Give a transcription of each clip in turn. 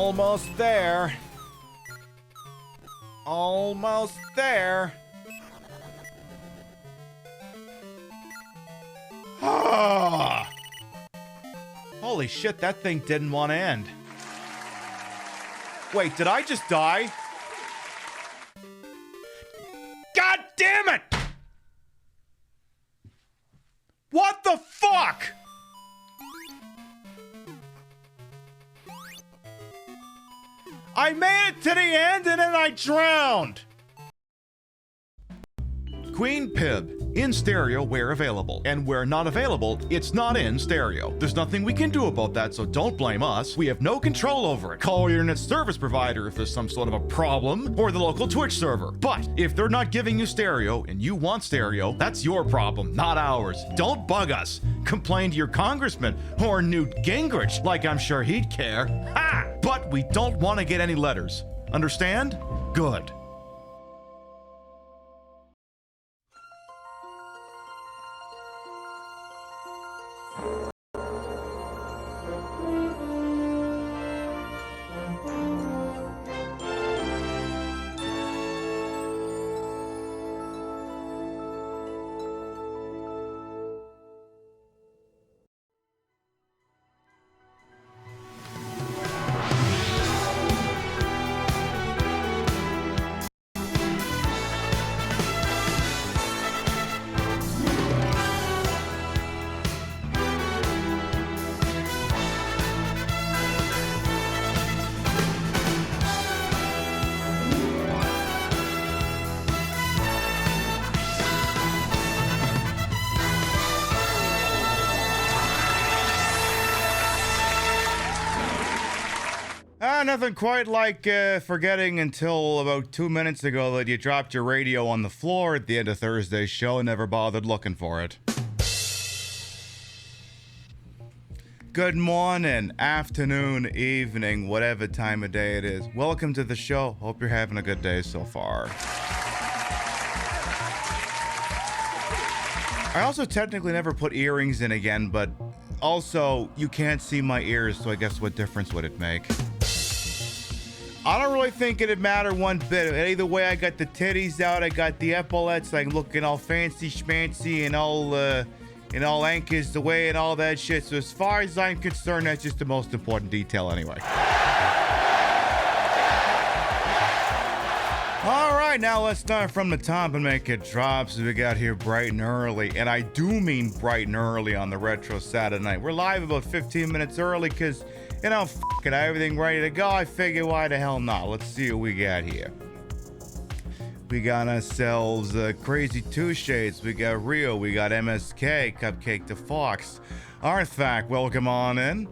Almost there. Almost there. Ah! Holy shit, that thing didn't want to end. Wait, did I just die? God damn it! What the fuck? I made it to the end and then I drowned. Queen Pib, in stereo where available, and where not available, it's not in stereo. There's nothing we can do about that, so don't blame us. We have no control over it. Call your internet service provider if there's some sort of a problem, or the local Twitch server. But if they're not giving you stereo and you want stereo, that's your problem, not ours. Don't bug us. Complain to your congressman or Newt Gingrich, like I'm sure he'd care. Ha! But we don't want to get any letters. Understand? Good. Nothing quite like forgetting until about 2 minutes ago that you dropped your radio on the floor at the end of Thursday's show and never bothered looking for it. Good morning, afternoon, evening, whatever time of day it is. Welcome to the show. Hope you're having a good day so far. I also technically never put earrings in again, but also you can't see my ears, so I guess what difference would it make? I don't really think it'd matter one bit. Either way, I got the titties out, I got the epaulets, like looking all fancy schmancy and all anchors the way and all that shit. So as far as I'm concerned, that's just the most important detail anyway. All right, now let's start from the top and make it drop. So we got here bright and early, and I do mean bright and early on the Retro Saturday night. We're live about 15 minutes early because, you know, f*** it, I have everything ready to go. I figure why the hell not? Let's see what we got here. We got ourselves Crazy Two Shades. We got Rio. We got MSK, Cupcake the Fox. Artifact, welcome on in.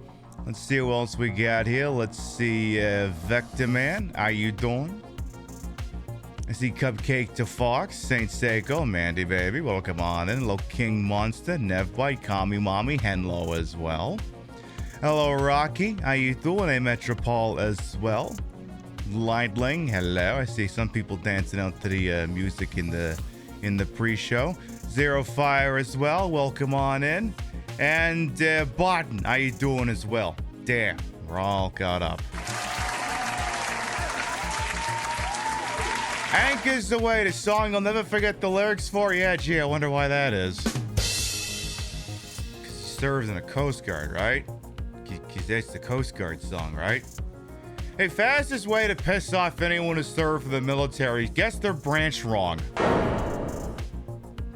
Let's see what else we got here. Let's see Vector Man. How you doing? I see Cupcake to Fox, Saint Seiko, Mandy Baby, welcome on in. Hello King Monster, Nevbite, Kami Mommy, Henlo as well. Hello Rocky, how you doing? A Metropole as well. Lightling, hello. I see some people dancing out to the music in the pre-show. Zero Fire as well, welcome on in. And Barton, how you doing as well? There, we're all caught up. Anchors the Way, the song you'll never forget the lyrics for. Yeah, gee, I wonder why that is. Because he serves in the Coast Guard, right? Because that's the Coast Guard song, right? Hey, fastest way to piss off anyone who served for the military, guess their branch wrong.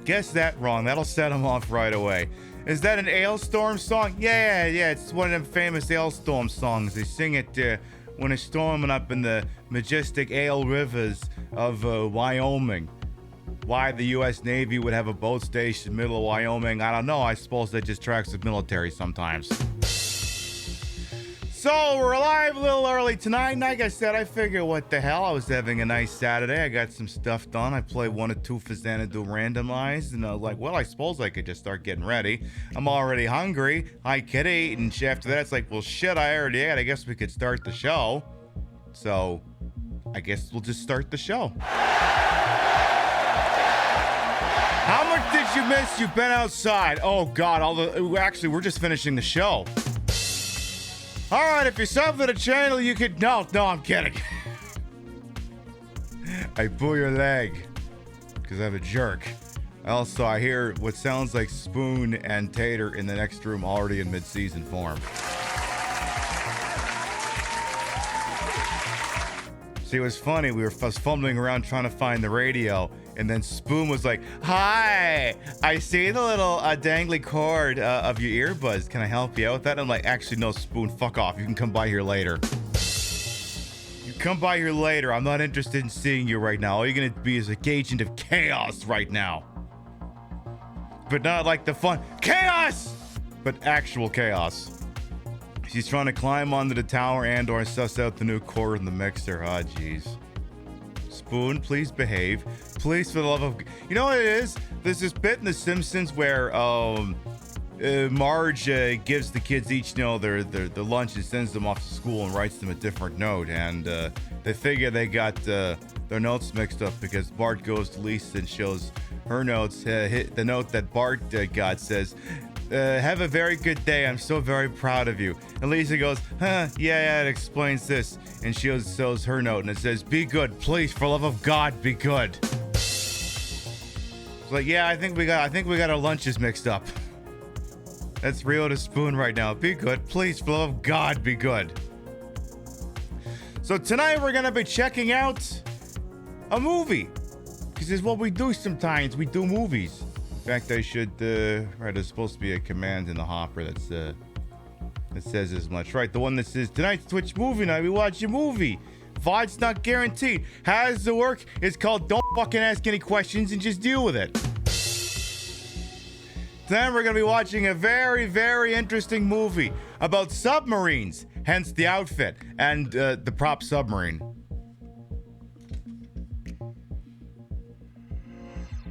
Guess that wrong. That'll set them off right away. Is that an Ailstorm song? Yeah, it's one of them famous Ailstorm songs. They sing it when they're storming up in the majestic Ale rivers of Wyoming. Why the U.S. Navy would have a boat station in the middle of Wyoming, I don't know. I suppose that just tracks the military sometimes. So we're live a little early tonight. Like I said, I figured what the hell. I was having a nice Saturday. I got some stuff done. I played 1 or 2 for Xanadu randomized. And I was like, well, I suppose I could just start getting ready. I'm already hungry. I could eat. And after that, it's like, well, shit, I already ate. I guess we could start the show. So I guess we'll just start the show. How much did you miss? You've been outside. Oh, God. Actually, we're just finishing the show. All right, if you're subbed to the channel, you could... No, I'm kidding. I pull your leg because I'm a jerk. Also, I hear what sounds like Spoon and Tater in the next room already in mid-season form. See, it was funny. I was fumbling around trying to find the radio, and then Spoon was like, "Hi, I see the little dangly cord of your earbuds. Can I help you out with that?" I'm like, "Actually, no, Spoon, fuck off. You can come by here later. You come by here later. I'm not interested in seeing you right now. All you're gonna be is a agent of chaos right now. But not like the fun chaos, but actual chaos." She's trying to climb onto the tower and or suss out the new core in the mixer. Oh, jeez. Spoon, please behave. Please, for the love of... You know what it is? There's this bit in The Simpsons where Marge gives the kids each, their lunch and sends them off to school and writes them a different note. And they figure they got their notes mixed up because Bart goes to Lisa and shows her notes. The note that Bart got says... have a very good day. I'm so very proud of you. And Lisa goes, yeah, it explains this. And she shows her note and it says, be good, please, for love of God, be good. It's like, yeah, I think we got our lunches mixed up. That's Rio to Spoon right now. Be good, please, for love of God, be good. So tonight we're gonna be checking out a movie. Because it's what we do sometimes. We do movies. In fact, I should, right, there's supposed to be a command in the hopper that says as much. Right, the one that says, tonight's Twitch movie night, we watch a movie. VOD's not guaranteed. How does it work? It's called don't fucking ask any questions and just deal with it. Then we're going to be watching a very, very interesting movie about submarines, hence the outfit, and the prop submarine.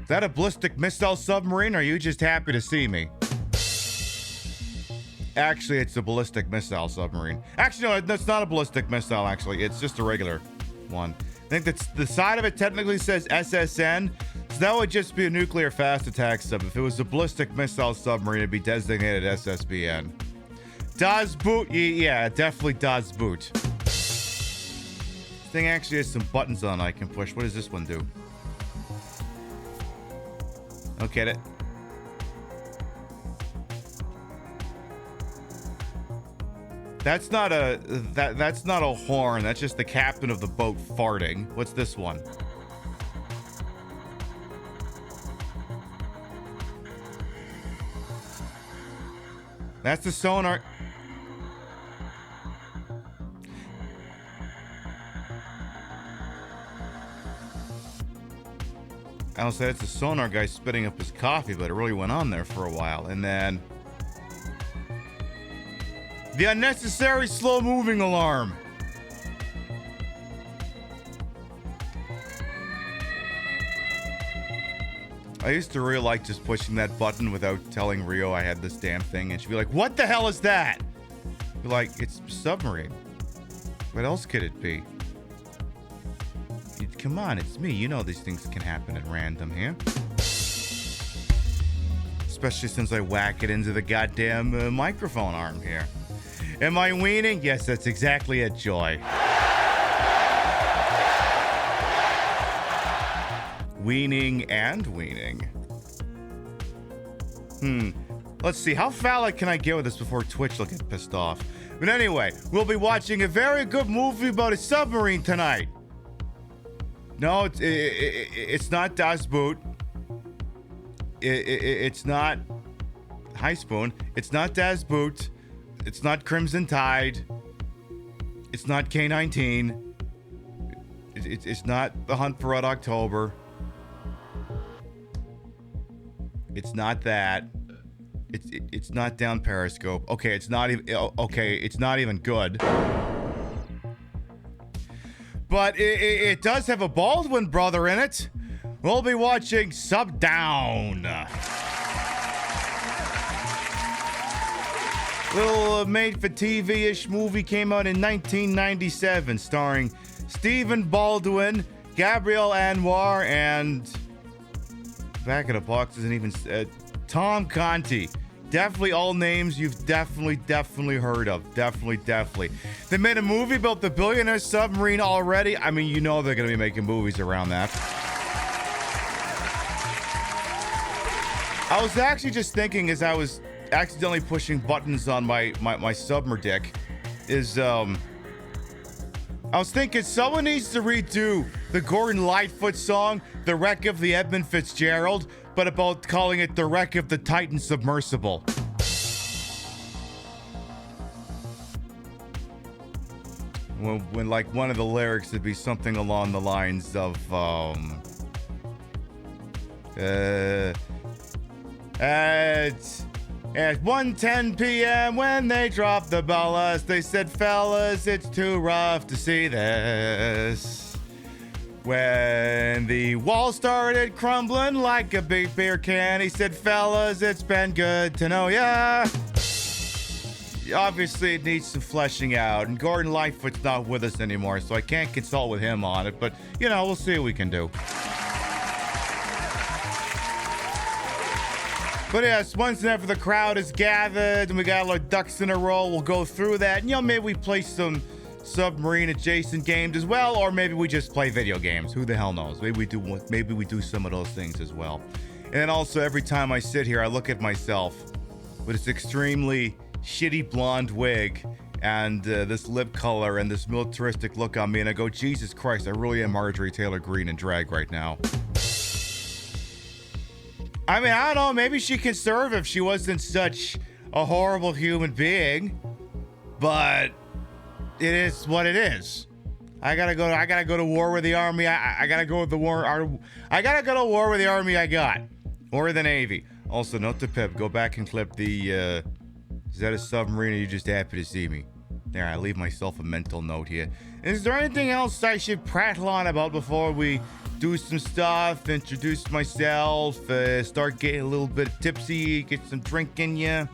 Is that a ballistic missile submarine, or are you just happy to see me? Actually, it's a ballistic missile submarine. Actually, no, that's not a ballistic missile, actually. It's just a regular one. I think that's the side of it technically says SSN, so that would just be a nuclear fast attack sub. If it was a ballistic missile submarine, it'd be designated SSBN. Das Boot, yeah, definitely Das Boot. This thing actually has some buttons on I can push. What does this one do? Okay, that's not a horn. That's just the captain of the boat farting. What's this one? That's the sonar. I'll say it's the sonar guy spitting up his coffee, but it really went on there for a while. And then the unnecessary slow-moving alarm. I used to really like just pushing that button without telling Rio I had this damn thing, and she'd be like, "What the hell is that?" I'd be like, "It's a submarine. What else could it be?" Come on, it's me. You know these things can happen at random here. Especially since I whack it into the goddamn microphone arm here. Am I weaning? Yes, that's exactly it, Joy. Weaning and weaning. Let's see. How phallic can I get with this before Twitch will get pissed off? But anyway, we'll be watching a very good movie about a submarine tonight. No, it's not Das Boot. It's not... Hi, Spoon. It's not Das Boot. It's not Crimson Tide. It's not K-19. It's not The Hunt for Red October. It's not that. It's not Down Periscope. Okay, it's not even... Okay, it's not even good. But it does have a Baldwin brother in it. We'll be watching Sub Down. Little made-for-TV-ish movie came out in 1997, starring Stephen Baldwin, Gabrielle Anwar, and back of the box isn't even Tom Conti. Definitely all names you've definitely heard of. Definitely. They made a movie about the billionaire submarine already. I mean, you know they're going to be making movies around that. I was actually just thinking as I was accidentally pushing buttons on my submer dick I was thinking someone needs to redo the Gordon Lightfoot song, The Wreck of the Edmund Fitzgerald, but about calling it The Wreck of the Titan Submersible. When like one of the lyrics would be something along the lines of, At 1:10 p.m. when they dropped the ballast, they said, fellas, it's too rough to see this. When the wall started crumbling like a big beer can, he said, fellas, it's been good to know ya. Obviously, it needs some fleshing out, and Gordon Lightfoot's not with us anymore, so I can't consult with him on it, but, you know, we'll see what we can do. But yes, once and after the crowd is gathered and we got our ducks in a row, we'll go through that. And, you know, maybe we play some submarine adjacent games as well, or maybe we just play video games. Who the hell knows? Maybe we do some of those things as well. And then also every time I sit here, I look at myself with this extremely shitty blonde wig and this lip color and this militaristic look on me, and I go, Jesus Christ, I really am Marjorie Taylor Greene in drag right now. I mean, I don't know, maybe she could serve if she wasn't such a horrible human being, but it is what it is. I gotta go to war with the army. I gotta go with the war. I gotta go to war with the army I got, or the Navy. Also, note to Pip, go back and clip the, is that a submarine or are you just happy to see me? There, I leave myself a mental note here. Is there anything else I should prattle on about before we do some stuff, introduce myself, start getting a little bit tipsy, get some drink in ya?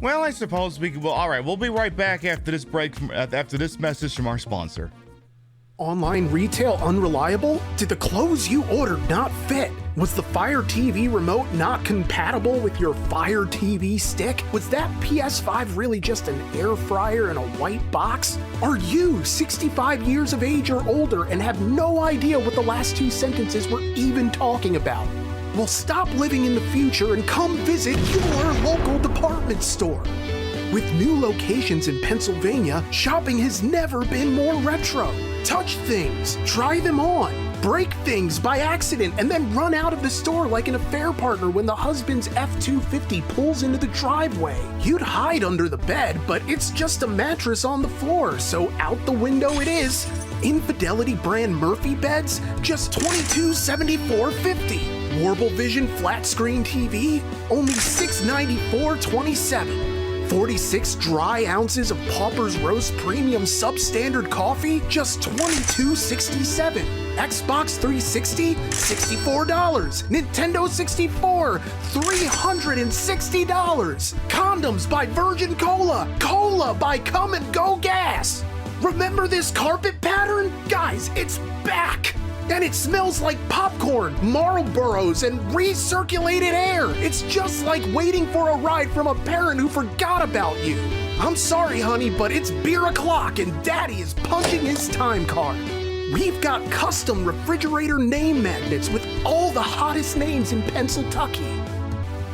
Well, I suppose we could, well, all right, we'll be right back after this break, after this message from our sponsor. Online retail unreliable? Did the clothes you ordered not fit? Was the Fire TV remote not compatible with your Fire TV stick? Was that PS5 really just an air fryer in a white box? Are you 65 years of age or older and have no idea what the last two sentences were even talking about? Well, stop living in the future and come visit your local department store. With new locations in Pennsylvania, shopping has never been more retro. Touch things, try them on, break things by accident, and then run out of the store like an affair partner when the husband's F-250 pulls into the driveway. You'd hide under the bed, but it's just a mattress on the floor, so out the window it is. Infidelity brand Murphy beds, just $2274.50. Warble Vision flat screen TV, only $694.27. 46 dry ounces of Pauper's Roast Premium Substandard Coffee, just $22.67. Xbox 360, $64. Nintendo 64, $360. Condoms by Virgin Cola. Cola by Come and Go Gas. Remember this carpet pattern? Guys, it's back! And it smells like popcorn, Marlboros, and recirculated air. It's just like waiting for a ride from a parent who forgot about you. I'm sorry, honey, but it's beer o'clock and Daddy is punching his time card. We've got custom refrigerator name magnets with all the hottest names in Pennsylvania.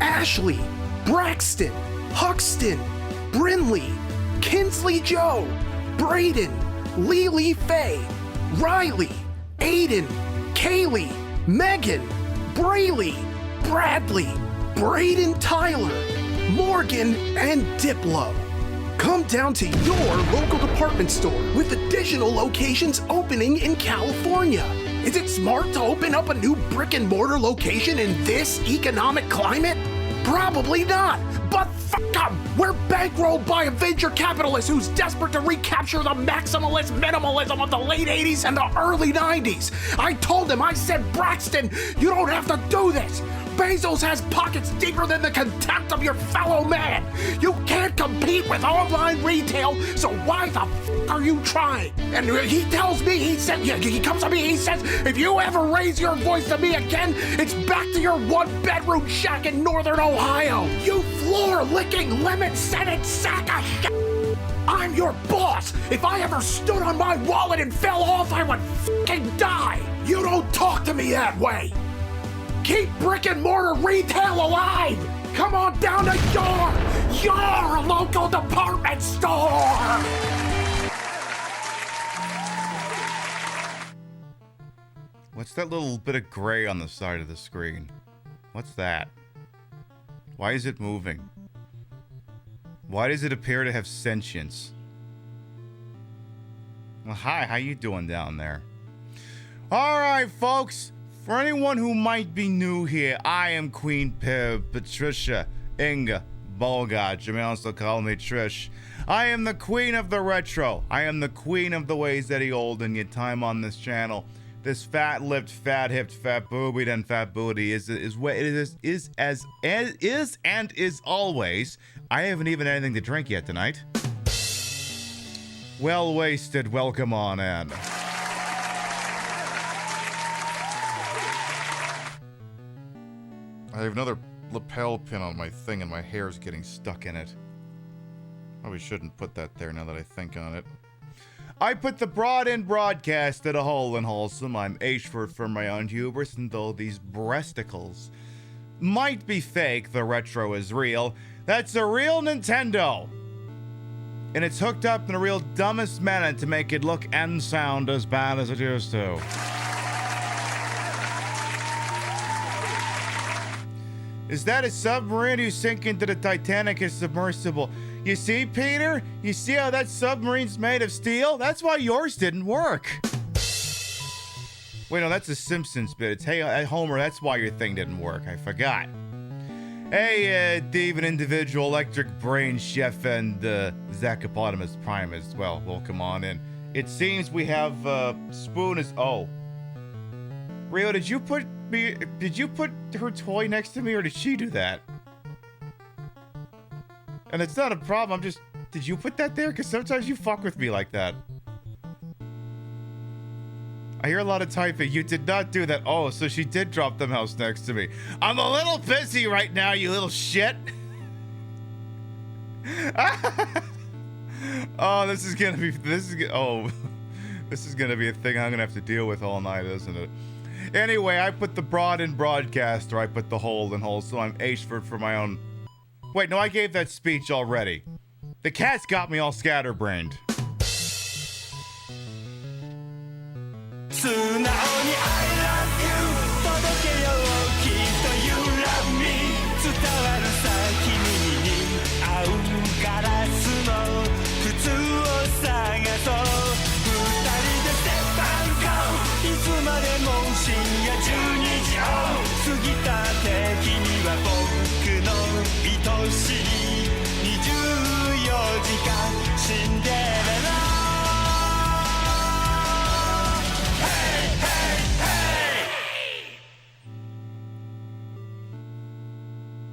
Ashley, Braxton, Huxton, Brinley, Kinsley Joe, Braden, Lily Faye, Riley, Aiden, Kaylee, Megan, Brayley, Bradley, Braden Tyler, Morgan, and Diplo. Come down to your local department store with additional locations opening in California. Is it smart to open up a new brick and mortar location in this economic climate? Probably not, but fuck them! We're bankrolled by a venture capitalist who's desperate to recapture the maximalist minimalism of the late 80s and the early 90s. I told him, I said, Braxton, you don't have to do this. Bezos has pockets deeper than the contempt of your fellow man. You can't compete with online retail, so why the f*** are you trying? And he tells me, he comes to me, he says, if you ever raise your voice to me again, it's back to your one-bedroom shack in northern Ohio. You floor-licking, lemon-scented sack of shit. I'm your boss. If I ever stood on my wallet and fell off, I would f***ing die. You don't talk to me that way. Keep brick and mortar retail alive. Come on down to your local department store. What's that little bit of gray on the side of the screen? What's that? Why is it moving? Why does it appear to have sentience? Well, hi, how you doing down there? All right, folks. For anyone who might be new here, I am Queen Pib, Patricia, Inga, Bolgach. You may also call me Trish. I am the queen of the retro. I am the queen of the ways that he old in your time on this channel. This fat-lipped, fat-hipped, fat-boobied, and fat booty is and is always. I haven't even had anything to drink yet tonight. Well wasted. Welcome on in. I have another lapel pin on my thing and my hair's getting stuck in it. Probably shouldn't put that there now that I think on it. I put the broad in broadcast at a hole in wholesome. I'm Ashford for my own hubris, and though these breasticles might be fake, the retro is real. That's a real Nintendo. And it's hooked up in a real dumbest manner to make it look and sound as bad as it used to. Is that a submarine who's sinking to the Titanic is submersible? You see, Peter? You see how that submarine's made of steel? That's why yours didn't work. Wait, no, that's a Simpsons bit. It's, hey, Homer, that's why your thing didn't work. I forgot. Hey, Dave, an individual electric brain chef, and Zachopotamus Prime as well. Welcome on in. It seems we have Spoon is... Oh. Rio, did you put her toy next to me, or did she do that? And it's not a problem, I'm just... Did you put that there? Because sometimes you fuck with me like that. I hear a lot of typing. You did not do that. Oh, so she did drop the mouse next to me. I'm a little busy right now, you little shit. Oh, this is gonna be a thing I'm gonna have to deal with all night, isn't it? Anyway, I put the broad in broadcast, or I put the hole in hole, so I'm Ashford for my own... Wait, no, I gave that speech already. The cat's got me all scatterbrained.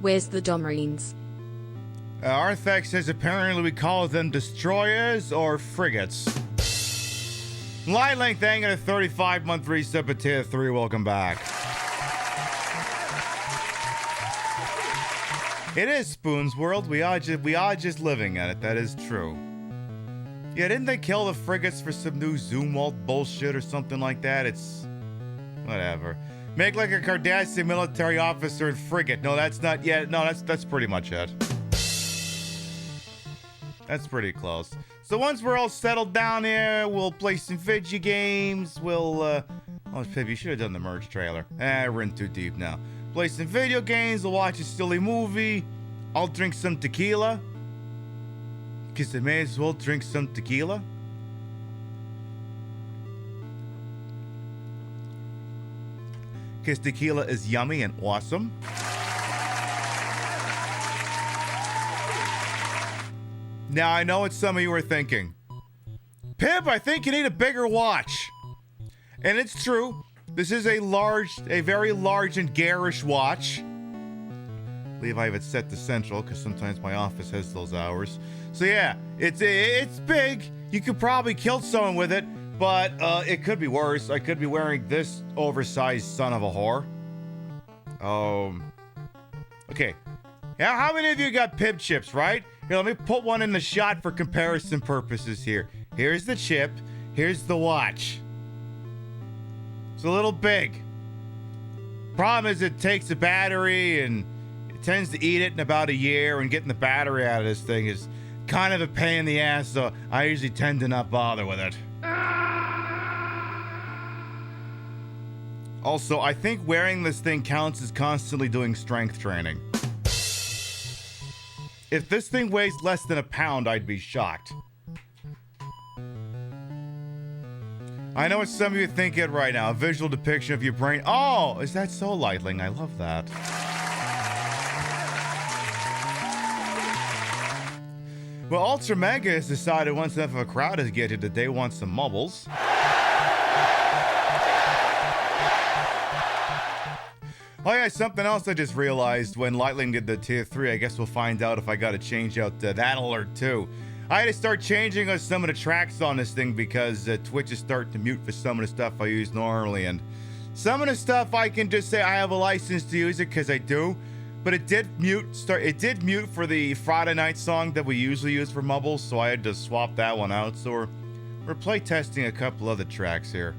Where's the Domarines? Arthax says apparently we call them destroyers or frigates. Line length hanging at a 35-month resub at tier 3. Welcome back. It is Spoon's world. We are just living at it. That is true. Yeah, didn't they kill the frigates for some new Zoomwalt bullshit or something like that? It's whatever. Make like a Cardassian military officer and frigate. No, that's not yet. No, that's pretty much it. That's pretty close. So once we're all settled down here, we'll play some video games. We'll, oh, Pib, you should have done the merch trailer. We're in too deep now. Play some video games. We'll watch a silly movie. I'll drink some tequila. Because I may as well drink some tequila. Because tequila is yummy and awesome. Now, I know what some of you are thinking. Pip, I think you need a bigger watch. And it's true. This is a very large and garish watch. believe I have it set to central because sometimes my office has those hours. So yeah, it's big. You could probably kill someone with it, but it could be worse. I could be wearing this oversized son of a whore. Okay. Now, how many of you got PIB chips, right? Here, let me put one in the shot for comparison purposes here. Here's the chip. Here's the watch. It's a little big. Problem is it takes a battery and it tends to eat it in about a year, and getting the battery out of this thing is kind of a pain in the ass, so I usually tend to not bother with it. Also, I think wearing this thing counts as constantly doing strength training. If this thing weighs less than a pound, I'd be shocked. I know what some of you think it right now. A visual depiction of your brain. Oh, is that so, Lightling? I love that. Well, Ultra Mega has decided once enough of a crowd has gathered that they want some mubbles. Oh yeah, something else I just realized when Lightling did the tier 3. I guess we'll find out if I gotta change out that alert too. I had to start changing some of the tracks on this thing because Twitch is starting to mute for some of the stuff I use normally, and some of the stuff I can just say I have a license to use it because I do, but it did mute for the Friday night song that we usually use for mubbles, so I had to swap that one out. So we're play testing a couple other tracks here.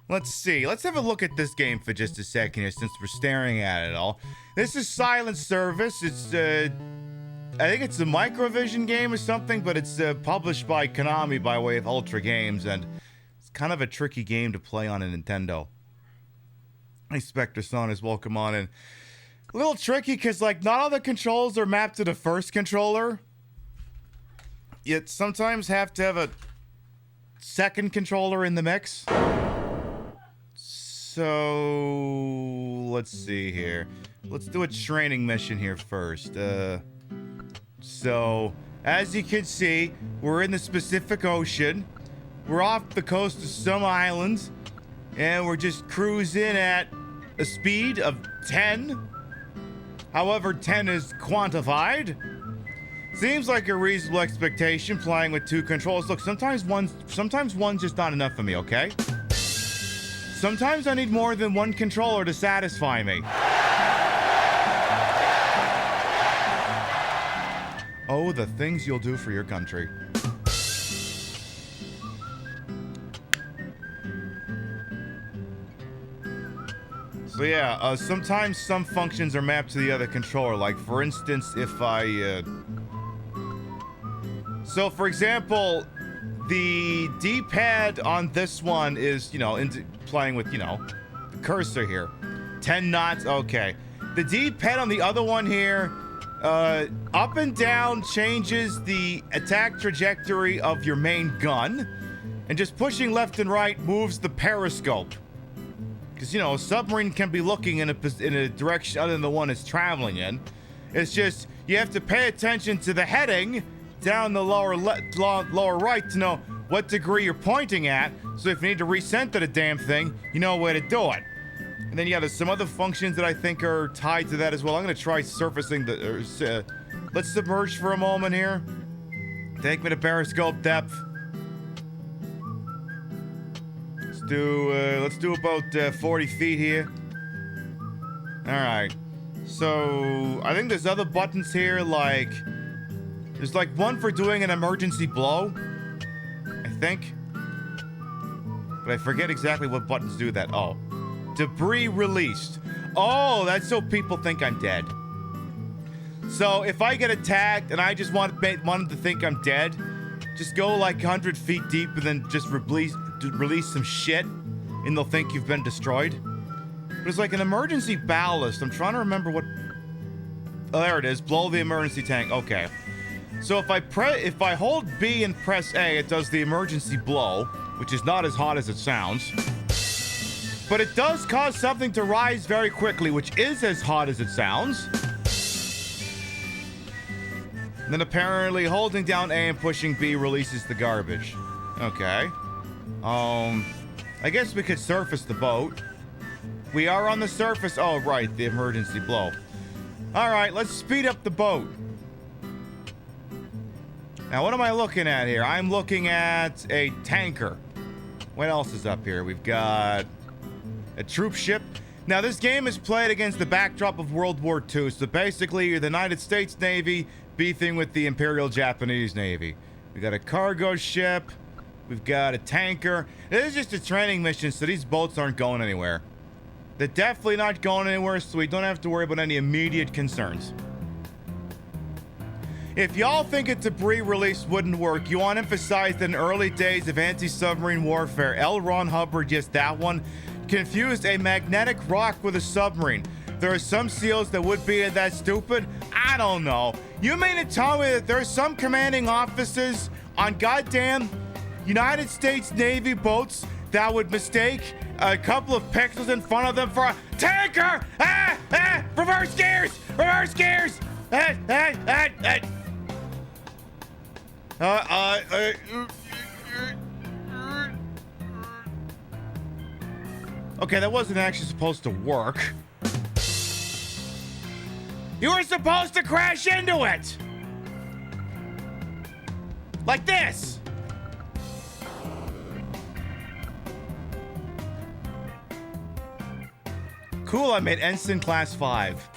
Let's see. Let's have a look at this game for just a second here since we're staring at it all. This is Silent Service. It's, I think it's a Microvision game or something, but it's published by Konami by way of Ultra Games, and it's kind of a tricky game to play on a Nintendo. Hey, Spectre Saunders, welcome on in. A little tricky because, like, not all the controls are mapped to the first controller. Yet sometimes have to have a second controller in the mix. So let's see here. Let's do a training mission here first. So as you can see, we're in the Pacific Ocean. We're off the coast of some islands, and we're just cruising at a speed of 10. However, 10 is quantified. Seems like a reasonable expectation playing with two controls. Look, sometimes one's just not enough for me, okay? Sometimes I need more than one controller to satisfy me. Oh, the things you'll do for your country. So yeah, sometimes some functions are mapped to the other controller. Like, for instance, if I... So, for example, the D-pad on this one is, you know, playing with, you know, the cursor here. 10 knots, okay. The D-pad on the other one here, up and down changes the attack trajectory of your main gun, and just pushing left and right moves the periscope. Because, you know, a submarine can be looking in a direction other than the one it's traveling in. It's just, you have to pay attention to the heading down the lower right to know what degree you're pointing at, so if you need to recenter the damn thing, you know where to do it. And then, yeah, there's some other functions that I think are tied to that as well. I'm going to try surfacing the... let's submerge for a moment here. Take me to periscope depth. Let's do about 40 feet here. Alright. So, I think there's other buttons here, like... There's like one for doing an emergency blow, I think. But I forget exactly what buttons do that. Oh. Debris released. Oh, that's so people think I'm dead. So if I get attacked and I just want them to think I'm dead, just go like 100 feet deep and then just release some shit and they'll think you've been destroyed. But it's like an emergency ballast. I'm trying to remember what... Oh, there it is. Blow the emergency tank. Okay. So if I hold B and press A, it does the emergency blow, which is not as hot as it sounds. But it does cause something to rise very quickly, which is as hot as it sounds. And then apparently holding down A and pushing B releases the garbage. Okay. I guess we could surface the boat. We are on the surface. Oh, right, the emergency blow. All right, let's speed up the boat. Now, what am I looking at here? I'm looking at a tanker. What else is up here? We've got a troop ship. Now, this game is played against the backdrop of World War II. So basically, you're the United States Navy beefing with the Imperial Japanese Navy. We got a cargo ship. We've got a tanker. This is just a training mission, so these boats aren't going anywhere. They're definitely not going anywhere, so we don't have to worry about any immediate concerns. If y'all think a debris release wouldn't work, you want to emphasize that in early days of anti-submarine warfare, L. Ron Hubbard, just that one, confused a magnetic rock with a submarine. There are some SEALs that would be that stupid? I don't know. You mean to tell me that there are some commanding officers on goddamn United States Navy boats that would mistake a couple of pixels in front of them for a tanker? Reverse gears! Reverse gears! Okay, that wasn't actually supposed to work. You were supposed to crash into it! Like this! Cool, I made Ensign Class 5.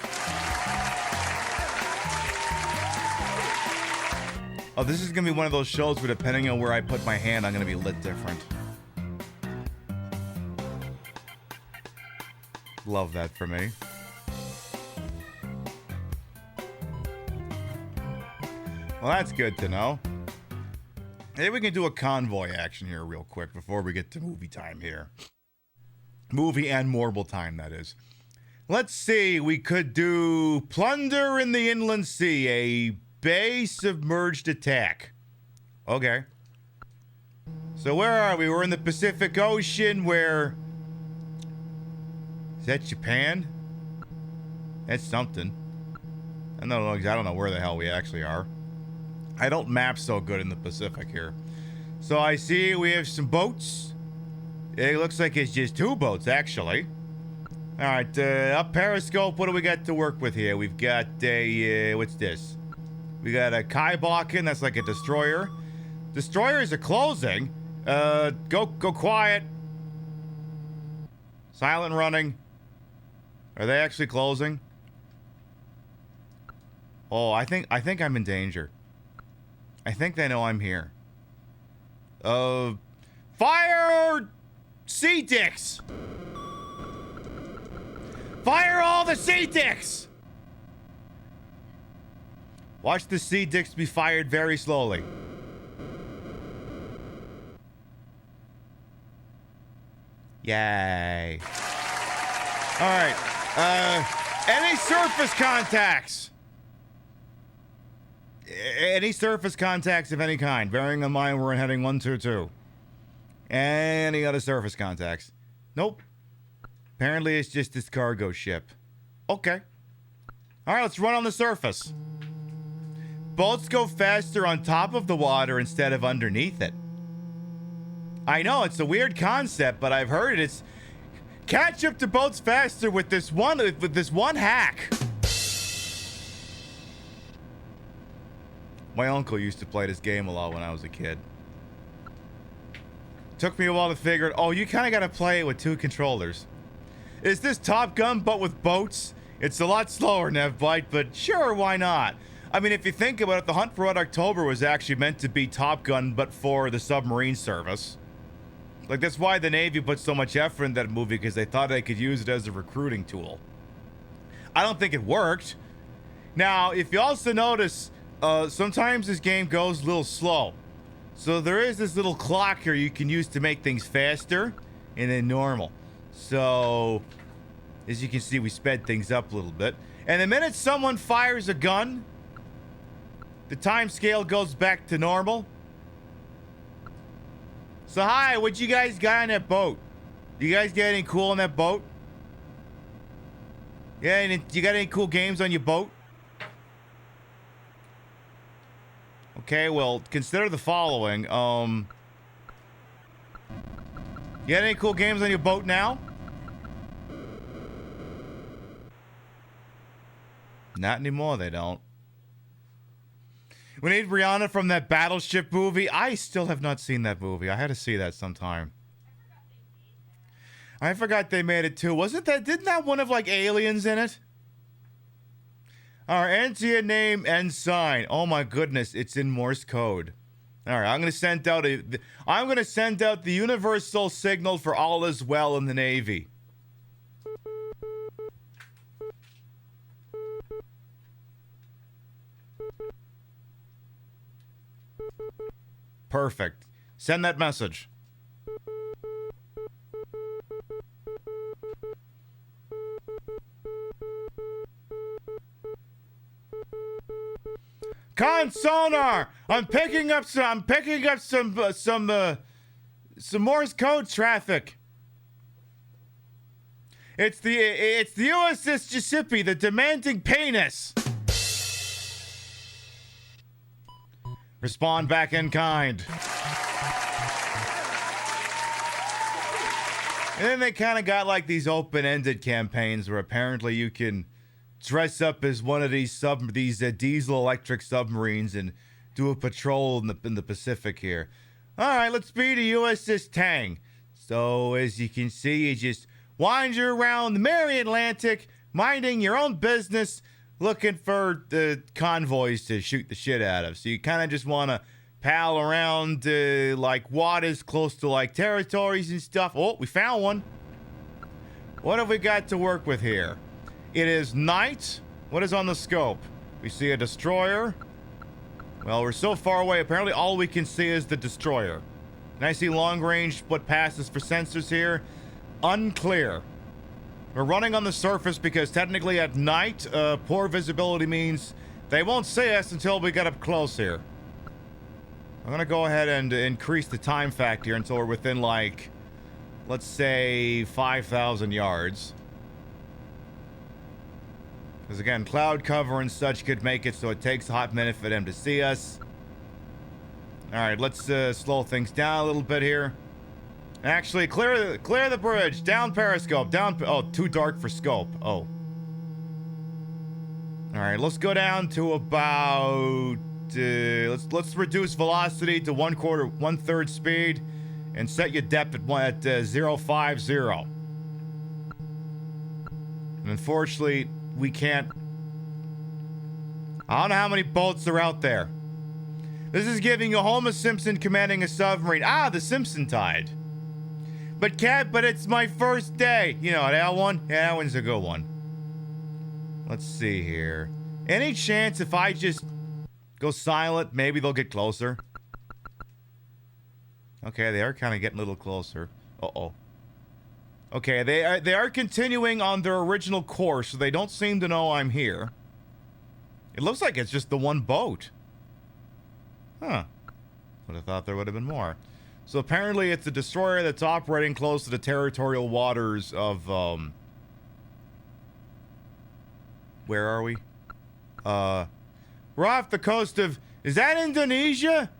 Oh, this is gonna be one of those shows where depending on where I put my hand, I'm gonna be lit different. Love that for me. Well, that's good to know. Maybe we can do a convoy action here real quick before we get to movie time here. Movie and mortal time, that is. Let's see, we could do Plunder in the Inland Sea, a bay submerged attack. Okay. So where are we? We're in the Pacific Ocean where... Is that Japan? That's something. I don't know where the hell we actually are. I don't map so good in the Pacific here. So I see we have some boats. It looks like it's just two boats, actually. All right, up periscope, what do we got to work with here? We've got a, what's this? We got a PiBcast, that's like a destroyer. Destroyers are closing. Go quiet. Silent running. Are they actually closing? Oh, I think I'm in danger. I think they know I'm here. Fire sea dicks! Fire all the sea dicks! Watch the sea dicks be fired very slowly. Yay. Alright. Any surface contacts? Any surface contacts of any kind, bearing in mind we're in heading 122. Any other surface contacts? Nope. Apparently it's just this cargo ship. Okay. Alright, let's run on the surface. Boats go faster on top of the water instead of underneath it. I know, it's a weird concept, but I've heard it's... Catch up to boats faster with this one hack. My uncle used to play this game a lot when I was a kid. Took me a while to figure it. Oh, you kind of got to play it with two controllers. Is this Top Gun but with boats? It's a lot slower, Nevbite, but sure, why not? I mean, if you think about it, The Hunt for Red October was actually meant to be Top Gun but for the submarine service. Like, that's why the Navy put so much effort in that movie, because they thought they could use it as a recruiting tool. I don't think it worked. Now, if you also notice, sometimes this game goes a little slow. So there is this little clock here you can use to make things faster and then normal. So, as you can see, we sped things up a little bit. And the minute someone fires a gun, the time scale goes back to normal. So, hi, what you guys got on that boat? You guys get anything cool on that boat? Yeah, you got any cool games on your boat? Okay, well, consider the following. You got any cool games on your boat now? Not anymore, they don't. We need Rihanna from that Battleship movie. I still have not seen that movie. I had to see that sometime. I forgot they made it too. Didn't that one have like aliens in it? Alright, enter your name and sign. Oh my goodness, it's in Morse code. Alright, I'm gonna send out the universal signal for all is well in the Navy. Perfect. Send that message. Con sonar. I'm picking up some Morse code traffic. It's the USS Giuseppe, the demanding penis. Respond back in kind. And then they kind of got like these open-ended campaigns where apparently you can dress up as one of these diesel electric submarines and do a patrol in the Pacific here. All right, let's be the USS Tang. So as you can see, you just wander around the merry Atlantic, minding your own business, looking for the convoys to shoot the shit out of. So you kind of just want to pal around like waters close to like territories and stuff. Oh, we found one. What have we got to work with here? It is night. What is on the scope? We see a destroyer. Well, we're so far away. Apparently all we can see is the destroyer. And I see long range what passes for sensors here. Unclear. We're running on the surface because technically at night, poor visibility means they won't see us until we get up close here. I'm gonna go ahead and increase the time factor until we're within like, let's say 5,000 yards. Because again, cloud cover and such could make it so it takes a hot minute for them to see us. Alright, let's slow things down a little bit here. Actually, clear the bridge. Down periscope. Oh, too dark for scope. Oh. Alright, let's go down to about... let's reduce velocity to 1/3 speed. And set your depth at 050. And unfortunately, we can't... I don't know how many boats are out there. This is giving you Homer Simpson commanding a submarine. Ah, the Simpson tide. But it's my first day. You know, that one? Yeah, that one's a good one. Let's see here. Any chance if I just go silent, maybe they'll get closer? Okay, they are kind of getting a little closer. Uh-oh. Okay, they are continuing on their original course, so they don't seem to know I'm here. It looks like it's just the one boat. Huh. Would have thought there would have been more. So apparently it's a destroyer that's operating close to the territorial waters of, where are we? We're off the coast of... Is that Indonesia?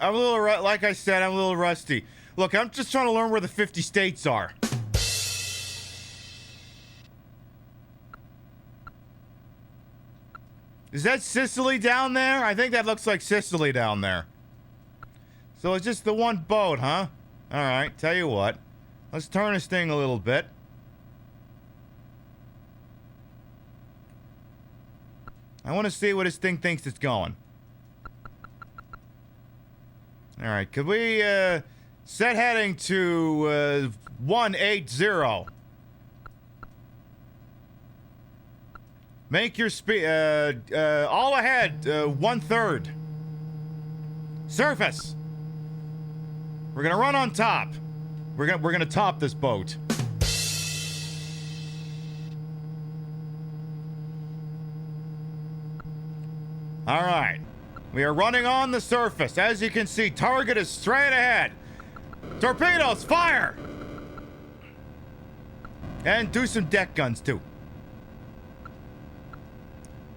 I'm a little... Like I said, I'm a little rusty. Look, I'm just trying to learn where the 50 states are. Is that Sicily down there? I think that looks like Sicily down there. So it's just the one boat, huh? Alright, tell you what. Let's turn this thing a little bit. I want to see where this thing thinks it's going. Alright, could we, set heading to, 180. Make your speed, all ahead, 1/3. Surface! We're gonna run on top. We're gonna top this boat. Alright. We are running on the surface. As you can see, target is straight ahead. Torpedoes, fire! And do some deck guns, too.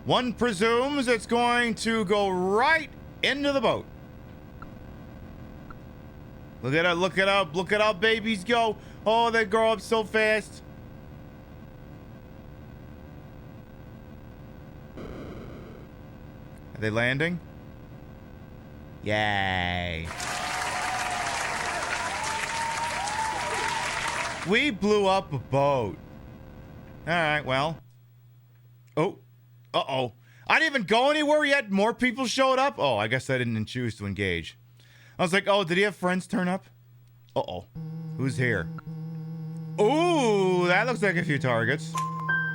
One presumes it's going to go right into the boat. Look at it, look it up, look at how babies go. Oh, they grow up so fast. Are they landing? Yay. We blew up a boat. Alright, well. Oh. Uh-oh. I didn't even go anywhere yet. More people showed up. Oh, I guess I didn't choose to engage. I was like, oh, did he have friends turn up? Uh-oh. Who's here? Ooh, that looks like a few targets.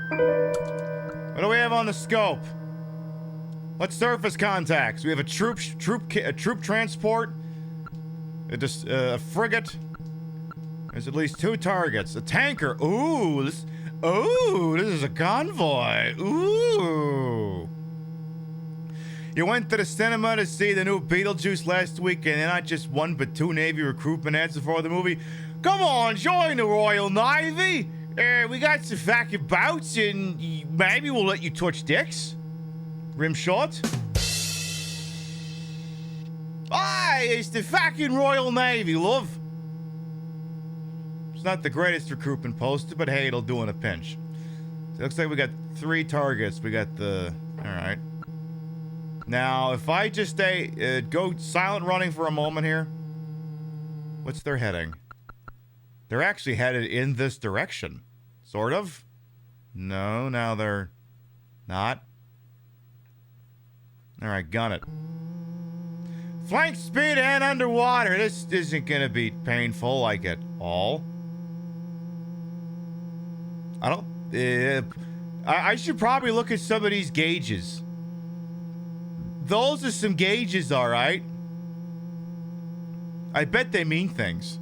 What do we have on the scope? What surface contacts? We have a troop transport. A frigate. There's at least 2 targets. A tanker. Ooh, this is a convoy. Ooh. You went to the cinema to see the new Beetlejuice last week, and not just 1 but 2 Navy recruitment ads before the movie. Come on, join the Royal Navy. We got some fucking bouts, and maybe we'll let you touch dicks. Rim shot. Aye, it's the fucking Royal Navy, love. It's not the greatest recruitment poster, but hey, it'll do in a pinch. So it looks like we got 3 targets. We got the... Alright. Now, if I just go silent running for a moment here. What's their heading? They're actually headed in this direction. Sort of. No, now they're not. Alright, gun it. Flank speed and underwater. This isn't gonna be painful like at all. I don't... I should probably look at some of these gauges. Those are some gauges, alright? I bet they mean things.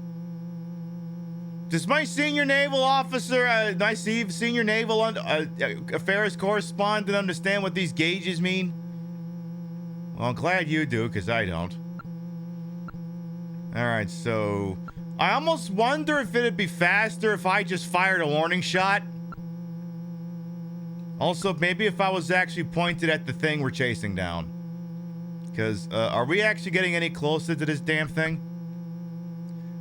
Does my senior naval officer, my senior naval affairs correspondent understand what these gauges mean? Well, I'm glad you do, because I don't. Alright, so... I almost wonder if it'd be faster if I just fired a warning shot. Also, maybe if I was actually pointed at the thing we're chasing down. Because, are we actually getting any closer to this damn thing?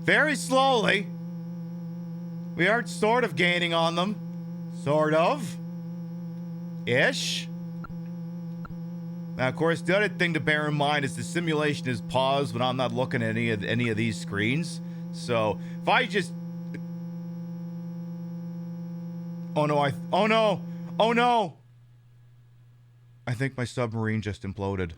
Very slowly. We are sort of gaining on them. Sort of. Ish. Now, of course, the other thing to bear in mind is the simulation is paused when I'm not looking at any of these screens. So, if I just... Oh no, oh no! Oh no! I think my submarine just imploded.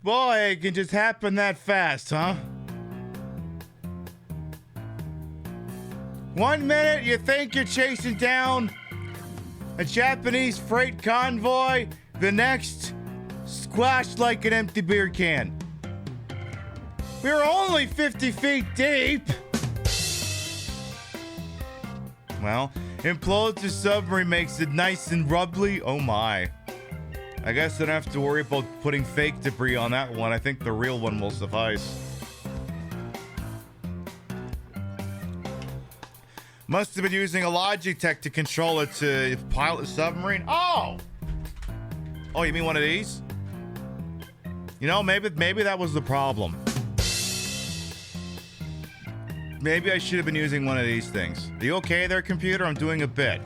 Boy, it can just happen that fast, huh? 1 minute, you think you're chasing down a Japanese freight convoy. The next, squashed like an empty beer can. We're only 50 feet deep. Well, implodes the submarine makes it nice and rubbly. Oh my. I guess I don't have to worry about putting fake debris on that one. I think the real one will suffice. Must have been using a Logitech to control it to pilot the submarine. Oh! Oh, you mean one of these? You know, maybe that was the problem. Maybe I should have been using one of these things. Are you okay there, computer? I'm doing a bit.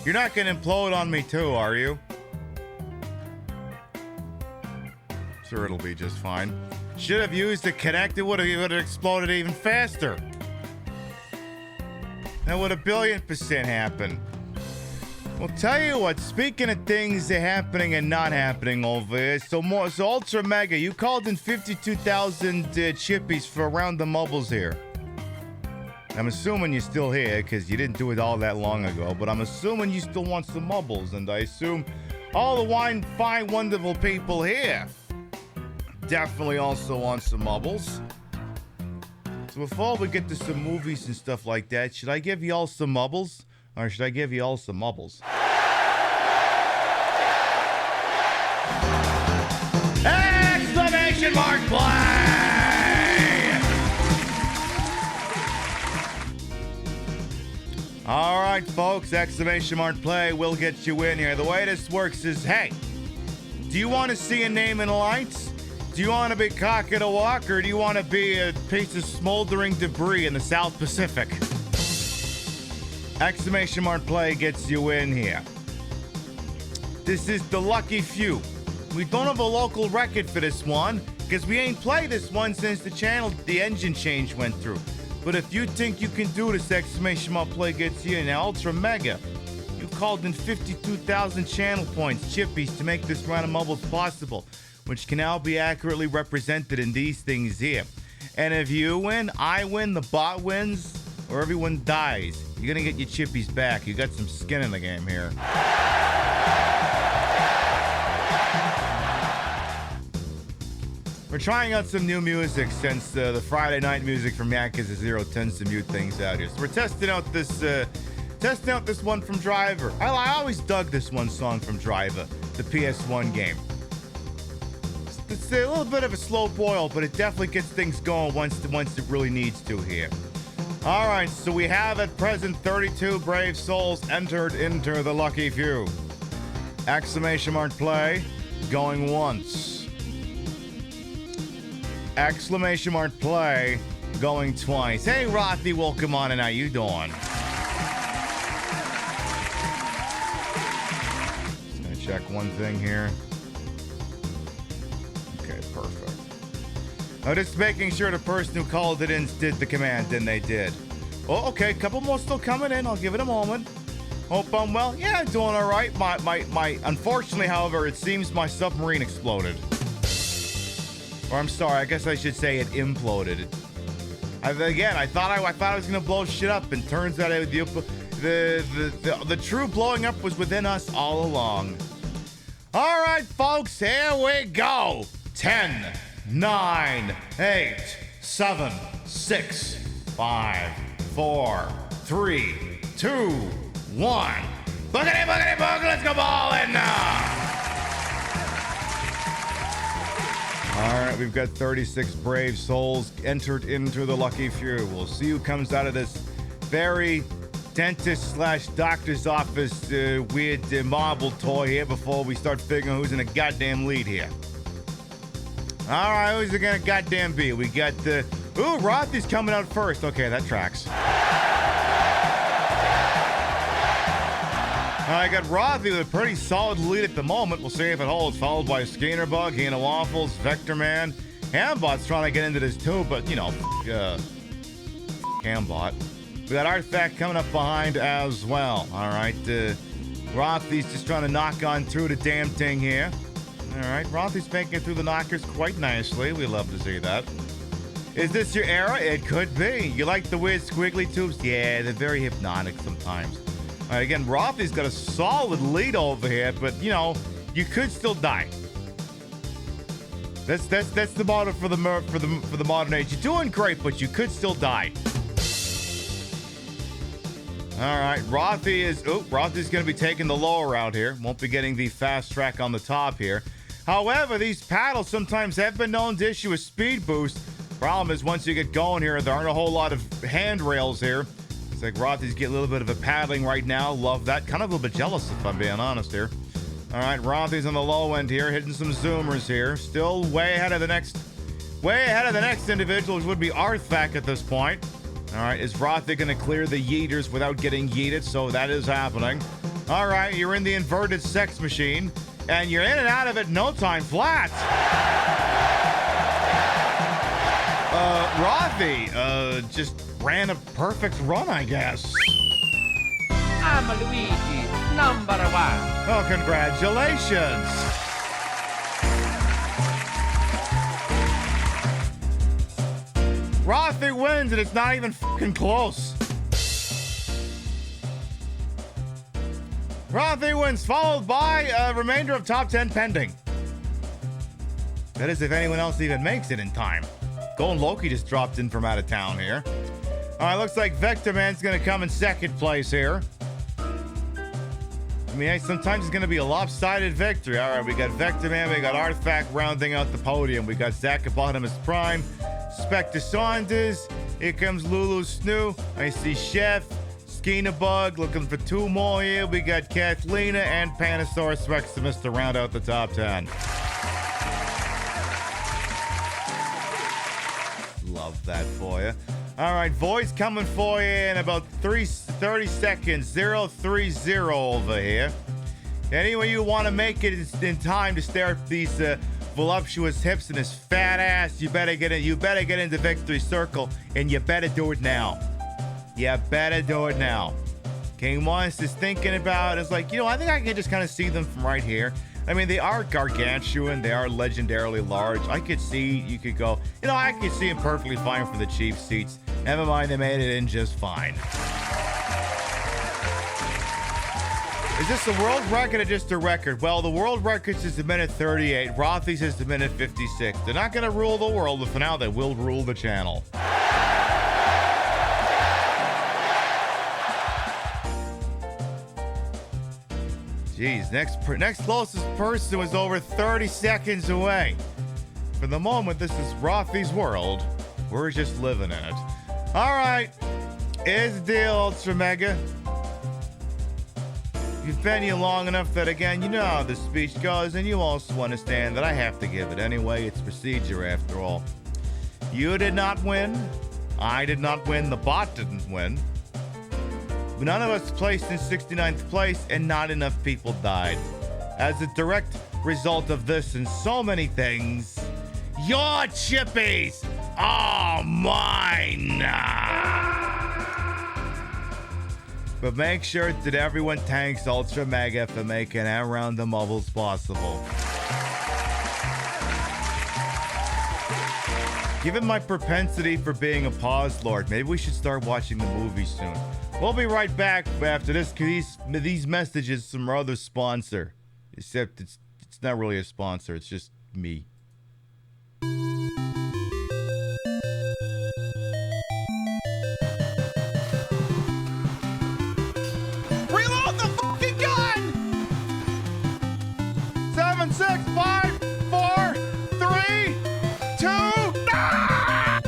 You're not gonna implode on me too, are you? Sure, it'll be just fine. Should have used the connect. It would have exploded even faster. That would 1,000,000,000% happen. Well, tell you what. Speaking of things that are happening and not happening over here, so Ultra Mega, you called in 52,000 chippies for around the mobbles here. I'm assuming you're still here because you didn't do it all that long ago. But I'm assuming you still want some mobbles, and I assume all the fine, wonderful people here definitely also on some mubbles. So before we get to some movies and stuff like that, should I give y'all some mubbles? Or should I give y'all some mubbles? Exclamation mark play! All right, folks, exclamation mark play will get you in here. The way this works is, hey, do you want to see a name in lights? Do you want to be cock of the walk, or do you want to be a piece of smoldering debris in the South Pacific? Exclamation mark play gets you in here. This is the lucky few. We don't have a local record for this one, because we ain't played this one since the engine change went through. But if you think you can do this, exclamation mark play gets you in. Now, Ultra Mega, you called in 52,000 channel points, chippies, to make this round of mubbles possible, which can now be accurately represented in these things here. And if you win, I win, the bot wins, or everyone dies, you're gonna get your chippies back. You got some skin in the game here. We're trying out some new music since the Friday night music from Yakuza 0 tends to mute things out here. So we're testing out this one from Driver. I always dug this one song from Driver, the PS1 game. It's a little bit of a slow boil, but it definitely gets things going once it really needs to here. All right, so we have at present 32 brave souls entered into the lucky few. Exclamation mark play, going once. Exclamation mark play, going twice. Hey, Rothy, welcome on in. How you doing? Just gonna check one thing here. Okay, perfect. I'm just making sure the person who called it in did the command, and they did. Oh, okay, a couple more still coming in. I'll give it a moment. Hope I'm well. Yeah, I'm doing all right. My unfortunately, however, it seems my submarine exploded. Or I'm sorry, I guess I should say it imploded. I thought I was gonna blow shit up, and turns out the true blowing up was within us all along. All right, folks, here we go. 10, 9, 8, 7, 6, 5, 4, 3, 2, 1. Boogity, boogity, boog, let's go ballin' now. All right, we've got 36 brave souls entered into the lucky few. We'll see who comes out of this very dentist/doctor's office weird marble toy here before we start figuring who's in a goddamn lead here. All right, who's it gonna goddamn be? We got ooh, Rothy's coming out first. Okay, that tracks. I got Rothy with a pretty solid lead at the moment. We'll see if it holds. Followed by Skainerbug, Hina Waffles, Vector Man. Hambot's trying to get into this too, but you know, Hambot. We got Artifact coming up behind as well. All right, Rothy's just trying to knock on through the damn thing here. All right, Rothy's making it through the knockers quite nicely. We love to see that. Is this your era? It could be. You like the weird squiggly tubes? Yeah, they're very hypnotic sometimes. All right, again, Rothy's got a solid lead over here, but you know, you could still die. That's the motto for the modern age. You're doing great, but you could still die. All right, Rothy's going to be taking the lower route here. Won't be getting the fast track on the top here. However, these paddles sometimes have been known to issue a speed boost. Problem is, once you get going here, there aren't a whole lot of handrails here. It's like Rothy's getting a little bit of a paddling right now. Love that. Kind of a little bit jealous, if I'm being honest here. All right, Rothy's on the low end here, hitting some zoomers here. Still way ahead of the next individual, which would be Artifact at this point. All right, is Rothy going to clear the yeeters without getting yeeted? So that is happening. All right, you're in the inverted sex machine, and you're in and out of it no time flat. Rothy just ran a perfect run, I guess. I'm Luigi, number one. Oh, congratulations. Rothy wins, and it's not even fucking close. Rothy wins, followed by a remainder of top 10 pending. That is, if anyone else even makes it in time. Golden Loki just dropped in from out of town here. All right, looks like Vector Man's going to come in second place here. I mean, hey, sometimes it's going to be a lopsided victory. All right, we got Vector Man, we got Artifact rounding out the podium. We got Zachabottomus Prime, Spectre Saunders. Here comes Lulu Snoo. I see Chef, Skeenabug looking for two more here. We got Kathlena and Panosaurus Reximus to round out the top 10. Love that for you. All right, Void's coming for you in about 30 seconds. 030 over here. Anyway, you want to make it in time to stare at these voluptuous hips and this fat ass, you better get in. You better get into Victory Circle, and you better do it now. You better do it now. King Monst is thinking about it. It's like, I think I can just kind of see them from right here. I mean, they are gargantuan. They are legendarily large. I could see, you could go, I could see them perfectly fine from the cheap seats. Never mind, they made it in just fine. Is this a world record or just a record? Well, the world record is a minute 38. Rothy's is a minute 56. They're not going to rule the world, but for now, they will rule the channel. Jeez, next closest person was over 30 seconds away. For the moment, this is Rothy's world. We're just living in it. All right, here's the deal, Ultra Mega. You've been here long enough that, again, you know how this speech goes, and you also understand that I have to give it anyway. It's procedure, after all. You did not win. I did not win. The bot didn't win. None of us placed in 69th place, and not enough people died. As a direct result of this and so many things, your chippies are mine! But make sure that everyone thanks Ultra Mega for making our round the Mubbles possible. Given my propensity for being a pause lord, maybe we should start watching the movie soon. We'll be right back after this, these messages from our other sponsor. Except it's not really a sponsor, it's just me. Reload the fucking gun! 7, 6, 5, 4, 3, 2, ah!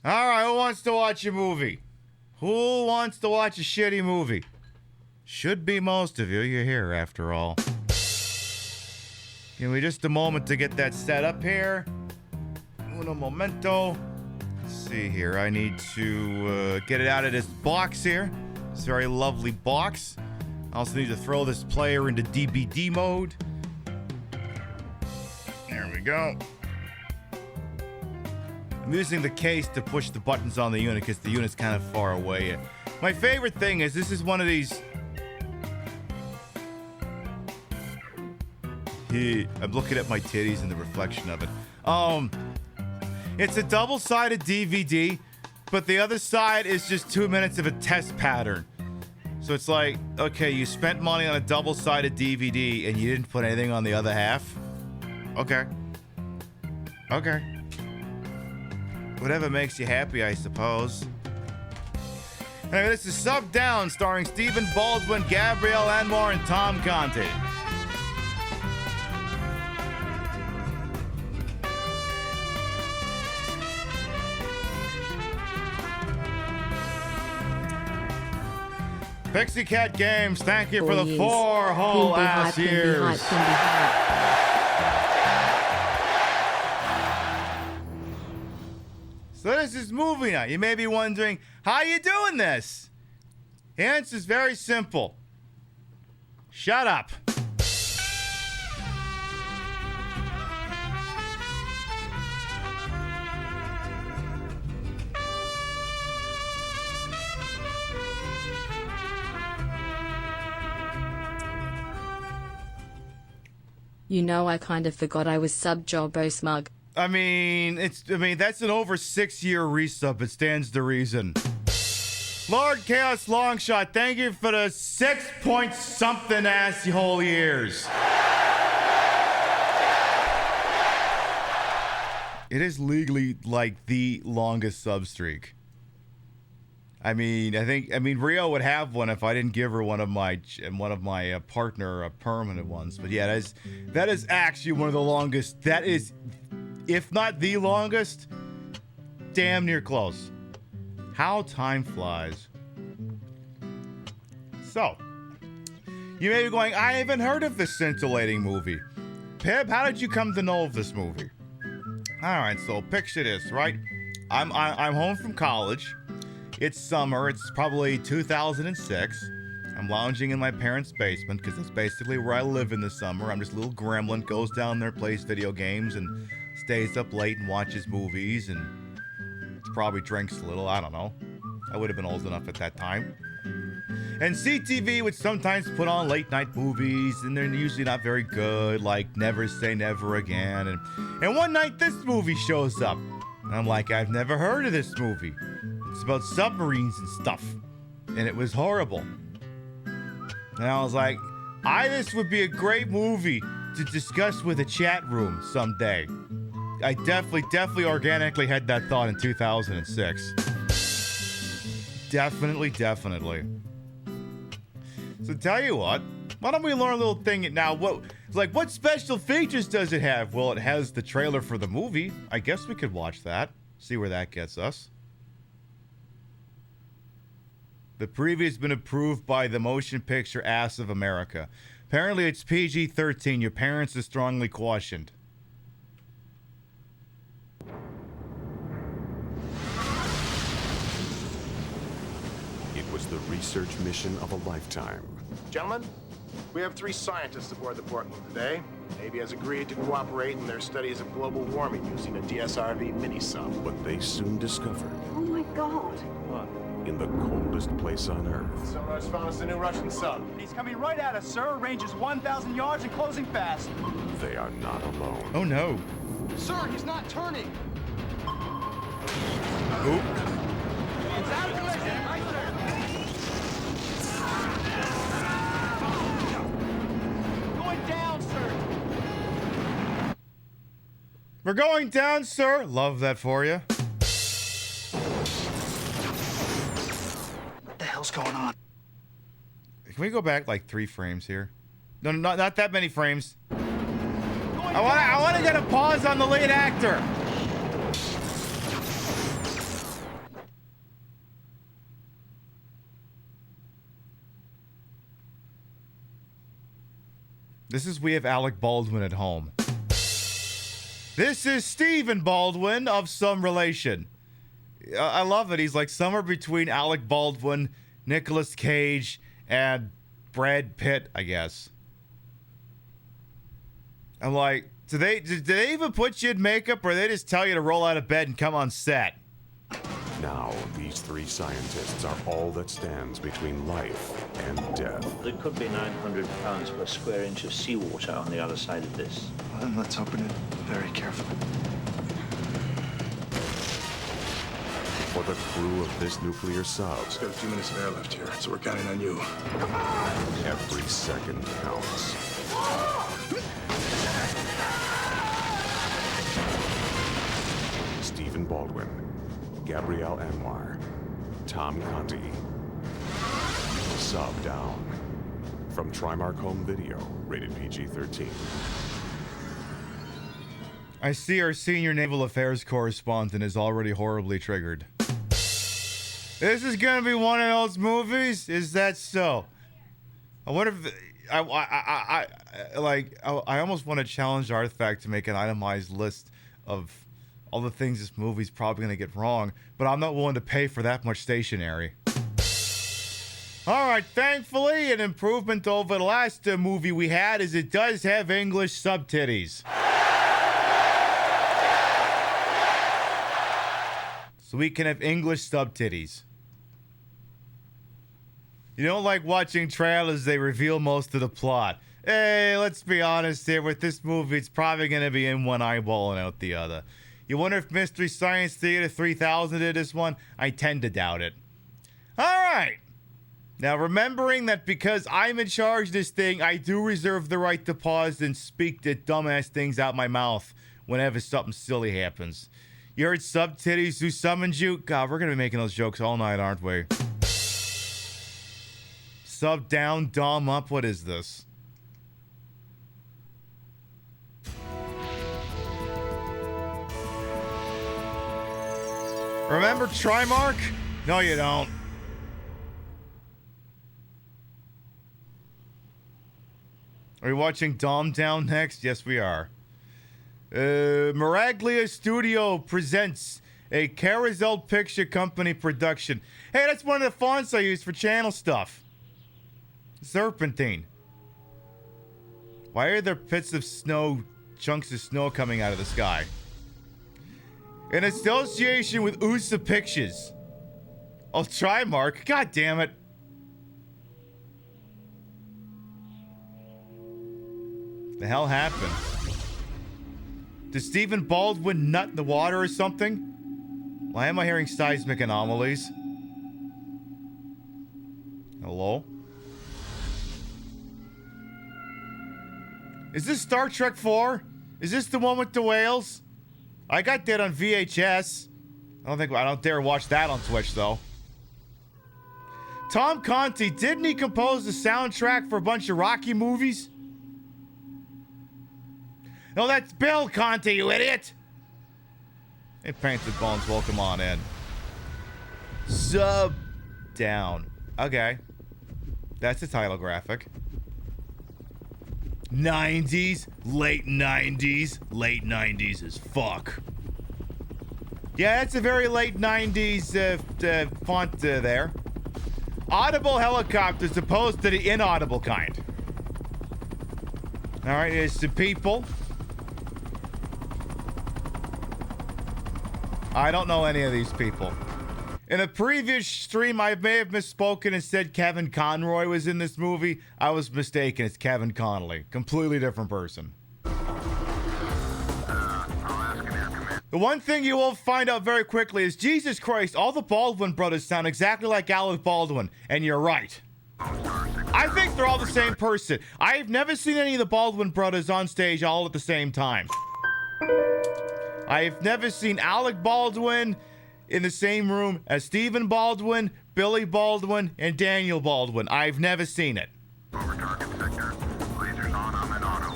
All right, who wants to watch a movie? Who wants to watch a shitty movie? Should be most of you. You're here, after all. Give me just a moment to get that set up here. Uno momento. Let's see here. I need to get it out of this box here. This very lovely box. I also need to throw this player into DVD mode. There we go. I'm using the case to push the buttons on the unit because the unit's kind of far away. My favorite thing is this is one of these... I'm looking at my titties and the reflection of it. It's a double-sided DVD, but the other side is just 2 minutes of a test pattern. So it's like, okay, you spent money on a double-sided DVD and you didn't put anything on the other half? Okay. Okay. Whatever makes you happy, I suppose. Anyway, this is Sub Down, starring Stephen Baldwin, Gabrielle Anwar, and Tom Conti. Pixie Cat Games, thank you for the 4 whole ass years. So this is movie night. You may be wondering, how you doing this? The answer is very simple. Shut up. You know, I kind of forgot I was sub-Jobbo smug. I mean, that's an over 6-year resub. It stands to reason. Lord Chaos Longshot, thank you for the 6 point something asshole years. It is legally like the longest sub streak. I mean, Rio would have one if I didn't give her one of my partner permanent ones. But yeah, that is actually one of the longest. That is, if not the longest, damn near close. How time flies. So, you may be going, I haven't heard of this scintillating movie. Pib, how did you come to know of this movie? All right, so picture this, right? I'm home from college. It's summer. It's probably 2006. I'm lounging in my parents' basement because that's basically where I live in the summer. I'm just a little gremlin, goes down there, plays video games, and stays up late and watches movies, and probably drinks a little. I don't know. I would have been old enough at that time. And CTV would sometimes put on late night movies, and they're usually not very good, like Never Say Never Again. And one night this movie shows up. And I'm like, I've never heard of this movie. It's about submarines and stuff. And it was horrible. And I was like, this would be a great movie to discuss with a chat room someday. I definitely organically had that thought in 2006. Definitely. So tell you what, why don't we learn a little thing now? What special features does it have? Well, it has the trailer for the movie. I guess we could watch that. See where that gets us. The preview has been approved by the Motion Picture Ass of America. Apparently it's PG-13. Your parents are strongly cautioned. It was the research mission of a lifetime. Gentlemen, we have 3 scientists aboard the Portland today. Navy has agreed to cooperate in their studies of global warming using a DSRV mini-sub. But they soon discovered, Oh my God. What? in the coldest place on Earth, Sonar's found us a new Russian sub. He's coming right at us, sir. Range is 1,000 yards and closing fast. they are not alone. Oh no. Sir, he's not turning. Oop. It's out of collision. Right, sir. Going down, sir. We're going down, sir. Love that for you. What the hell's going on? Can we go back like 3 frames here? No, not that many frames. I want to get a pause on the lead actor. We have Alec Baldwin at home. This is Stephen Baldwin of some relation. I love it. He's like somewhere between Alec Baldwin, Nicolas Cage, and Brad Pitt, I guess. I'm like, did they even put you in makeup, or they just tell you to roll out of bed and come on set? Now, these 3 scientists are all that stands between life and death. There could be 900 pounds per square inch of seawater on the other side of this. Well, then let's open it very carefully. For the crew of this nuclear sub, Just got a few minutes of airlift here, so we're counting on you. every second counts. Stephen Baldwin, Gabrielle Anwar, Tom Conti. Sub Down. From Trimark Home Video, rated PG-13. I see our senior naval affairs correspondent is already horribly triggered. This is gonna be one of those movies? Is that so? I wonder if I almost want to challenge Artifact to make an itemized list of all the things this movie's probably gonna get wrong, but I'm not willing to pay for that much stationery. All right, thankfully, an improvement over the last movie we had is it does have English sub-titties. So we can have English sub-titties. You don't like watching trailers, they reveal most of the plot. Hey, let's be honest here. With this movie, it's probably going to be in one eyeball and out the other. You wonder if Mystery Science Theater 3000 did this one? I tend to doubt it. All right. Now, remembering that because I'm in charge of this thing, I do reserve the right to pause and speak the dumbass things out my mouth whenever something silly happens. You heard Sub Titties Who Summoned You? God, we're going to be making those jokes all night, aren't we? Sub down, dom up. What is this? Remember Trimark? No, you don't. Are we watching Dom Down next? Yes, we are. Miraglia Studio presents a Carousel Picture Company production. Hey, that's one of the fonts I use for channel stuff. Serpentine. Why are there pits of snow, chunks of snow coming out of the sky? In association with USA Pictures. Oh, Trimark. God damn it. The hell happened? Did Stephen Baldwin nut in the water or something? Why am I hearing seismic anomalies? Hello? Is this Star Trek 4? Is this the one with the whales? I got that on VHS. I don't dare watch that on Twitch though. Tom Conti, didn't he compose the soundtrack for a bunch of Rocky movies? No, that's Bill Conti, you idiot! Hey, Painted Bones, welcome on in. Sub down. Okay. That's the title graphic. 90s, late 90s. Late 90s as fuck. Yeah, that's a very late 90s font there. Audible helicopters opposed to the inaudible kind. Alright, here's some people. I don't know any of these people. In a previous stream, I may have misspoken and said Kevin Conroy was in this movie. I was mistaken. It's Kevin Connolly. Completely different person. The one thing you will find out very quickly is, Jesus Christ, all the Baldwin brothers sound exactly like Alec Baldwin. And you're right. I think they're all the same person. I've never seen any of the Baldwin brothers on stage all at the same time. I've never seen Alec Baldwin in the same room as Stephen Baldwin, Billy Baldwin, and Daniel Baldwin. I've never seen it. Over target sector. Lasers on, I'm in auto.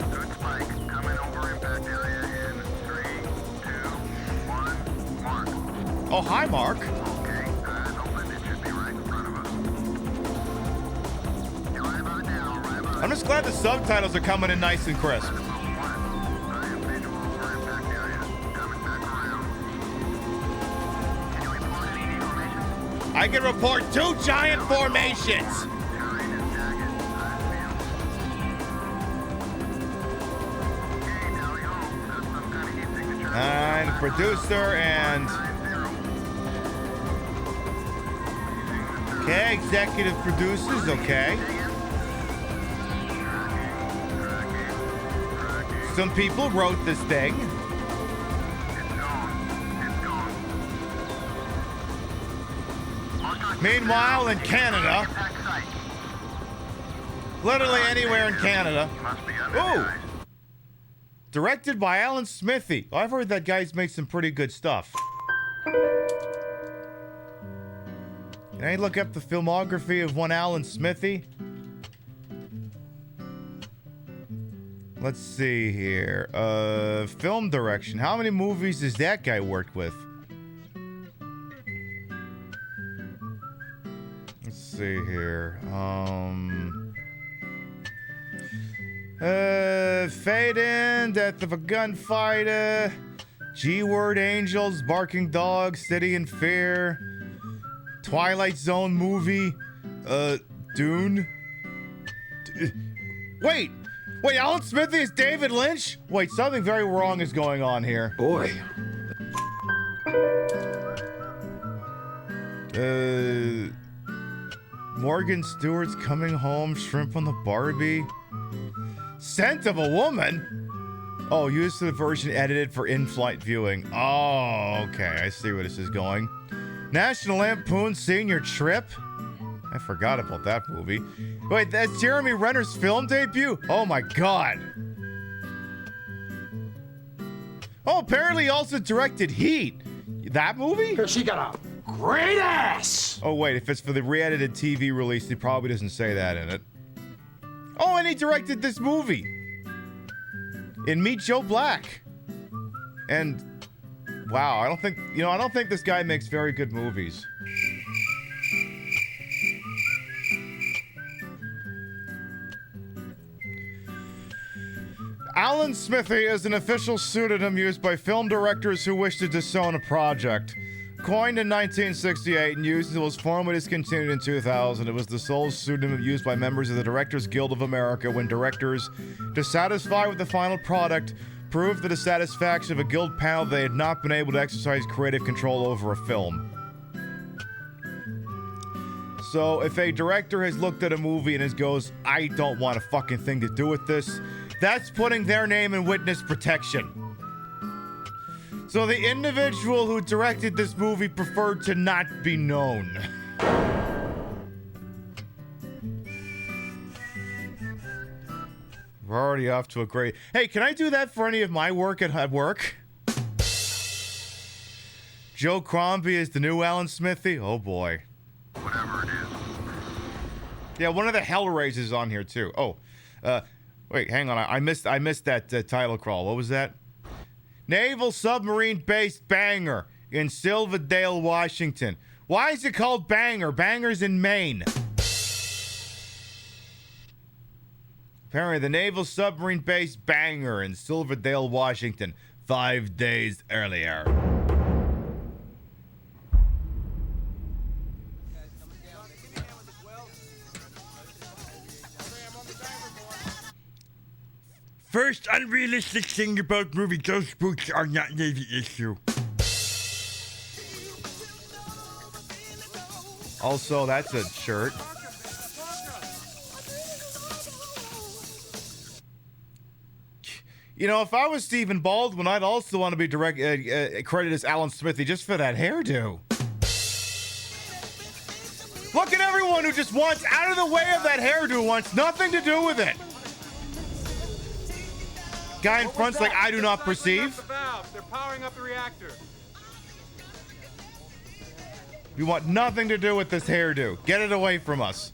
Good spike. Coming over impact area in 3, 2, 1, mark. Oh, hi, Mark. Okay, eyes open. It should be right in front of us. Arrive on now, arrive on. I'm just glad the subtitles are coming in nice and crisp. I am visual over impact area. Coming back around. Can you report any information? I can report 2 giant formations. Terrain is jagged. Okay, tally ho. That's some kind of heat signature. And producer and... Okay, executive producers, okay. Some people wrote this thing. Meanwhile, in Canada, literally anywhere in Canada. Ooh! Directed by Alan Smithy. Oh, I've heard that guy's made some pretty good stuff. Can I look up the filmography of one Alan Smithy? Let's see here. Film direction. How many movies has that guy worked with? Let's see here. Fade In, Death of a Gunfighter, G-Word Angels, Barking Dogs, City in Fear, Twilight Zone movie, Dune. Wait, Alan Smithy is David Lynch? Wait, something very wrong is going on here. Boy. Morgan Stewart's Coming Home, Shrimp on the Barbie. Scent of a Woman? Oh, used the version edited for in-flight viewing. Oh, okay. I see where this is going. National Lampoon Senior Trip? I forgot about that movie. Wait, that's Jeremy Renner's film debut? Oh my god. Oh, apparently he also directed Heat. That movie? She got a great ass! Oh wait, if it's for the re-edited TV release, he probably doesn't say that in it. Oh, and he directed this movie. In Meet Joe Black. And wow, I don't think this guy makes very good movies. Alan Smithy is an official pseudonym used by film directors who wish to disown a project. Coined in 1968 and used until it was formally discontinued in 2000, it was the sole pseudonym used by members of the Directors Guild of America when directors, dissatisfied with the final product, proved the dissatisfaction of a guild panel they had not been able to exercise creative control over a film. So if a director has looked at a movie and goes, I don't want a fucking thing to do with this, that's putting their name in witness protection. So the individual who directed this movie preferred to not be known. We're already off to a great... Hey, can I do that for any of my work at work? Joe Crombie is the new Alan Smithy? Oh boy. Whatever it is. Yeah, one of the Hellraisers on here too. Oh, wait, hang on. I missed that title crawl. What was that? Naval submarine base banger in Silverdale, Washington. Why is it called Banger? Banger's in Maine. Apparently, the naval submarine base Banger in Silverdale, Washington, 5 days earlier. First unrealistic thing about movie, those boots are not Navy issue. Also, that's a shirt. You know, if I was Stephen Baldwin, I'd also want to be credited as Alan Smithy just for that hairdo. Look at everyone who just wants out of the way of that hairdo, wants nothing to do with it. Guy in front's like, I do not perceive. They're powering up the reactor. We want nothing to do with this hairdo. Get it away from us.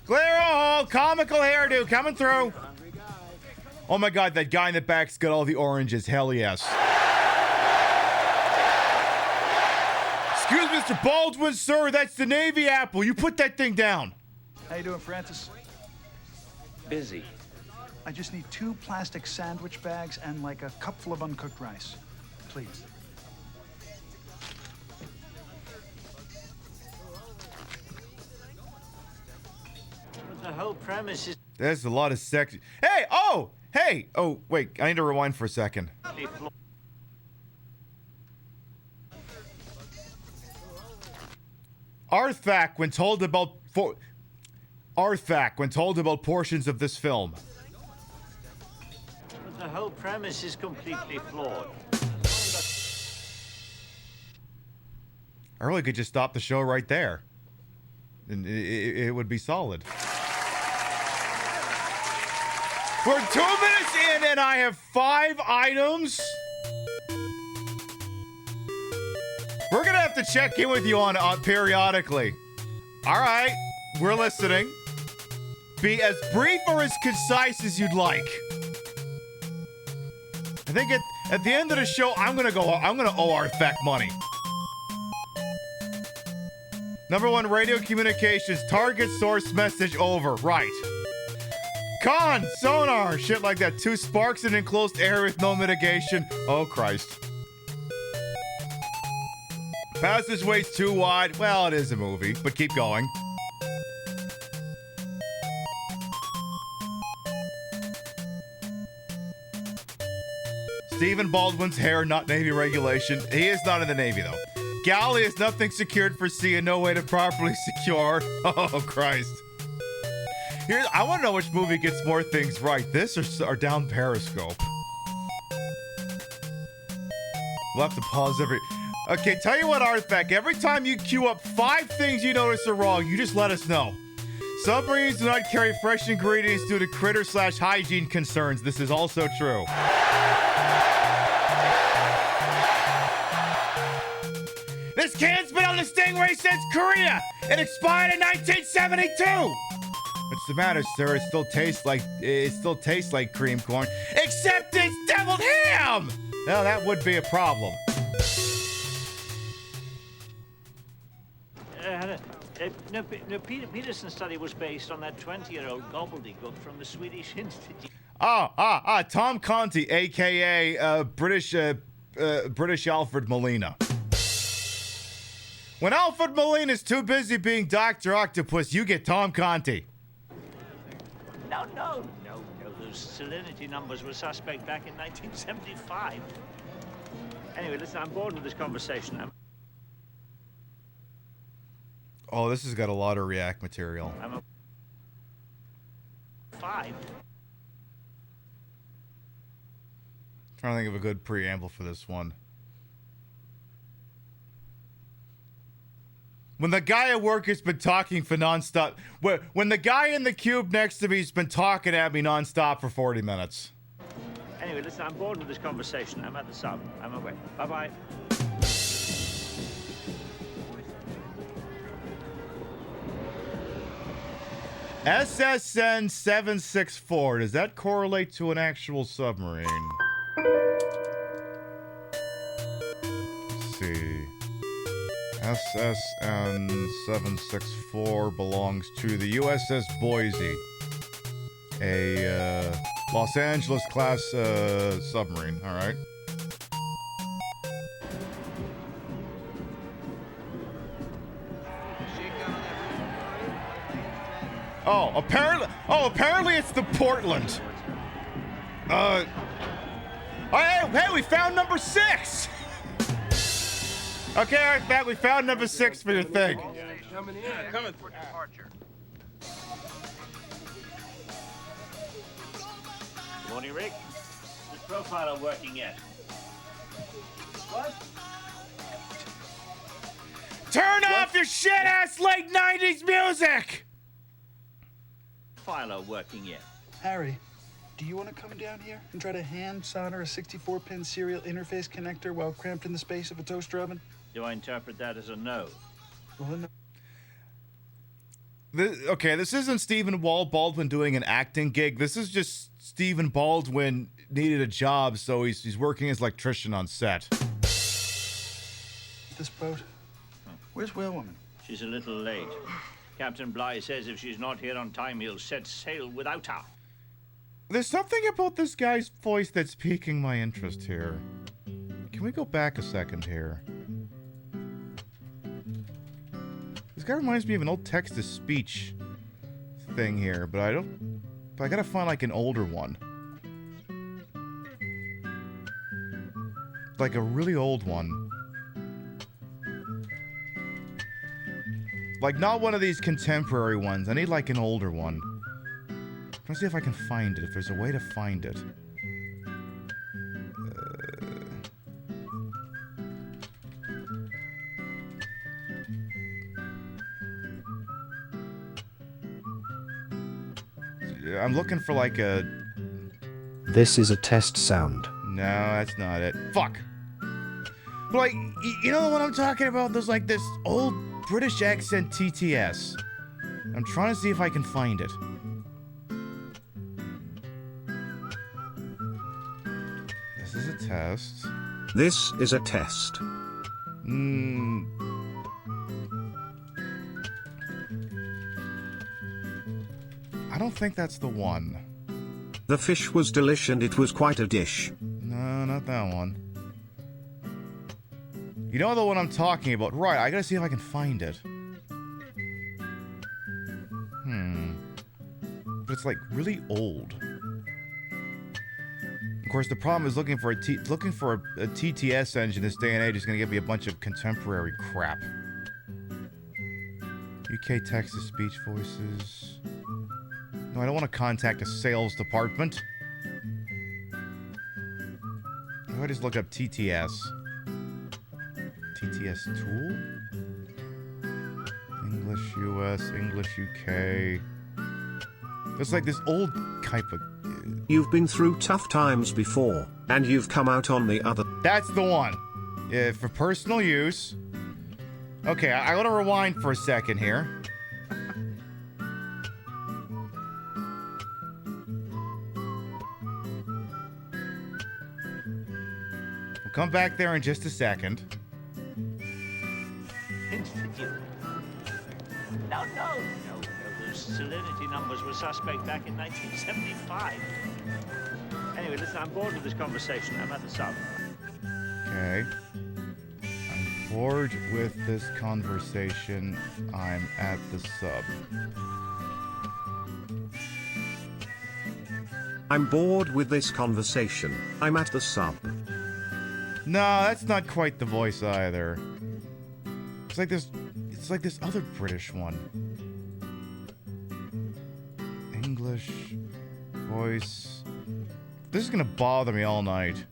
Clear a hole. Comical hairdo coming through. Oh my god, that guy in the back's got all the oranges. Hell yes. Excuse Mr. Baldwin, sir. That's the Navy apple. You put that thing down. How you doing, Francis? Busy. I just need 2 plastic sandwich bags and like a cupful of uncooked rice. Please. The whole premise is... There's a lot of sex. Hey! Oh! Hey! Oh, wait. I need to rewind for a second. Arthak, when told about portions of this film. The whole premise is completely flawed. I really could just stop the show right there. And it would be solid. We're 2 minutes in and I have 5 items. We're gonna have to check in with you on periodically. All right, we're listening. Be as brief or as concise as you'd like. I think at the end of the show, I'm gonna owe Arthak money. Number 1, radio communications. Target source message over. Right. Con, sonar, shit like that. 2 sparks in an enclosed area with no mitigation. Oh, Christ. Passageway's too wide. Well, it is a movie, but keep going. Stephen Baldwin's hair, not Navy regulation. He is not in the Navy, though. Galley is nothing secured for sea and no way to properly secure. Oh, Christ. I want to know which movie gets more things right, this or down Periscope. We'll have to pause every... Okay, tell you what, Arthbeck, every time you queue up 5 things you notice are wrong, you just let us know. Submarines do not carry fresh ingredients due to critter/hygiene concerns. This is also true. This can's been on the Stingray since Korea. It expired in 1972. What's the matter, sir? It still tastes like cream corn, except it's deviled ham. Now that would be a problem. No, Peterson's study was based on that 20-year-old gobbledygook from the Swedish Institute. Tom Conti, a.k.a. British Alfred Molina. When Alfred Molina's too busy being Dr. Octopus, you get Tom Conti. No. Those salinity numbers were suspect back in 1975. Anyway, listen, I'm bored with this conversation. Oh, this has got a lot of React material. I'm a 5. Trying to think of a good preamble for this one. When the guy at work has been talking for nonstop, when the guy in the cube next to me has been talking at me nonstop for 40 minutes. Anyway, listen, I'm bored with this conversation. I'm at the sub. I'm away. Bye-bye. SSN 764. Does that correlate to an actual submarine? Let's see. SSN 764 belongs to the USS Boise, a Los Angeles class submarine. All right. Apparently it's the Portland. Hey, we found number 6. Okay, all right, we found number 6 for your thing. Coming for departure. Good morning, Rick. Is the profiler working yet? What? Turn off your shit-ass late 90s music! Profiler working yet? Harry, do you want to come down here and try to hand solder a 64-pin serial interface connector while cramped in the space of a toaster oven? Do I interpret that as a no? Well, no. This isn't Stephen Baldwin doing an acting gig. This is just Stephen Baldwin needed a job, so he's working as electrician on set. This boat? Where's Whale Woman? She's a little late. Captain Bligh says if she's not here on time, he'll set sail without her. There's something about this guy's voice that's piquing my interest here. Can we go back a second here? This guy reminds me of an old text-to-speech thing here, but I gotta find like an older one. Like a really old one. Like not one of these contemporary ones. I need like an older one. Let's see if I can find it, if there's a way to find it. I'm looking for like a... This is a test sound. No, that's not it. Fuck! But like, you know what I'm talking about? There's like this old British accent TTS. I'm trying to see if I can find it. This is a test. This is a test. I don't think that's the one. The fish was delish and it was quite a dish. No, not that one. You know the one I'm talking about? Right, I gotta see if I can find it. But it's like really old. I'm course, the problem is looking for a TTS engine this day and age is going to give me a bunch of contemporary crap. UK text-to-speech voices. No, I don't want to contact a sales department. If I just look up TTS. TTS tool? English US, English UK. It's like this old type of... You've been through tough times before, and you've come out on the other. That's the one. For personal use. Okay, I want to rewind for a second here. We'll come back there in just a second. No. Those salinity numbers were suspect back in 1975. Anyway, listen, I'm bored with this conversation. I'm at the sub. Okay. I'm bored with this conversation. I'm at the sub. I'm bored with this conversation. I'm at the sub. No, that's not quite the voice either. It's like this other British one. English voice. This is gonna bother me all night.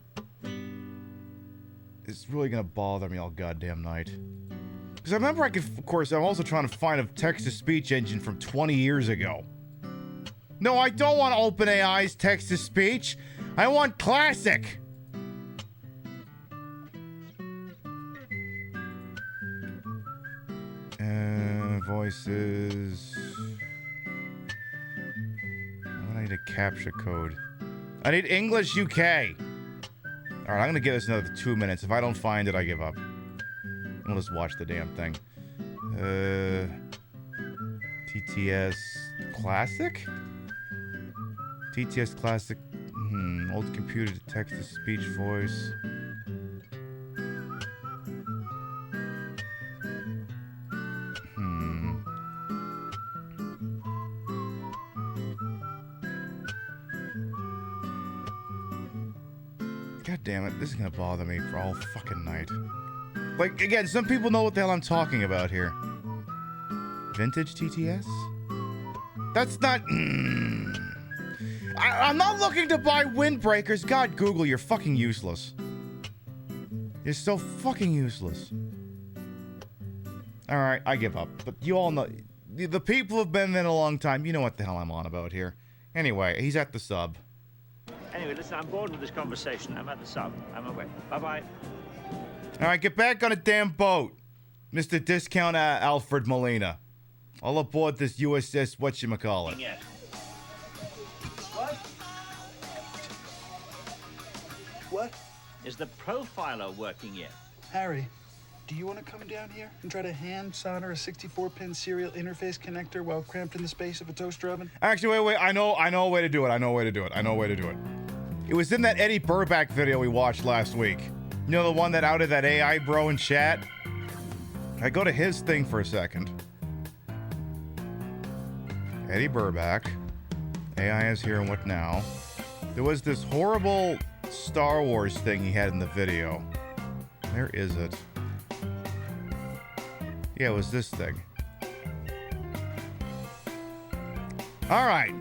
It's really gonna bother me all goddamn night. Because I remember of course, I'm also trying to find a text-to-speech engine from 20 years ago. No, I don't want OpenAI's text-to-speech. I want classic. Voices. I need a captcha code. I need English UK. Alright, I'm gonna give this another 2 minutes. If I don't find it, I give up. I'll just watch the damn thing. TTS Classic? TTS Classic. Old computer to text to speech voice. God damn it, this is gonna bother me for all fucking night. Like, again, some people know what the hell I'm talking about here. Vintage TTS? That's not... I'm not looking to buy windbreakers. God, Google, you're fucking useless. You're so fucking useless. Alright, I give up. But you all know... The people who've been in a long time, you know what the hell I'm on about here. Anyway, he's at the sub. Anyway, listen, I'm bored with this conversation. I'm at the sub. I'm away. Bye-bye. Alright, get back on a damn boat, Mr. Discount Alfred Molina. All aboard this USS whatchamacallit. Yes. What? Is the profiler working yet? Harry, do you want to come down here and try to hand solder a 64-pin serial interface connector while cramped in the space of a toaster oven? Actually, wait, I know a way to do it. It was in that Eddie Burback video we watched last week. You know, the one that outed that AI bro in chat? I go to his thing for a second. Eddie Burback. AI is here and what now? There was this horrible Star Wars thing he had in the video. Where is it? Yeah, it was this thing. Alright.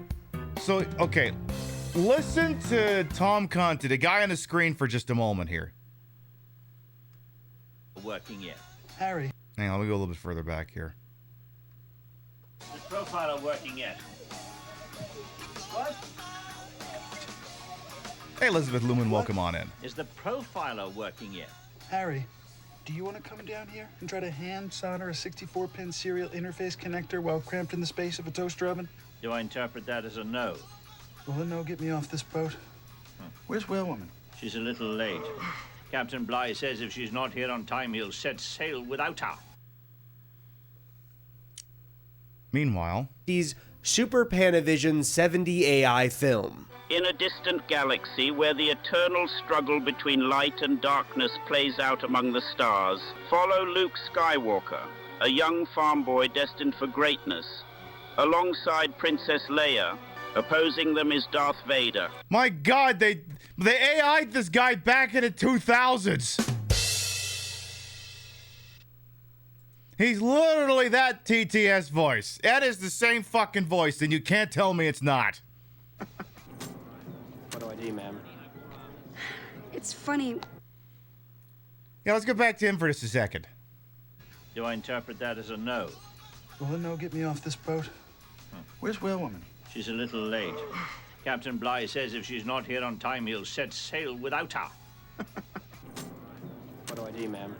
So, okay. Listen to Tom Conti, the guy on the screen, for just a moment here. Working yet? Harry. Hang on, let me go a little bit further back here. Is the profiler working yet? What? Hey, Elizabeth Lumen, welcome on in. Is the profiler working yet? Harry, do you want to come down here and try to hand solder a 64-pin serial interface connector while cramped in the space of a toaster oven? Do I interpret that as a no? Well, then no, get me off this boat. Where's Whale Woman? She's a little late. Captain Bligh says if she's not here on time, he'll set sail without her. Meanwhile, He's Super Panavision 70 AI film. In a distant galaxy where the eternal struggle between light and darkness plays out among the stars, follow Luke Skywalker, a young farm boy destined for greatness. Alongside Princess Leia, opposing them is Darth Vader. my God, They AI'd this guy back in the 2000s. He's literally that TTS voice. That is the same fucking voice, and you can't tell me it's not. What do I do, ma'am? It's funny. Yeah, let's go back to him for just a second. Do I interpret that as a no? Will a no get me off this boat? Where's Whale Woman? She's a little late. Captain Bligh says if she's not here on time, he'll set sail without her. What do I do, ma'am?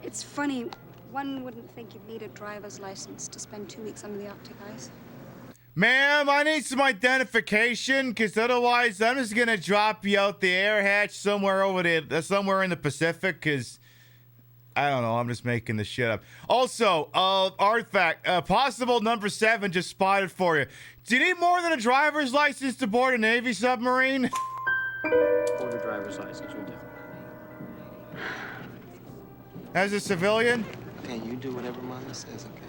It's funny. One wouldn't think you'd need a driver's license to spend 2 weeks under the Arctic ice. Ma'am, I need some identification, because otherwise I'm just going to drop you out the air hatch somewhere somewhere in the Pacific, because I don't know, I'm just making this shit up. Also, artifact, possible number 7 just spotted for you. Do you need more than a driver's license to board a Navy submarine? Order driver's license, will do. As a civilian? Hey, you do whatever Mama says, okay?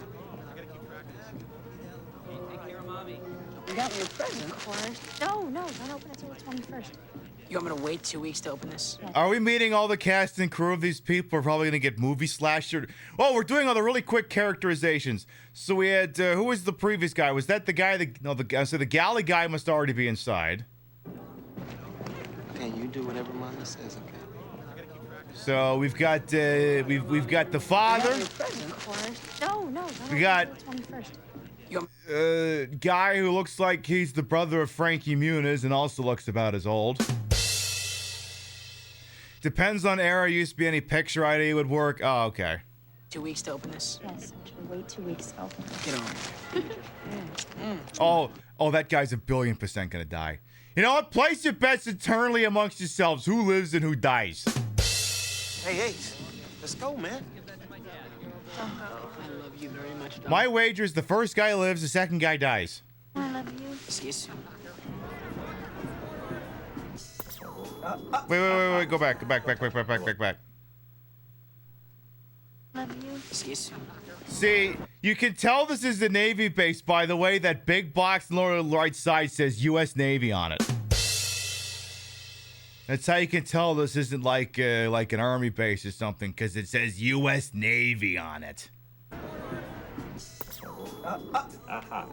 You got me a present, of course. No, don't open it till the 21st. You want me to wait 2 weeks to open this? Are we meeting all the cast and crew of these people? We're probably going to get movie slasher. Oh, we're doing all the really quick characterizations. So we had, who was the previous guy? Was that the guy so the galley guy must already be inside. Hey, you do whatever Mama says, okay? So we've got we've got the father. We got guy who looks like he's the brother of Frankie Muniz and also looks about as old. Depends on era. Used to be any picture ID would work. Oh, okay. 2 weeks to open this? Yes, actually, wait 2 weeks to open this. Get on. Oh, that guy's 1,000,000,000% gonna die. You know what? Place your bets eternally amongst yourselves. Who lives and who dies? Hey, let's go, man. I love you very much, Don. My wager is the first guy lives, the second guy dies. I love you. See you soon. Wait. Go back. Love you. See you soon. See, you can tell this is the Navy base by the way that big box on the right side says U.S. Navy on it. That's how you can tell this isn't like an Army base or something, because it says U.S. Navy on it. Aha.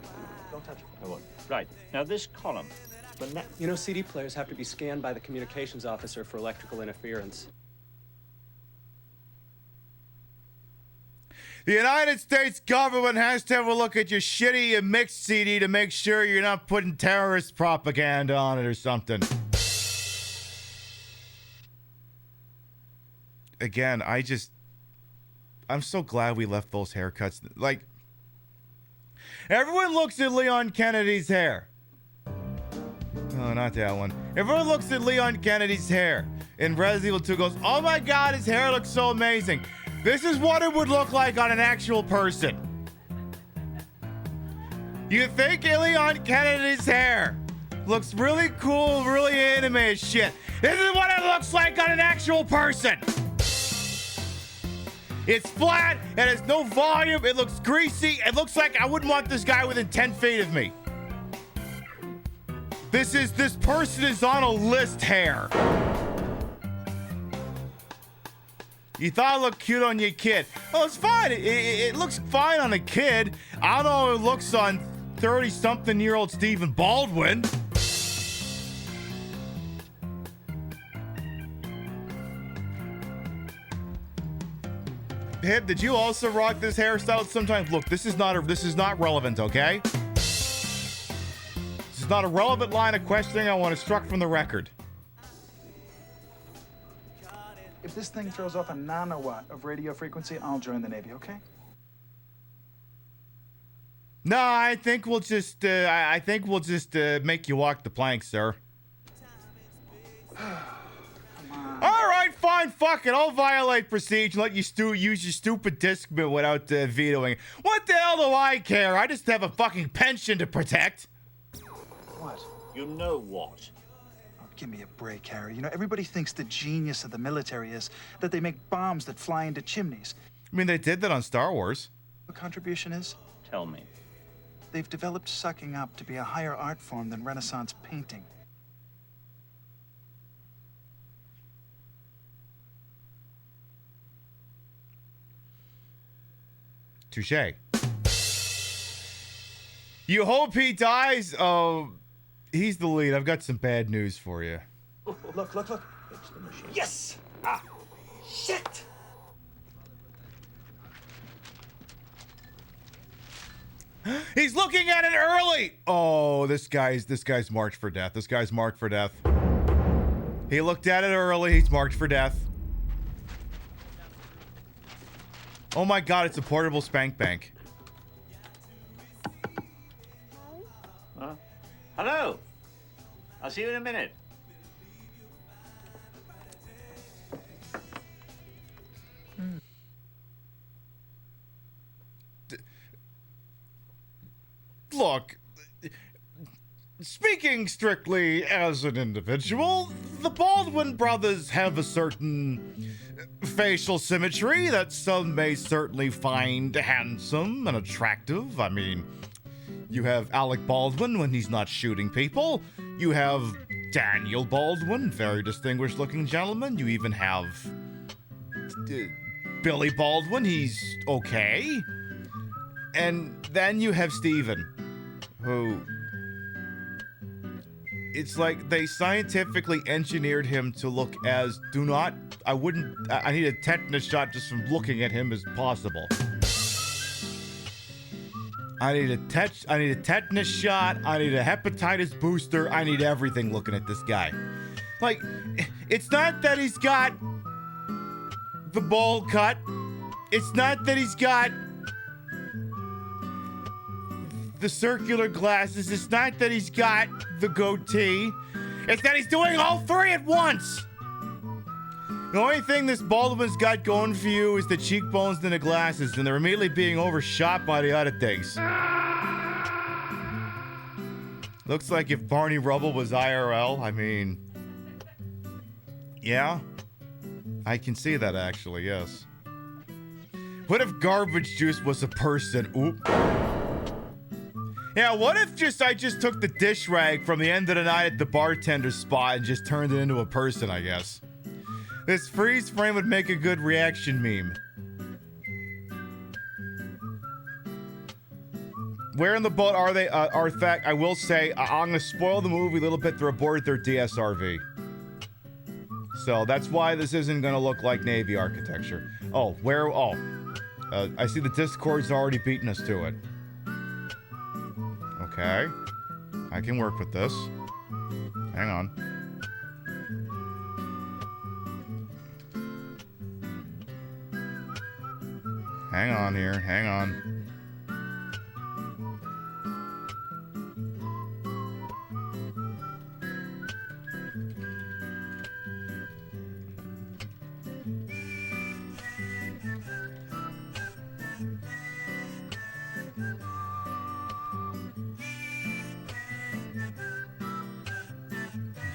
Don't touch it. I won't. Right. Now this column. You know, CD players have to be scanned by the communications officer for electrical interference. The United States government has to have a look at your shitty mixed CD to make sure you're not putting terrorist propaganda on it or something. Again, I'm so glad we left those haircuts. Like, everyone looks at Leon Kennedy's hair. Oh, not that one. Everyone looks at Leon Kennedy's hair in Resident Evil 2 goes, oh my god, his hair looks so amazing. This is what it would look like on an actual person. You think Leon Kennedy's hair looks really cool, really anime as shit. This is what it looks like on an actual person. It's flat, it has no volume, it looks greasy, it looks like I wouldn't want this guy within 10 feet of me. This person is on a list hair. You thought it looked cute on your kid. Oh, it's fine. It looks fine on a kid. I don't know how it looks on 30-something-year-old Stephen Baldwin. Hib, did you also rock this hairstyle sometimes? Look, this is not relevant, okay? This is not a relevant line of questioning. I want it struck from the record. If this thing throws off a nanowatt of radio frequency, I'll join the Navy, okay? No, I think we'll just make you walk the plank, sir. All right, fine, fuck it. I'll violate procedure and let you use your stupid disc without vetoing. What the hell do I care? I just have a fucking pension to protect. What? You know what? Oh, give me a break, Harry. You know, everybody thinks the genius of the military is that they make bombs that fly into chimneys. I mean, they did that on Star Wars. What contribution is? Tell me. They've developed sucking up to be a higher art form than Renaissance painting. Touche. You hope he dies? Oh, he's the lead. I've got some bad news for you. Look. It's the machine. Yes! Ah! Shit! He's looking at it early. Oh, this guy's marked for death. This guy's marked for death. He looked at it early. He's marked for death. Oh my God! It's a portable spank bank. Huh? Hello. I'll see you in a minute. Look, speaking strictly as an individual, the Baldwin brothers have a certain facial symmetry that some may certainly find handsome and attractive. I mean, you have Alec Baldwin when he's not shooting people. You have Daniel Baldwin, very distinguished looking gentleman. You even have Billy Baldwin, he's okay. And then you have Stephen, who, it's like they scientifically engineered him to look as I need a tetanus shot just from looking at him as possible. I need a tetanus shot, I need a hepatitis booster, I need everything looking at this guy. Like, it's not that he's got the bowl cut, it's not that he's got the circular glasses, it's not that he's got the goatee, it's that he's doing all three at once. The only thing this Baldwin's got going for you is the cheekbones and the glasses, and they're immediately being overshot by the other things. Looks like if Barney Rubble was IRL, I mean, yeah, I can see that actually, yes. What if Garbage Juice was a person? Oop. Yeah, what if I just took the dish rag from the end of the night at the bartender's spot and just turned it into a person, I guess. This freeze frame would make a good reaction meme. Where in the boat are they, Arthak? I will say, I'm gonna spoil the movie a little bit. They're aboard their DSRV. So that's why this isn't gonna look like Navy architecture. Oh, where, I see the Discord's already beaten us to it. Okay. I can work with this. Hang on. Hang on here, hang on.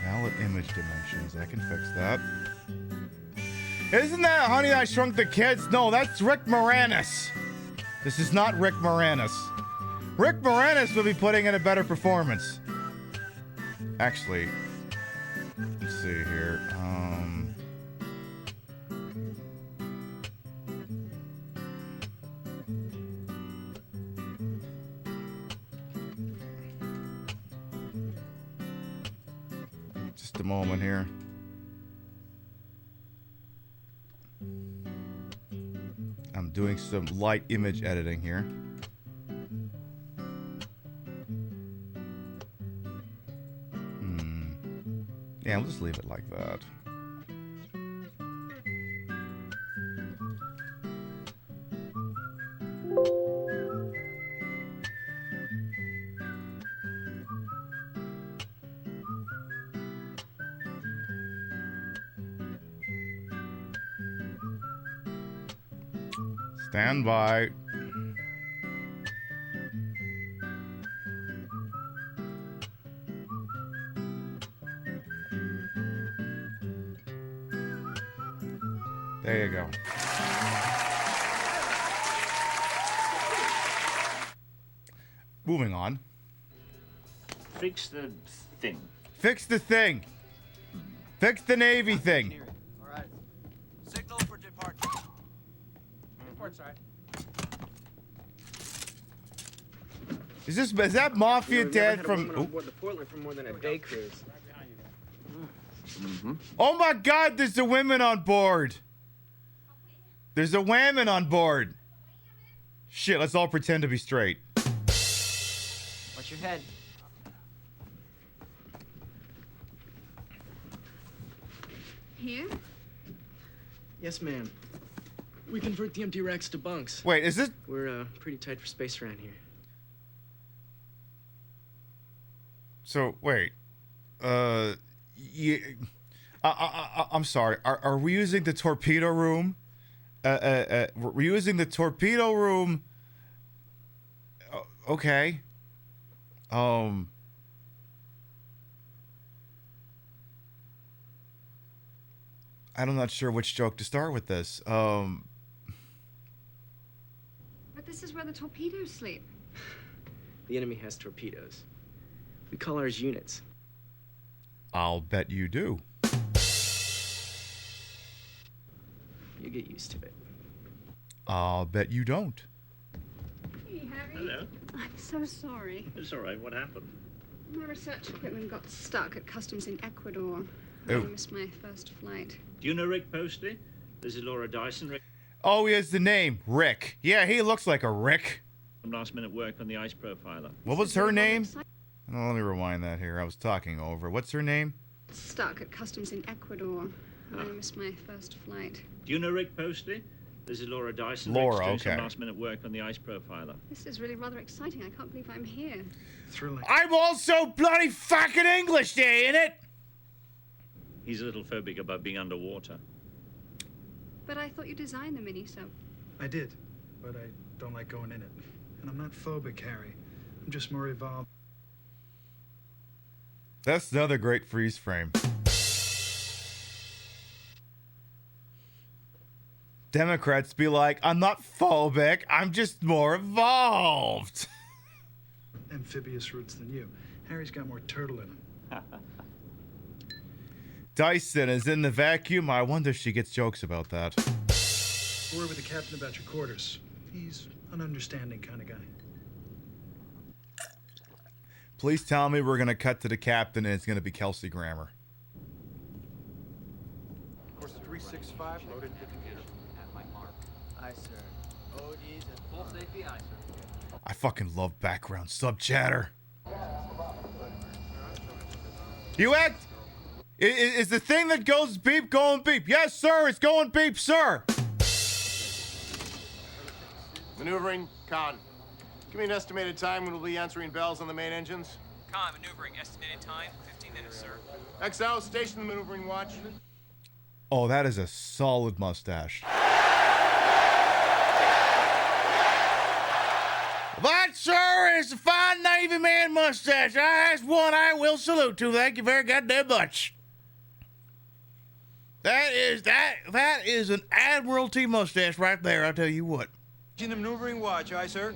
Valid image dimensions, I can fix that. Isn't that Honey, I Shrunk the Kids? No, that's Rick Moranis. This is not Rick Moranis. Rick Moranis will be putting in a better performance. Actually, let's see here. Just a moment here. I'm doing some light image editing here. Yeah, we'll just leave it like that. Stand by. There you go. Moving on. Fix the thing. Fix the thing. Fix the Navy thing. All right. Signal for departure. Report, sorry. Is that Mafia Dad from? Aboard the Portland for more than a day cruise. Oh my God! There's the women on board. There's a whammon on board. Shit! Let's all pretend to be straight. Watch your head. Here? Yes, ma'am. We convert the empty racks to bunks. Wait, is this? We're pretty tight for space around here. So wait, I'm sorry. Are we using the torpedo room? We're using the torpedo room. Okay. I'm not sure which joke to start with this. But this is where the torpedoes sleep. The enemy has torpedoes. We call ours units. I'll bet you do. You get used to it. I'll bet you don't. Hey, Harry. Hello. I'm so sorry. It's all right. What happened? My research equipment got stuck at customs in Ecuador. I Oh. missed my first flight. Do you know Rick Postley? This is Laura Dyson. Rick. Oh, he has the name Rick. Yeah, he looks like a Rick. Some last-minute work on the ice profiler. What was her name? Oh, let me rewind that here. I was talking over. What's her name? Stuck at customs in Ecuador. I missed my first flight. Do you know Rick Postley? This is Laura Dyson. Laura, Rick's doing okay. some last-minute work on the ice profiler. This is really rather exciting. I can't believe I'm here. Thrilling. I'm also bloody fucking English, there, ain't it? He's a little phobic about being underwater. But I thought you designed the mini-sub. I did, but I don't like going in it. And I'm not phobic, Harry. I'm just more evolved. That's another great freeze frame. Democrats be like, I'm not phobic, I'm just more evolved. Amphibious roots than you. Harry's got more turtle in him. Dyson is in the vacuum. I wonder if she gets jokes about that. Word with the captain about your quarters. He's an understanding kind of guy. Please tell me we're going to cut to the captain and it's going to be Kelsey Grammer. Course 365 loaded for computer. Aye, sir. ODs at full safety, aye, sir. I fucking love background sub chatter. You act... Is the thing that goes beep going beep? Yes, sir, it's going beep, sir. Maneuvering, Con. Give me an estimated time when we'll be answering bells on the main engines. Con, maneuvering, estimated time, 15 minutes, sir. XO, station the maneuvering watch. Oh, that is a solid mustache. That, sir, is a fine Navy man mustache. That's one I will salute to. Thank you very goddamn much. That is an Admiralty mustache right there, I'll tell you what. In the maneuvering watch, aye, sir.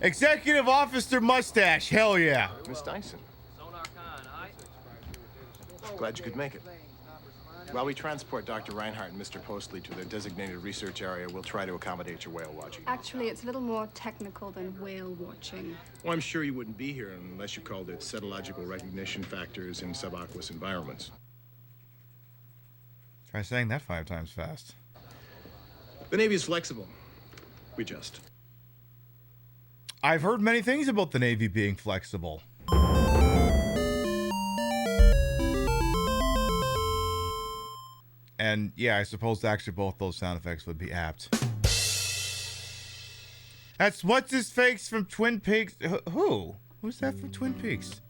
Executive Officer mustache, hell yeah. Miss Dyson. Glad you could make it. While we transport Dr. Reinhardt and Mr. Postley to their designated research area, we'll try to accommodate your whale watching. Actually, it's a little more technical than whale watching. Well, I'm sure you wouldn't be here unless you called it cytological recognition factors in subaqueous environments. Try saying that 5 times fast. The Navy is flexible. We just. I've heard many things about the Navy being flexible. And yeah, I suppose actually both those sound effects would be apt. That's what's his face from Twin Peaks. Who? Who's that from Twin Peaks?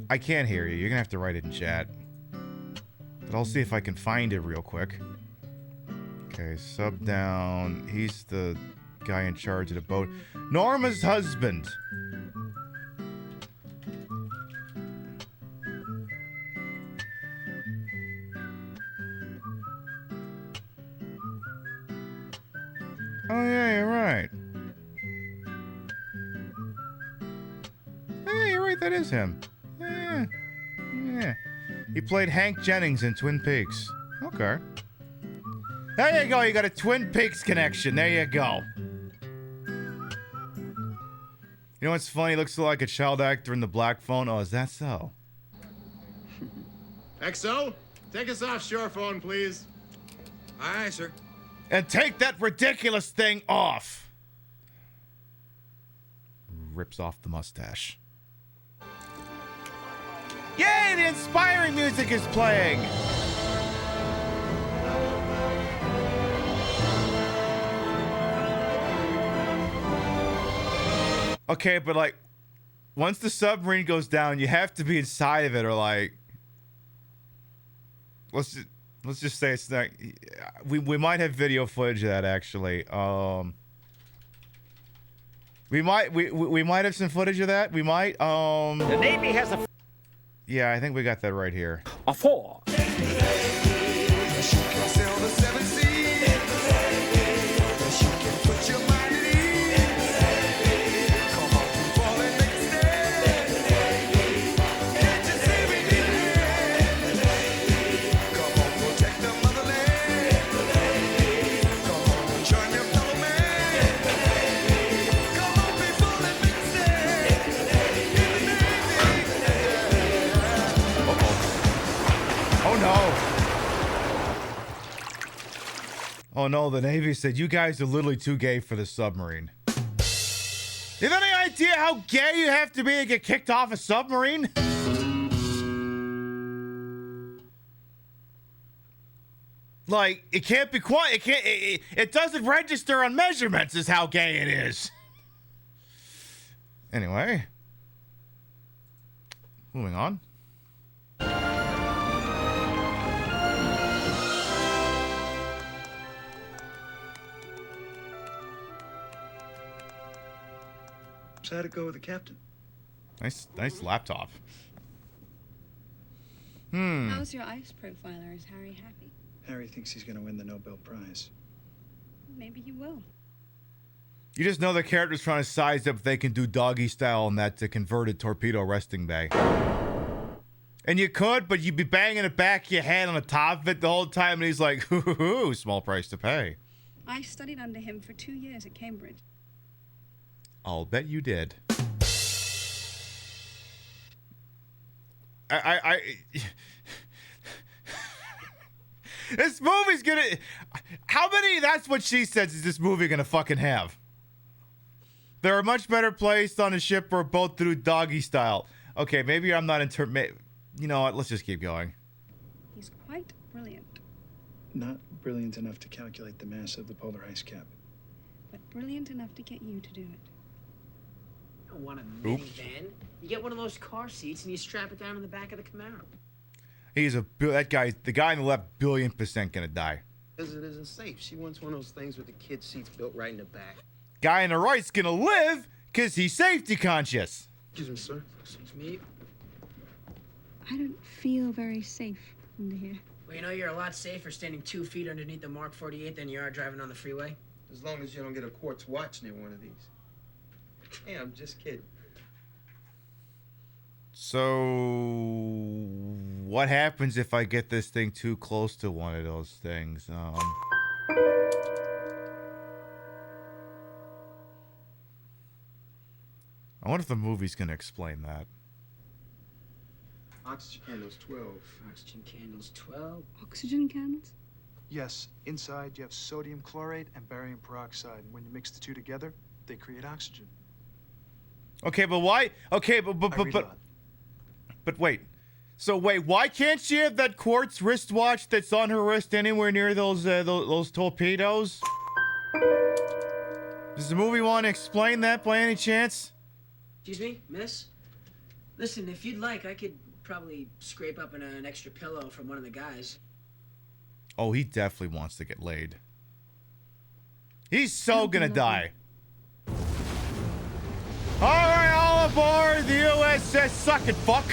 I can't hear you. You're gonna have to write it in chat. But I'll see if I can find it real quick. Okay, sub down. He's the guy in charge of the boat. Norma's husband. Oh yeah, you're right. Yeah, you're right, that is him. Yeah. Yeah. He played Hank Jennings in Twin Peaks. Okay. There you go. You got a Twin Peaks connection. There you go. You know what's funny? He looks like a child actor in the black phone. Oh, is that so? XO, take us offshore phone, please. Aye, sir. And take that ridiculous thing off. Rips off the mustache. Yay, the inspiring music is playing. Okay, but like, once the submarine goes down, you have to be inside of it, or like, let's just say it's not. We might have video footage of that actually. We might have some footage of that. We might. The Navy has a. Yeah, I think we got that right here. A 4. Oh no, the Navy said you guys are literally too gay for the submarine. You have any idea how gay you have to be to get kicked off a submarine? Like, it can't be quite, it doesn't register on measurements is how gay it is. Anyway. Moving on. So how'd it go with the captain? Nice laptop. How's your ice profiler? Is Harry happy? Harry thinks he's going to win the Nobel Prize. Maybe he will. You just know the character's trying to size up if they can do doggy style on that converted torpedo resting bay. And you could, but you'd be banging the back of your head on the top of it the whole time, and he's like, hoo, small price to pay. I studied under him for 2 years at Cambridge. I'll bet you did. This movie's gonna... How many That's What She Says is this movie gonna fucking have? There are much better placed on a ship or a boat to do doggy style. Okay, maybe I'm not you know what? Let's just keep going. He's quite brilliant. Not brilliant enough to calculate the mass of the polar ice cap. But brilliant enough to get you to do it. You don't want a minivan. You get one of those car seats and you strap it down in the back of the Camaro. The guy on the left, 1,000,000,000% gonna die. Because it isn't safe. She wants one of those things with the kid seats built right in the back. Guy on the right's gonna live because he's safety conscious. Excuse me, sir. Excuse me. I don't feel very safe under here. Well, you know you're a lot safer standing 2 feet underneath the Mark 48 than you are driving on the freeway. As long as you don't get a quartz watch near one of these. Hey, I'm just kidding. So, what happens if I get this thing too close to one of those things? I wonder if the movie's gonna explain that. Oxygen candles 12. Oxygen candles 12. Oxygen candles? Yes, inside you have sodium chlorate and barium peroxide. And when you mix the two together, they create oxygen. Okay, but why? Okay, but wait. So wait, why can't she have that quartz wristwatch that's on her wrist anywhere near those torpedoes? Does the movie want to explain that by any chance? Excuse me, miss? Listen, if you'd like, I could probably scrape up an extra pillow from one of the guys. Oh, he definitely wants to get laid. He's so gonna die. All right, all aboard the USS Suck It Fuck.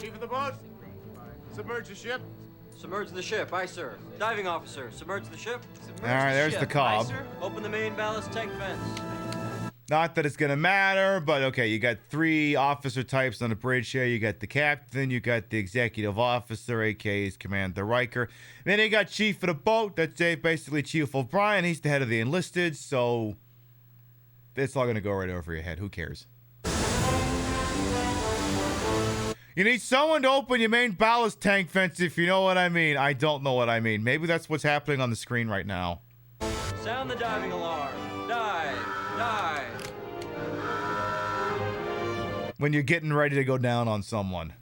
Chief of the boat, submerge the ship. Submerge the ship, aye, sir. Diving officer, submerge the ship. All right, there's the cob. Aye, sir. Open the main ballast tank vents. Not that it's going to matter, but okay, you got 3 officer types on the bridge here. You got the captain, you got the executive officer, aka Commander Riker. Then you got chief of the boat, that's basically Chief O'Brien. He's the head of the enlisted, so it's all going to go right over your head. Who cares? You need someone to open your main ballast tank vents, if you know what I mean. I don't know what I mean. Maybe that's what's happening on the screen right now. Sound the diving alarm. Dive. Dive. When you're getting ready to go down on someone.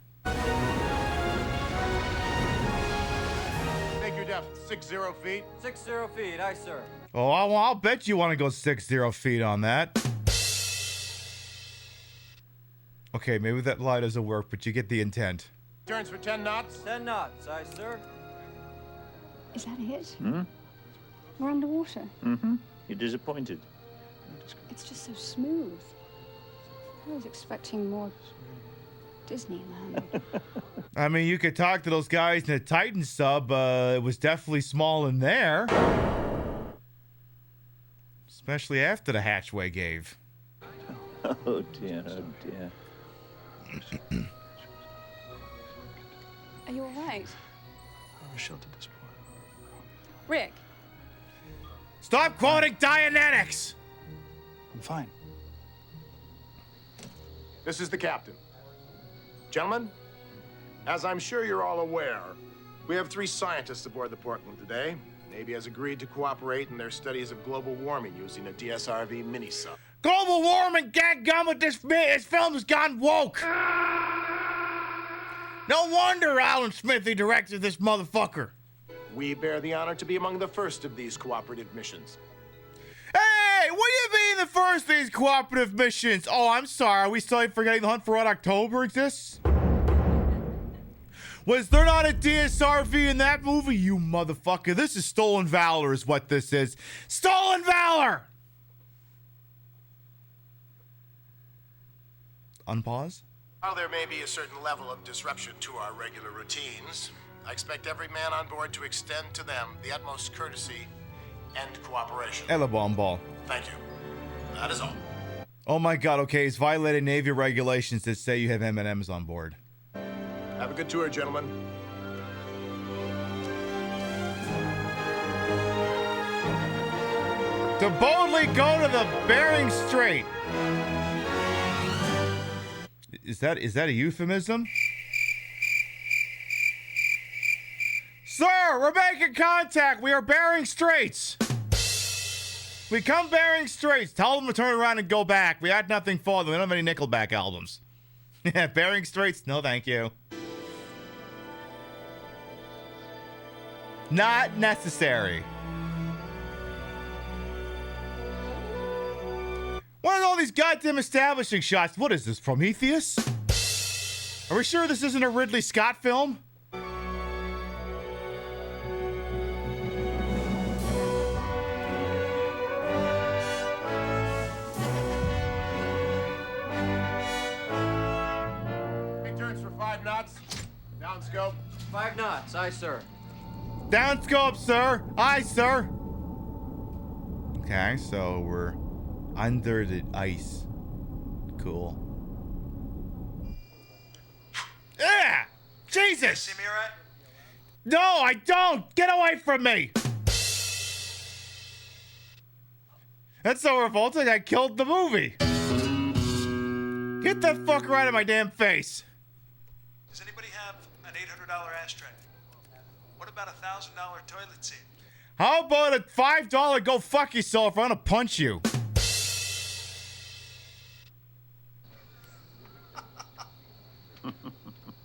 Make your depth 60 feet. 60 feet, aye, sir. Oh, I'll bet you want to go 60 feet on that. Okay, maybe that lie doesn't work, but you get the intent. Turns for 10 knots. 10 knots, aye, sir. Is that it? Hmm? We're underwater. Mm-hmm. You're disappointed. It's just so smooth. I was expecting more Disneyland. I mean, you could talk to those guys in the Titan sub. It was definitely small in there. Especially after the hatchway gave. Oh dear, oh dear. Are you all right? I was sheltered this point. Rick? Stop quoting Dianetics! I'm fine. This is the captain. Gentlemen, as I'm sure you're all aware, we have 3 scientists aboard the Portland today. Navy has agreed to cooperate in their studies of global warming using a DSRV mini-sub. Global warming, dadgummit, this film has gone woke. No wonder Alan Smithy directed this motherfucker. We bear the honor to be among the first of these cooperative missions. Hey, what do you mean the first of these cooperative missions? Oh, I'm sorry. Are we still forgetting the Hunt for Red October exists? Was there not a DSRV in that movie, you motherfucker? This is Stolen Valor is what this is. Stolen Valor! Unpause? While there may be a certain level of disruption to our regular routines, I expect every man on board to extend to them the utmost courtesy and cooperation. Ella bomb ball. Thank you. That is all. Oh my god, okay, he's violating Navy regulations that say you have M&Ms on board. Have a good tour, gentlemen. To boldly go to the Bering Strait. Is that a euphemism? Sir, we're making contact. We are Bering Straits. We come Bering Straits. Tell them to turn around and go back. We had nothing for them. We don't have any Nickelback albums. Yeah, Bering Straits? No, thank you. Not necessary. What are all these goddamn establishing shots? What is this, Prometheus? Are we sure this isn't a Ridley Scott film? Big turns for 5 knots. Down scope. 5 knots, aye, sir. Down scope, sir. Aye, sir. Okay, so we're under the ice. Cool. Yeah! Jesus! See me all right? No, I don't! Get away from me! That's so revolting, I killed the movie. Get that fucker out of my damn face. Does anybody have an $800 ashtray? What about a $1,000 toilet seat? How about a $5 go fuck yourself? I'm gonna punch you.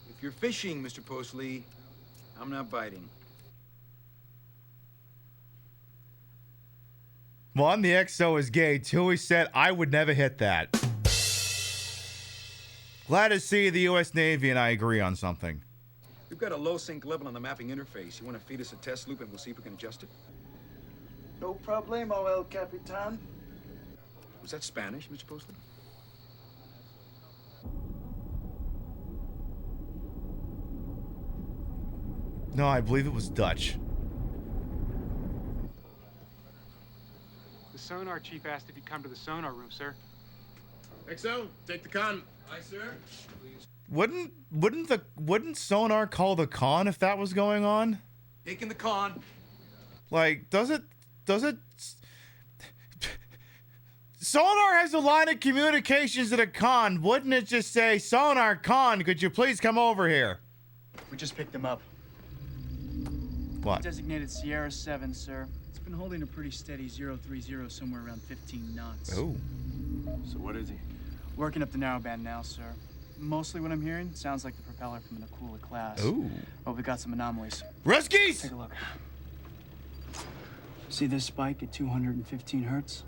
If you're fishing, Mr. Postley, I'm not biting. One, the XO is gay. Two, he said I would never hit that. Glad to see the U.S. Navy and I agree on something. We've got a low sync level on the mapping interface. You want to feed us a test loop and we'll see if we can adjust it? No problemo, El Capitan. Was that Spanish, Mr. Postley? No, I believe it was Dutch. The sonar chief asked if you come to the sonar room, sir. XO, take the con. Aye, sir. Wouldn't sonar call the con if that was going on? Taking the con. Like, does it sonar has a line of communications at a con. Wouldn't it just say, sonar con, could you please come over here? We just picked him up. What? Designated Sierra 7, sir. It's been holding a pretty steady 030 somewhere around 15 knots. Oh. So what is he? Working up the narrowband now, sir. Mostly what I'm hearing sounds like the propeller from an Akula class. Ooh. But we got some anomalies. Ruskies! Take a look. See this spike at 215 hertz?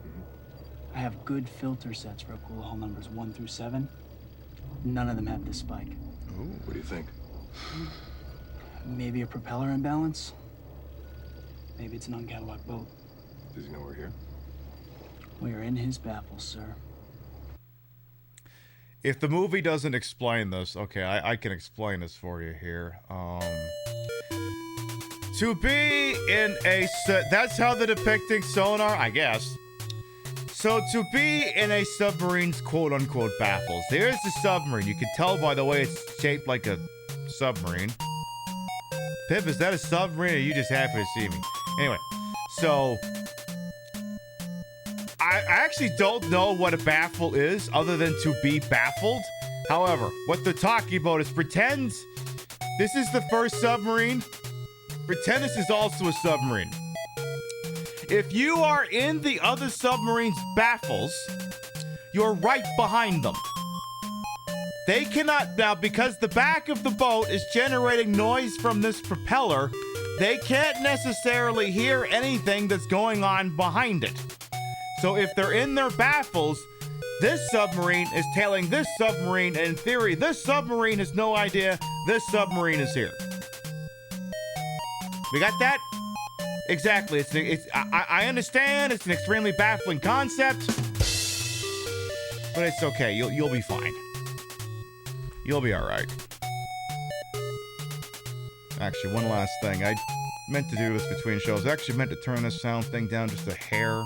I have good filter sets for Akula hull numbers 1 through 7. None of them have this spike. Ooh, what do you think? Maybe a propeller imbalance. Maybe it's an uncatalogued boat. Does he know we're here? We are in his baffles, sir. If the movie doesn't explain this, okay, I can explain this for you here. To be in a that's how they're depicting sonar, I guess. So to be in a submarine's quote-unquote baffles, there's the submarine. You can tell by the way it's shaped like a submarine. Pip, is that a submarine or are you just happy to see me? Anyway, so I actually don't know what a baffle is other than to be baffled. However, what they're talking about is pretend this is the first submarine. Pretend this is also a submarine. If you are in the other submarine's baffles, you're right behind them. They cannot, now because the back of the boat is generating noise from this propeller, they can't necessarily hear anything that's going on behind it. So if they're in their baffles, this submarine is tailing this submarine, and in theory, this submarine has no idea this submarine is here. We got that? Exactly. I understand it's an extremely baffling concept, but it's okay. You'll be fine. You'll be all right. Actually, one last thing. I meant to do this between shows. I actually meant to turn this sound thing down just a hair.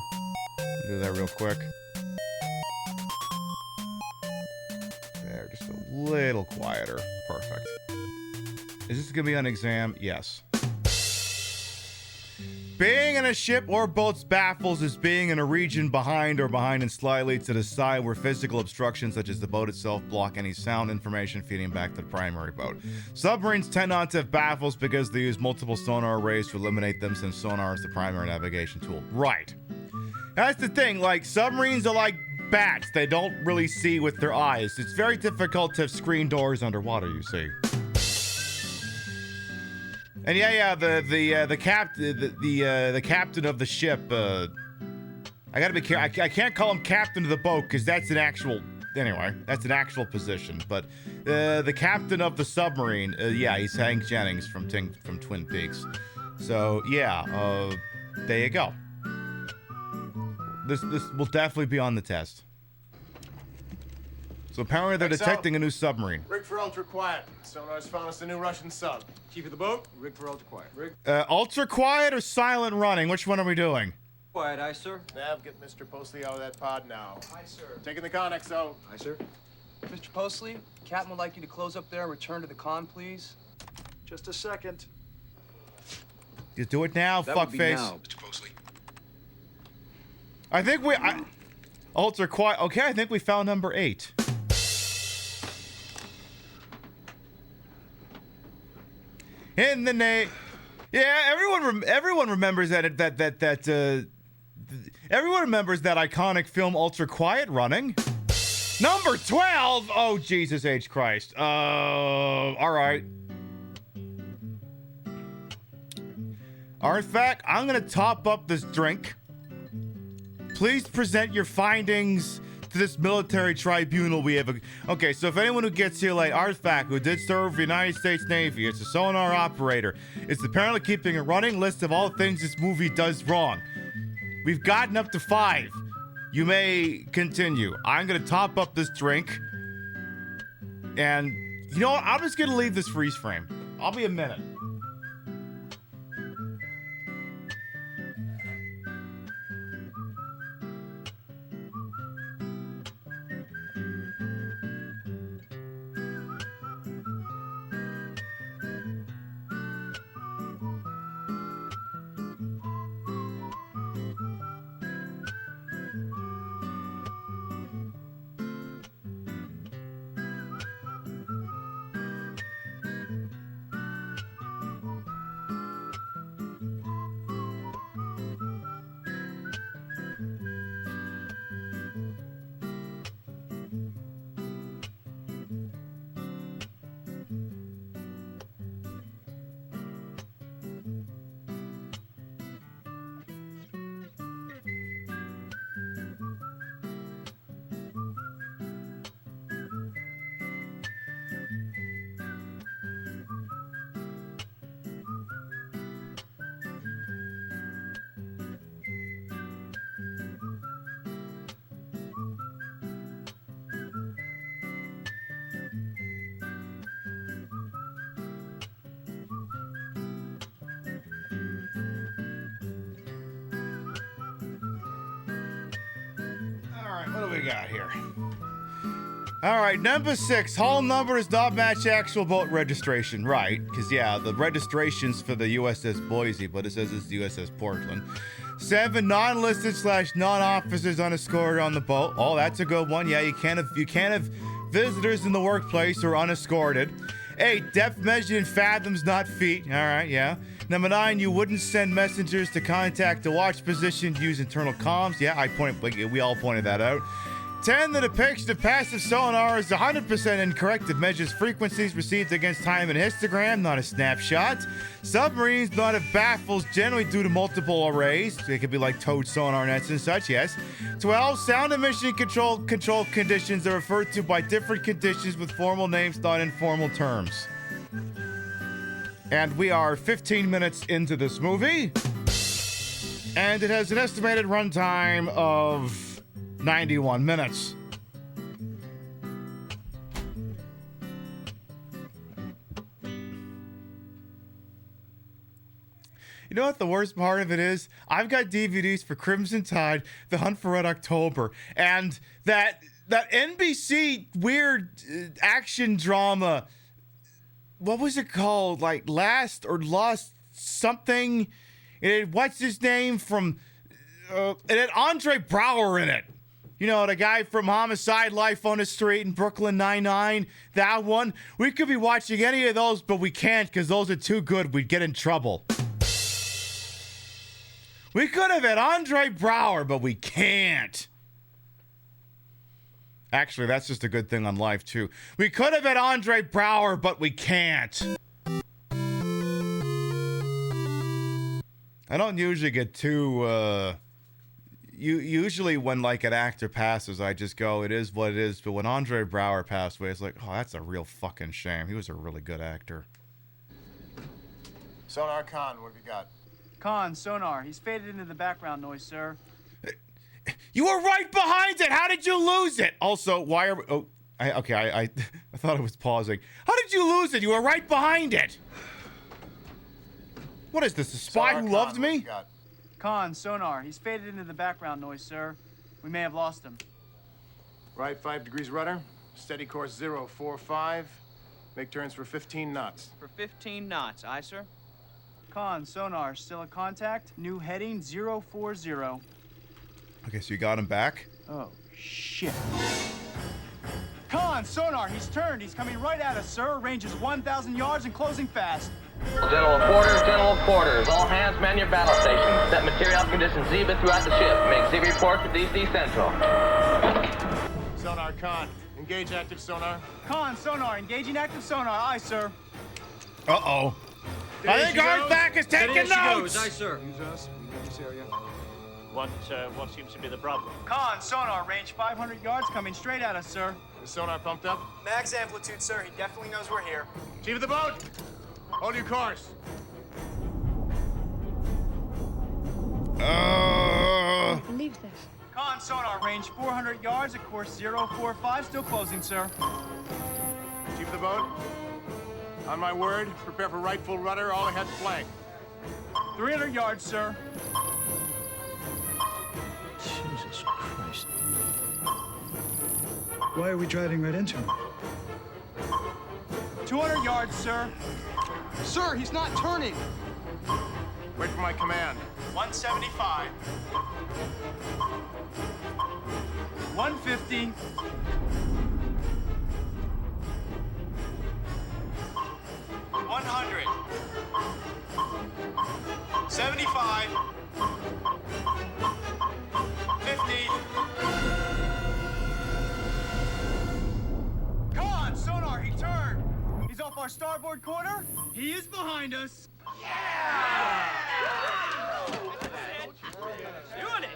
Do that real quick. There, just a little quieter. Perfect. Is this gonna be on exam? Yes. Being in a ship or boat's baffles is being in a region behind or behind and slightly to the side where physical obstructions such as the boat itself block any sound information feeding back to the primary boat. Submarines tend not to have baffles because they use multiple sonar arrays to eliminate them since sonar is the primary navigation tool. Right. That's the thing, like submarines are like bats. They don't really see with their eyes. It's very difficult to have screen doors underwater, you see. And the captain of the ship. I gotta be careful. I can't call him captain of the boat because that's an actual. Anyway, that's an actual position. But the captain of the submarine. He's Hank Jennings from Twin Peaks. So yeah, there you go. This will definitely be on the test. So apparently they're detecting a new submarine. Rig for ultra quiet. Sonar's found us a new Russian sub. Chief of the boat, rig for ultra quiet. Rig. Ultra quiet or silent running? Which one are we doing? Quiet, aye, sir. Nav, get Mr. Postley out of that pod now. Aye, sir. Taking the con, XO. Aye, sir. Mr. Postley, Captain would like you to close up there and return to the con, please. Just a second. Just do it now, fuckface. Mr. Postley. I think ultra quiet. Okay, I think we found number 8. In the name, yeah, everyone remembers everyone remembers that iconic film Ultra Quiet Running. Number 12. Oh Jesus H Christ. All right. Artifact, I'm gonna top up this drink. Please present your findings to this military tribunal we have. Okay, so if anyone who gets here late, Artifact, who did serve the United States Navy, it's a sonar operator. It's apparently keeping a running list of all things this movie does wrong. We've gotten up to 5. You may continue. I'm gonna top up this drink. And you know what? I'm just gonna leave this freeze frame. I'll be a minute. we got here? All right, number 6. Hull number does not match actual boat registration. Right, because, yeah, the registration's for the USS Boise, but it says it's the USS Portland. 7, non-listed / non-officers unescorted on the boat. Oh, that's a good one. Yeah, you can't have visitors in the workplace who are unescorted. 8, depth measured in fathoms, not feet. All right, yeah. Number 9, you wouldn't send messengers to contact the watch position, use internal comms. Yeah, we all pointed that out. 10, the depiction of passive sonar is 100% incorrect. It measures frequencies received against time and histogram, not a snapshot. Submarines not have baffles, generally due to multiple arrays. They could be like towed sonar nets and such, yes. 12, sound emission control conditions are referred to by different conditions with formal names, not informal terms. And we are 15 minutes into this movie. And it has an estimated runtime of 91 minutes. You know what the worst part of it is? I've got DVDs for Crimson Tide, The Hunt for Red October, and that NBC weird action drama. What was it called? Like Lost something? What's his name from? It had Andre Braugher in it. You know, the guy from Homicide: Life on the Street and Brooklyn Nine-Nine. That one. We could be watching any of those, but we can't because those are too good. We'd get in trouble. We could have had Andre Braugher, but we can't. Actually, that's just a good thing on life, too. We could have had Andre Braugher, but we can't. I don't usually get too, usually when, like, an actor passes, I just go, it is what it is. But when Andre Braugher passed away, it's like, oh, that's a real fucking shame. He was a really good actor. Sonar Khan, what have you got? Khan, sonar. He's faded into the background noise, sir. You were right behind it! How did you lose it? Also, why are... Oh, I thought I was pausing. How did you lose it? You were right behind it! What is this, a spy Sonar who Khan, loved me? Khan, sonar. He's faded into the background noise, sir. We may have lost him. Right 5 degrees rudder. Steady course 045. Make turns for 15 knots. For 15 knots, aye, sir. Khan, sonar. Still a contact. New heading 040. Okay, so you got him back? Oh, shit. Khan, sonar. He's turned. He's coming right at us, sir. Range is 1,000 yards and closing fast. General quarters. All hands man your battle stations. Set material conditions Zebra throughout the ship. Make Zebra report to DC Central. Sonar Khan, engage active sonar. Khan, sonar. Engaging active sonar. Aye, sir. Uh-oh. I think our back is taking notes! Aye, sir. Use us. We know this area. What seems to be the problem? Khan, sonar. Range 500 yards coming straight at us, sir. Is sonar pumped up? Max amplitude, sir. He definitely knows we're here. Chief of the boat! Hold your course. I believe this. Khan, sonar. Range 400 yards at course 045. Still closing, sir. Chief of the boat, on my word, prepare for right full rudder, all ahead flank. 300 yards, sir. Jesus Christ. Why are we driving right into him? 200 yards, sir. Sir, he's not turning. Wait for my command. 175. 150. 100. 75. 50. Come on, sonar, he turned. He's off our starboard quarter. He is behind us. Yeah! Doing it!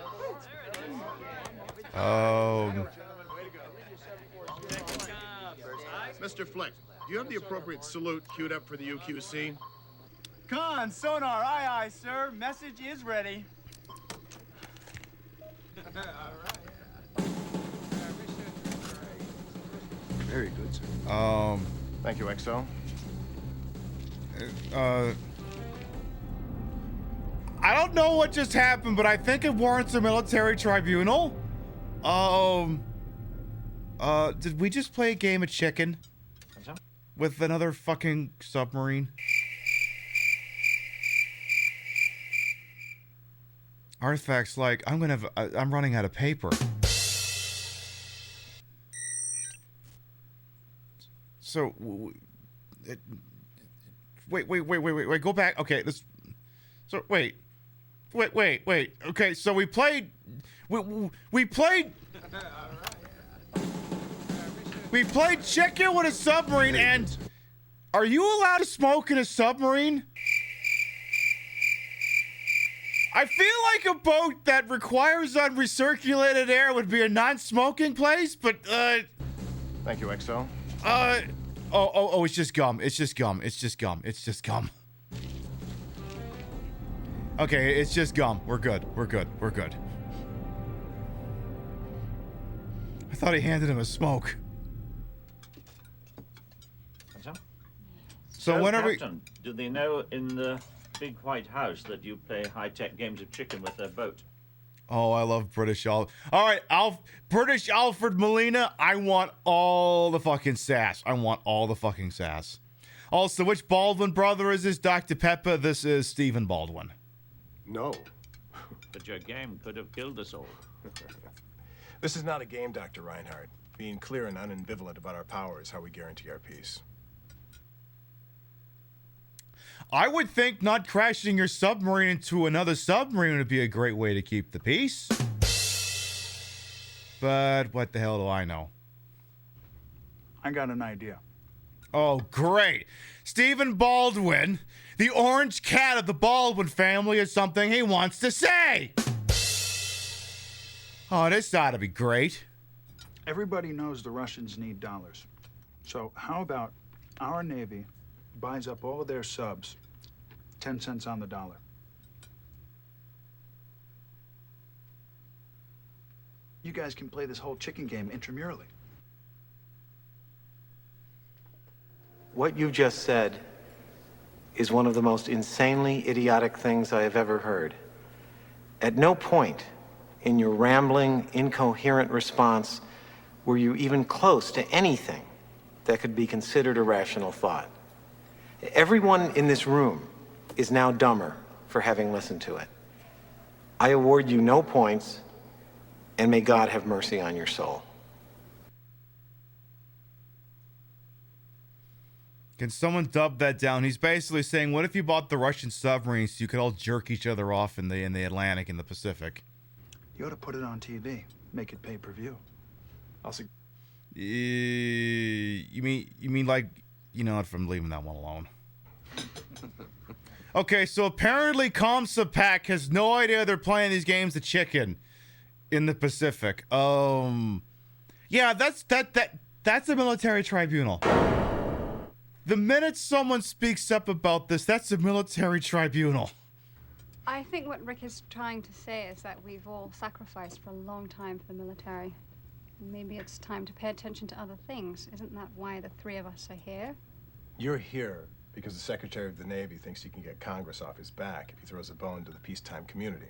Mr. Flick, do you have the appropriate salute queued up for the UQC? Con, sonar, aye, aye, sir. Message is ready. Very good, sir. Thank you, XO. I don't know what just happened, but I think it warrants a military tribunal. Did we just play a game of chicken with another fucking submarine? Artifacts like, I'm running out of paper. So, wait, go back. Okay, wait. Okay, so we played chicken with a submarine, and are you allowed to smoke in a submarine? I feel like a boat that requires unrecirculated air would be a non-smoking place, but, Thank you, XO. it's just gum. It's just gum. Okay, it's just gum. We're good. I thought he handed him a smoke. So when are we... Captain, do they know in the big white house that you play high-tech games of chicken with their boat? Oh, I love British All right, British Alfred Molina, I want all the fucking sass. Also, which Baldwin brother is this? Dr. Pepper? This is Stephen Baldwin. No. But your game could have killed us all. This is not a game, Dr. Reinhardt. Being clear and unambivalent about our power is how we guarantee our peace. I would think not crashing your submarine into another submarine would be a great way to keep the peace. But what the hell do I know? I got an idea. Oh, great. Stephen Baldwin, the orange cat of the Baldwin family, has something he wants to say. Oh, this ought to be great. Everybody knows the Russians need dollars. So how about our Navy buys up all of their subs, 10 cents on the dollar. You guys can play this whole chicken game intramurally. What you just said is one of the most insanely idiotic things I have ever heard. At no point in your rambling, incoherent response were you even close to anything that could be considered a rational thought. Everyone in this room is now dumber for having listened to it. I award you no points, and may God have mercy on your soul. Can someone dub that down? He's basically saying, what if you bought the Russian submarines so you could all jerk each other off in the Atlantic and the Pacific? You ought to put it on TV, make it pay-per-view. You mean like, you know what, I'm leaving that one alone. Okay, so apparently Comsa Pack has no idea they're playing these games of chicken in the Pacific. Yeah, that's a military tribunal. The minute someone speaks up about this, that's a military tribunal. I think what Rick is trying to say is that we've all sacrificed for a long time for the military. And maybe it's time to pay attention to other things. Isn't that why the three of us are here? You're here because the Secretary of the Navy thinks he can get Congress off his back if he throws a bone to the peacetime community.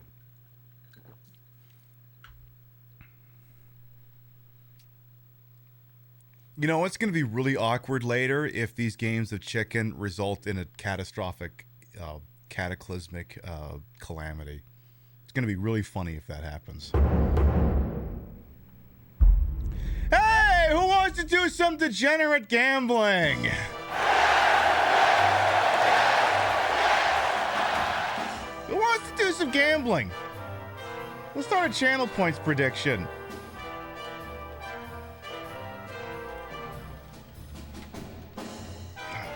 You know, it's going to be really awkward later if these games of chicken result in a catastrophic, cataclysmic calamity. It's going to be really funny if that happens. Hey, who wants to do some degenerate gambling? Who wants to do some gambling? Let's start a channel points prediction.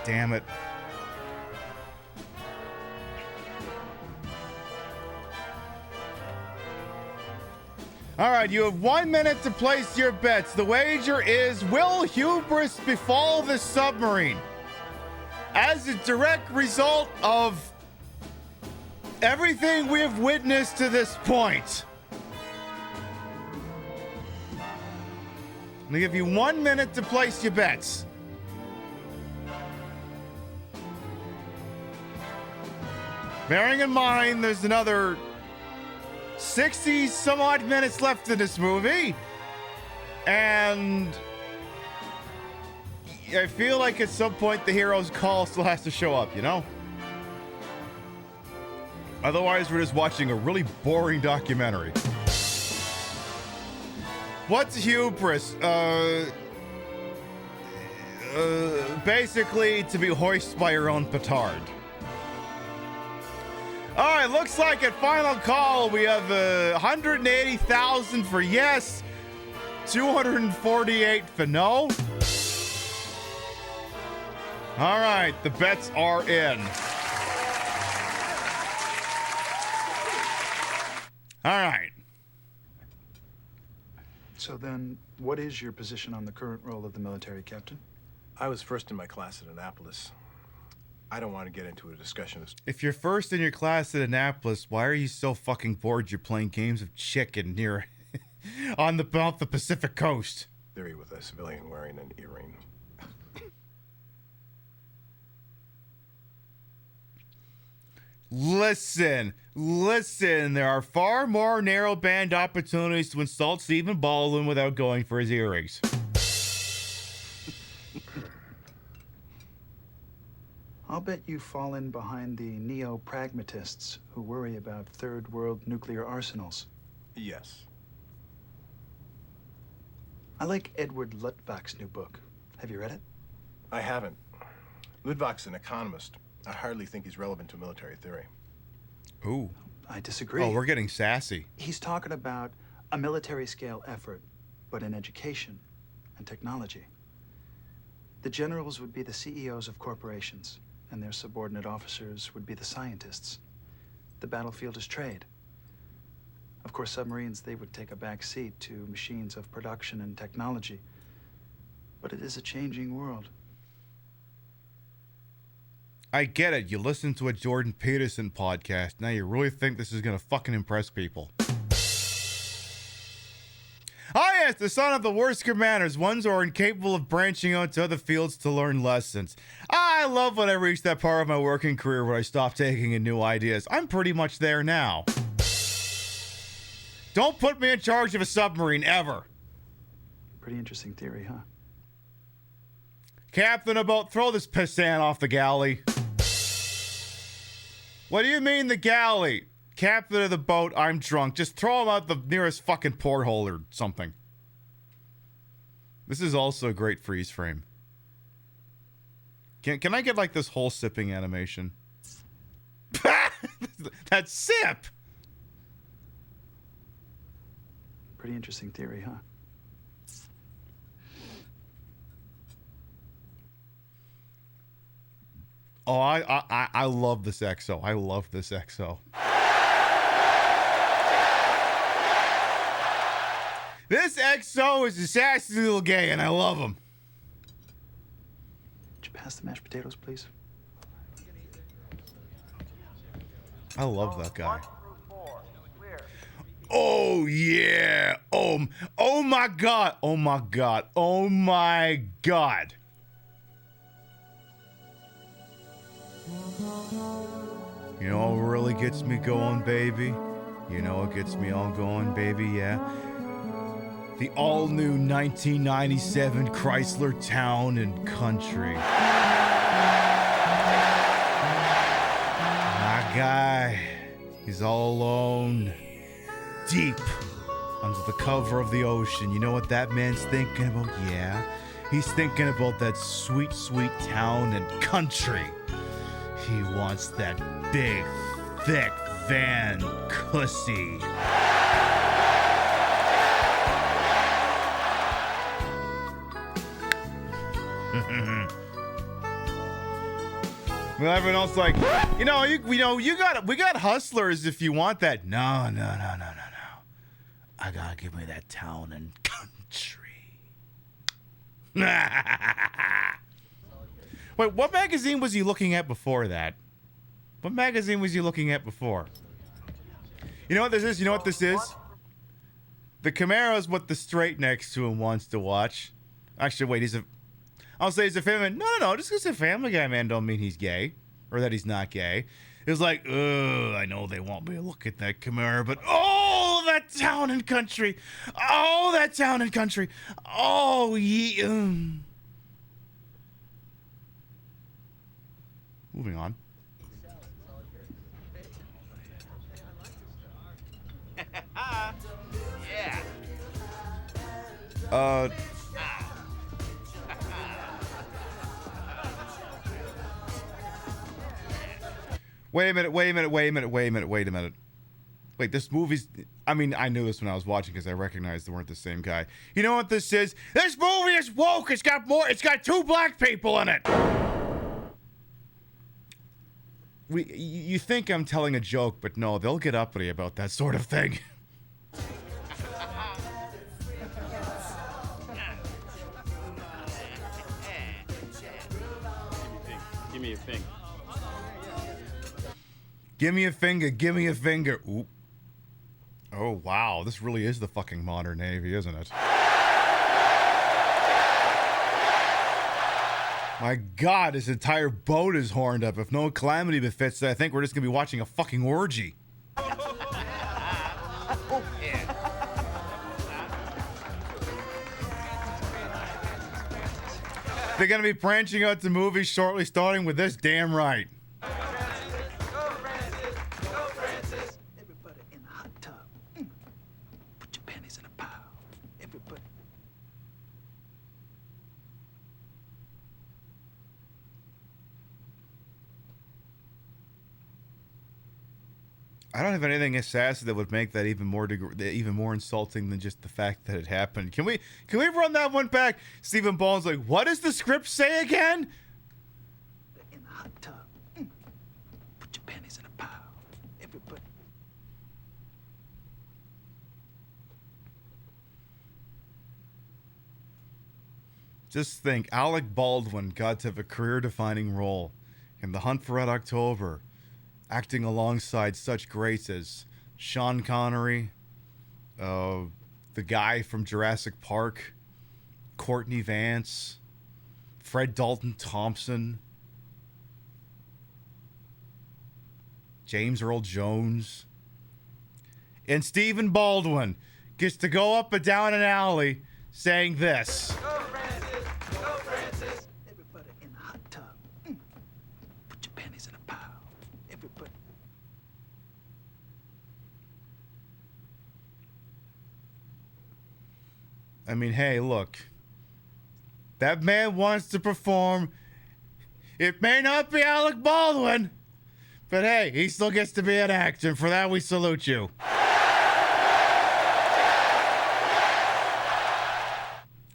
Damn it. All right, you have 1 minute to place your bets. The wager is, will hubris befall the submarine? As a direct result of everything we have witnessed to this point. I'm gonna give you 1 minute to place your bets. Bearing in mind, there's another 60 some odd minutes left in this movie. And I feel like at some point the hero's call still has to show up, you know? Otherwise, we're just watching a really boring documentary. What's hubris? Basically to be hoisted by your own petard. All right, looks like at final call we have 180,000 for yes, 248 for no. All right, the bets are in. All right. So then, what is your position on the current role of the military, Captain? I was first in my class at Annapolis. I don't want to get into a discussion of... If you're first in your class at Annapolis, why are you so fucking bored you're playing games of chicken near on the Pacific coast? Theory with a civilian wearing an earring. Listen, there are far more narrow band opportunities to insult Stephen Baldwin without going for his earrings. I'll bet you fall in behind the neo-pragmatists who worry about third world nuclear arsenals. Yes. I like Edward Luttwak's new book. Have you read it? I haven't. Luttwak's an economist. I hardly think he's relevant to military theory. Ooh. I disagree. Oh, we're getting sassy. He's talking about a military-scale effort, but in education and technology. The generals would be the CEOs of corporations, and their subordinate officers would be the scientists. The battlefield is trade. Of course, submarines, they would take a back seat to machines of production and technology. But it is a changing world. I get it. You listen to a Jordan Peterson podcast. Now you really think this is going to fucking impress people. Ah, yes, the son of the worst commanders, ones who are incapable of branching out to other fields to learn lessons. I love when I reach that part of my working career where I stop taking in new ideas. I'm pretty much there now. Don't put me in charge of a submarine, ever. Pretty interesting theory, huh? Captain, about throw this pissant off the galley. What do you mean the galley? Captain of the boat, I'm drunk. Just throw him out the nearest fucking porthole or something. This is also a great freeze frame. Can I get like this whole sipping animation? That sip! Pretty interesting theory, huh? Oh, I love this EXO. I love this EXO. This EXO is a sassy little gay, and I love him. Could you pass the mashed potatoes, please? I love that guy. Oh yeah. Oh my god. Oh my god. Oh my god. You know what really gets me going, baby? You know what gets me all going, baby, yeah? The all-new 1997 Chrysler Town and Country. My guy, he's all alone, deep under the cover of the ocean. You know what that man's thinking about? Yeah, he's thinking about that sweet, sweet town and country. He wants that big, thick van cussy. Well, everyone else like, we got hustlers if you want that. No. I gotta give me that town and country. Wait, what magazine was he looking at before that? What magazine was he looking at before? You know what this is? You know what this is? The Camaro's what the straight next to him wants to watch. Actually, wait, I'll say he's a family. No. Just because he's a Family Guy man don't mean he's gay. Or that he's not gay. It's like, I know they want me to look at that Camaro, but oh, that town and country. Oh, that town and country. Oh, yeah. Moving on. Yeah. Wait a minute. Wait, this movie's... I mean, I knew this when I was watching because I recognized they weren't the same guy. You know what this is? This movie is woke. It's got 2 black people in it. You think I'm telling a joke, but no, they'll get uppity about that sort of thing. Give me a finger. Give me a finger. Give me a finger. Oop. Oh, wow. This really is the fucking modern Navy, isn't it? My God, this entire boat is horned up. If no calamity befits, I think we're just going to be watching a fucking orgy. They're going to be branching out to movies shortly, starting with this. Damn right. Everybody in the hot tub. Put your panties in a pile. Everybody. I don't have anything sassy that would make that even more insulting than just the fact that it happened. Can we run that one back? Stephen Baldwin's like, what does the script say again? In the hot tub. Put your panties in a pile. Everybody. Just think, Alec Baldwin got to have a career-defining role in The Hunt for Red October, acting alongside such greats as Sean Connery, the guy from Jurassic Park, Courtney Vance, Fred Dalton Thompson, James Earl Jones, and Stephen Baldwin gets to go up and down an alley saying this. Go Francis! Go Francis! Everybody in the hot tub. Put your panties in a pile. Everybody. I mean, hey, look. That man wants to perform. It may not be Alec Baldwin, but hey, he still gets to be an actor, and for that we salute you.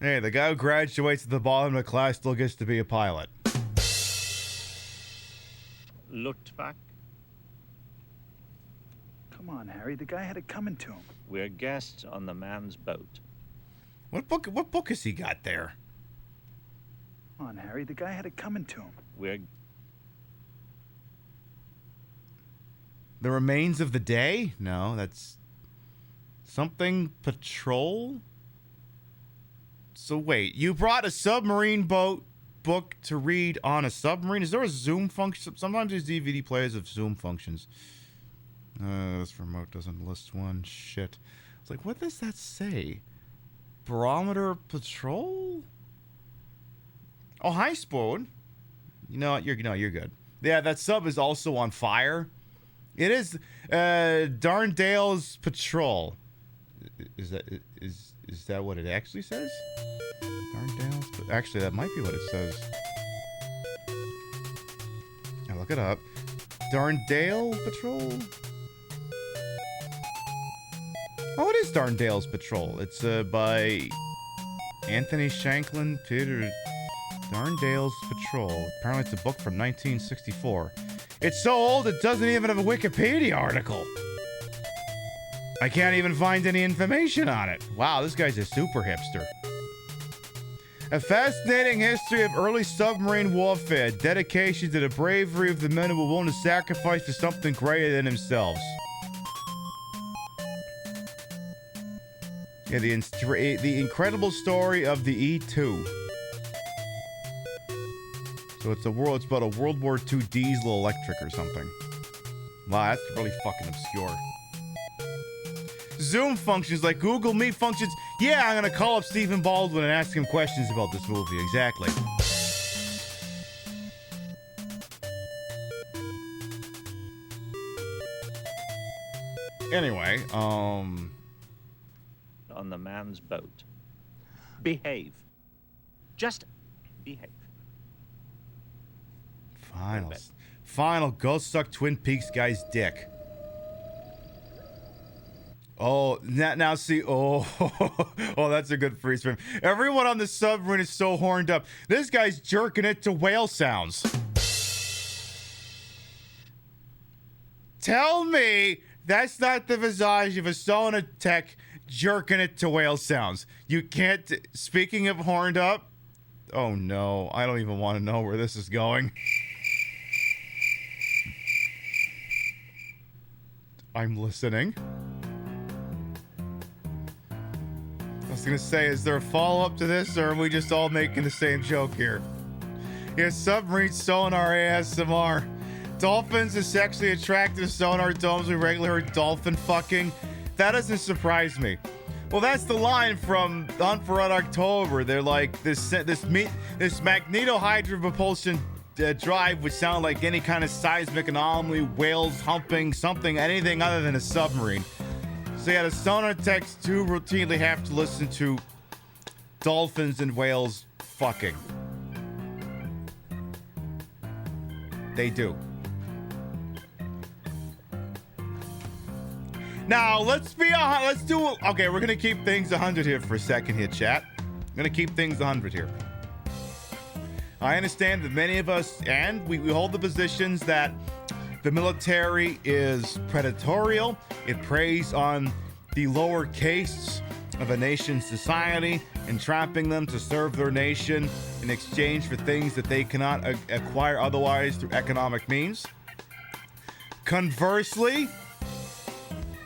Hey, the guy who graduates at the bottom of the class still gets to be a pilot. Luftwaffe. Come on, Harry. The guy had it coming to him. We're guests on the man's boat. What book has he got there? Come on, Harry. The guy had it coming to him. We're... The Remains of the Day? No, that's... Something Patrol? So wait, you brought a submarine book to read on a submarine? Is there a Zoom function? Sometimes there's DVD players of Zoom functions. This remote doesn't list one. Shit. It's like, what does that say? Barometer Patrol? Oh, hi, Spoon. You know what? You're good. Yeah, that sub is also on fire. It is Darndale's Patrol. Is that what it actually says? Darndale's. Actually, that might be what it says. I'll look it up. Darndale Patrol. Oh, it is Darndale's Patrol. It's by Anthony Shanklin, Peter. Darndale's Patrol. Apparently, it's a book from 1964. It's so old it doesn't even have a Wikipedia article. I can't even find any information on it. Wow, this guy's a super hipster. A fascinating history of early submarine warfare, dedication to the bravery of the men who were willing to sacrifice for something greater than themselves. Yeah, the incredible story of the E2. So it's about a World War II diesel electric or something. Wow, that's really fucking obscure. Zoom functions, like Google Meet functions. Yeah, I'm gonna call up Stephen Baldwin and ask him questions about this movie. Exactly. Anyway, On the man's boat. Behave. Just behave. Final. Go suck Twin Peaks guy's dick. Oh, now see. Oh, oh, that's a good freeze frame. Everyone on the submarine is so horned up. This guy's jerking it to whale sounds. Tell me that's not the visage of a sonar tech jerking it to whale sounds. You can't. Speaking of horned up. Oh no, I don't even want to know where this is going. I'm listening. I was gonna say, is there a follow-up to this, or are we just all making the same joke here? Yeah, submarine sonar ASMR. Dolphins are sexually attracted to sonar domes. We regularly heard dolphin fucking. That doesn't surprise me. Well, that's the line from Hunt for Red October. They're like, this magnetohydropropulsion drive would sound like any kind of seismic anomaly, whales humping, something, anything other than a submarine. So yeah, the sonar techs do routinely have to listen to dolphins and whales fucking. They do. Now, okay, we're gonna keep things 100 here for a second here, chat. I'm gonna keep things 100 here. I understand that many of us, and we hold the positions that the military is predatorial. It preys on the lower castes of a nation's society, entrapping them to serve their nation in exchange for things that they cannot acquire otherwise through economic means. Conversely,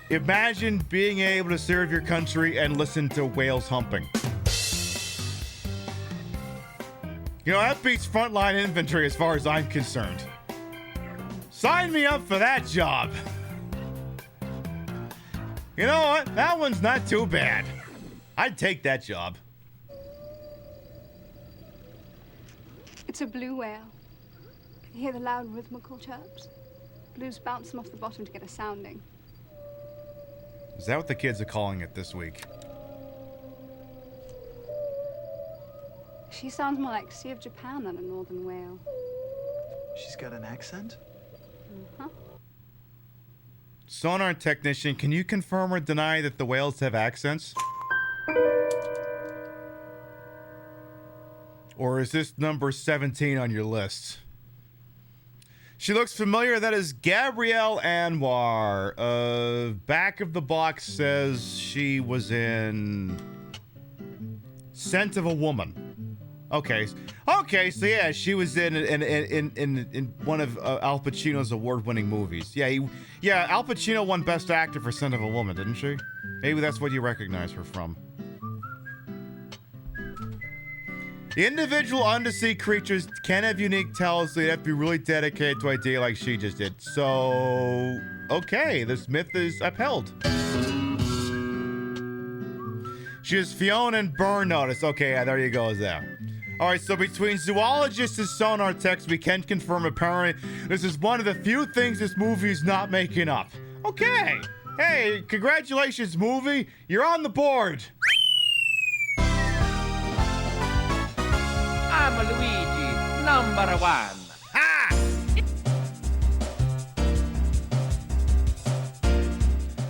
imagine being able to serve your country and listen to whales humping. You know, that beats frontline infantry as far as I'm concerned. Sign me up for that job. You know what? That one's not too bad. I'd take that job. It's a blue whale. Can you hear the loud rhythmical chirps? Blues bounce them off the bottom to get a sounding. Is that what the kids are calling it this week? She sounds more like Sea of Japan than a northern whale. She's got an accent? Uh-huh. Sonar technician, can you confirm or deny that the whales have accents? Or is this number 17 on your list? She looks familiar. That is Gabrielle Anwar. Back of the box says she was in Scent of a Woman. Okay, so yeah, she was in one of Al Pacino's award-winning movies. Yeah, Al Pacino won Best Actor for Scent of a Woman, didn't she? Maybe that's what you recognize her from. The individual undersea creatures can have unique tells, so you have to be really dedicated to idea like she just did. So, okay, this myth is upheld. She is Fiona and Burn Notice. Okay, yeah, there you go, there. Alright, so between zoologists and sonar techs, we can confirm apparently this is one of the few things this movie is not making up. Okay. Hey, congratulations, movie. You're on the board. I'm Luigi, number one.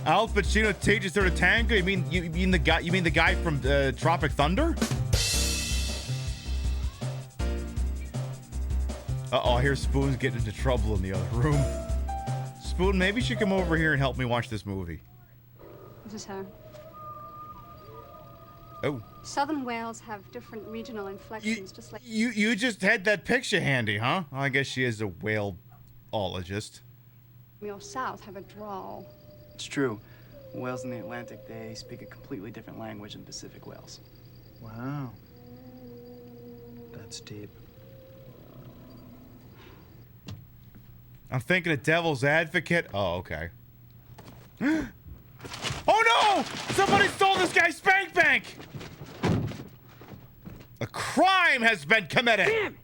Al Pacino teaches her to tango. You mean the guy from Tropic Thunder? Uh-oh, I hear Spoon's getting into trouble in the other room. Spoon, maybe you should come over here and help me watch this movie. This is her. Oh. Southern whales have different regional inflections, just like... You just had that picture handy, huh? Well, I guess she is a whaleologist. Your south have a drawl. It's true. Whales in the Atlantic, they speak a completely different language than Pacific whales. Wow. That's deep. I'm thinking of Devil's Advocate. Oh, okay. Oh, no! no! Somebody stole this guy's spank bank! A crime has been committed! Damn it!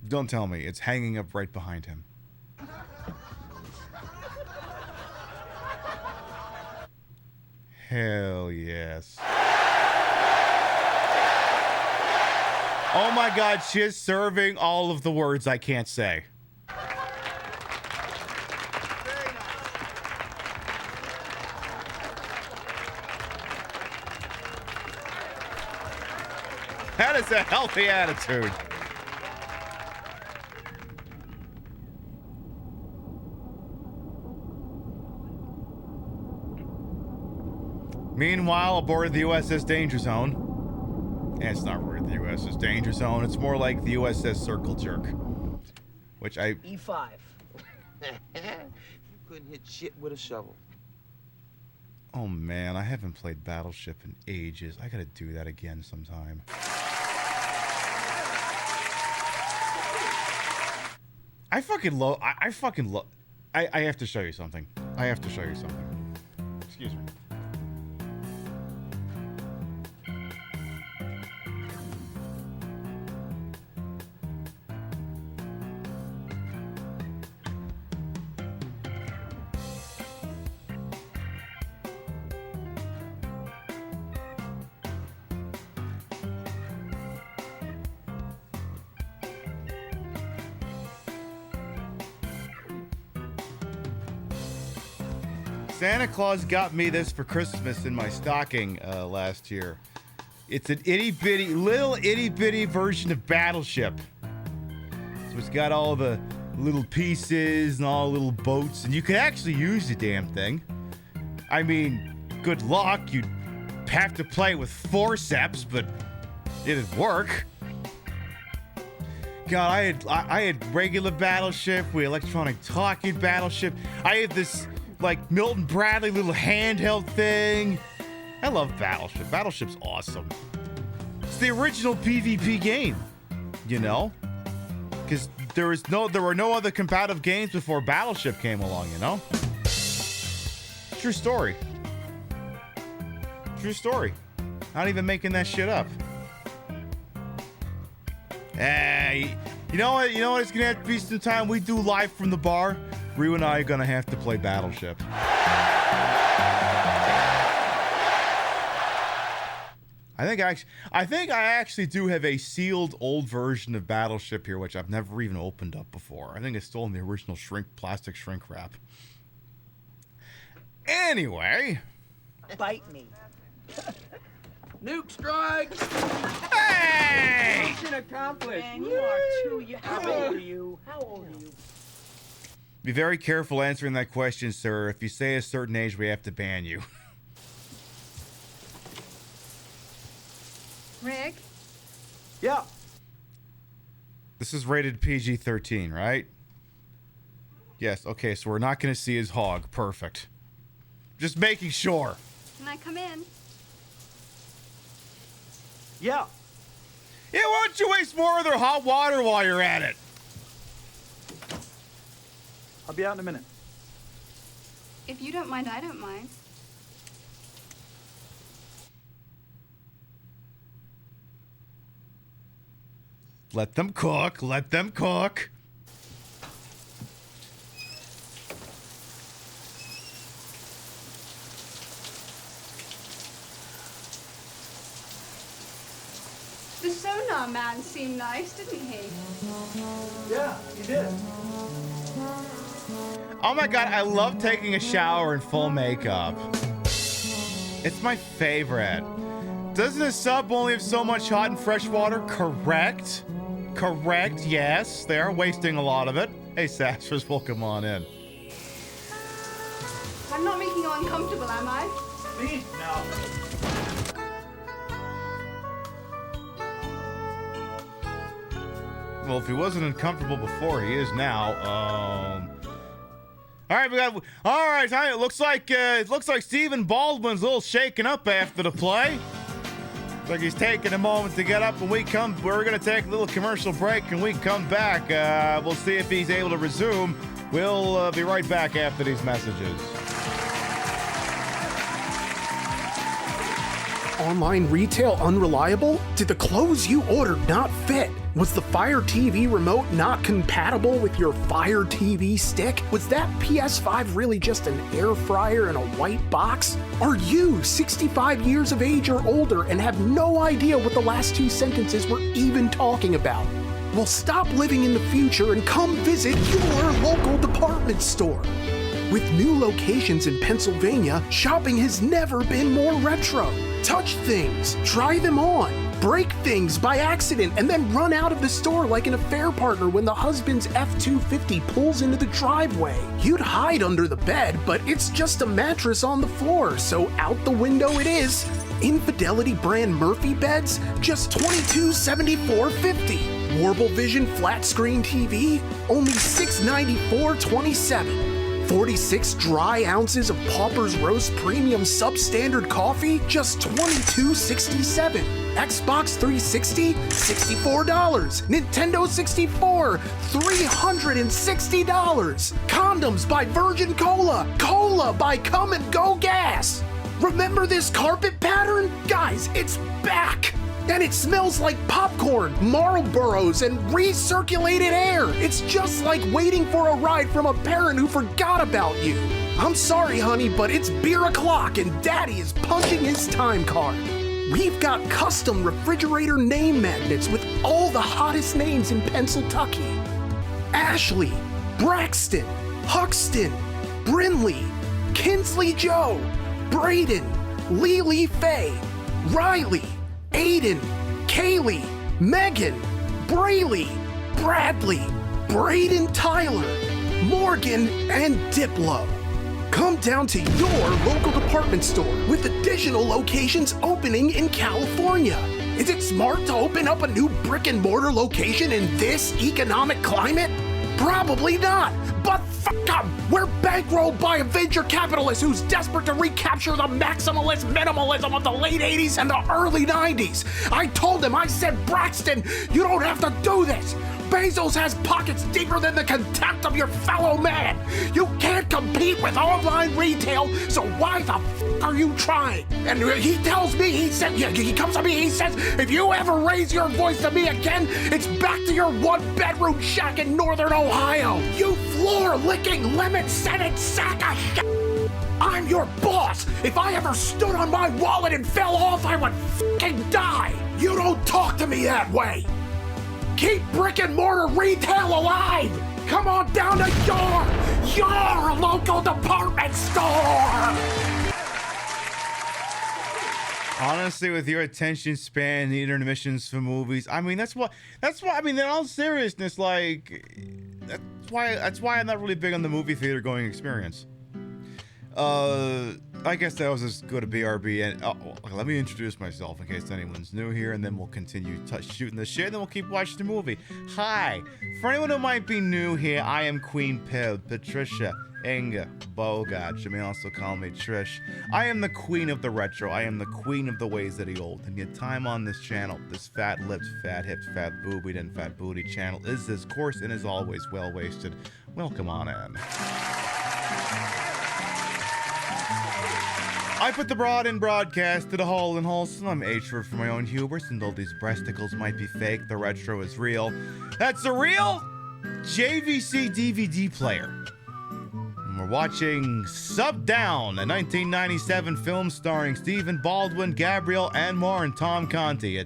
Don't tell me. It's hanging up right behind him. Hell yes. Oh my God, she is serving all of the words I can't say. That is a healthy attitude. Meanwhile, aboard the USS Danger Zone. And it's not really the USS Danger Zone. It's more like the USS Circle Jerk. Which I... E5. You couldn't hit shit with a shovel. Oh man, I haven't played Battleship in ages. I gotta do that again sometime. I fucking love... I have to show you something. I have to show you something. Excuse me. Santa Claus got me this for Christmas in my stocking last year. It's an little itty bitty version of Battleship. So it's got all the little pieces and all the little boats, and you can actually use the damn thing. I mean, good luck. You'd have to play with forceps, but it'd work. God, I had regular Battleship, we electronic talking Battleship. I had this like Milton Bradley little handheld thing. I love Battleship. Battleship's awesome. It's the original PvP game, you know, because there were no other competitive games before Battleship came along, you know. True story. True story. Not even making that shit up. Hey, you know what? You know what? It's gonna have to be some time we do live from the bar. Ryu and I are gonna have to play Battleship. I think I actually do have a sealed old version of Battleship here, which I've never even opened up before. I think it's still in the original plastic shrink wrap. Anyway. Bite me. Nuke strike! Hey! Mission accomplished! Man, you are too young. How old are you? How old are you? Be very careful answering that question, sir. If you say a certain age, we have to ban you. Rick? Yeah. This is rated PG-13, right? Yes, okay, so we're not going to see his hog. Perfect. Just making sure. Can I come in? Yeah. Yeah, why don't you waste more of their hot water while you're at it? I'll be out in a minute. If you don't mind, I don't mind. Let them cook. Let them cook. The sonar man seemed nice, didn't he? Yeah, he did. Oh my god, I love taking a shower in full makeup. It's my favorite. Doesn't a sub only have so much hot and fresh water? Correct. Correct, yes. They are wasting a lot of it. Hey, Sashers, welcome on in. I'm not making you uncomfortable, am I? Me? No. Well, if he wasn't uncomfortable before, he is now. All right, we got. All right, it looks like Stephen Baldwin's a little shaken up after the play. It's like he's taking a moment to get up. When we come, we're going to take a little commercial break, and we come back. We'll see if he's able to resume. We'll be right back after these messages. Online retail unreliable? Did the clothes you ordered not fit? Was the Fire TV remote not compatible with your Fire TV stick? Was that PS5 really just an air fryer in a white box? Are you 65 years of age or older and have no idea what the last two sentences were even talking about? Well, stop living in the future and come visit your local department store. With new locations in Pennsylvania, shopping has never been more retro. Touch things, try them on, break things by accident, and then run out of the store like an affair partner when the husband's F-250 pulls into the driveway. You'd hide under the bed, but it's just a mattress on the floor, so out the window it is. Infidelity brand Murphy beds, just $2274.50. Warble Vision flat screen TV, only $694.27. 46 dry ounces of Pauper's Roast Premium Substandard Coffee, just $22.67. Xbox 360, $64. Nintendo 64, $360. Condoms by Virgin Cola. Cola by Come and Go Gas. Remember this carpet pattern? Guys, it's back! And it smells like popcorn, Marlboros, and recirculated air. It's just like waiting for a ride from a parent who forgot about you. I'm sorry, honey, but it's beer o'clock and Daddy is punching his time card. We've got custom refrigerator name magnets with all the hottest names in Pennsylvania. Ashley, Braxton, Huxton, Brinley, Kinsley Joe, Braden, Lily Faye, Riley, Aiden, Kaylee, Megan, Brayley, Bradley, Braden Tyler, Morgan, and Diplo. Come down to your local department store with additional locations opening in California. Is it smart to open up a new brick and mortar location in this economic climate? Probably not, but fuck them! We're bankrolled by a venture capitalist who's desperate to recapture the maximalist minimalism of the late 80s and the early 90s. I told him, I said, Braxton, you don't have to do this. Bezos has pockets deeper than the contempt of your fellow man. You can't compete with online retail, so why the fuck are you trying? And he tells me, he comes to me, he says, if you ever raise your voice to me again, it's back to your one-bedroom shack in northern Ohio. You floor-licking, lemon-scented sack of shit. I'm your boss. If I ever stood on my wallet and fell off, I would fucking die. You don't talk to me that way. Keep brick and mortar retail alive! Come on down to your local department store! Honestly, with your attention span, the intermissions for movies, I mean, that's why, I mean, in all seriousness, like, that's why I'm not really big on the movie theater going experience. I guess that was as good a BRB, and let me introduce myself in case anyone's new here, and then we'll continue shooting the shit, and then we'll keep watching the movie. Hi, for anyone who might be new here, I am Queen Pib, Patricia Inga Bogart. You may also call me Trish. I am the queen of the retro. I am the queen of the ways of the old, and your time on this channel, this fat-lipped, fat-hipped, fat-boobied, and fat-booty channel is as coarse and as always well-wasted. Welcome on in. I put the broad in broadcast to the whole and wholesome. I'm H-word for my own hubris, and though these breasticles might be fake, the retro is real. That's a real JVC DVD player. And we're watching Sub Down, a 1997 film starring Stephen Baldwin, Gabrielle Anwar, and Tom Conti.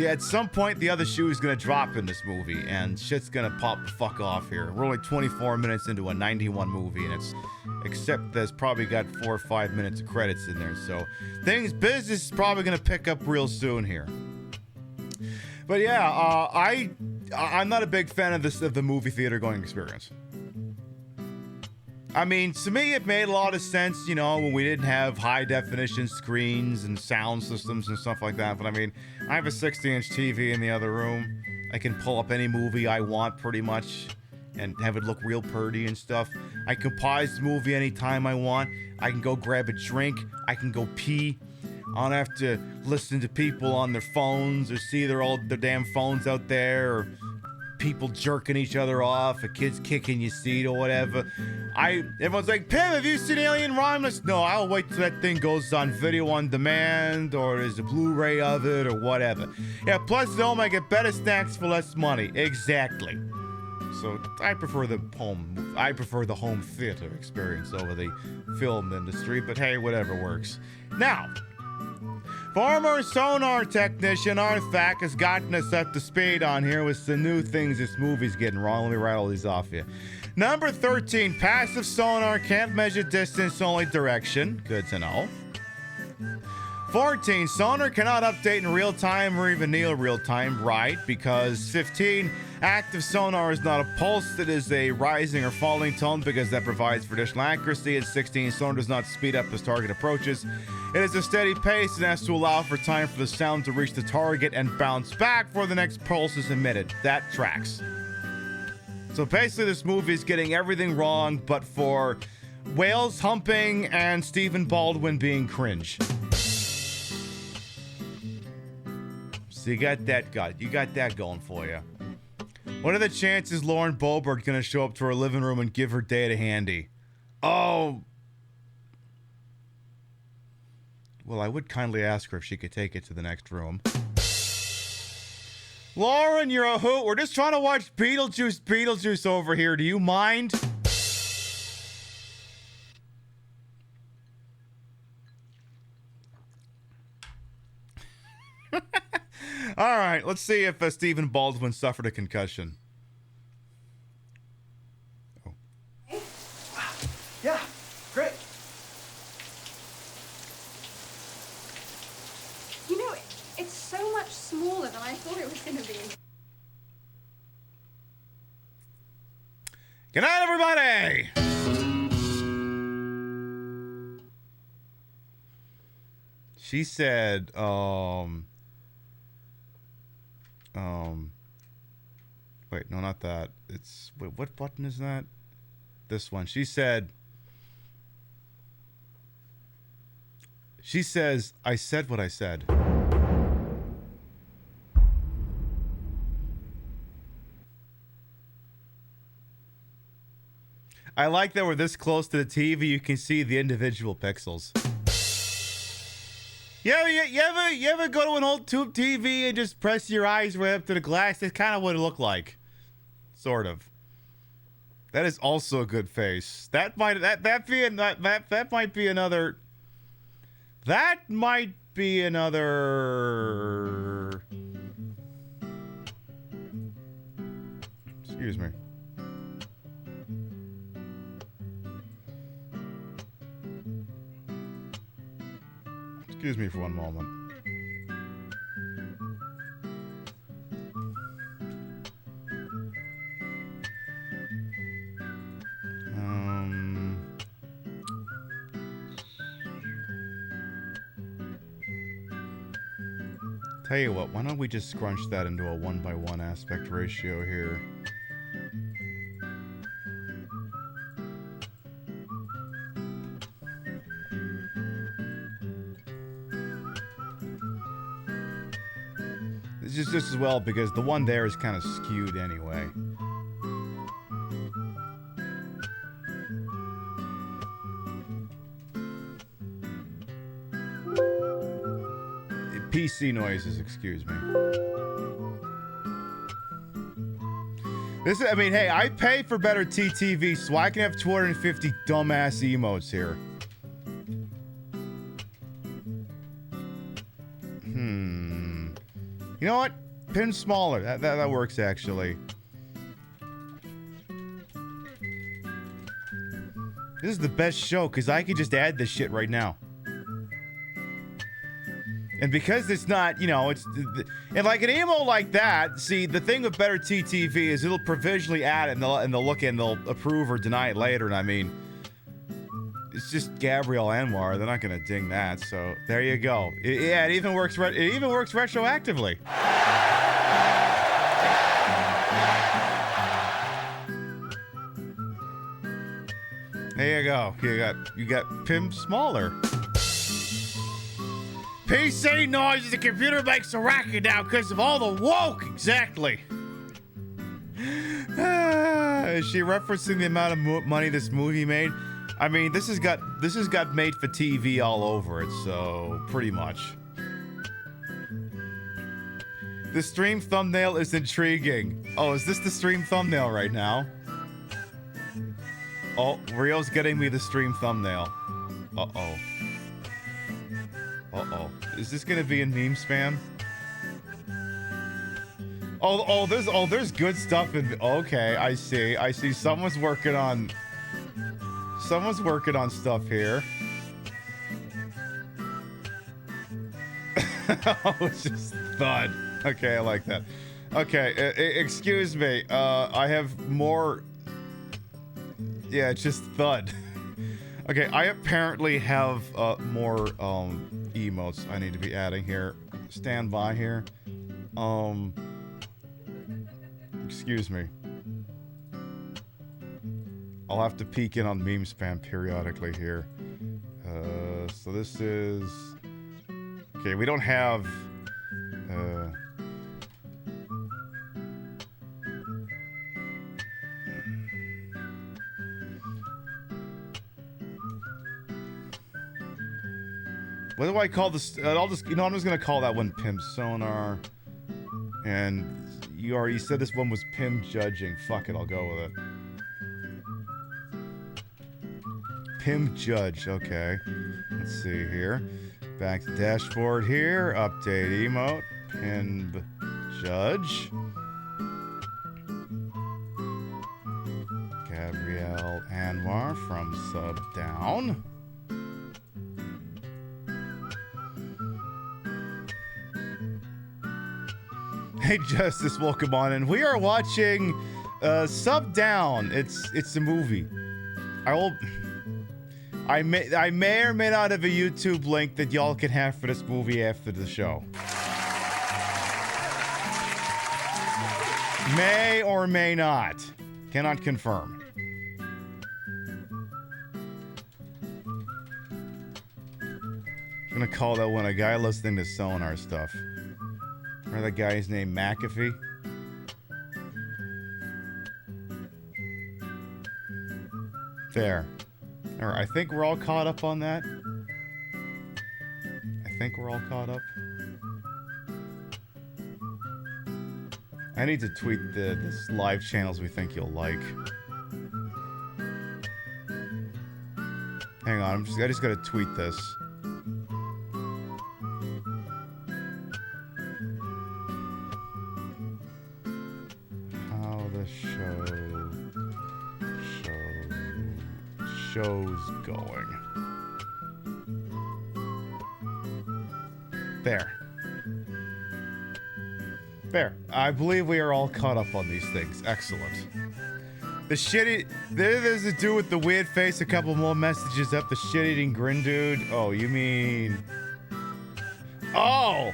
At some point, the other shoe is going to drop in this movie, and shit's going to pop the fuck off here. We're only 24 minutes into a 91 movie, and except there's probably got 4 or 5 minutes of credits in there, so business is probably going to pick up real soon here. But yeah, I'm not a big fan of the movie theater going experience. I mean, to me, it made a lot of sense, you know, when we didn't have high-definition screens and sound systems and stuff like that. But, I mean, I have a 60-inch TV in the other room. I can pull up any movie I want, pretty much, and have it look real purty and stuff. I can pause the movie anytime I want. I can go grab a drink. I can go pee. I don't have to listen to people on their phones or see their damn phones out there, or people jerking each other off, or kids kicking your seat or whatever. Everyone's like, Pim, have you seen Alien Romulus? No, I'll wait till that thing goes on video on demand, or there's a Blu-ray of it, or whatever. Yeah, plus at home I get better snacks for less money. Exactly. So I prefer the home theater experience over the film industry, but hey, whatever works. Now, former sonar technician Arthak has gotten us up to speed on here with some new things this movie's getting wrong. Let me rattle these off here. Number 13, passive sonar can't measure distance, only direction. Good to know. 14, sonar cannot update in real time or even near real time. Right, because 15, active sonar is not a pulse, it is a rising or falling tone because that provides for additional accuracy. And 16, sonar does not speed up as target approaches. It is a steady pace and has to allow for time for the sound to reach the target and bounce back before the next pulse is emitted. That tracks. So basically this movie is getting everything wrong but for whales humping and Stephen Baldwin being cringe. So you got that going for you. What are the chances Lauren Boebert's gonna show up to her living room and give her data handy? Oh. Well, I would kindly ask her if she could take it to the next room. Lauren, you're a hoot. We're just trying to watch Beetlejuice over here. Do you mind? All right, let's see if Stephen Baldwin suffered a concussion. Oh. Yeah, great. You know, it's so much smaller than I thought it was going to be. Good night, everybody! She said, wait, no, not that. Wait, what button is that? This one. She says, I said what I said. I like that we're this close to the TV, you can see the individual pixels. You ever go to an old tube TV and just press your eyes right up to the glass? That's kind of what it looked like. Sort of. That is also a good face. That might be another. Excuse me. Excuse me for one moment. Tell you what, why don't we just scrunch that into a 1:1 aspect ratio here? It's just as well because the one there is kind of skewed anyway. PC noises, excuse me. I mean, hey, I pay for better TTV so I can have 250 dumbass emotes here. You know what? Pin smaller. That works, actually. This is the best show, because I could just add this shit right now. And because it's not, you know, and like an emo like that, see, the thing with better TTV is it'll provisionally add it, and they'll look and they'll approve or deny it later, and I mean, it's just Gabrielle Anwar. They're not gonna ding that, so there you go. It even works retroactively. There you go. You got Pim smaller. PC noise, the computer makes a racket now because of all the woke. Exactly. Is she referencing the amount of money this movie made? I mean, this has got made for TV all over it, so pretty much. The stream thumbnail is intriguing. Oh, is this the stream thumbnail right now? Oh, Rio's getting me the stream thumbnail. Uh-oh. Uh-oh. Is this gonna be in meme spam? There's good stuff in. Okay, I see. Someone's working on stuff here. Oh, it's just thud. Okay, I like that. Okay, excuse me. I have more. Yeah, it's just thud. Okay, I apparently have more emotes I need to be adding here. Stand by here. Excuse me. I'll have to peek in on meme spam periodically here. So this is... Okay, we don't have... What do I call this? I'm just gonna call that one Pimp Sonar. And you already said this one was Pim Judging. Fuck it, I'll go with it. Pim Judge, okay. Let's see here. Back to dashboard here. Update emote. Pim Judge. Gabrielle Anwar from Sub Down. Hey Justice, welcome on, and we are watching Sub Down. It's a movie. I may or may not have a YouTube link that y'all can have for this movie after the show. May or may not. Cannot confirm. I'm gonna call that one a guy listening to Sonar stuff. Or that guy's name McAfee. There. Alright, I think we're all caught up on that. I think we're all caught up. I need to tweet this live channels we think you'll like. Hang on, I just gotta tweet this. Show's going. There. There. I believe we are all caught up on these things. Excellent. The shitty... There's a dude with the weird face, a couple more messages up. The shit-eating grin dude. Oh, you mean... Oh!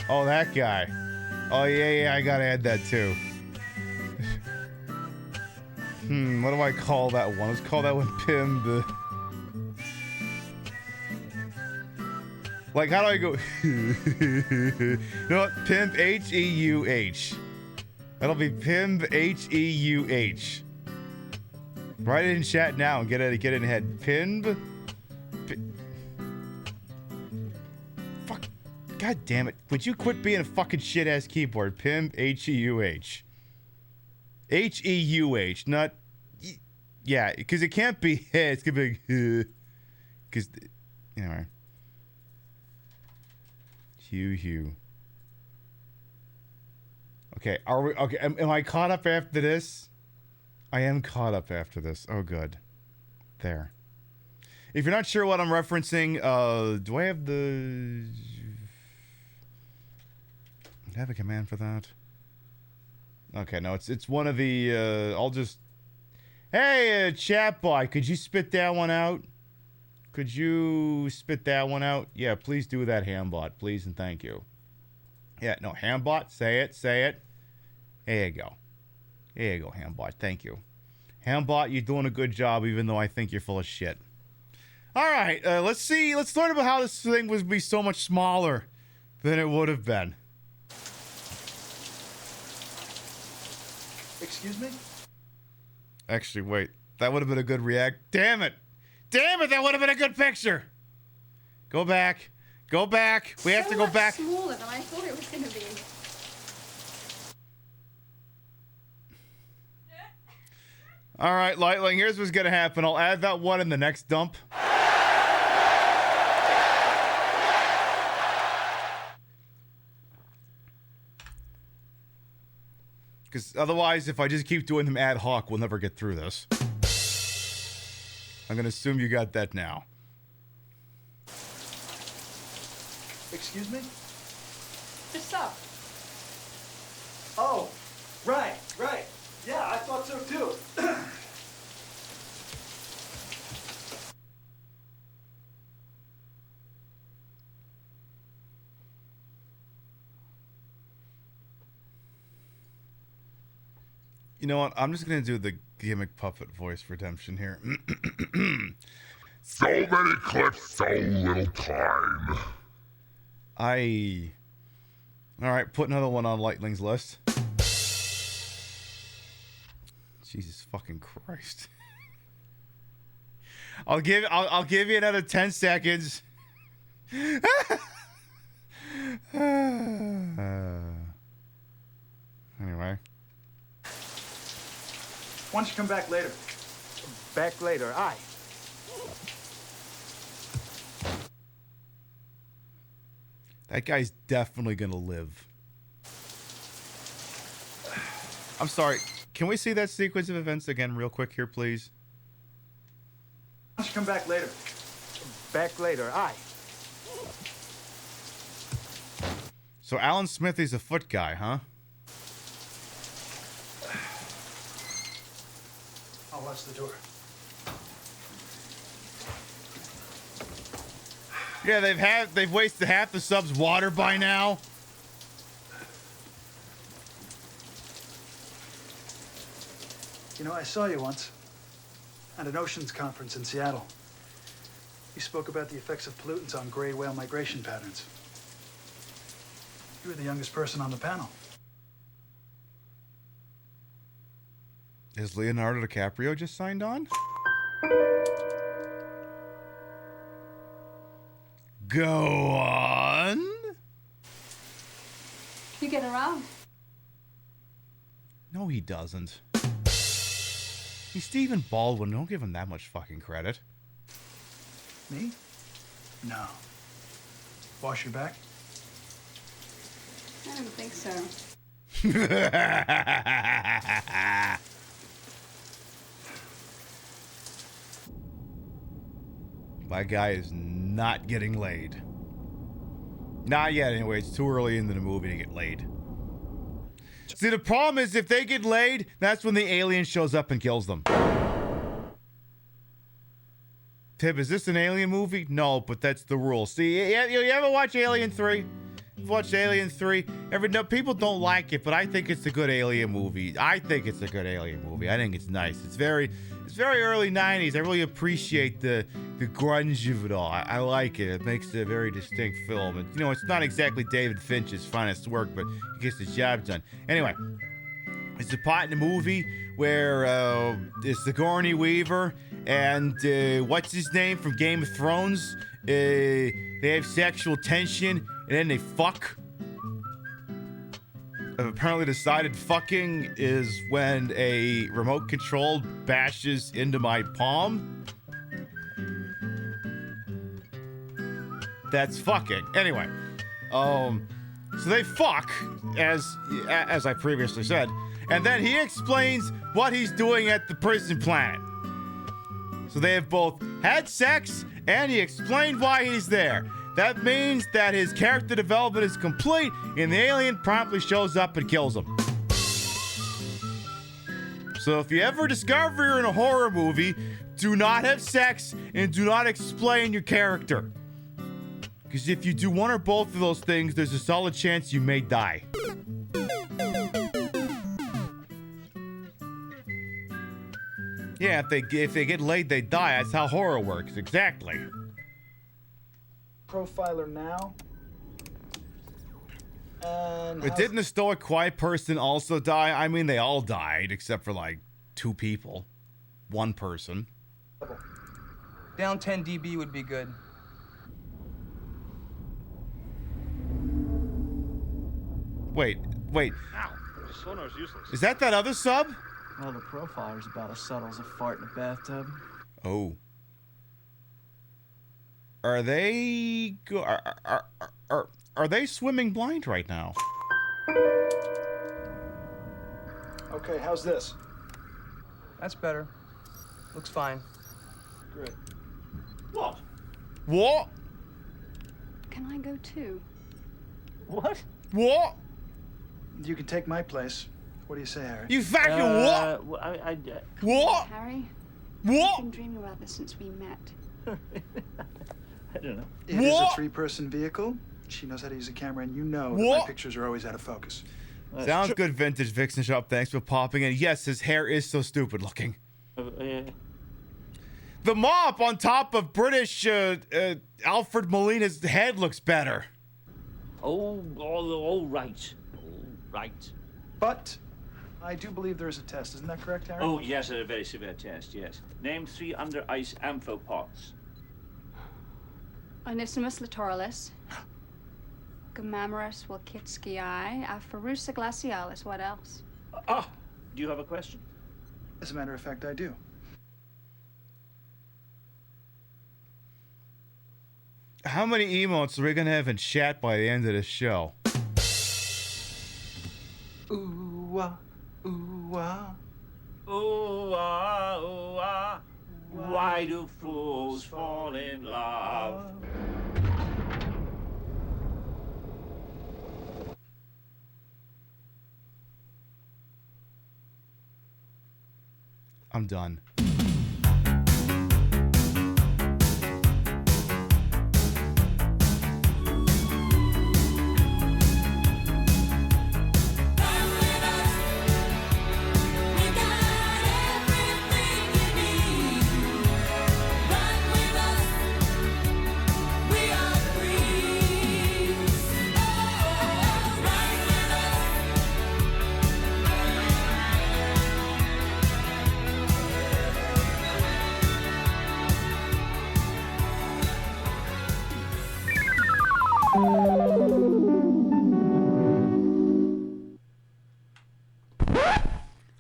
Oh, that guy. Oh, yeah, I gotta add that too. What do I call that one? Let's call that one Pim the... Like, how do I go... You know what? Pimp H-E-U-H. That'll be Pimp H-E-U-H. Write it in chat now and get it in head. Pimp... Fuck. God damn it. Would you quit being a fucking shit-ass keyboard? Pimp H-E-U-H. H-E-U-H, not... Yeah, because it can't be... It's gonna be... Because... Anyway. Hugh. Okay, are we... Okay, am I caught up after this? I am caught up after this. Oh, good. There. If you're not sure what I'm referencing, do I have the... Do I have a command for that? Okay, no, it's one of the, I'll just... Hey, chatbot, could you spit that one out? Could you spit that one out? Yeah, please do that, Hambot, please and thank you. Yeah, no, Hambot, say it. There you go. There you go, Hambot, thank you. Hambot, you're doing a good job, even though I think you're full of shit. All right, let's see. Let's learn about how this thing would be so much smaller than it would have been. Excuse me? Actually, wait. That would have been a good react. Damn it! Damn it! That would have been a good picture. Go back. Go back. We have to go back. Smaller than I thought it was going to be. All right, Lightling. Here's what's gonna happen. I'll add that one in the next dump. Because otherwise, if I just keep doing them ad hoc, we'll never get through this. I'm going to assume you got that now. Excuse me? Just up. Oh, right. Yeah, I thought so too. You know what? I'm just going to do the gimmick puppet voice redemption here. So many clips, so little time. Alright, put another one on Lightling's list. Jesus fucking Christ. I'll give you another 10 seconds. Anyway. Why don't you come back later? Back later, aye. That guy's definitely gonna live. I'm sorry. Can we see that sequence of events again real quick here, please? Why don't you come back later? Back later, aye. So Alan Smithy's a foot guy, huh? I'll watch the door. Yeah, they've wasted half the sub's water by now. You know, I saw you once at an oceans conference in Seattle. You spoke about the effects of pollutants on gray whale migration patterns. You were the youngest person on the panel. Is Leonardo DiCaprio just signed on? Go on. You get around. No, he doesn't. He's Stephen Baldwin. Don't give him that much fucking credit. Me? No. Wash your back? I don't think so. My guy is not getting laid. Not yet, anyway. It's too early into the movie to get laid. See, the problem is if they get laid, that's when the alien shows up and kills them. Tib, is this an alien movie? No, but that's the rule. See, you ever watch Alien 3? You've watched Alien 3? People don't like it, but I think it's a good alien movie. I think it's a good alien movie. I think it's nice. It's very early 90s. I really appreciate the grunge of it all. I like it. It makes a very distinct film. And, it's not exactly David Finch's finest work, but he gets the job done. Anyway, it's a part in the movie where it's Sigourney Weaver and what's his name from Game of Thrones. They have sexual tension and then they fuck. I've apparently decided fucking is when a remote control bashes into my palm. That's fucking. Anyway, so they fuck, as I previously said, and then he explains what he's doing at the prison planet. So they have both had sex, and he explained why he's there. That means that his character development is complete, and the alien promptly shows up and kills him. So if you ever discover you're in a horror movie, do not have sex and do not explain your character. Because if you do one or both of those things, there's a solid chance you may die. Yeah, if they get laid, they die. That's how horror works. Exactly. Profiler now. And But didn't the stoic quiet person also die? I mean, they all died except for like 2 people. 1 person. Down 10 dB would be good. Wait. Ow. The sonar's useless. Is that other sub? Well, the profiler's about as subtle as a fart in a bathtub. Oh. Are they are they swimming blind right now? Okay, how's this? That's better. Looks fine. Great. What? What? Can I go too? What? What? You can take my place. What do you say, Harry? You fucking what? What? Harry? What? I've been dreaming about this since we met. I don't know. It is a 3-person vehicle. She knows how to use a camera, and you know that my pictures are always out of focus. Sounds good, Vintage Vixen Shop. Thanks for popping in. Yes, his hair is so stupid looking. The mop on top of British Alfred Molina's head looks better. All right. All right. But I do believe there is a test. Isn't that correct, Harry? Oh, yes, a very severe test, yes. Name 3 under-ice amphipods. Onissimus litoralis. Gamamarus wilkitskii. Apharusa glacialis. What else? Do you have a question? As a matter of fact, I do. How many emotes are we gonna have in chat by the end of this show? Ooh ah, ooh ah. Ooh ah, ooh ah. Why do fools fall in love? I'm done.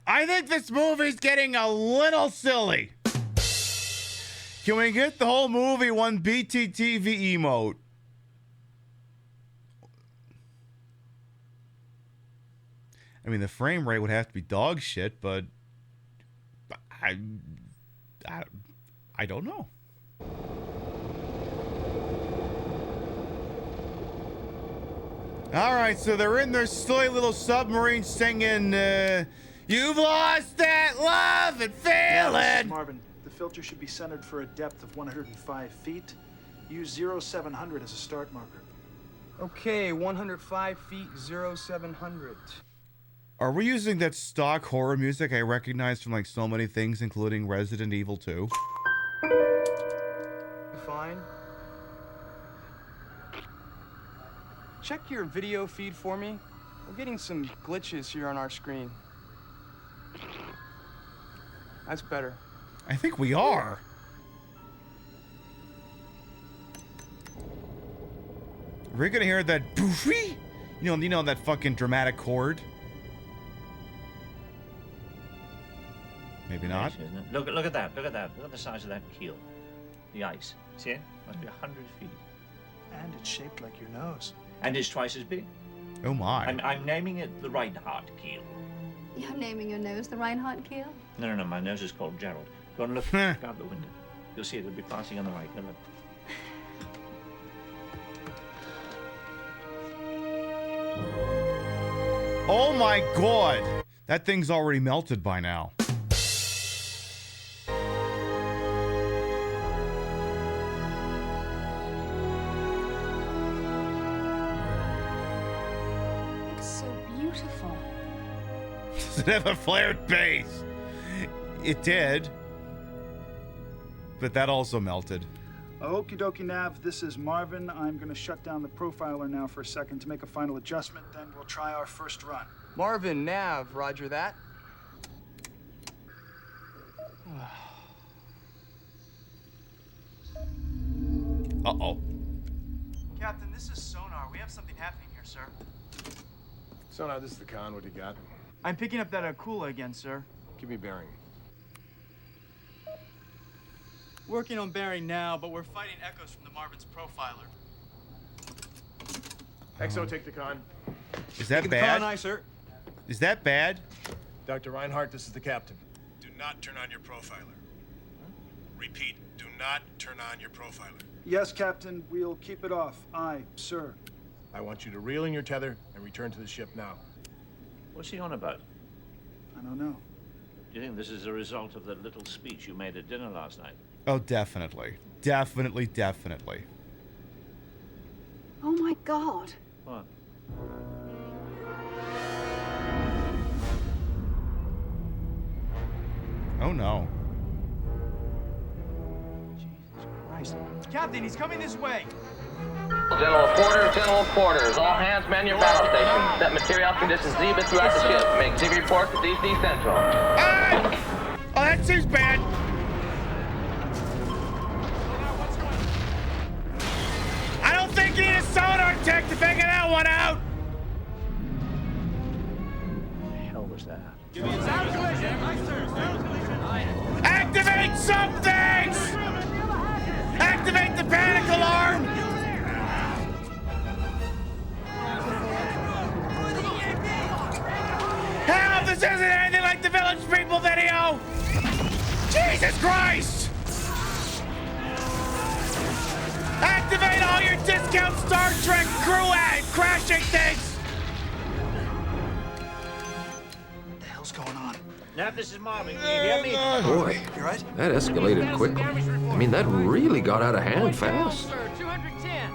I think this movie's getting a little silly. Can we get the whole movie one BTTV emote? I mean, the frame rate would have to be dog shit, but I don't know. All right, so they're in their silly little submarine singing, "You've lost that love and feeling." Marvin, the filter should be centered for a depth of 105 feet. Use 0700 as a start marker. Okay, 105 feet, 0700. Are we using that stock horror music I recognize from like so many things, including Resident Evil 2? Fine. Check your video feed for me. We're getting some glitches here on our screen. That's better. I think we are. We're gonna hear that boofy, you know that fucking dramatic chord. Maybe not. Look at that. Look at the size of that keel. The ice. See it? Must be 100 feet. And it's shaped like your nose. And it's twice as big. Oh my. I'm naming it the Reinhardt keel. You're naming your nose the Reinhardt keel? No. My nose is called Gerald. Go and look out the window. You'll see it'll be passing on the right. Go look. Oh my god! That thing's already melted by now. It's so beautiful. Does it have a flared base? It did. but that also melted. Okie dokie, Nav. This is Marvin. I'm going to shut down the profiler now for a second to make a final adjustment. Then we'll try our first run. Marvin, Nav, roger that. Uh-oh. Captain, this is Sonar. We have something happening here, sir. Sonar, this is the con. What do you got? I'm picking up that Akula again, sir. Give me bearing. Working on bearing now, but we're fighting echoes from the Marvin's profiler. XO, take the con. Is that Taking bad? The con, aye, sir. Is that bad? Dr. Reinhardt, this is the captain. Do not turn on your profiler. Repeat, do not turn on your profiler. Yes, Captain. We'll keep it off. Aye, sir. I want you to reel in your tether and return to the ship now. What's he on about? I don't know. Do you think this is a result of the little speech you made at dinner last night? Oh, definitely. Definitely, definitely. Oh my God. What? Oh, no. Captain, he's coming this way. General quarters. All hands man your battle stations. Set material conditions Zebra throughout the ship. Make Zebra reports to DC Central. Ah! Oh, that seems bad. I don't think you need a sonar tech to figure that one out. What the hell was that? Activate something! Activate the panic alarm! Hell, this isn't anything like the Village People video! Jesus Christ! Activate all your discount Star Trek crew crashing things! What the hell's going on? Now, this is Marvin. Can you hear me? Boy, You right? that escalated quickly. I mean, that really got out of hand fast. Sir, 210.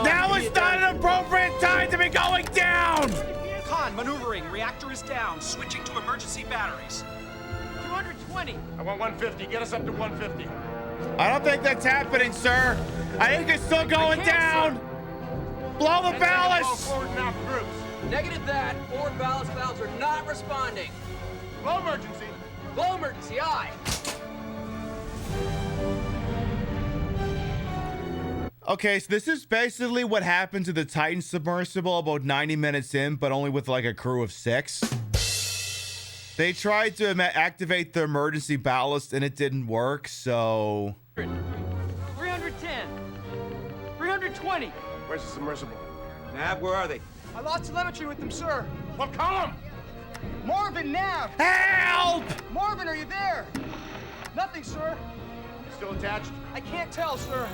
Now is not an appropriate time to be going down! Con, maneuvering. Reactor is down. Switching to emergency batteries. 220. I want 150. Get us up to 150. I don't think that's happening, sir. I think it's still going down. Blow the ballast. Forward now for groups. Negative that. Forward ballast valves are not responding. Low emergency. Low emergency, aye. Okay, so this is basically what happened to the Titan submersible about 90 minutes in, but only with like a crew of 6. They tried to activate the emergency ballast and it didn't work, so... 310. 320. Where's the submersible? Nav, where are they? I lost telemetry with them, sir. Well, call them! Marvin, Nav! Help! Marvin, are you there? Nothing, sir. Still attached? I can't tell, sir.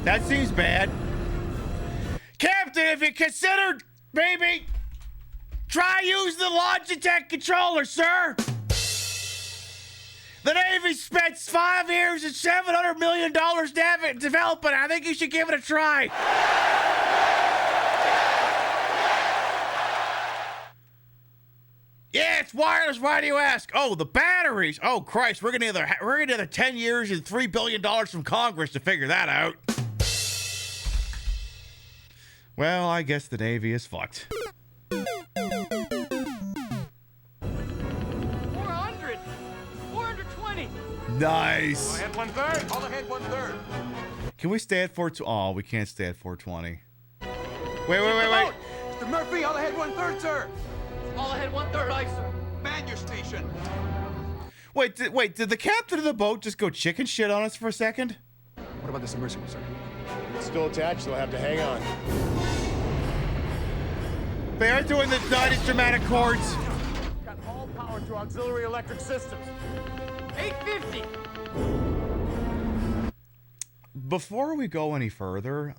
That seems bad. Captain, if you considered maybe try use the Logitech controller, sir. The Navy spent 5 years and $700 million developing. I think you should give it a try. Yeah, it's wireless. Why do you ask? Oh, the batteries. Oh, Christ, we're gonna need another 10 years and $3 billion from Congress to figure that out. Well, I guess the Navy is fucked. 400. 420. Nice. All ahead 1/3. All ahead 1/3. Can we stay at 420? Oh, we can't stay at 420. Wait. Mr. Murphy, all ahead 1/3, sir. All ahead 1/3, aye, sir. Man your station. Wait, did the captain of the boat just go chicken shit on us for a second? What about the submersible, sir? It's still attached, so I'll have to hang on. They are doing the 90s dramatic chords. Got all power to auxiliary electric systems. 850. Before we go any further,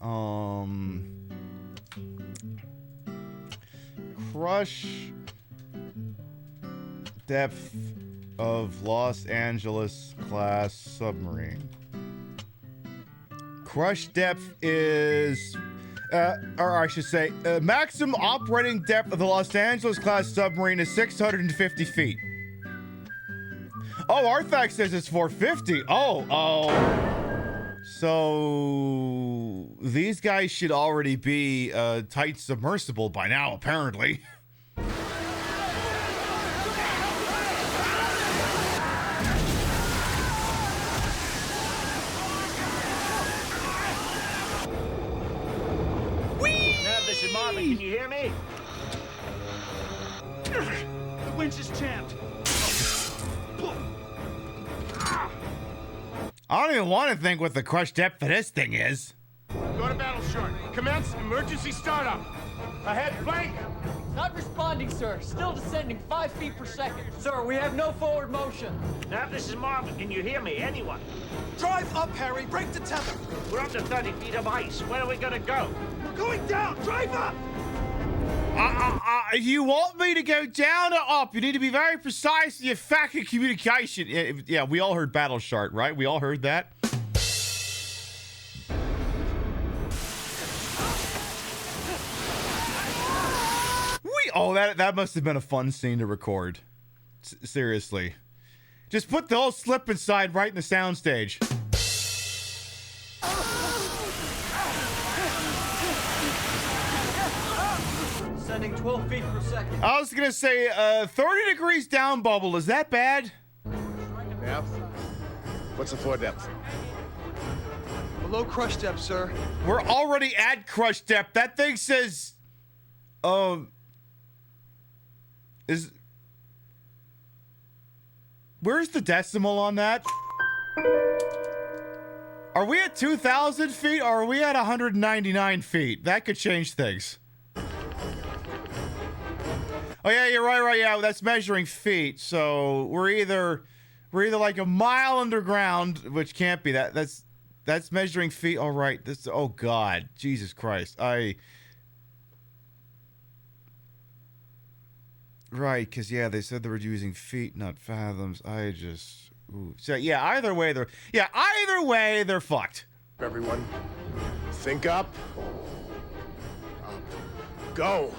crush depth of Los Angeles class submarine. Crush depth is, or I should say, maximum operating depth of the Los Angeles class submarine is 650 feet. Oh, Arthax says it's 450. Oh. So these guys should already be tight submersible by now, apparently. Now, this is Marvin. Can you hear me? The winch is jammed. I don't even want to think what the crush depth for this thing is. Go to battle short. Commence emergency startup. Ahead, flank. Not responding, sir. Still descending 5 feet per second. Sir, we have no forward motion. Now, this is Marvin. Can you hear me? Anyone? Drive up, Harry. Break the tether. We're under 30 feet of ice. Where are we gonna go? We're going down. Drive up. You want me to go down or up? You need to be very precise in your fucking communication. Yeah, we all heard battle shark, right? We all heard that. Oh, that must have been a fun scene to record. Seriously. Just put the whole slip inside right in the soundstage. Sending 12 feet per second. I was gonna say, 30 degrees down bubble. Is that bad? Depth? What's the floor depth? Below crush depth, sir. We're already at crush depth. That thing says, where's the decimal on that? Are we at 2,000 feet or are we at 199 feet? That could change things. Oh yeah, you're right. Yeah, that's measuring feet. So we're either like a mile underground, which can't be that. That's measuring feet. All right. Oh God, Jesus Christ. Right, because, yeah, they said they were using feet, not fathoms. So, yeah, either way, they're fucked. Everyone, think up. Go.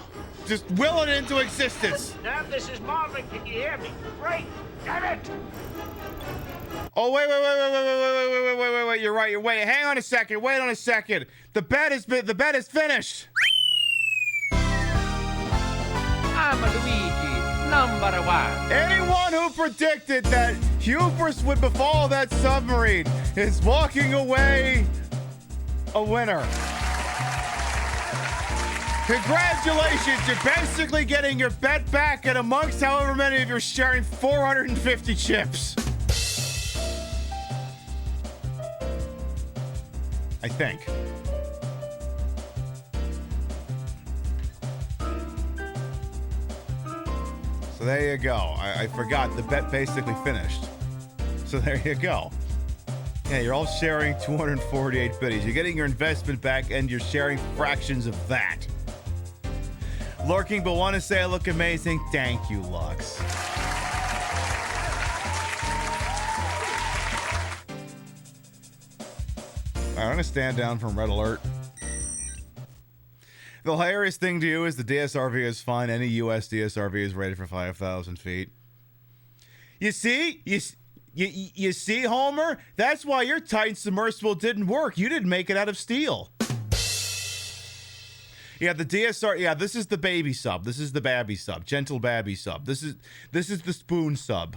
Just will it into existence. Now, this is Marvin. Can you hear me? Great. Damn it. Oh, wait. You're right. Wait, hang on a second. Wait on a second. The bet is finished. I'm Luigi, number 1. Anyone who predicted that hubris would befall that submarine is walking away a winner. Congratulations, you're basically getting your bet back, and amongst however many of you are sharing 450 chips. I think. So there you go. I forgot the bet basically finished. So there you go. Yeah, you're all sharing 248 biddies. You're getting your investment back and you're sharing fractions of that. Lurking, but want to say I look amazing. Thank you, Lux. All right, I'm gonna stand down from red alert. The hilarious thing to you is the DSRV is fine. Any US DSRV is rated for 5,000 feet. You see? You see, Homer? That's why your Titan submersible didn't work. You didn't make it out of steel. Yeah, the DSR. Yeah, this is the baby sub. This is the babby sub. Gentle babby sub. This is the spoon sub.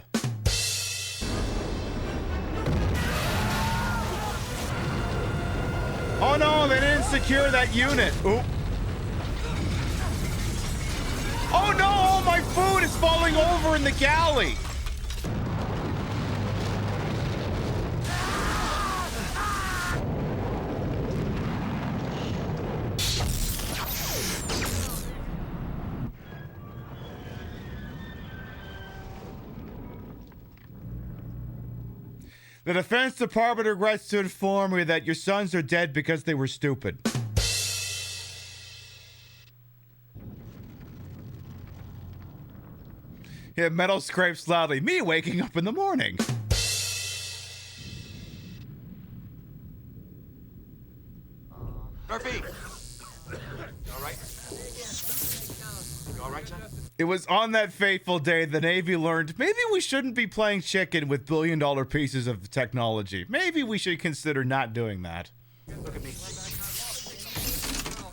Oh no, they didn't secure that unit. Oop. Oh no, all my food is falling over in the galley. The Defense Department regrets to inform you that your sons are dead because they were stupid. Yeah, metal scrapes loudly. Me waking up in the morning. Murphy! You all right? You all right, son? It was on that fateful day the Navy learned maybe we shouldn't be playing chicken with billion-dollar pieces of technology. Maybe we should consider not doing that. Look at me.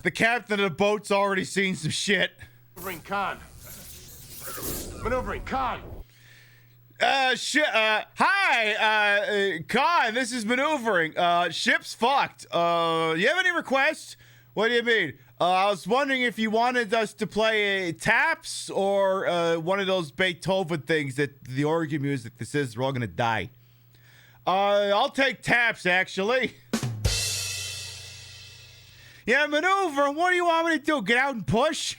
The captain of the boat's already seen some shit. Maneuvering Khan. Maneuvering Khan. Hi, Khan, this is maneuvering. Ship's fucked. You have any requests? What do you mean? I was wondering if you wanted us to play taps or one of those Beethoven things that the organ music that says we're all gonna die. I'll take taps, actually. Yeah, maneuver. What do you want me to do? Get out and push?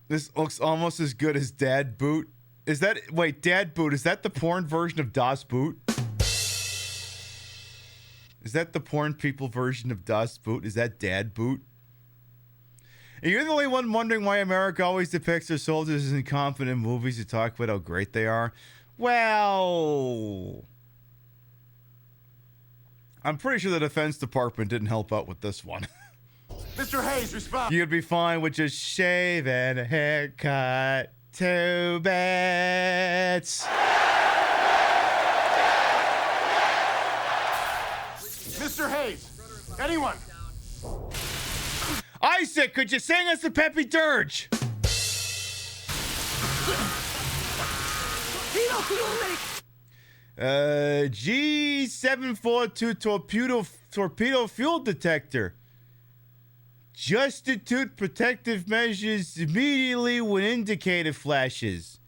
This looks almost as good as Dad Boot. Is that... Wait, Dad Boot, is that the porn version of Das Boot? Is that the porn people version of Das Boot? Is that Dad Boot? Are you the only one wondering why America always depicts their soldiers as incompetent movies to talk about how great they are? Well... I'm pretty sure the Defense Department didn't help out with this one. Mr. Hayes, respond. You'd be fine with just shave and a haircut. 2 bits. Mr. Hayes, anyone? Isaac, could you sing us a peppy dirge? G742 torpedo fuel detector. Just institute protective measures immediately when indicator flashes.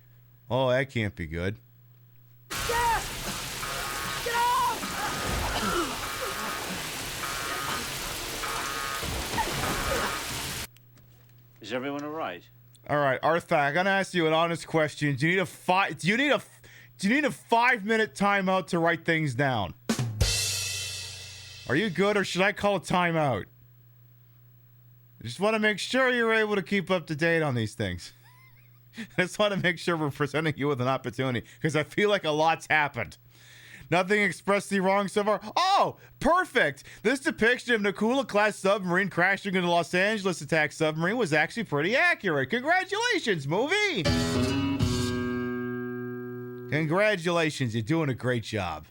Oh, that can't be good. Is everyone all right? All right, Arthur, I'm gonna ask you an honest question. Do you need a 5-minute timeout to write things down? Are you good, or should I call a timeout? I just want to make sure you're able to keep up to date on these things. I just want to make sure we're presenting you with an opportunity, because I feel like a lot's happened. Nothing expressly wrong so far. Oh, perfect! This depiction of Nakula-class submarine crashing into Los Angeles attack submarine was actually pretty accurate. Congratulations, movie! Congratulations, you're doing a great job.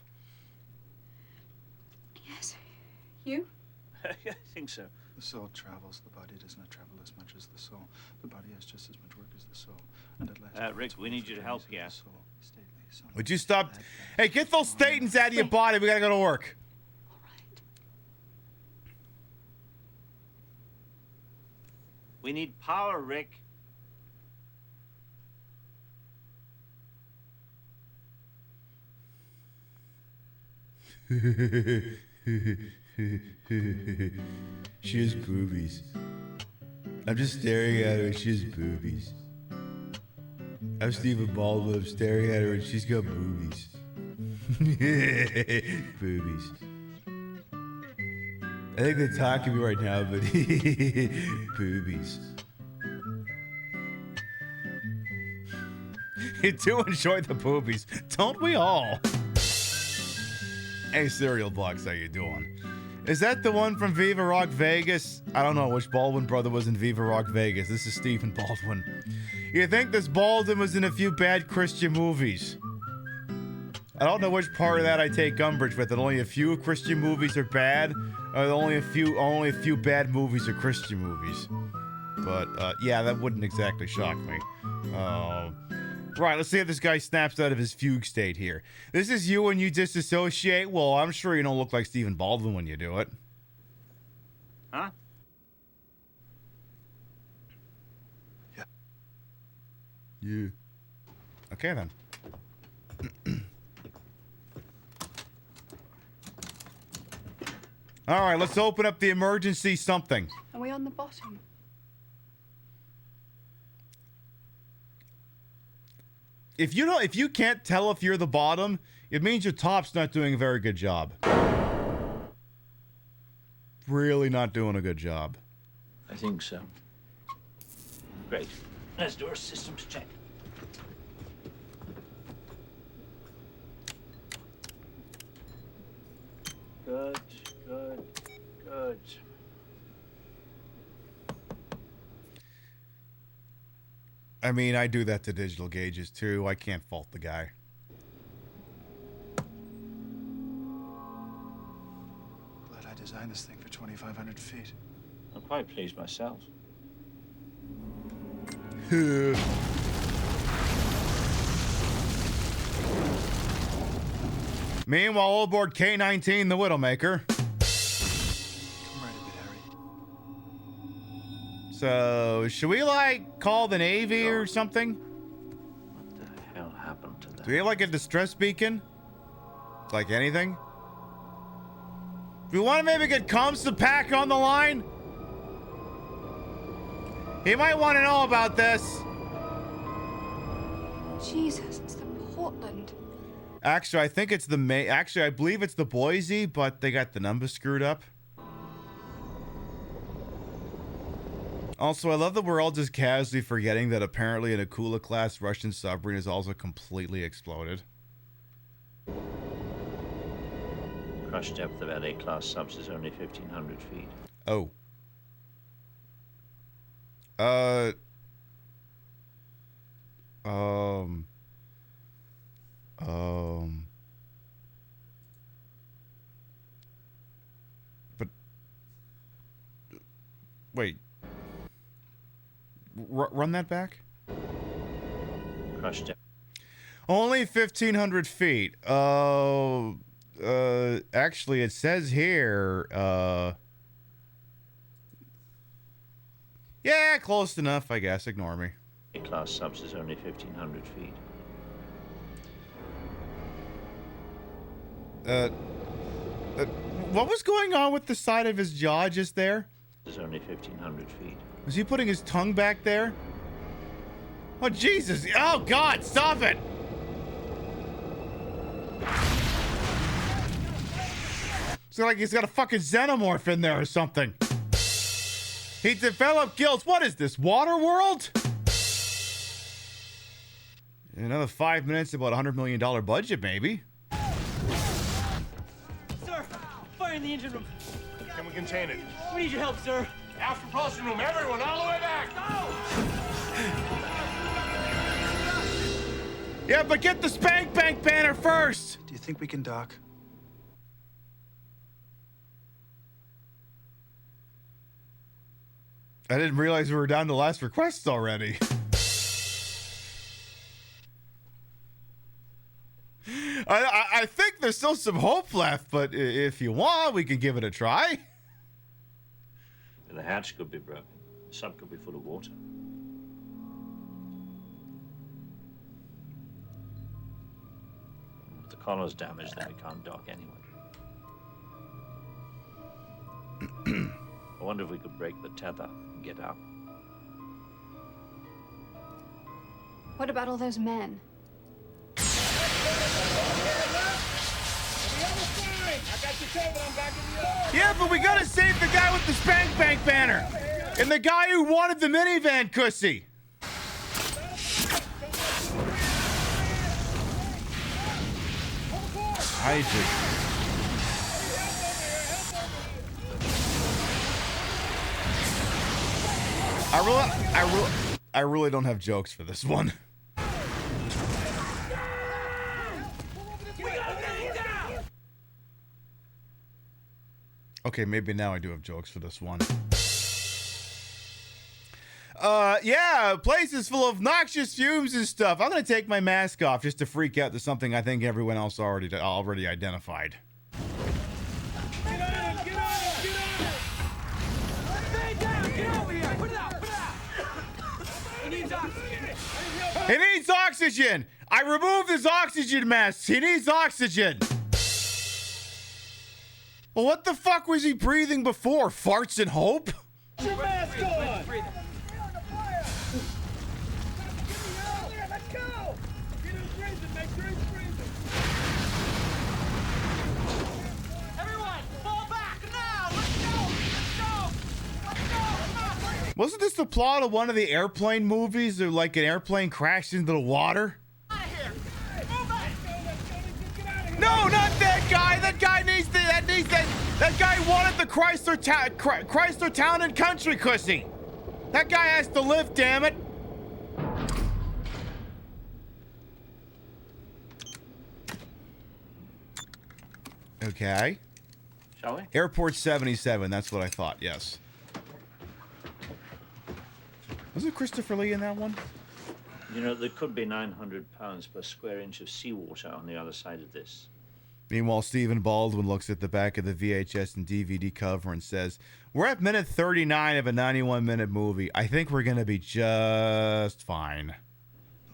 Yes. You? I think so. The soul travels, the body does not travel as much as the soul. The body has just as much work as the soul. And at last, Rick, we need you to help here. Would you stop? Hey, get those statins out of your body. We gotta go to work. All right. We need power, Rick. She has boobies. I'm just staring at her and she has boobies. I'm Stephen Baldwin. I'm staring at her and she's got boobies. Boobies. I think they're talking to me right now, but boobies. You do enjoy the boobies, don't we all? Hey, Cereal Box, how you doing? Is that the one from Viva Rock Vegas? I don't know which Baldwin brother was in Viva Rock Vegas. This is Stephen Baldwin. You think this Baldwin was in a few bad Christian movies? I don't know which part of that I take umbrage with. That only a few Christian movies are bad, or only a few bad movies are Christian movies. But yeah, that wouldn't exactly shock me. Right, let's see if this guy snaps out of his fugue state here. This is you when you disassociate? Well, I'm sure you don't look like Stephen Baldwin when you do it. Huh? Yeah. Okay, then. All right, let's open up the emergency something. Are we on the bottom? If you can't tell if you're the bottom, it means your top's not doing a very good job. Really not doing a good job. I think so. Great. Let's do our systems check. Good, good, good. I mean, I do that to digital gauges too. I can't fault the guy. Glad I designed this thing for 2,500 feet. I'm quite pleased myself. Meanwhile, all aboard K-19, the Widowmaker. So, should we, like, call the Navy or something? What the hell happened to that? Do we have, like, a distress beacon? Like anything? Do we want to maybe get Comes to Pack on the line? He might want to know about this. Jesus, it's the Portland. Actually, I think it's the Actually, I believe it's the Boise, but they got the numbers screwed up. Also, I love that we're all just casually forgetting that apparently an Akula-class Russian submarine is also completely exploded. Crush depth of LA-class subs is only 1,500 feet. Oh. But wait. Run that back. Crush depth. Only 1,500 feet. Actually, it says here, yeah, close enough, I guess. Ignore me. Class subs is only 1,500 feet. What was going on with the side of his jaw just there? Is only 1,500 feet. Was he putting his tongue back there? Oh, Jesus. Oh, God, stop it. It's like he's got a fucking xenomorph in there or something. He developed gills. What is this, Waterworld? Another 5 minutes, about $100 million budget, maybe. Sir, fire in the engine room. Can we contain it? We need your help, sir. Aft propulsion room, everyone, all the way back! Yeah, but get the Spank Bank banner first! Do you think we can dock? I didn't realize we were down to last requests already. I think there's still some hope left, but if you want, we can give it a try. The hatch could be broken. The sub could be full of water. If the collar's damaged, then we can't dock anyway. I wonder if we could break the tether and get out. What about all those men? Yeah, but we gotta save the guy with the Spank Bank banner. And the guy who wanted the minivan cussy. I really don't have jokes for this one. Okay, maybe now I do have jokes for this one. Yeah, place is full of noxious fumes and stuff. I'm gonna take my mask off just to freak out to something I think everyone else already identified. He needs oxygen! I removed his oxygen mask. He needs oxygen. Well, what the fuck was he breathing before? Farts and hope? Get your mask on! Everyone, fall back now! Let's go! Wasn't this the plot of one of the airplane movies? Or like an airplane crashed into the water? No, not that guy! That guy needs that guy wanted the Chrysler Town and Country cussy! That guy has to live, damn it! Okay. Shall we? Airport 77. That's what I thought. Yes. Was it Christopher Lee in that one? You know, there could be 900 pounds per square inch of seawater on the other side of this. Meanwhile, Stephen Baldwin looks at the back of the VHS and DVD cover and says, "We're at minute 39 of a 91-minute movie. I think we're going to be just fine."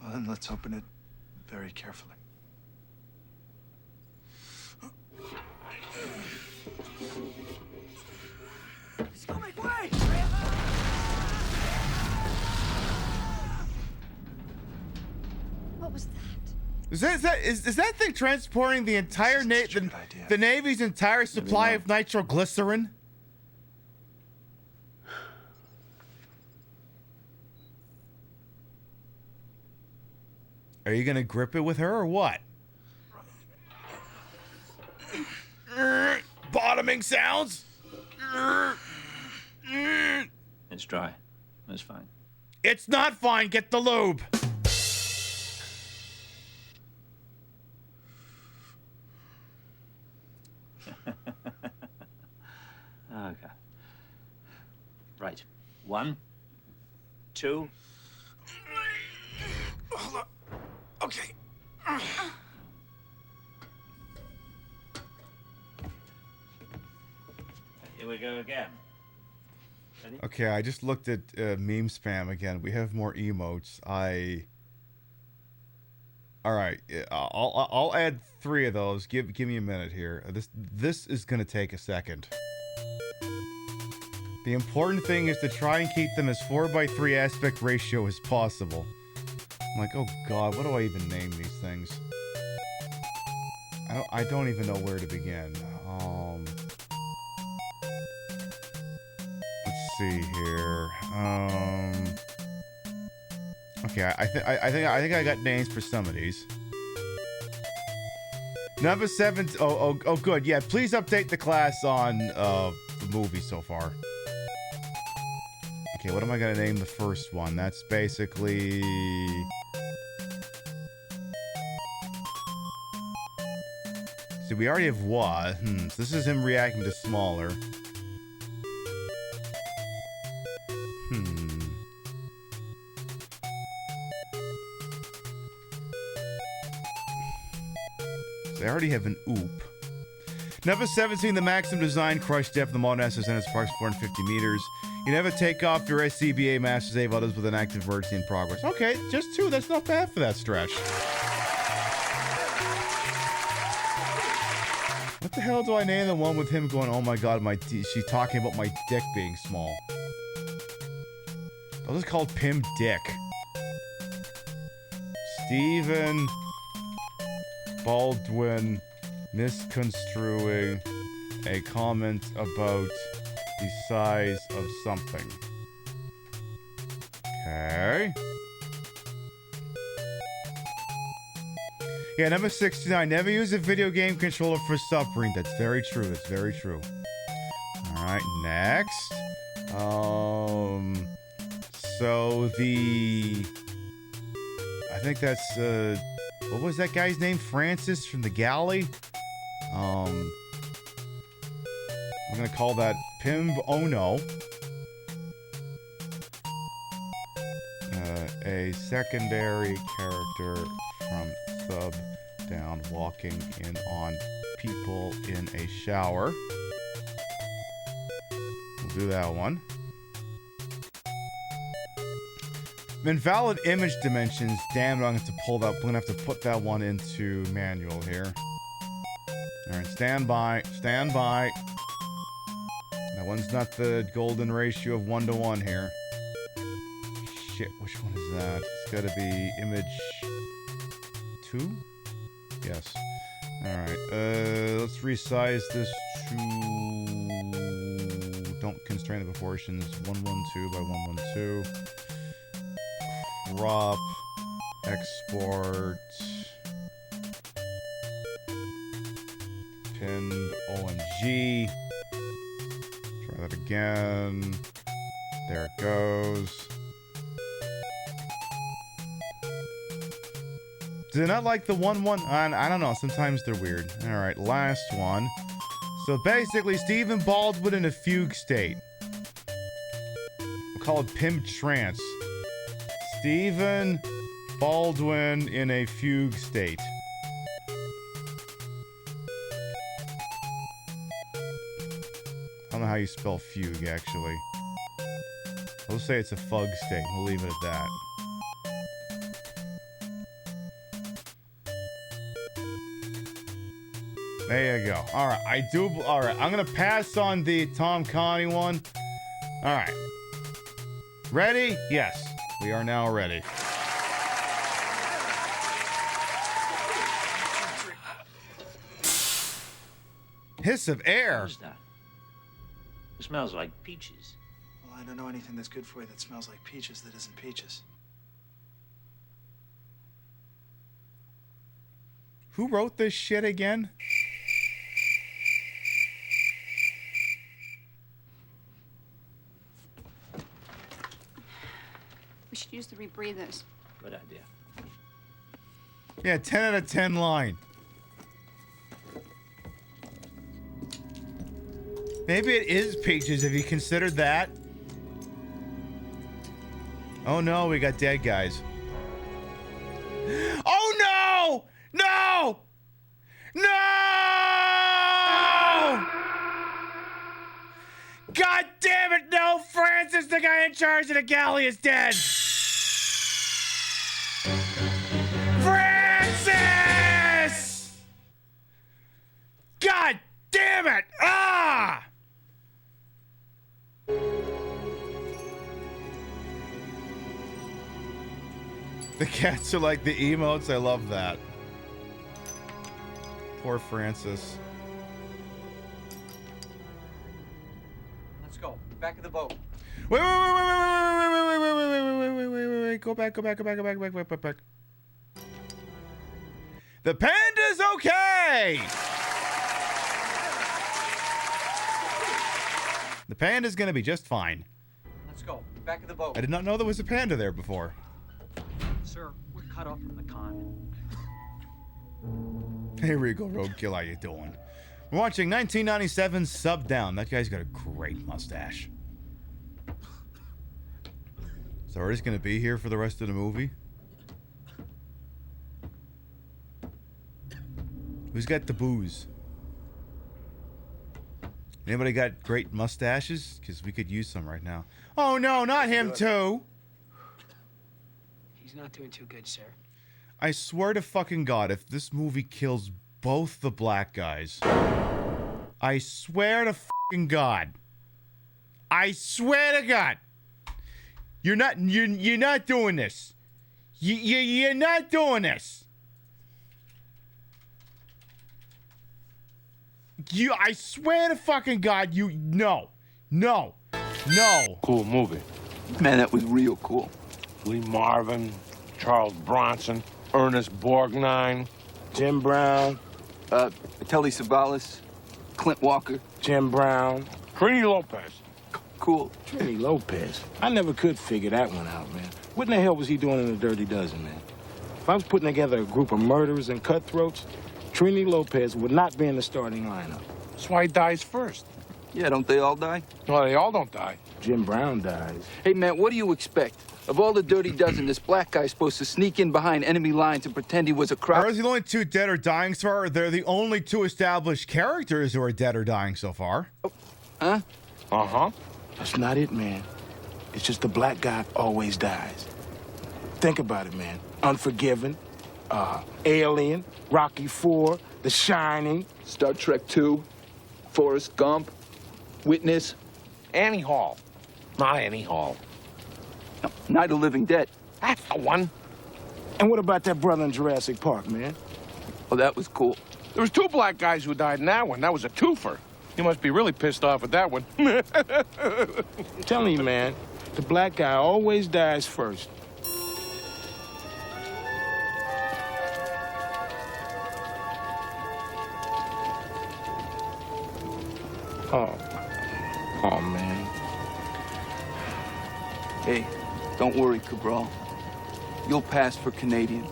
Well, then let's open it very carefully. He's gonna make way! What was that? Is that thing transporting the entire the Navy's entire supply of nitroglycerin? Are you gonna grip it with her or what? Bottoming sounds. It's dry. It's fine. It's not fine. Get the lube. Okay. Right. 1, 2. Hold on. Okay. Here we go again. Ready? Okay, I just looked at meme spam again. We have more emotes. All right, I'll add 3 of those. Give me a minute here. This is gonna take a second. The important thing is to try and keep them as 4:3 aspect ratio as possible. I'm like, oh god, what do I even name these things? I don't even know where to begin. Let's see here. Okay, I think I got names for some of these. Number 7. Oh, good. Yeah, please update the class on the movie so far. Okay, what am I gonna name the first one? That's basically. See, we already have what? So this is him reacting to smaller. They already have an oop. Number 17, the maximum design crush depth of the modern SSN is approximately 450 meters. You never take off your SCBA master save others with an active emergency in progress. Okay, just 2. That's not bad for that stretch. What the hell do I name the one with him going, oh my god, she's talking about my dick being small. I'll just call it Pim Dick. Stephen Baldwin misconstruing a comment about the size of something. Okay. Yeah, number 69. Never use a video game controller for submarine. That's very true. That's very true. Alright, next. So I think that's, what was that guy's name? Francis from the galley? I'm gonna call that Pim Ono. A secondary character from Sub Down walking in on people in a shower. We'll do that one. Invalid image dimensions. Damn it, I'm gonna have to pull that. I'm gonna have to put that one into manual here. Alright, stand by. Stand by. That one's not the golden ratio of 1:1 here. Shit, which one is that? It's gotta be image 2? Yes. Alright, let's resize this to... Don't constrain the proportions. 112 by 112. Crop. Export. Pinned OMG. Try that again. There it goes. Do they not like the 1-1? I don't know. Sometimes they're weird. All right, last one. So basically, Stephen Baldwin in a fugue state. We'll call it Pimp Trance. Stephen Baldwin in a fugue state. I don't know how you spell fugue, actually. We'll say it's a fug state. We'll leave it at that. There you go. All right, all right, I'm gonna pass on the Tom Connie one. All right. Ready? Yes, we are now ready. Hiss of air. What's that? It smells like peaches. Well, I don't know anything that's good for you that smells like peaches that isn't peaches. Who wrote this shit again? We should use the rebreathers. Good idea. Yeah, 10 out of 10 line. Maybe it is peaches. Have you considered that? Oh no, we got dead guys. Oh no! No! No! God damn it, no! Francis, the guy in charge of the galley, is dead! Francis! God damn it! Ah! The cats are like the emotes. I love that. Poor Francis. Let's go. Back of the boat. Wait. Go back. The panda's okay! The panda's gonna be just fine. Let's go. Back of the boat. I did not know there was a panda there before. Sir, we're cut off from the con. Hey, Regal Roadkill, how you doing? We're watching 1997 Sub Down. That guy's got a great mustache. So we're just gonna be here for the rest of the movie? Who's got the booze? Anybody got great mustaches? Because we could use some right now. Oh no, not him too! He's not doing too good, sir. I swear to fucking God, if this movie kills both the black guys, I swear to fucking God, I swear to God, you're not doing this. You're not doing this. I swear to fucking God, no. Cool movie. Man, that was real cool. Lee Marvin, Charles Bronson, Ernest Borgnine, Jim Brown, Telly Savalas, Clint Walker, Jim Brown, Trini Lopez. Cool. Trini Lopez. I never could figure that one out, man. What in the hell was he doing in the Dirty Dozen, man? If I was putting together a group of murderers and cutthroats, Trini Lopez would not be in the starting lineup. That's why he dies first. Yeah, don't they all die? No, they all don't die. Jim Brown dies. Hey, man, what do you expect? Of all the Dirty Dozen, this black guy's supposed to sneak in behind enemy lines and pretend he was a crowd. Are the only two dead or dying so far? They're the only two established characters who are dead or dying so far. Huh? Uh-huh. That's not it, man. It's just the black guy always dies. Think about it, man. Unforgiven, Alien, Rocky IV, The Shining, Star Trek II, Forrest Gump, Witness. Annie Hall. Not Annie Hall. No, Night of Living Dead. That's the one. And what about that brother in Jurassic Park, man? Oh, that was cool. There was two black guys who died in that one. That was a twofer. You must be really pissed off at that one. I'm telling you, man, the black guy always dies first. Oh, man. Hey, don't worry, Cabral. You'll pass for Canadian.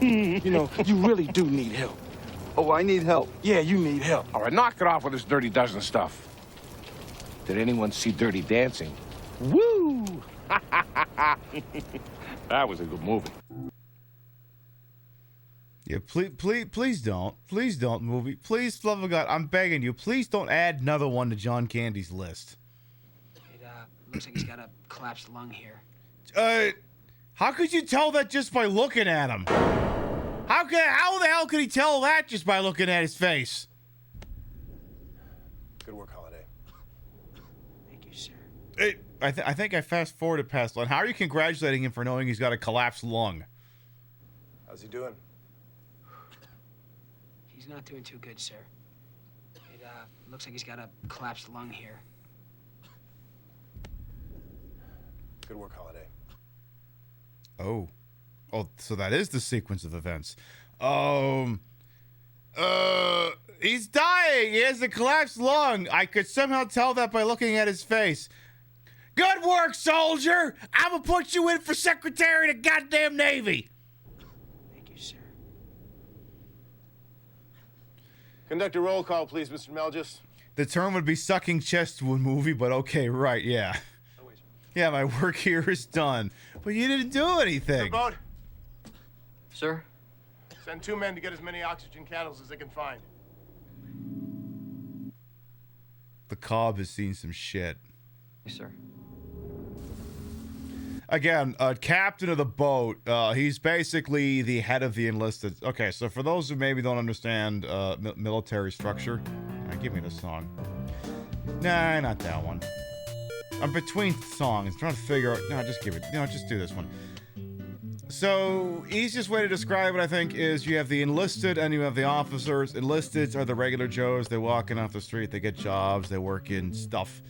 You know, you really do need help. Oh, I need help. Yeah, you need help. All right, knock it off with this Dirty Dozen stuff. Did anyone see Dirty Dancing? Woo! That was a good movie. Yeah, please don't, movie. Please, for the love of God, I'm begging you, please don't add another one to John Candy's list. It looks like he's got a collapsed lung here. How could you tell that just by looking at him? How the hell could he tell that just by looking at his face? Good work, Holiday. Thank you, sir. I think I fast forwarded past one. How are you congratulating him for knowing he's got a collapsed lung? How's he doing? He's not doing too good, sir. It looks like he's got a collapsed lung here. Good work, Holiday. Oh, so that is the sequence of events. He's dying. He has a collapsed lung. I could somehow tell that by looking at his face. Good work, soldier. I'm gonna put you in for Secretary of the goddamn Navy. Thank you, sir. Conduct a roll call, please, Mr. Melgis. The term would be sucking chest wound movie, but okay, right, yeah. Yeah, my work here is done. But you didn't do anything. Boat. Sir? Send 2 men to get as many oxygen candles as they can find. The Cobb has seen some shit. Yes, sir. Again, captain of the boat. He's basically the head of the enlisted. Okay, so for those who maybe don't understand military structure, give me this song. Nah, not that one. I'm between songs, trying to figure out. No, just give it. No, just do this one. So, easiest way to describe it, I think, is you have the enlisted and you have the officers. Enlisted are the regular Joes. They're walking off the street. They get jobs. They work in stuff.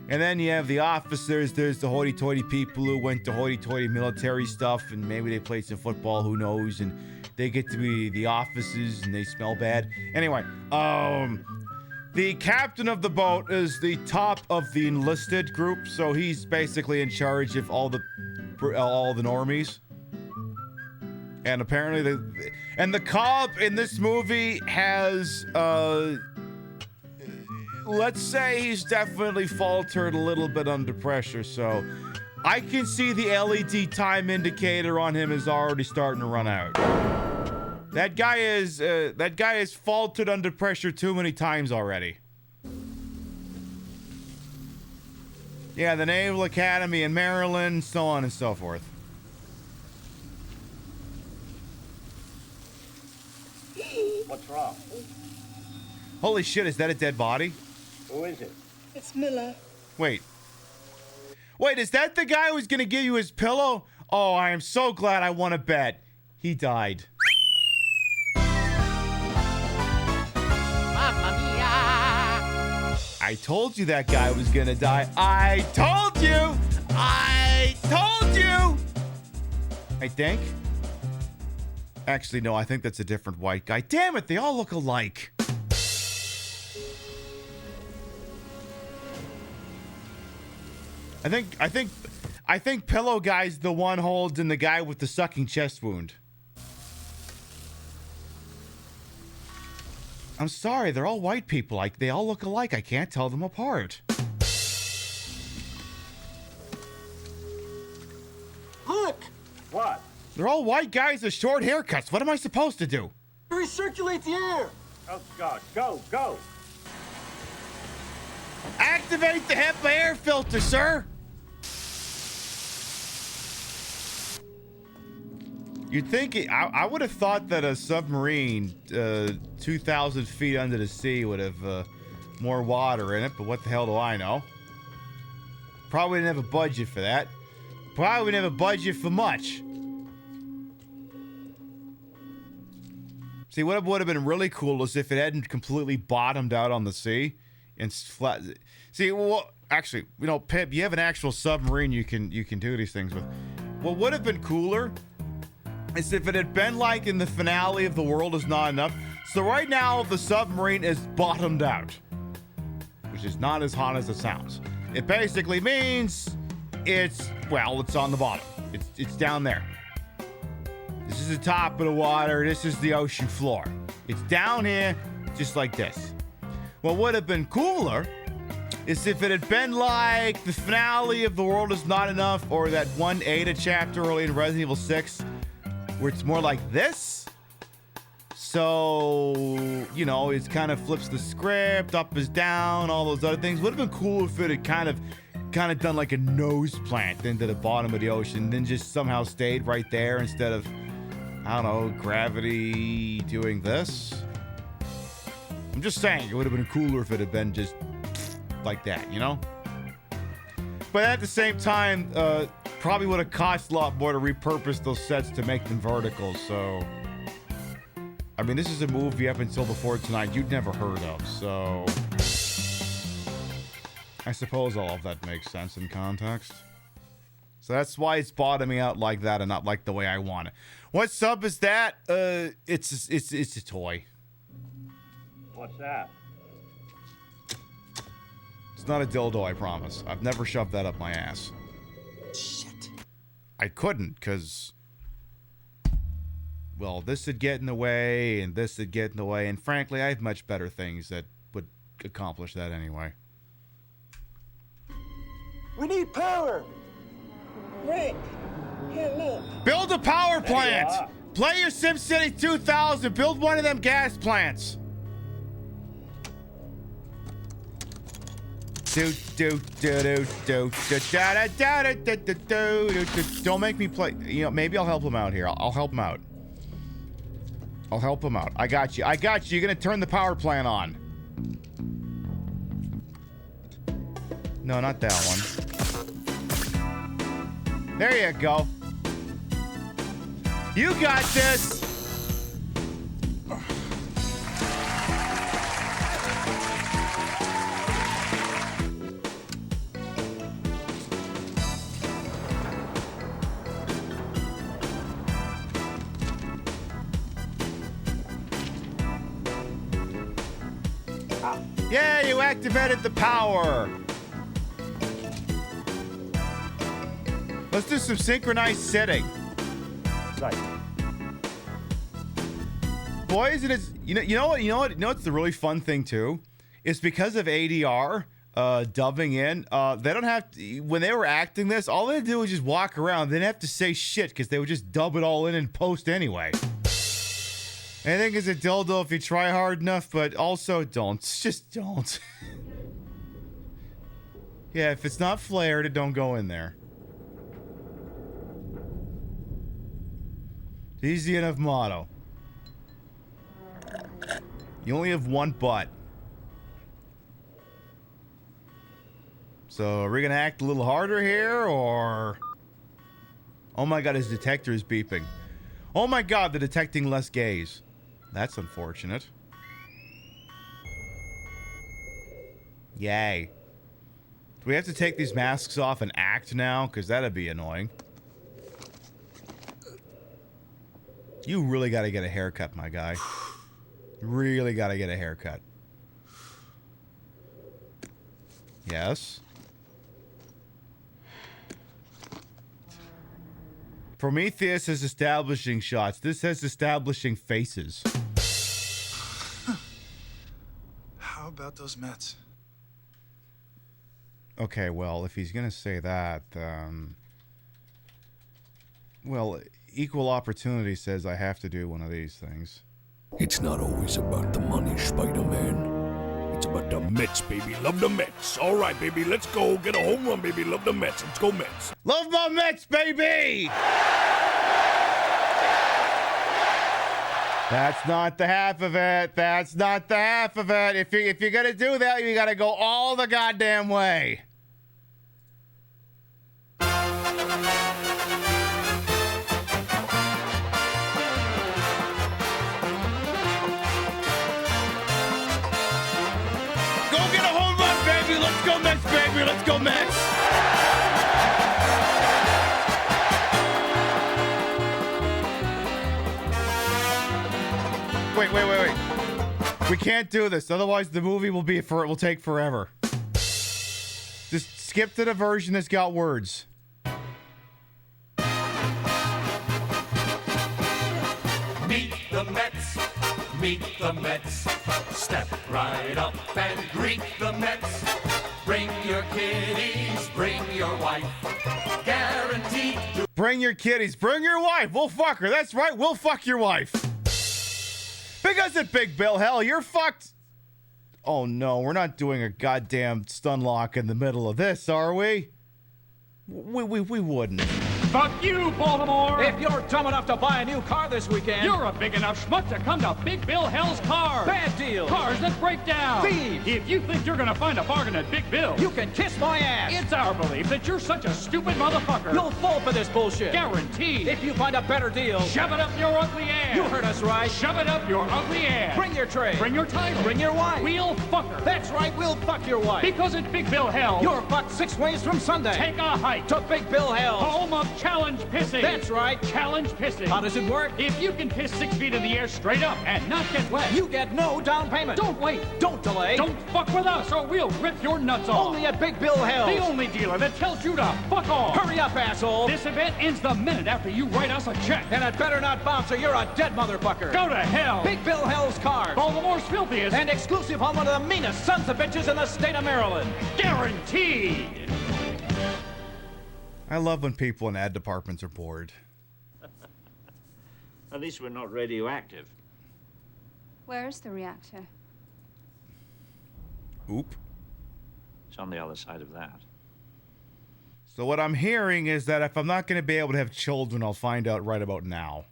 And then you have the officers. There's the hoity-toity people who went to hoity-toity military stuff, and maybe they played some football. Who knows? And they get to be the officers, and they smell bad. Anyway, the captain of the boat is the top of the enlisted group, so he's basically in charge of all the normies. And apparently, the Cobb in this movie has, let's say he's definitely faltered a little bit under pressure. So I can see the LED time indicator on him is already starting to run out. That guy is faltered under pressure too many times already. Yeah, the Naval Academy in Maryland, so on and so forth. What's wrong? Holy shit, is that a dead body? Who is it? It's Miller. Wait, is that the guy who's gonna give you his pillow? Oh, I am so glad I won a bet. He died. Mamma mia! I told you that guy was gonna die. I told you! I told you! I think. Actually, no, I think that's a different white guy. Damn it, they all look alike. I think Pillow Guy's the one holding the guy with the sucking chest wound. I'm sorry, they're all white people. Like, they all look alike. I can't tell them apart. Look! What? They're all white guys with short haircuts. What am I supposed to do? Recirculate the air! Oh, God. Go! Activate the HEPA air filter, sir! You'd think I would have thought that a submarine 2,000 feet under the sea would have more water in it, but what the hell do I know? Probably didn't have a budget for that. Probably didn't have a budget for much. See, what would have been really cool is if it hadn't completely bottomed out on the sea and flat. See, well, actually, you know, Pip, you have an actual submarine you can do these things with. What would have been cooler is if it had been like in the finale of The World Is Not Enough. So right now, the submarine is bottomed out, which is not as hot as it sounds. It basically means it's on the bottom. It's down there. This is the top of the water. This is the ocean floor. It's down here, just like this. What would have been cooler is if it had been like the finale of The World Is Not Enough, or that one Ada chapter early in Resident Evil 6, where it's more like this. So, you know, it kind of flips the script, up is down, all those other things. Would have been cool if it had kind of done like a nose plant into the bottom of the ocean, then just somehow stayed right there instead of, I don't know, gravity doing this. I'm just saying, it would have been cooler if it had been just like that, you know? But at the same time, probably would have cost a lot more to repurpose those sets to make them vertical, so... I mean, this is a movie up until before tonight you'd never heard of, so... I suppose all of that makes sense in context. So that's why it's bottoming out like that and not like the way I want it. What sub is that? It's a toy. What's that? It's not a dildo, I promise. I've never shoved that up my ass. Shit. I couldn't, because... Well, this would get in the way, and this would get in the way, and frankly, I have much better things that would accomplish that anyway. We need power. Rick, here, look. Build a power plant! Play your SimCity 2000. Build one of them gas plants. Don't make me play. You know, maybe I'll help him out here. I'll help him out. I'll help him out. I got you. I got you. You're gonna turn the power plant on. No, not that one. There you go. You got this. Yeah, you activated the power. Let's do some synchronized sitting. Right. Boys, it is. You know what's the really fun thing too? It's because of ADR dubbing in. They don't have to, when they were acting this, all they had to do was just walk around. They didn't have to say shit because they would just dub it all in post anyway. I think it's a dildo if you try hard enough, but also don't. Just don't. Yeah, if it's not flared, it don't go in there. Easy enough motto. You only have one butt. So are we gonna act a little harder here, or... Oh my god, his detector is beeping. Oh my god, they're detecting less gays. That's unfortunate. Yay. Do we have to take these masks off and act now? Because that'd be annoying. You really got to get a haircut, my guy. Really got to get a haircut. Yes. Prometheus is establishing shots. This has establishing faces. How about those Mets? Okay, well, if he's going to say that, well, equal opportunity says I have to do one of these things. It's not always about the money, Spider-Man. It's about the Mets, baby. Love the Mets. All right, baby, let's go. Get a home run, baby. Love the Mets. Let's go, Mets. Love my Mets, baby! That's not the half of it. That's not the half of it. If you're gonna do that, you gotta go all the goddamn way. Let's go Mets, baby! Let's go Mets! Wait. We can't do this, otherwise the movie will take forever. Just skip to the version that's got words. the Mets. Meet the Mets. Step right up and greet the Mets. Bring your kiddies, bring your wife. Guaranteed to... Bring your kiddies, bring your wife. We'll fuck her. That's right, we'll fuck your wife. Because at Big Bill, hell, you're fucked. Oh no, we're not doing a goddamn stun lock in the middle of this, are we? We wouldn't. Fuck you, Baltimore! If you're dumb enough to buy a new car this weekend... You're a big enough schmuck to come to Big Bill Hell's Cars! Bad deal! Cars that break down! Thieves! If you think you're gonna find a bargain at Big Bill... You can kiss my ass! It's our belief that you're such a stupid motherfucker! You'll fall for this bullshit! Guaranteed! If you find a better deal... Shove it up your ugly ass! You heard us right! Shove it up your ugly ass! Bring your tray! Bring your title! Bring your wife! We'll fuck her! That's right, we'll fuck your wife! Because at Big Bill Hell... You're fucked 6 ways from Sunday! Take a hike! To Big Bill Hell! Home of challenge pissing! That's right! Challenge pissing! How does it work? If you can piss 6 feet in the air straight up and not get wet... You get no down payment! Don't wait! Don't delay! Don't fuck with us or we'll rip your nuts off! Only at Big Bill Hell! The only dealer that tells you to fuck off! Hurry up, asshole! This event ends the minute after you write us a check! And it better not bounce or you're a dead motherfucker! Go to hell! Big Bill Hell's Cars! Baltimore's filthiest! And exclusive home of the meanest sons of bitches in the state of Maryland! Guaranteed! I love when people in ad departments are bored. At least we're not radioactive. Where is the reactor? Oop. It's on the other side of that. So what I'm hearing is that if I'm not going to be able to have children, I'll find out right about now.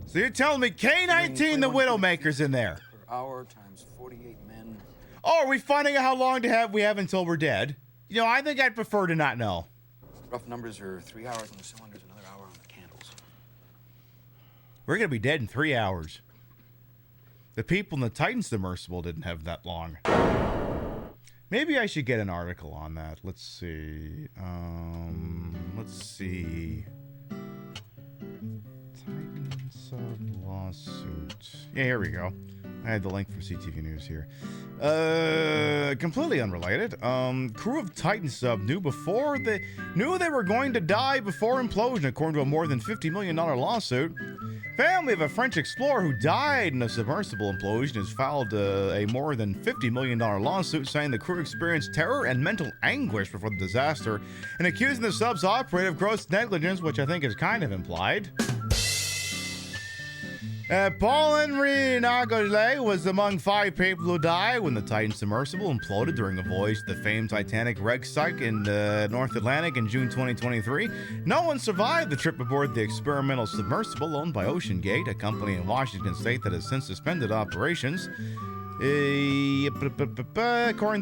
So you're telling me K-19, the Widowmaker's in there? Per hour times 48 men. Oh, are we finding out how long we have until we're dead? You know, I think I'd prefer to not know. Rough numbers are 3 hours on the cylinders, another hour on the candles. We're going to be dead in 3 hours. The people in the Titan submersible didn't have that long. Maybe I should get an article on that. Let's see. Let's see. Titan sub lawsuit. Yeah, here we go. I had the link for CTV News here. Completely unrelated. Crew of Titan sub knew they were going to die before implosion, according to a more than $50 million lawsuit. Family of a French explorer who died in a submersible implosion has filed a more than $50 million lawsuit saying the crew experienced terror and mental anguish before the disaster and accusing the sub's operator of gross negligence, which I think is kind of implied. Paul-Henri Nagole was among 5 people who died when the Titan submersible imploded during a voyage to the famed Titanic wreck site in the North Atlantic in June 2023. No one survived the trip aboard the experimental submersible owned by OceanGate, a company in Washington state that has since suspended operations. According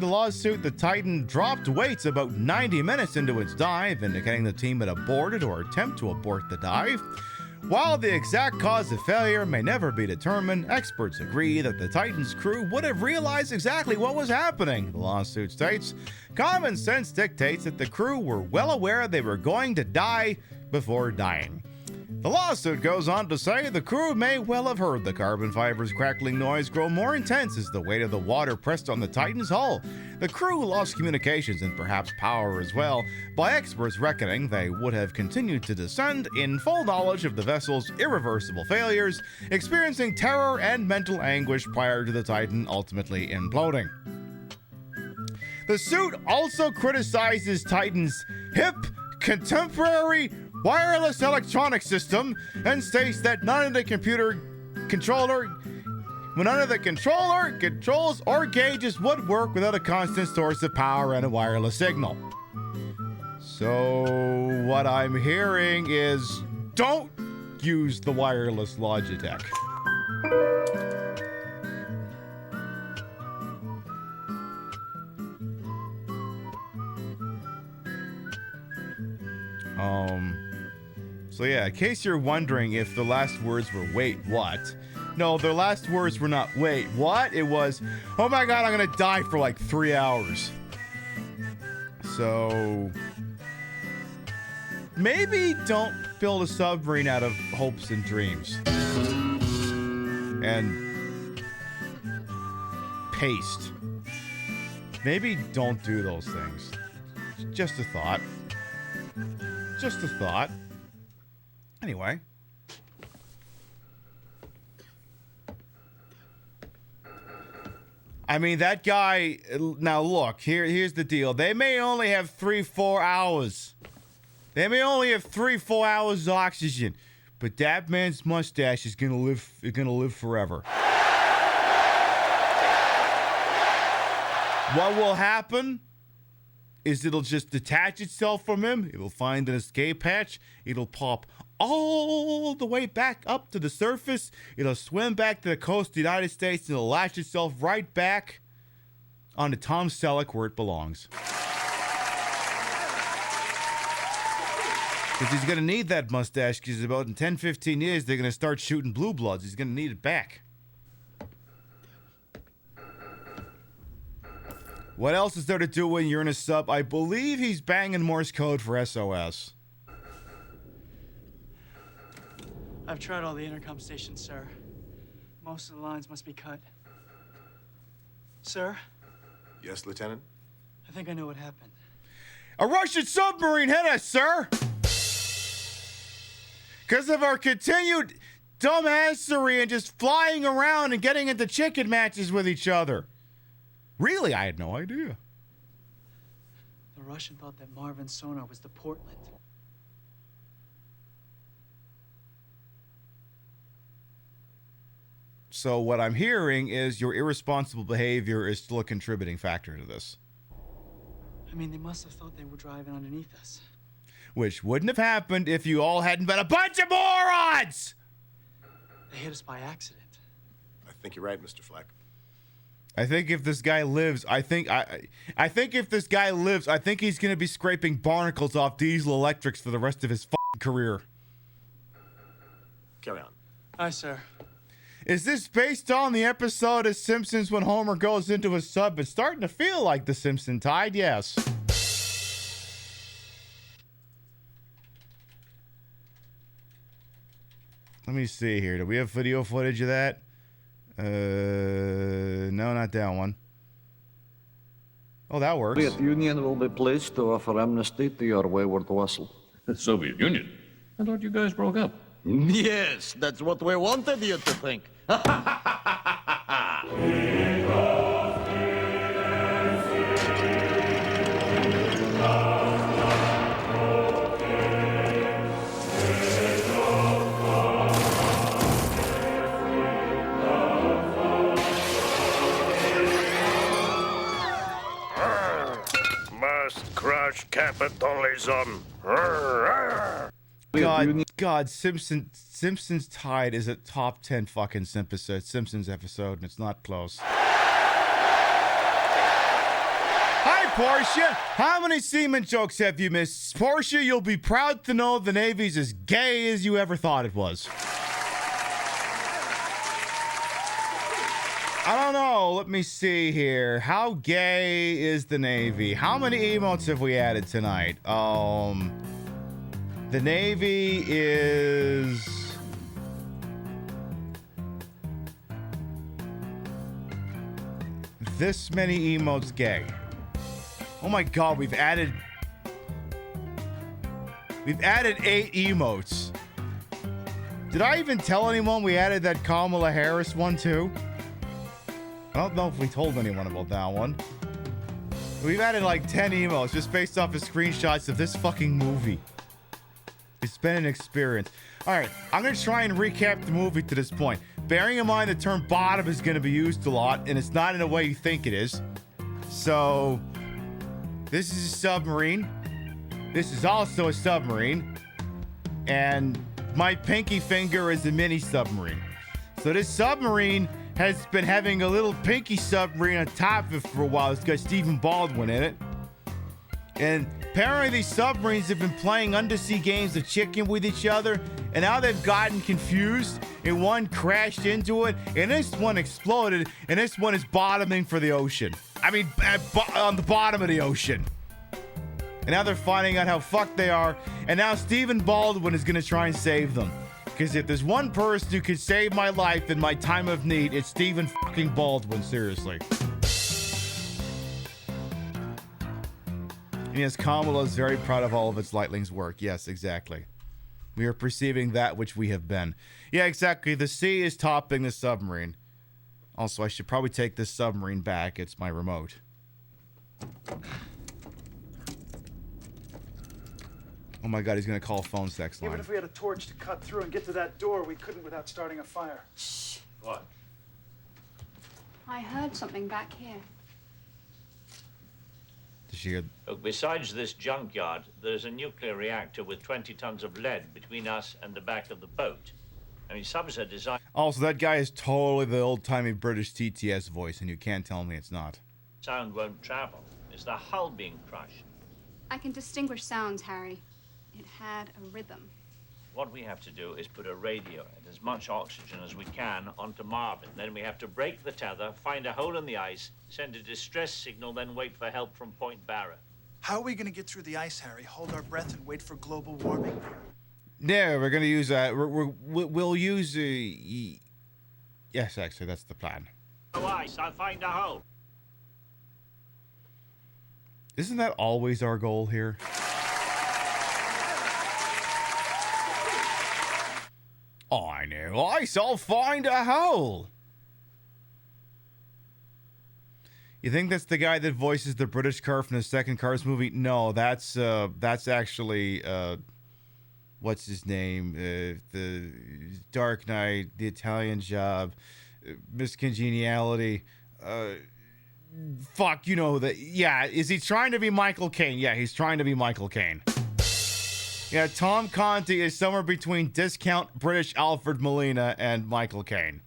to the lawsuit, the Titan dropped weights about 90 minutes into its dive, indicating the team had aborted or attempted to abort the dive. While the exact cause of failure may never be determined, experts agree that the Titan's crew would have realized exactly what was happening. The lawsuit states, common sense dictates that the crew were well aware they were going to die before dying. The lawsuit goes on to say the crew may well have heard the carbon fiber's crackling noise grow more intense as the weight of the water pressed on the Titan's hull. The crew lost communications and perhaps power as well, by experts reckoning they would have continued to descend in full knowledge of the vessel's irreversible failures, experiencing terror and mental anguish prior to the Titan ultimately imploding. The suit also criticizes Titan's hip, contemporary, wireless electronic system and states that none of the controls or gauges would work without a constant source of power and a wireless signal. So what I'm hearing is don't use the wireless Logitech. So yeah, in case you're wondering if the last words were wait, what? No, the last words were not wait, what? It was, oh my god, I'm gonna die for like 3 hours. So maybe don't build a submarine out of hopes and dreams. And paste. Maybe don't do those things. Just a thought. Just a thought. Anyway, I mean, that guy, now look, here's the deal. They may only have 3-4 hours. They may only have 3-4 hours of oxygen, but that man's mustache is gonna live forever. What will happen is it'll just detach itself from him. It'll find an escape hatch. It'll pop all the way back up to the surface. It'll swim back to the coast of the United States, and it'll latch itself right back onto Tom Selleck where it belongs. Because he's going to need that mustache, because about in 10-15 years, they're going to start shooting blue bloods. He's going to need it back. What else is there to do when you're in a sub? I believe he's banging Morse code for SOS. I've tried all the intercom stations, sir. Most of the lines must be cut. Sir? Yes, Lieutenant? I think I know what happened. A Russian submarine hit us, sir! Because of our continued dumbassery and just flying around and getting into chicken matches with each other. Really, I had no idea. The Russian thought that Marvin's sonar was the Portland. So what I'm hearing is your irresponsible behavior is still a contributing factor to this. I mean, they must have thought they were driving underneath us. Which wouldn't have happened if you all hadn't been a bunch of morons! They hit us by accident. I think you're right, Mr. Fleck. I think if this guy lives, I think if this guy lives, I think he's going to be scraping barnacles off diesel electrics for the rest of his fucking career. Carry on. Aye, sir. Is this based on the episode of Simpsons when Homer goes into a sub? It's starting to feel like the Simpson Tide, yes. Let me see here. Do we have video footage of that? No, not that one. Oh, that works. The Soviet Union will be pleased to offer amnesty to your wayward vassal. The Soviet Union? I thought you guys broke up. Yes, that's what we wanted you to think. Must crush capitalism. God, Simpsons Tide is a top 10 fucking Simpsons episode, and it's not close. Hi, Portia. How many semen jokes have you missed? Portia, you'll be proud to know the Navy's as gay as you ever thought it was. I don't know. Let me see here. How gay is the Navy? How many emotes have we added tonight? The Navy is... this many emotes gay. Oh my god, we've added 8 emotes. Did I even tell anyone we added that Kamala Harris one too? I don't know if we told anyone about that one. We've added like 10 emotes just based off of screenshots of this fucking movie. It's been an experience. Alright, I'm going to try and recap the movie to this point. Bearing in mind the term bottom is going to be used a lot, and it's not in a way you think it is. So, this is a submarine. This is also a submarine. And my pinky finger is a mini submarine. So this submarine has been having a little pinky submarine on top of it for a while. It's got Stephen Baldwin in it. And apparently these submarines have been playing undersea games of chicken with each other, and now they've gotten confused, and one crashed into it, and this one exploded, and this one is bottoming for the ocean. I mean, on the bottom of the ocean. And now they're finding out how fucked they are, and now Stephen Baldwin is gonna try and save them. Because if there's one person who could save my life in my time of need, it's Stephen fucking Baldwin, seriously. And yes, Kamala is very proud of all of its Lightling's work. Yes, exactly. We are perceiving that which we have been. Yeah, exactly. The sea is topping the submarine. Also, I should probably take this submarine back. It's my remote. Oh my god, he's gonna call phone sex line. Even if we had a torch to cut through and get to that door, we couldn't without starting a fire. Shh. What? I heard something back here. Did she hear? Look, besides this junkyard, there's a nuclear reactor with 20 tons of lead between us and the back of the boat. I mean, subs are designed. Also, that guy is totally the old-timey British TTS voice, and you can't tell me it's not. Sound won't travel. It's the hull being crushed. I can distinguish sounds, Harry. It had a rhythm. What we have to do is put a radio and as much oxygen as we can onto Marvin. Then we have to break the tether, find a hole in the ice, send a distress signal, then wait for help from Point Barrow. How are we going to get through the ice, Harry? Hold our breath and wait for global warming? Yeah, we're gonna use we'll use yes, actually, that's the plan. No ice, I'll find a hole. Isn't that always our goal here? I know ice, I'll find a hole. You think that's the guy that voices the British car from the second Cars movie? No, that's actually what's his name? The Dark Knight, the Italian Job, Miss Congeniality. Fuck, you know that. Yeah, is he trying to be Michael Caine? Yeah, he's trying to be Michael Caine. Yeah, Tom Conti is somewhere between discount British Alfred Molina and Michael Caine.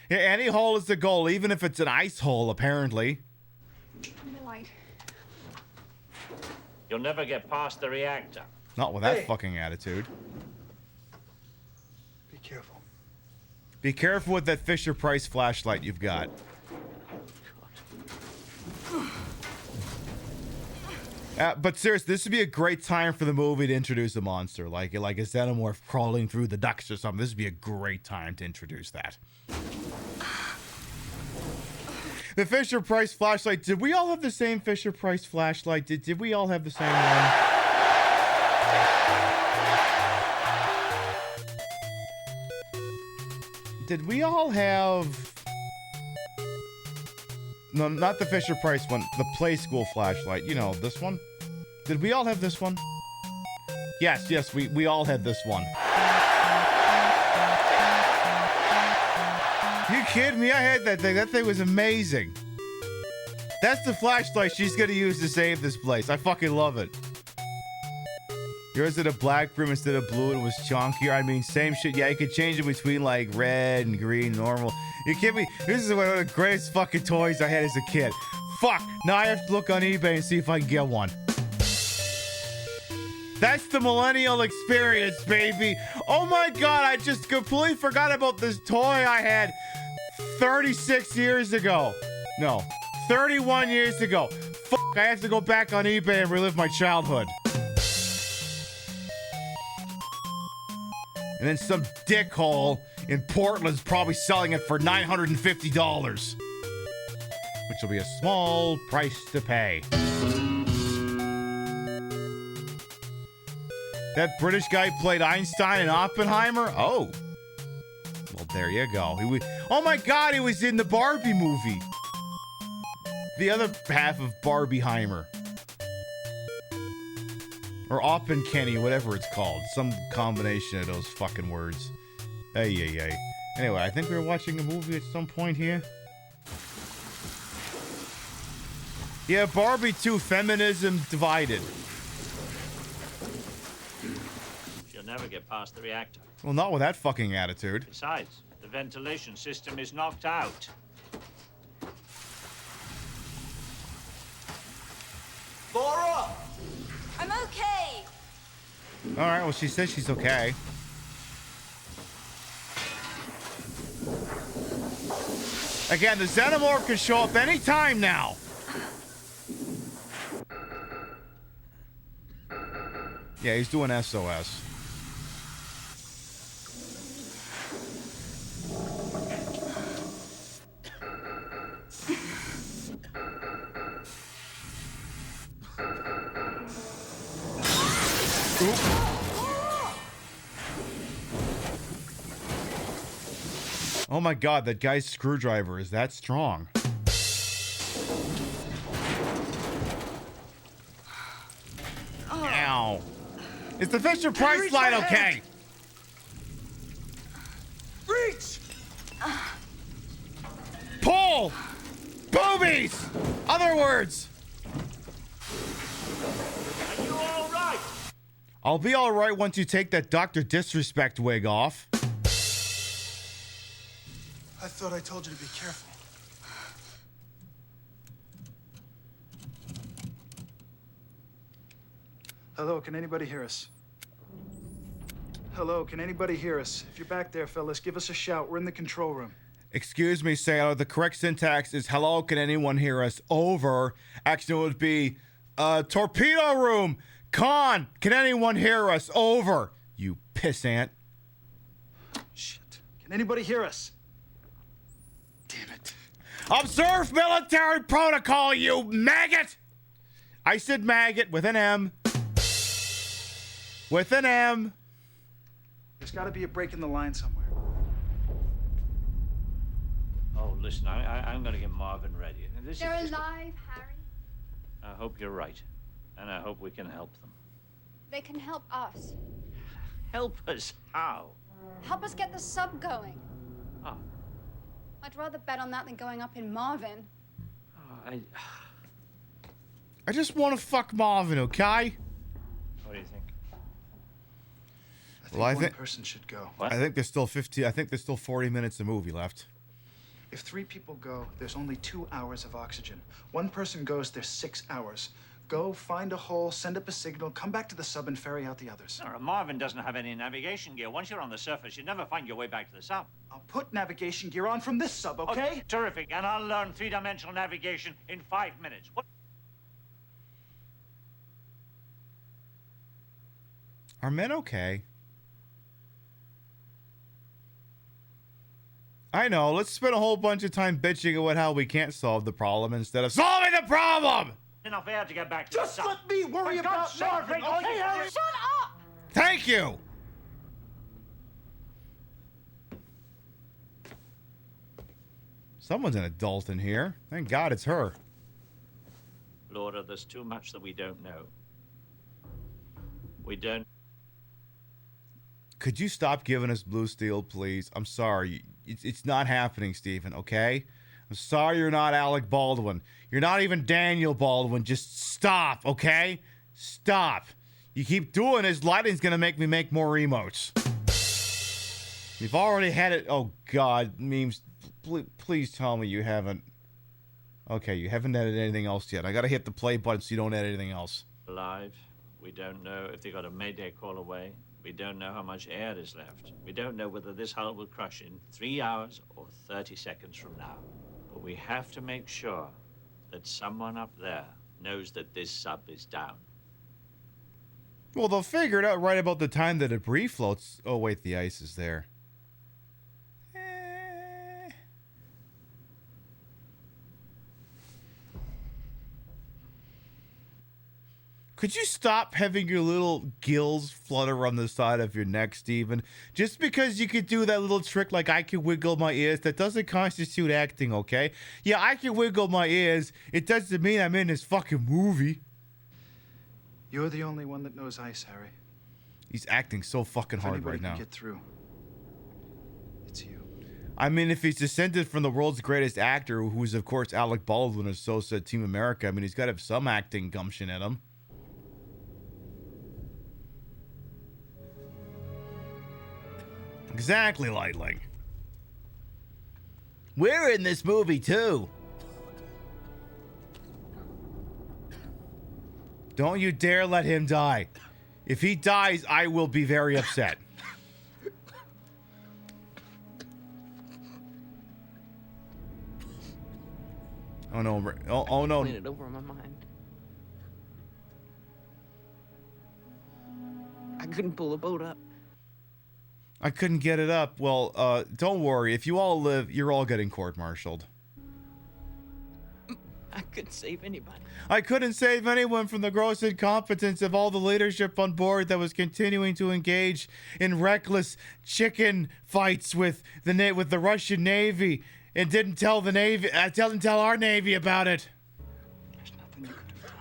Yeah, any hole is the goal, even if it's an ice hole, apparently. Light. You'll never get past the reactor. Not with that fucking attitude. Be careful. Be careful with that Fisher-Price flashlight you've got. But seriously, this would be a great time for the movie to introduce a monster, like a xenomorph crawling through the ducts or something. This would be a great time to introduce that. The Fisher-Price flashlight. Did we all have the same Fisher-Price flashlight? Did we all have the same one? Did we all have... No, not the Fisher-Price one. The Play School flashlight. You know, this one. Did we all have this one? Yes, we all had this one. You kidding me? I had that thing. That thing was amazing. That's the flashlight she's gonna use to save this place. I fucking love it. Yours had a black brim instead of blue and it was chunkier. I mean, same shit. Yeah, you could change it between like red and green, normal. You kidding me? This is one of the greatest fucking toys I had as a kid. Fuck. Now I have to look on eBay and see if I can get one. That's the millennial experience, baby. Oh my god, I just completely forgot about this toy I had 36 years ago. No, 31 years ago. Fuck, I have to go back on eBay and relive my childhood. And then some dickhole in Portland's probably selling it for $950. Which will be a small price to pay. That British guy played Einstein and Oppenheimer? Oh. Well, there you go. Oh my god, he was in the Barbie movie. The other half of Barbieheimer. Or Oppenkenny, whatever it's called. Some combination of those fucking words. Hey. Anyway, I think we were watching a movie at some point here. Yeah, Barbie 2, Feminism Divided. You'll never get past the reactor. Well, not with that fucking attitude. Besides, the ventilation system is knocked out. Laura! I'm okay. Alright, well, she says she's okay. Again, the Xenomorph can show up anytime now. Yeah, he's doing SOS. Oh Oh my god, that guy's screwdriver is that strong. Ow. Is the Fisher Price line okay? Reach! Pull! Boobies! Other words. Are you all right? I'll be all right once you take that Dr. Disrespect wig off. I thought I told you to be careful. Hello, can anybody hear us? Hello, can anybody hear us? If you're back there, fellas, give us a shout. We're in the control room. Excuse me, sailor. The correct syntax is hello, can anyone hear us? Over. Actually, it would be torpedo room. Con, can anyone hear us? Over. You pissant. Shit. Can anybody hear us? Damn it. Observe military protocol, you maggot! I said maggot with an M. With an M. There's got to be a break in the line somewhere. Oh, listen, I'm going to get Marvin ready. They're alive, Harry. I hope you're right. And I hope we can help them. They can help us. Help us? How? Help us get the sub going. Oh. I'd rather bet on that than going up in Marvin. Oh, I just want to fuck Marvin, okay? What do you think? I think one person should go. I think there's still 50. I think there's still 40 minutes of movie left. If 3 people go, there's only 2 hours of oxygen. 1 person goes, there's 6 hours. Go, find a hole, send up a signal, come back to the sub and ferry out the others. No, Marvin doesn't have any navigation gear. Once you're on the surface, you never find your way back to the sub. I'll put navigation gear on from this sub, okay? Oh, terrific, and I'll learn 3-dimensional navigation in 5 minutes. What? Are men okay? I know, let's spend a whole bunch of time bitching about how we can't solve the problem instead of solving the problem! Enough air to get back to the sub. Just let me worry about Marvin, okay, Harry? Shut up! Thank you! Someone's an adult in here. Thank God it's her. Laura, there's too much that we don't know. We don't... Could you stop giving us blue steel, please? I'm sorry. It's not happening, Stephen, okay? I'm sorry you're not Alec Baldwin. You're not even Daniel Baldwin. Just stop, okay? Stop. You keep doing this, lighting's gonna make me make more emotes. You've already had it. Oh, God. Memes, please tell me you haven't. Okay, you haven't edited anything else yet. I gotta hit the play button so you don't edit anything else. Alive. We don't know if they got a mayday call away. We don't know how much air is left. We don't know whether this hull will crush in 3 hours or 30 seconds from now. But we have to make sure that someone up there knows that this sub is down. Well, they'll figure it out right about the time the debris floats. Oh, wait, the ice is there. Could you stop having your little gills flutter on the side of your neck, Steven? Just because you could do that little trick like I can wiggle my ears, that doesn't constitute acting, okay? Yeah, I can wiggle my ears. It doesn't mean I'm in this fucking movie. You're the only one that knows ice, Harry. He's acting so fucking hard right now. If anybody can get through, it's you. I mean, if he's descended from the world's greatest actor, who's of course Alec Baldwin, or so said Team America, I mean, he's got to have some acting gumption in him. Exactly, Lightling. We're in this movie, too. Don't you dare let him die. If he dies, I will be very upset. Oh, no. Oh no. Playing it over in my mind. I couldn't pull the boat up. I couldn't get it up. Well, don't worry. If you all live, you're all getting court-martialed. I couldn't save anybody. I couldn't save anyone from the gross incompetence of all the leadership on board that was continuing to engage in reckless chicken fights with the Russian Navy and didn't tell the Navy, didn't tell our Navy about it. There's nothing you could have done.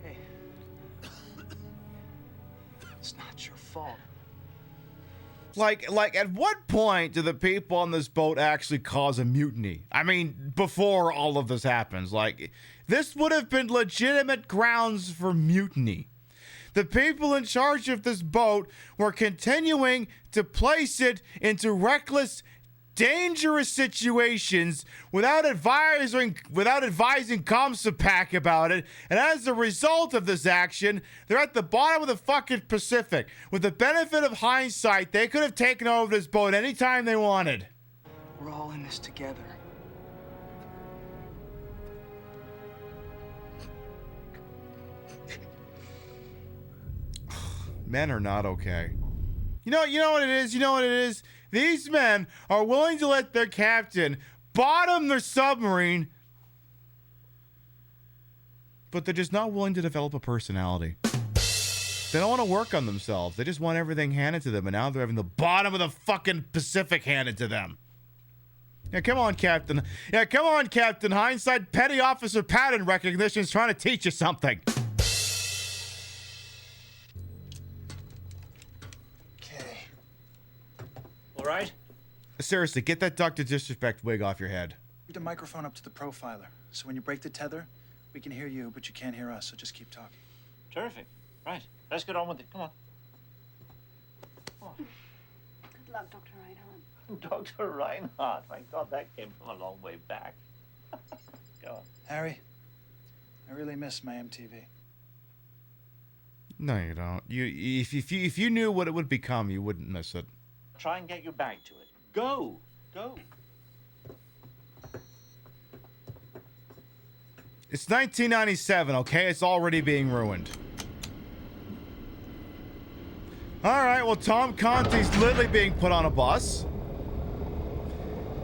Hey. It's not your fault. Like, at what point do the people on this boat actually cause a mutiny? I mean, before all of this happens, like, this would have been legitimate grounds for mutiny. The people in charge of this boat were continuing to place it into reckless, dangerous situations without advising ComSapac about it, and as a result of this action, they're at the bottom of the fucking Pacific. With the benefit of hindsight, they could have taken over this boat anytime they wanted. We're all in this together. Men are not okay. You know what it is? You know what it is? These men are willing to let their captain bottom their submarine, but they're just not willing to develop a personality. They don't want to work on themselves. They just want everything handed to them, and now they're having the bottom of the fucking Pacific handed to them. Yeah, come on, Captain. Yeah, come on, Captain. Hindsight, petty officer pattern recognition is trying to teach you something. All right? Seriously, get that Dr. Disrespect wig off your head. Leave the microphone up to the profiler, so when you break the tether, we can hear you, but you can't hear us, so just keep talking. Terrific. Right. Let's get on with it. Come on. Good luck, Dr. Reinhardt. Dr. Reinhardt. My God, that came from a long way back. Go on. Harry, I really miss my MTV. No, you don't. If you knew what it would become, you wouldn't miss it. Try and get you back to it. Go. Go. It's 1997, okay? It's already being ruined. All right, well, Tom Conti's literally being put on a bus.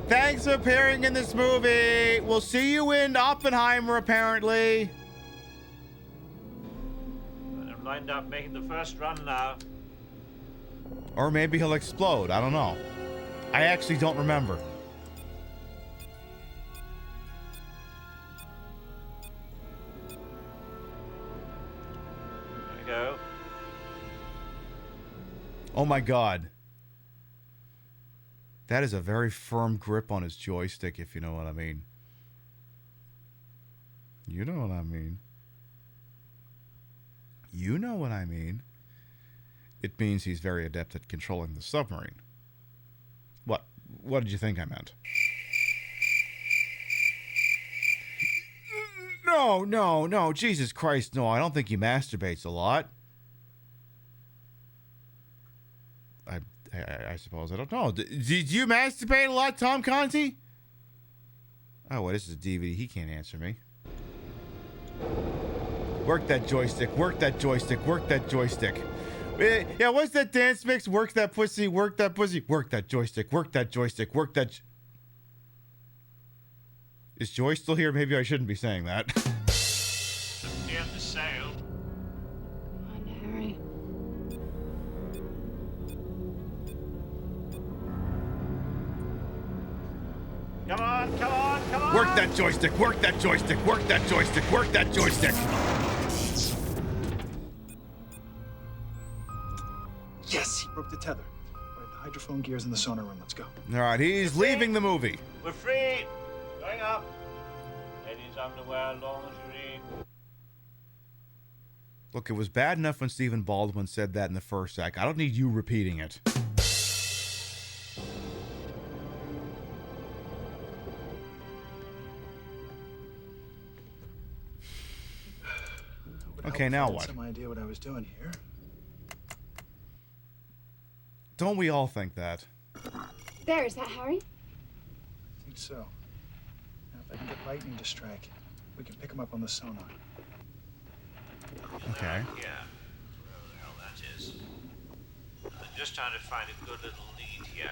Thanks for appearing in this movie. We'll see you in Oppenheimer, apparently. I'm lined up making the first run now. Or maybe he'll explode. I don't know. I actually don't remember. There we go. Oh my God. That is a very firm grip on his joystick, if you know what I mean. You know what I mean. You know what I mean. It means he's very adept at controlling the submarine. What? What did you think I meant? No. Jesus Christ, no. I don't think he masturbates a lot. I suppose. I don't know. Do you masturbate a lot, Tom Conti? Oh, well, this is a DVD. He can't answer me. Work that joystick. Work that joystick. Work that joystick. Yeah, what's that dance mix? Work that pussy. Work that pussy. Work that joystick. Work that joystick. Work that... Is Joy still here? Maybe I shouldn't be saying that. Near the sail. Come on, Harry. Come on, come on, come on! Work that joystick. Work that joystick. Work that joystick. Work that joystick. Yes, he broke the tether. All right, the hydrophone gear's in the sonar room. Let's go. All right, he's leaving the movie. We're free! Going up. Ladies' underwear, lingerie. Look, it was bad enough when Stephen Baldwin said that in the first act. I don't need you repeating it. Okay, now what? Some idea what I was doing here. Don't we all think that? There, is that Harry? I think so. Now, if I can get lightning to strike, we can pick him up on the sonar. Okay. Yeah. Wherever the hell that is. I'm just trying to find a good little lead here.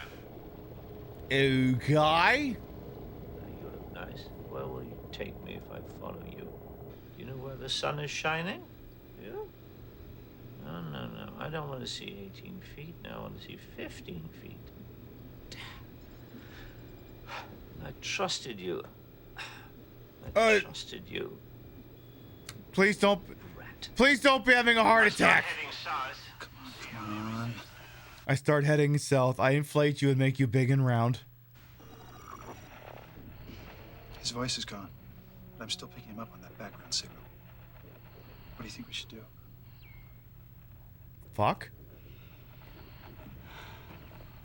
Okay. You look nice. Where will you? take me if I follow you? Do you know where the sun is shining? You? No, no, no. I don't want to see 18 feet. Now I want to see 15 feet. Damn. I trusted you. I trusted you. Please don't be having a heart attack. Come on. I start heading south. I inflate you and make you big and round. His voice is gone, but I'm still picking him up on that background signal. What do you think we should do? Fuck?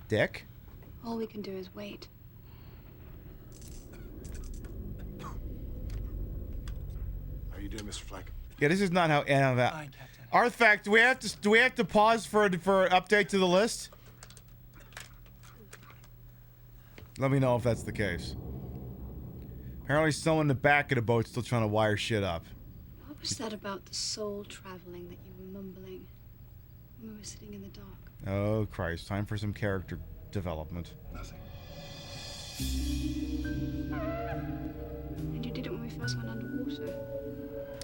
Dick? All we can do is wait. How you doing, Mr. Fleck? Yeah, this is not how Artifact, do we have to pause for an update to the list? Let me know if that's the case. Apparently someone in the back of the boat's still trying to wire shit up. What was that about the soul traveling that you were mumbling when we were sitting in the dock? Oh Christ, time for some character development. Nothing. And you did it when we first went underwater.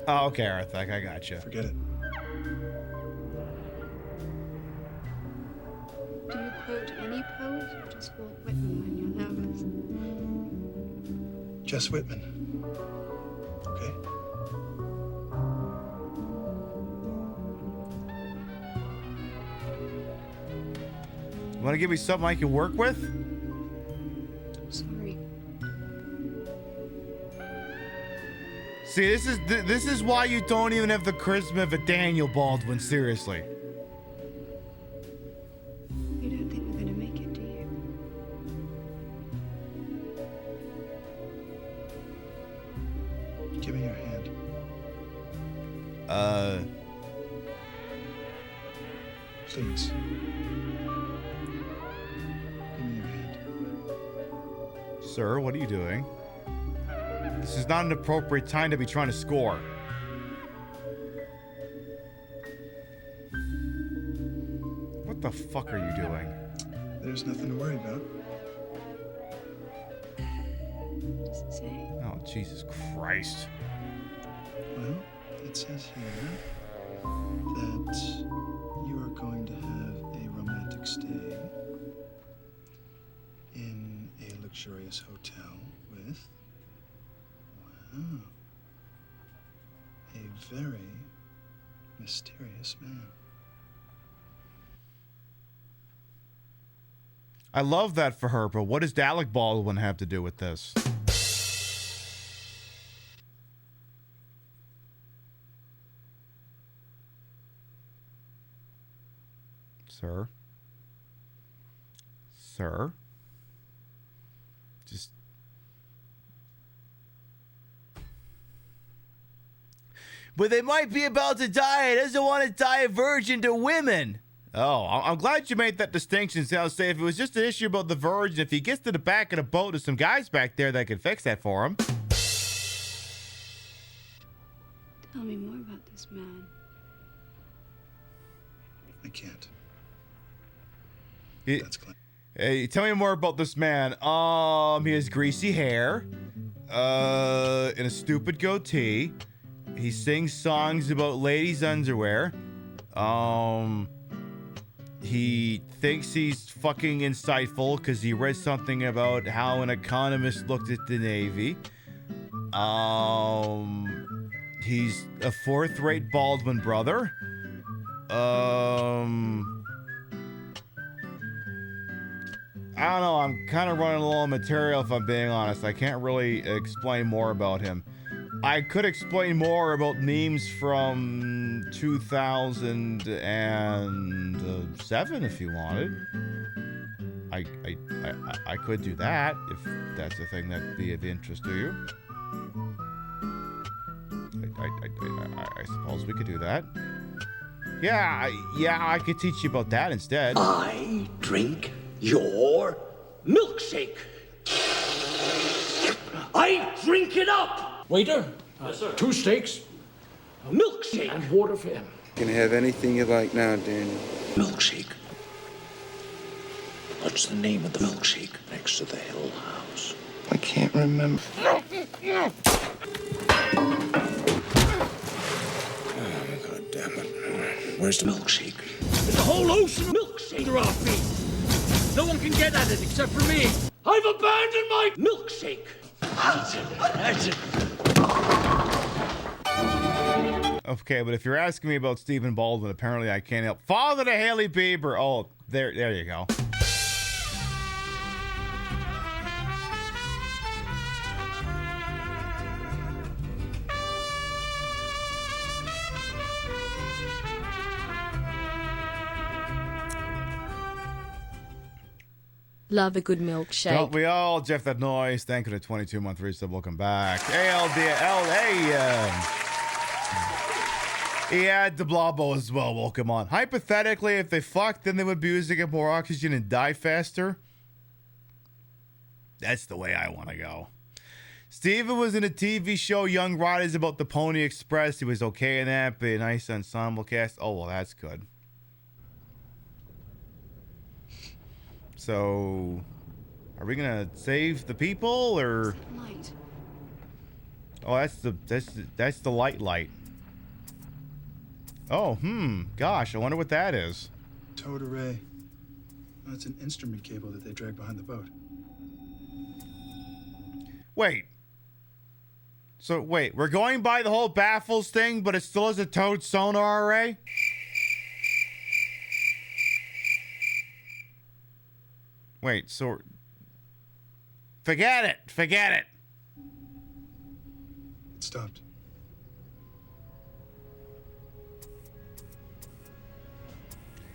Oh, okay, Arthak, I gotcha. Forget it. Do you quote any poet or just Walt Whitman when you're nervous? Just Whitman. Okay? You want to give me something I can work with? Sorry. See, this is why you don't even have the charisma of a Daniel Baldwin, seriously. You don't think we're gonna make it, do you? Give me your hand. Please. Give me your hand. Sir, what are you doing? This is not an appropriate time to be trying to score. What the fuck are you doing? There's nothing to worry about. What does it say? Oh, Jesus Christ. Well, it says here that you are going to have a romantic stay in a luxurious hotel with, wow, a very mysterious man. I love that for her, but what does Alec Baldwin have to do with this? Sir? Sir? Just... But they might be about to die. He doesn't want to die a virgin to women. Oh, I'm glad you made that distinction. So I'll say if it was just an issue about the virgin, if he gets to the back of the boat, there's some guys back there that can fix that for him. Tell me more about this man. I can't. That's clear. Hey, tell me more about this man. He has greasy hair, and a stupid goatee. He sings songs about ladies' underwear. He thinks he's fucking insightful because he read something about how an economist looked at the Navy. He's a fourth-rate Baldwin brother. I don't know. I'm kind of running low on material, if I'm being honest. I can't really explain more about him. I could explain more about memes from 2007 if you wanted. I could do that if that's a thing that'd be of interest to you. I suppose we could do that. Yeah, I could teach you about that instead. I drink your milkshake. I drink it up. Waiter, Yes, sir. 2 steaks, A milkshake. and water for him. You can have anything you like now, Daniel. Milkshake. What's the name of the milkshake next to the Hill House? I can't remember. No. God damn it. Where's the milkshake? There's a whole ocean of milkshake under our feet. No one can get at it except for me. I've abandoned my milkshake. Okay, but if you're asking me about Stephen Baldwin, apparently I can't help. Father to Haley Bieber. Oh, there you go. Love a good milkshake. Don't we all? Jeff that noise. Thank you to 22-month resub. Welcome back. ALDLA. He had the Blobbo as well. Welcome on. Hypothetically, if they fucked, then they would be using up more oxygen and die faster. That's the way I want to go. Steven was in a TV show, Young Riders, about the Pony Express. He was okay in that, but a nice ensemble cast. Oh, well, that's good. So, are we gonna save the people, or? Light. Oh, that's the light. Oh, gosh, I wonder what that is. Towed array. That's an instrument cable that they drag behind the boat. Wait. So, we're going by the whole baffles thing, but it still has a towed sonar array? Wait, so... Forget it! It stopped.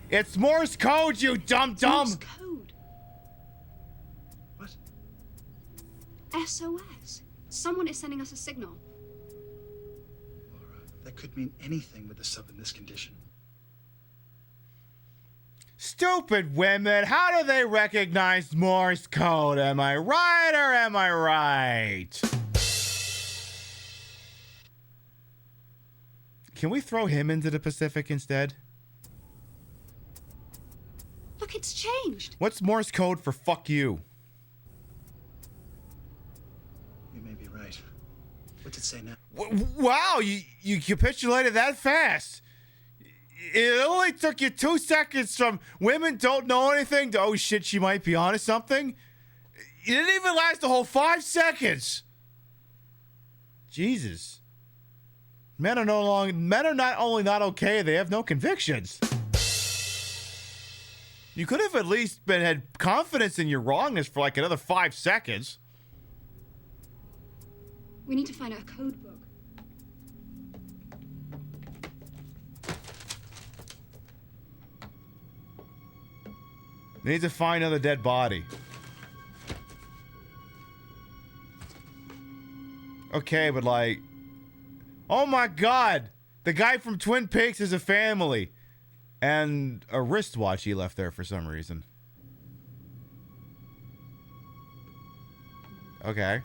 It's Morse code, you dum-dum! Morse code? What? SOS. Someone is sending us a signal. Laura, that could mean anything with the sub in this condition. Stupid women, how do they recognize Morse code? Am I right or am I right? Can we throw him into the Pacific instead? Look, it's changed. What's Morse code for fuck you? You may be right. What's it say now? Wow, you capitulated that fast. It only took you 2 seconds from women don't know anything to, oh shit, she might be onto something. It didn't even last the whole 5 seconds. Jesus. Men are not only not okay, they have no convictions. You could have at least had confidence in your wrongness for like another 5 seconds. We need to find a code book. They need to find another dead body. Okay, but like... Oh my god! The guy from Twin Peaks is a family. And a wristwatch he left there for some reason. Okay.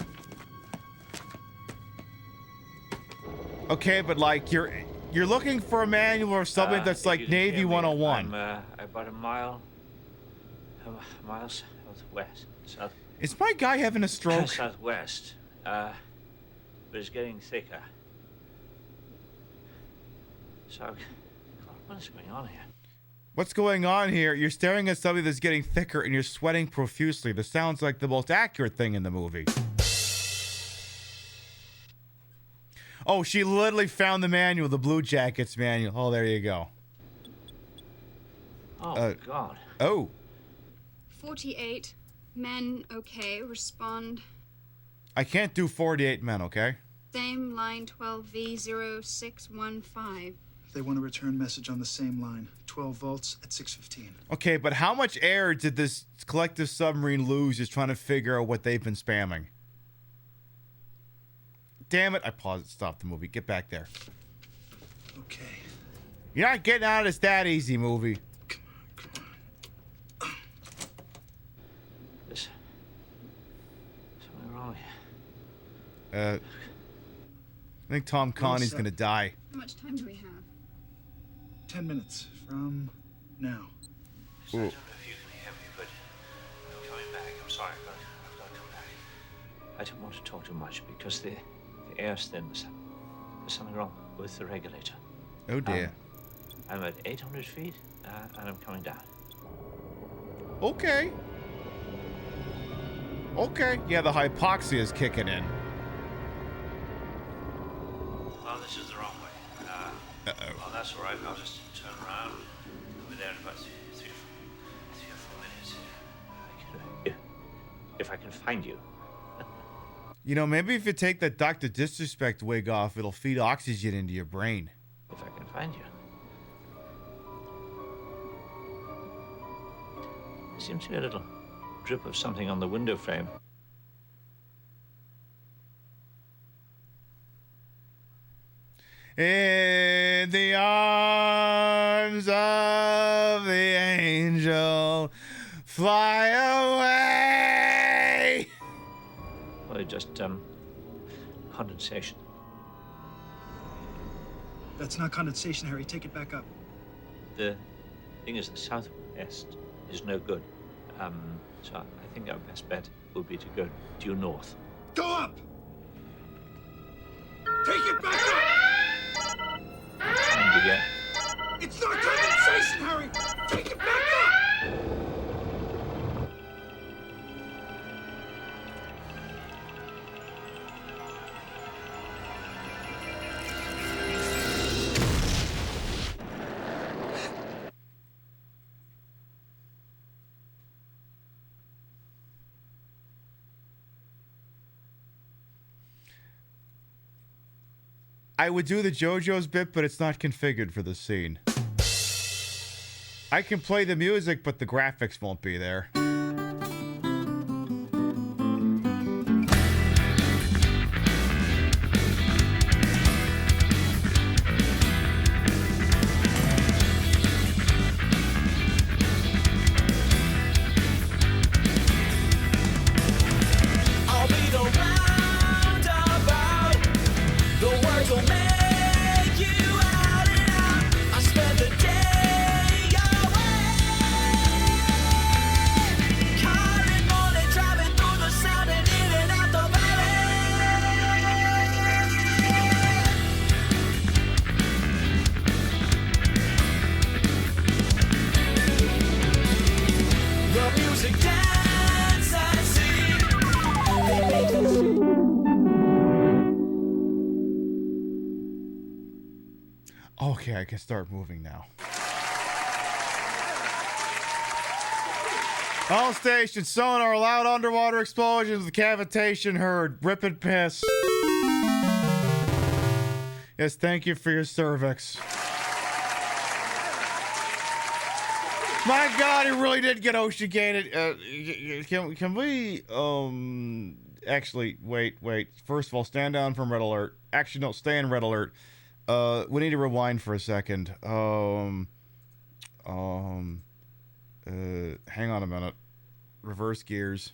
Okay, but like, you're looking for a manual or something that's like Navy 101. I'm about a mile southwest. Is my guy having a stroke? Southwest. But it's getting thicker. So, what's going on here? What's going on here? You're staring at something that's getting thicker and you're sweating profusely. This sounds like the most accurate thing in the movie. Oh, she literally found the manual, the Blue Jackets manual. Oh, there you go. Oh, God. Oh. 48 men, okay, respond. I can't do 48 men, okay? Same line 12V0615. They want a return message on the same line. 12 volts at 6:15. Okay, but how much air did this collective submarine lose just trying to figure out what they've been spamming? Damn it. I paused it. Stop the movie. Get back there. Okay. You're not getting out of this that easy, movie. There's something wrong here. I think Tom Connie's gonna die. How much time do we have? 10 minutes from now. I don't know if you can hear me, but I'm coming back. I'm sorry, but I've got to come back. I don't want to talk too much because the air's thin. There's something wrong with the regulator. Oh dear. I'm at 800 feet, and I'm coming down. Okay. Okay. Yeah, the hypoxia is kicking in. Oh, this is the wrong way. Uh-oh. Oh, that's all right. I'll just turn around. I'll be there in about three or 4 minutes. If I can find you. You know, maybe if you take that Dr. Disrespect wig off, it'll feed oxygen into your brain. If I can find you. There seems to be a little drip of something on the window frame. In the arms of the angel, fly away. Well, just condensation. That's not condensation, Harry. Take it back up. The thing is, the southwest is no good. So I think our best bet would be to go due north. Go up! Take it back up! And again. It's not condensation, Harry! Take it back up! I would do the JoJo's bit, but it's not configured for the scene. I can play the music, but the graphics won't be there. I'll be the roundabout. The words will make you out and out. I spend the day away. Calling morning, driving through the sound and in and out the valley. The music dance and sing. Okay, I can start moving now. All stations, sonar, loud underwater explosions with cavitation heard. Rip and piss. Yes, thank you for your cervix. My God, he really did get ocean-gated. Can we, actually, wait. First of all, stand down from red alert. Actually, no, stay in red alert. We need to rewind for a second. Hang on a minute. Reverse gears.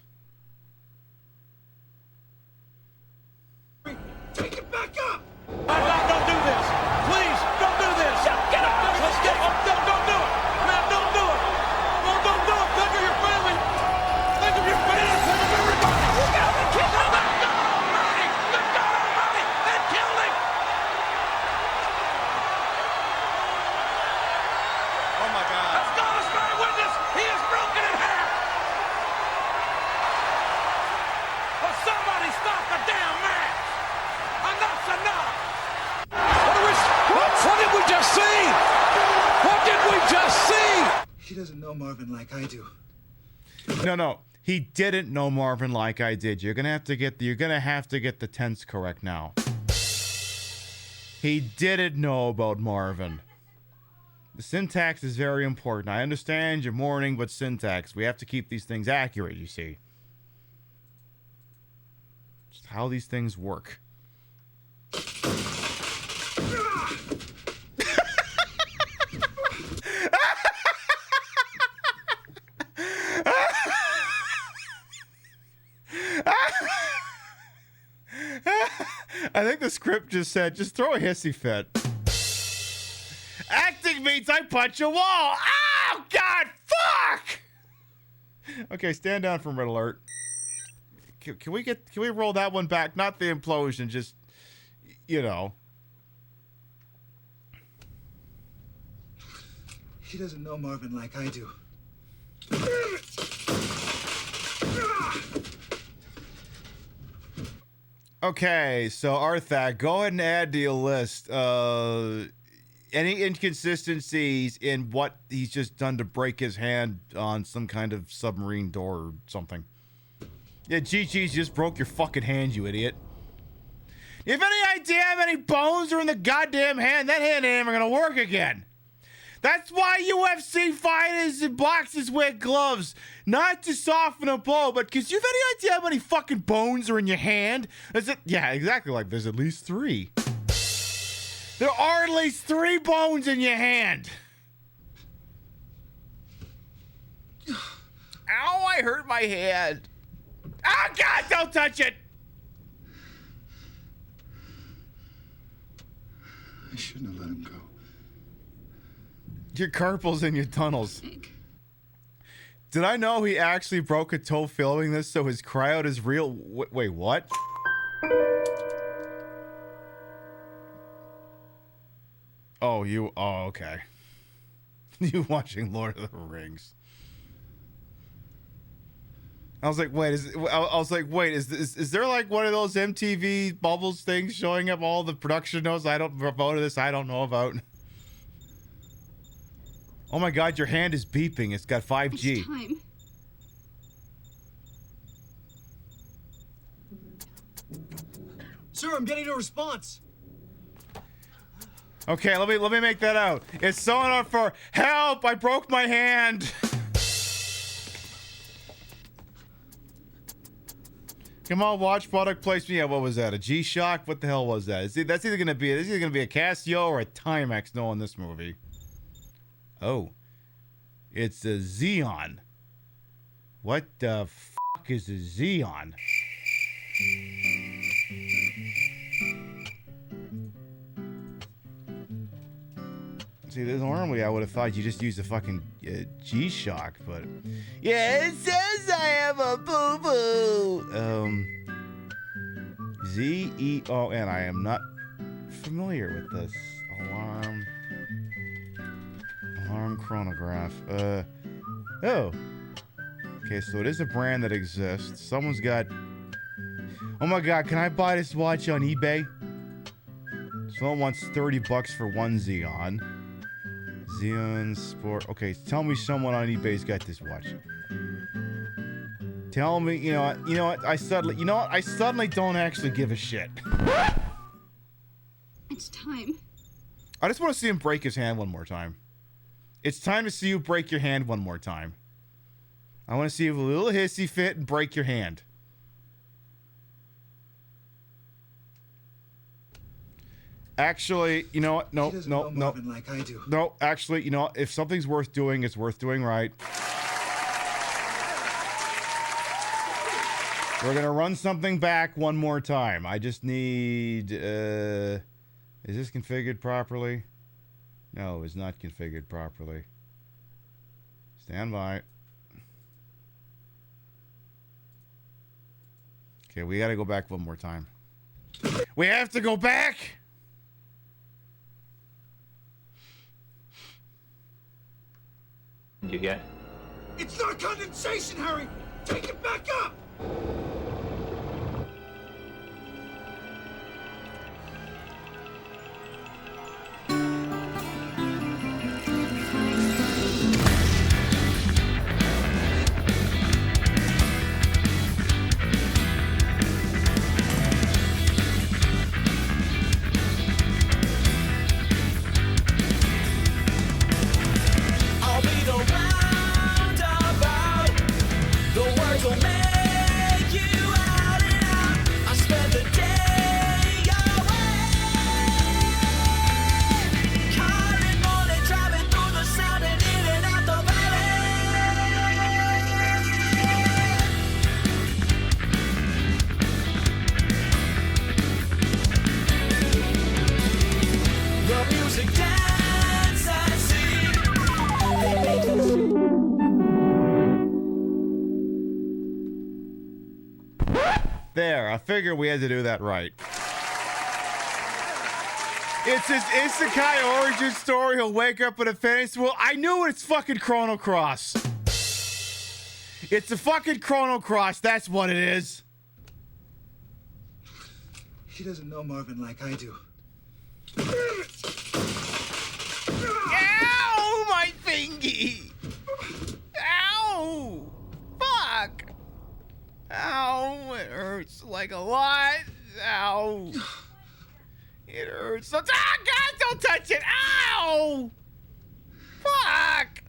Take it back up! Don't do this! Please, don't do this! Get up! Let's get up! Don't do it! Man, don't do it! No, don't do it! Think of your family! Think of your family! Think of everybody! You gotta kill him! Let God Almighty! Let God Almighty! And kill him! Oh my God. As God is my witness, he is broken in half! Will somebody stop the damn man? Enough's enough! What did we just see? What did we just see? He doesn't know Marvin like I do. No. He didn't know Marvin like I did. You're gonna have to get the tense correct now. He didn't know about Marvin. The syntax is very important. I understand you're mourning, but syntax. We have to keep these things accurate, you see. Just how these things work. I think the script just said, just throw a hissy fit. Acting means I punch a wall. Oh, God, fuck! Okay, stand down from red alert. Can we roll that one back? Not the implosion, just you know. He doesn't know Marvin like I do. Okay, so Arthak, go ahead and add to your list any inconsistencies in what he's just done to break his hand on some kind of submarine door or something. Yeah, GG's just broke your fucking hand, you idiot. You have any idea how many bones are in the goddamn hand? That hand ain't ever gonna work again. That's why UFC fighters and boxers wear gloves. Not to soften a blow, but because you have any idea how many fucking bones are in your hand? Yeah, exactly. Like, there's at least 3. There are at least 3 bones in your hand. Ow, I hurt my hand. Oh, God, don't touch it. I shouldn't have let him go. Your carpal's in your tunnels. Did I know he actually broke a toe filming this, so his cryout is real? Wait, what? Oh, okay. You watching Lord of the Rings. I was like, wait, is there like one of those MTV Bubbles things showing up all the production notes I don't know about? Oh my God, your hand is beeping. It's got 5G. It's time. Sir, I'm getting a response. Okay, let me make that out. It's sonar for help. I broke my hand. Come on, watch product placement. Yeah, what was that? A G-Shock? What the hell was that? That's either gonna be a Casio or a Timex. No, in this movie. Oh, it's a Xeon. What the fuck is a Xeon? See, normally I would have thought you just use a fucking G-Shock, but yeah, it says I have a boo-boo. Z-E-O-N. I am not familiar with this. Alarm chronograph. Oh. Okay, so it is a brand that exists. Someone's got... Oh my God, can I buy this watch on eBay? Someone wants $30 for one Xeon. Xeon Sport. Okay, tell me someone on eBay's got this watch. Tell me, you know what? I suddenly don't actually give a shit. It's time. I just want to see him break his hand one more time. It's time to see you break your hand one more time. I want to see you have a little hissy fit and break your hand. Actually, you know what? No. Like I do. No, actually, you know what? If something's worth doing, it's worth doing right. We're going to run something back one more time. I just need... is this configured properly? No, it's not configured properly. Stand by. Okay, we got to go back one more time. We have to go back! You get? It's not condensation, Harry! Take it back up! There, I figured we had to do that right. It's his Isekai origin story. He'll wake up in a fantasy world. I knew it's fucking Chrono Cross. It's a fucking Chrono Cross. That's what it is. He doesn't know Marvin like I do. Ow, my thingy. Ow. Fuck. Ow, it hurts like a lot. Ow. It hurts. Ah, God, don't touch it. Ow. Fuck.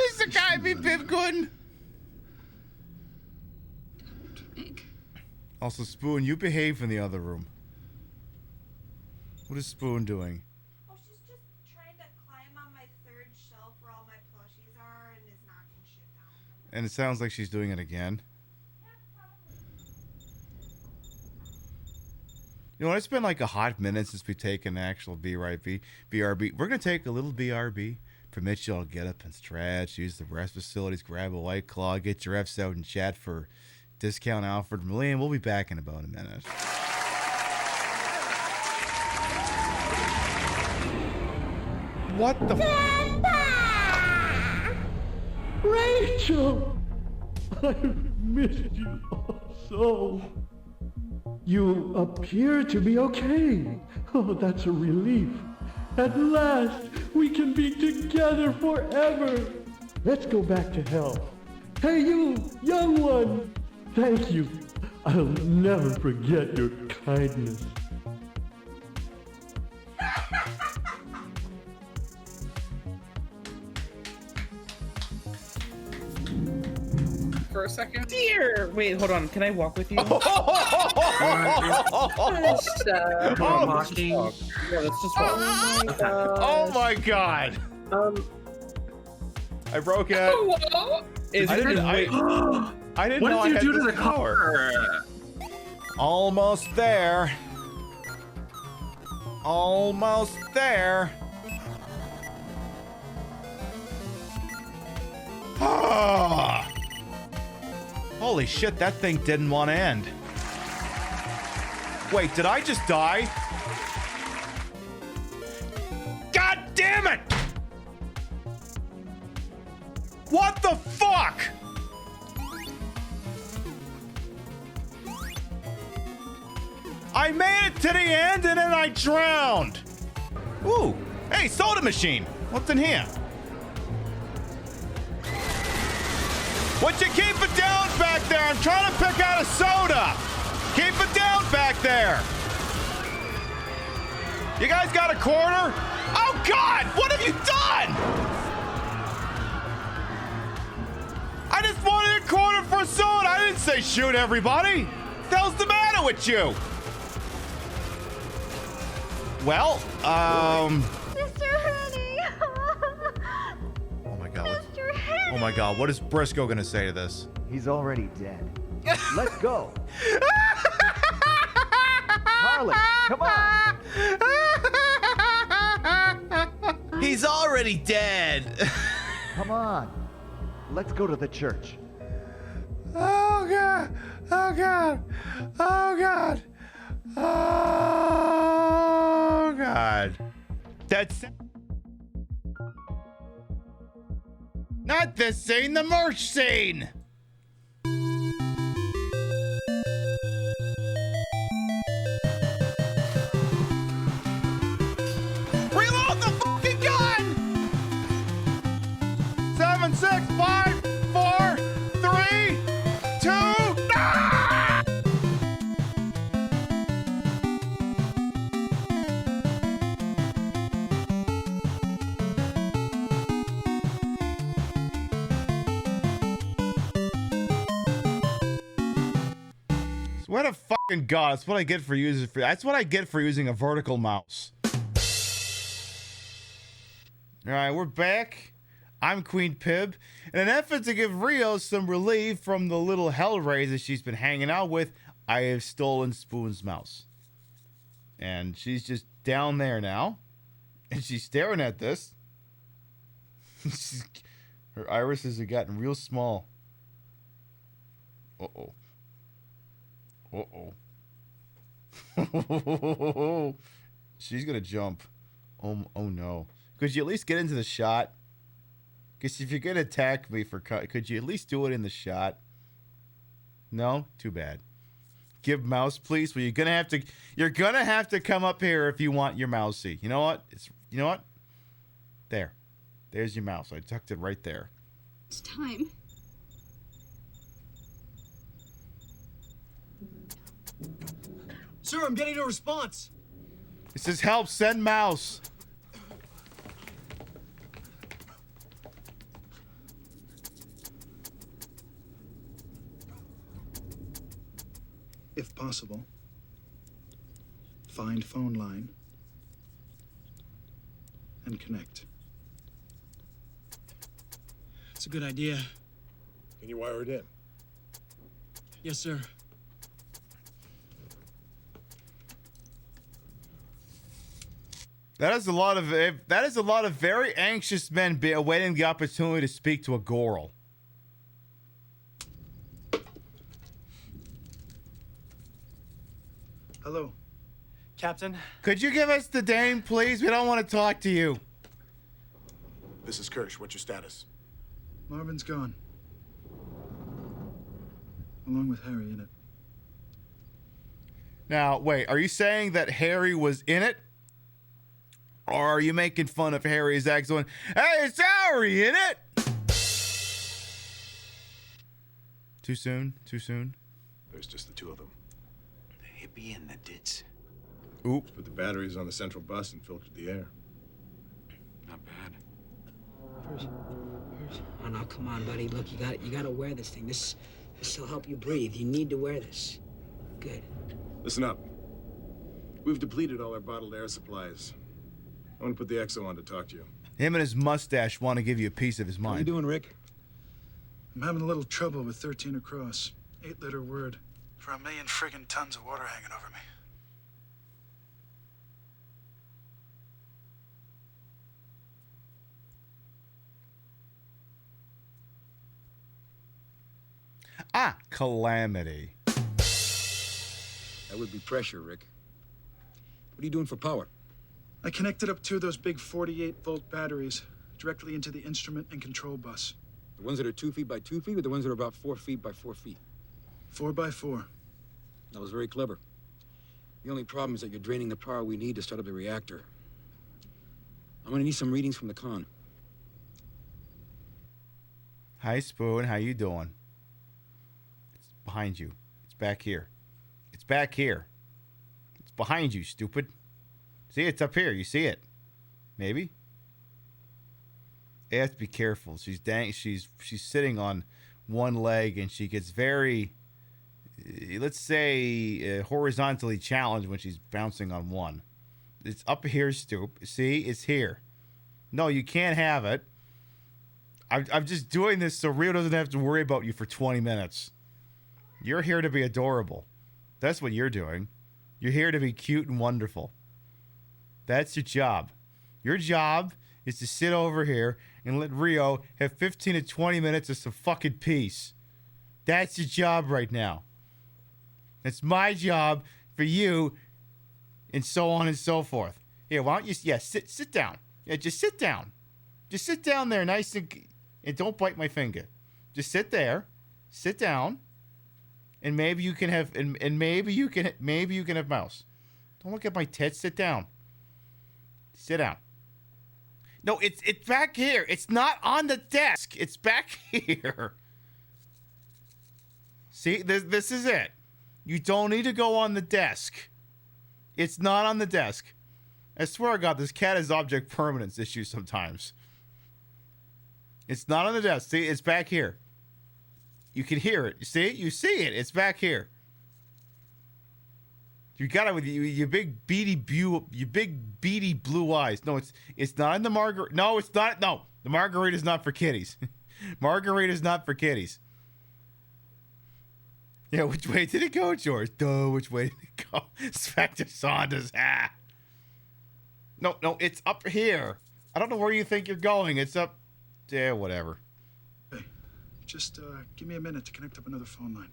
Is the guy be Pipgun? Also, Spoon, you behave in the other room. What is Spoon doing? Oh, she's just trying to climb on my third shelf where all my plushies are and is knocking shit down. And it sounds like she's doing it again. You know, it's been like a hot minute since we take an actual BRB. We're going to take a little BRB. Permit you all to get up and stretch, use the rest facilities, grab a White Claw, get your F's out in chat for discount Alfred Millie, and we'll be back in about a minute. What the Rachel! I missed you so. You appear to be okay. Oh, that's a relief. At last, we can be together forever. Let's go back to hell. Hey, you, young one. Thank you. I'll never forget your kindness. For a second. Dear! Wait, hold on. Can I walk with you? Oh mocking. Yeah, let's just walk. Oh my god! I broke it. Hello? I didn't know What I did you had do to this the car? Almost there. Almost there. Ah! Holy shit, that thing didn't want to end. Wait, did I just die? God damn it! What the fuck? I made it to the end and then I drowned. Ooh, hey, soda machine. What's in here? Would you keep it down back there? I'm trying to pick out a soda. Keep it down back there. You guys got a quarter? Oh God, what have you done? I just wanted a quarter for a soda. I didn't say shoot everybody. What the hell's the matter with you? Well, Mr. Henny! Oh my God. Oh my God, what is Briscoe gonna say to this? He's already dead. Let's go. Harley, come on. He's already dead. Come on. Let's go to the church. Oh God. Oh God. Oh God. Oh God. That's not this scene, the merch scene. Reload the fucking gun! 7, 6, 5, 4, 3, 2. Ah! What a fucking god! That's what I get for using. That's what I get for using a vertical mouse. All right, we're back. I'm Queen Pib. In an effort to give Rio some relief from the little hellraiser she's been hanging out with, I have stolen Spoon's mouse, and she's just down there now, and she's staring at this. Her irises have gotten real small. Uh-oh. Uh-oh. She's gonna jump. Oh no. Could you at least get into the shot? Because if you're gonna attack me could you at least do it in the shot? No? Too bad. Give mouse, please. Well, you're gonna have to come up here if you want your mousey. You know what? You know what? There's your mouse. I tucked it right there. It's time. Sir, I'm getting a response. It says help, send mouse. If possible, find phone line and connect. It's a good idea. Can you wire it in? Yes, sir. That is a lot of very anxious men awaiting the opportunity to speak to a girl. Hello. Captain? Could you give us the name, please? We don't want to talk to you. This is Kirsch. What's your status? Marvin's gone. Along with Harry in it. Now, wait, are you saying that Harry was in it? Or are you making fun of Harry's ex going, hey, it's Harry in it? Too soon? Too soon? There's just the two of them. The hippie and the ditz. Oop. Put the batteries on the central bus and filtered the air. Not bad. Oh, no, come on, buddy. Look, you gotta wear this thing. This will help you breathe. You need to wear this. Good. Listen up. We've depleted all our bottled air supplies. I want to put the EXO on to talk to you. Him and his mustache want to give you a piece of his mind. How you doing, Rick? I'm having a little trouble with 13 across. 8-letter word for 1,000,000 friggin' tons of water hanging over me. Ah, calamity. That would be pressure, Rick. What are you doing for power? I connected up 2 of those big 48-volt batteries directly into the instrument and control bus. The ones that are 2 feet by 2 feet, or the ones that are about 4 feet by 4 feet? 4 by 4. That was very clever. The only problem is that you're draining the power we need to start up the reactor. I'm gonna need some readings from the con. Hi, Spoon. How you doing? It's behind you. It's back here. It's back here. It's behind you, stupid. See, it's up here. You see it? Maybe. You have to be careful. She's sitting on one leg, and she gets very, let's say, horizontally challenged when she's bouncing on one. It's up here, Stoop. See, it's here. No, you can't have it. I'm just doing this so Rio doesn't have to worry about you for 20 minutes. You're here to be adorable. That's what you're doing. You're here to be cute and wonderful. That's your job. Your job is to sit over here and let Rio have 15 to 20 minutes of some fucking peace. That's your job right now. It's my job for you, and so on and so forth. Here, why don't you? Yeah, sit down. Yeah, just sit down. Just sit down there, nice and don't bite my finger. Just sit there, sit down, and maybe you can have and maybe you can have mouse. Don't look at my tits. Sit down. Sit down. No, it's back here. It's not on the desk. It's back here. See, this is it. You don't need to go on the desk. It's not on the desk. I swear to God, this cat has object permanence issues sometimes. It's not on the desk. See, it's back here. You can hear it. You see it? You see it. It's back here. You got it with your big beady blue eyes. No, it's not in the margarita. No, it's not. No, the margarita is not for kitties. Margarita is not for kitties. Yeah, which way did it go, George? Duh, which way did it go? Inspector Saunders. Ah. No, it's up here. I don't know where you think you're going. It's up. Yeah, whatever. Hey, just give me a minute to connect up another phone line.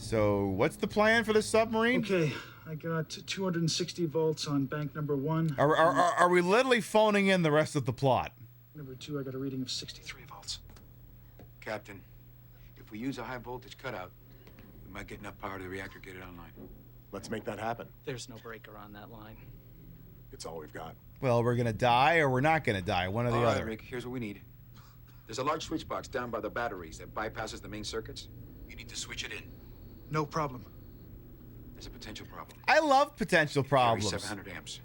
So what's the plan for the submarine? Okay, I got 260 volts on bank number 1. Are we literally phoning in the rest of the plot? Number 2, I got a reading of 63 volts. Captain, if we use a high voltage cutout, we might get enough power to the reactor to get it online. Let's make that happen. There's no breaker on that line. It's all we've got. Well, we're gonna die or we're not gonna die. One or the All right, other. Rick, here's what we need. There's a large switch box down by the batteries that bypasses the main circuits. You need to switch it in. No problem. There's a potential problem. I love potential It carries problems. 700 amps.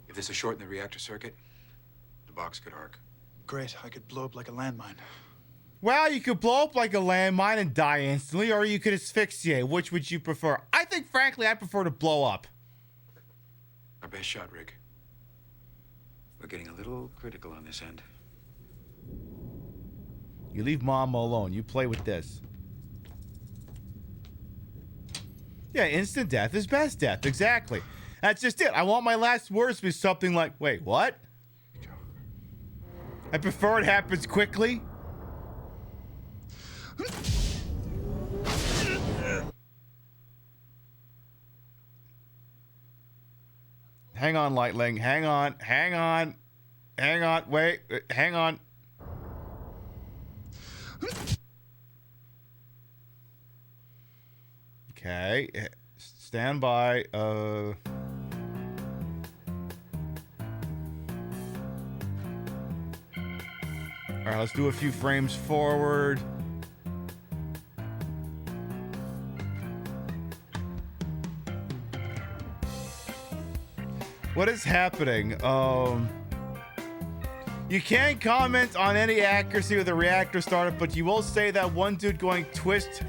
If there's a short in the reactor circuit, the box could arc. Great, I could blow up like a landmine. Well, you could blow up like a landmine and die instantly, or you could asphyxiate. Which would you prefer? I think, frankly, I prefer to blow up. Our best shot, Rick. We're getting a little critical on this end. You leave Mama alone. You play with this. Yeah, instant death is best death. Exactly. That's just it. I want my last words to be something like, wait, what? I prefer it happens quickly. Hang on, Lightling. Hang on. Hang on. Hang on. Wait. Hang on. Okay. Stand by. All right, let's do a few frames forward. What is happening? You can't comment on any accuracy with the reactor startup, but you will say that one dude going twist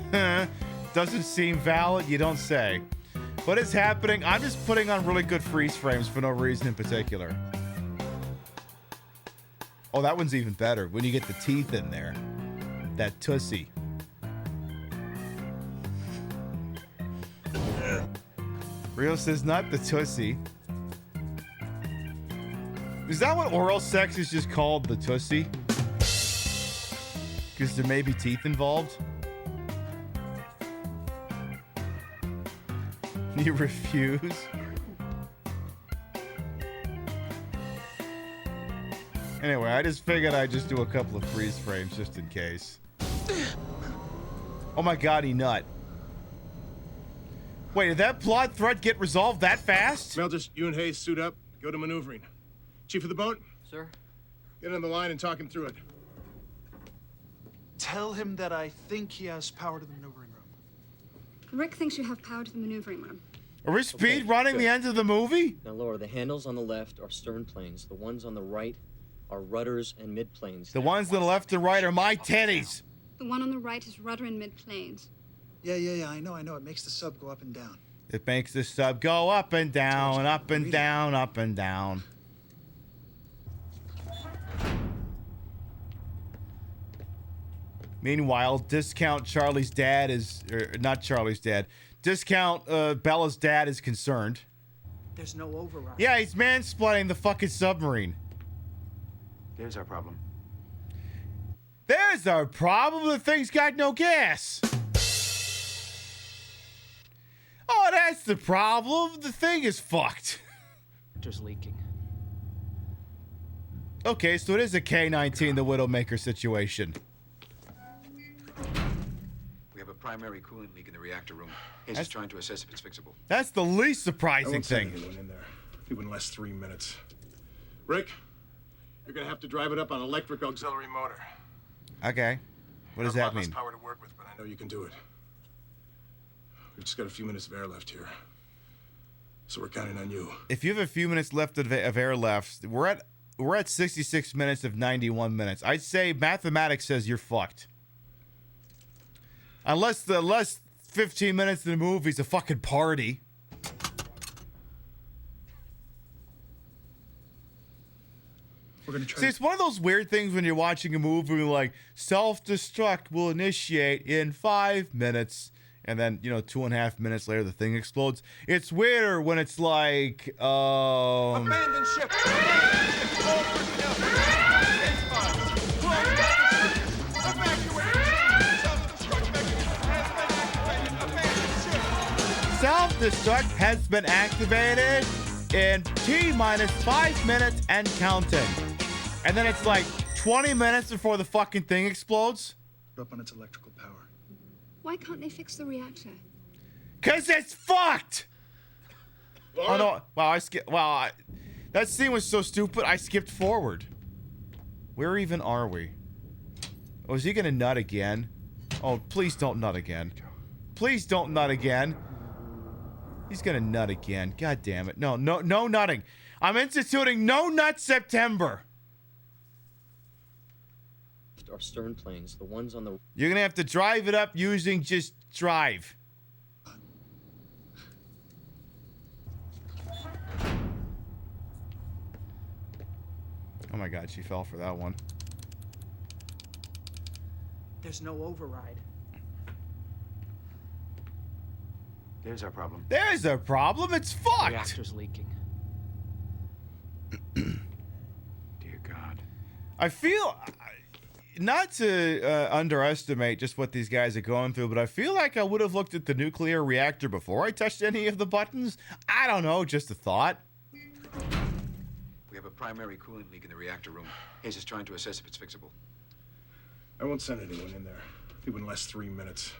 doesn't seem valid. You don't say. What is happening? I'm just putting on really good freeze frames for no reason in particular. Oh, that one's even better when you get the teeth in there. That tussie. Rio says not the tussie. Is that what oral sex is just called, the tussie? Because there may be teeth involved? You refuse? Anyway, I just figured I'd just do a couple of freeze frames just in case. Oh my god, he nut. Wait, did that plot thread get resolved that fast? Meltis, you and Hayes suit up. Go to maneuvering. Chief of the boat? Sir? Get on the line and talk him through it. Tell him that I think he has power to the maneuvering room. Rick thinks you have power to the maneuvering room. Are we speed running the end of the movie? Now, Laura, the handles on the left are stern planes. The ones on the right are rudders and mid planes. The ones on the left and right are my titties. The one on the right is rudder and mid-planes. Yeah, I know. It makes the sub go up and down. It makes the sub go up and down, up and down, up and down. Meanwhile, discount Charlie's dad is, or not Charlie's dad, discount Bella's dad is concerned. There's no override. Yeah, he's mansplaining the fucking submarine. There's our problem. There's our problem. The thing's got no gas. Oh, that's the problem. The thing is fucked. Just leaking. Okay, so it is a K-19, the Widowmaker situation. We have a primary coolant leak in the reactor room. Hayes is trying to assess if it's fixable. That's the least surprising I won't send thing. anyone in there. It wouldn't last 3 minutes. Rick, you're gonna have to drive it up on electric auxiliary motor. Okay. What does that mean? Power to work with, but I know you can do it. We've just got a few minutes of air left here, so we're counting on you. If you have a few minutes left of air left, we're at 66 minutes of 91 minutes. I'd say mathematics says you're fucked. Unless the last 15 minutes of the movie's a fucking party. We're gonna try. See, it's one of those weird things when you're watching a movie like self-destruct will initiate in 5 minutes. And then, 2.5 minutes later, the thing explodes. It's weirder when it's like, Abandon ship! self-destruct has been activated in T-minus 5 minutes and counting. And then it's like 20 minutes before the fucking thing explodes. Up on its electrical power. Why can't they fix the reactor? Cause it's fucked. Oh no! Wow, that scene was so stupid. I skipped forward. Where even are we? Oh, is he gonna nut again? Oh, please don't nut again. Please don't nut again. He's gonna nut again. God damn it! No nutting. I'm instituting no nut September. Our stern planes, the ones on the... You're gonna have to drive it up using just drive. Oh my god, she fell for that one. There's no override. There's our problem. There's a problem. It's fucked. Reactor's leaking. Dear God. I feel... Not to underestimate just what these guys are going through, but I feel like I would have looked at the nuclear reactor before I touched any of the buttons. I don't know, just a thought. We have a primary coolant leak in the reactor room. Hayes is trying to assess if it's fixable. I won't send anyone in there. It wouldn't last 3 minutes.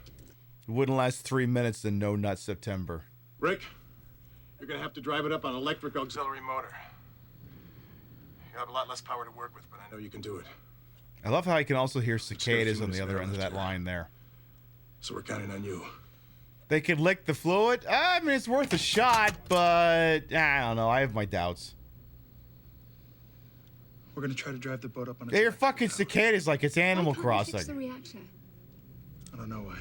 It wouldn't last 3 minutes, then no nut September. Rick, you're gonna have to drive it up on electric auxiliary motor. You have a lot less power to work with, but I know you can do it. I love how I can also hear cicadas on the other end of that line there. So we're counting on you. They could lick the fluid? I mean, it's worth a shot, but I don't know. I have my doubts. We're gonna try to drive the boat up on its... They're fucking cicadas like it's Animal Crossing. Fix the reactor? I don't know why.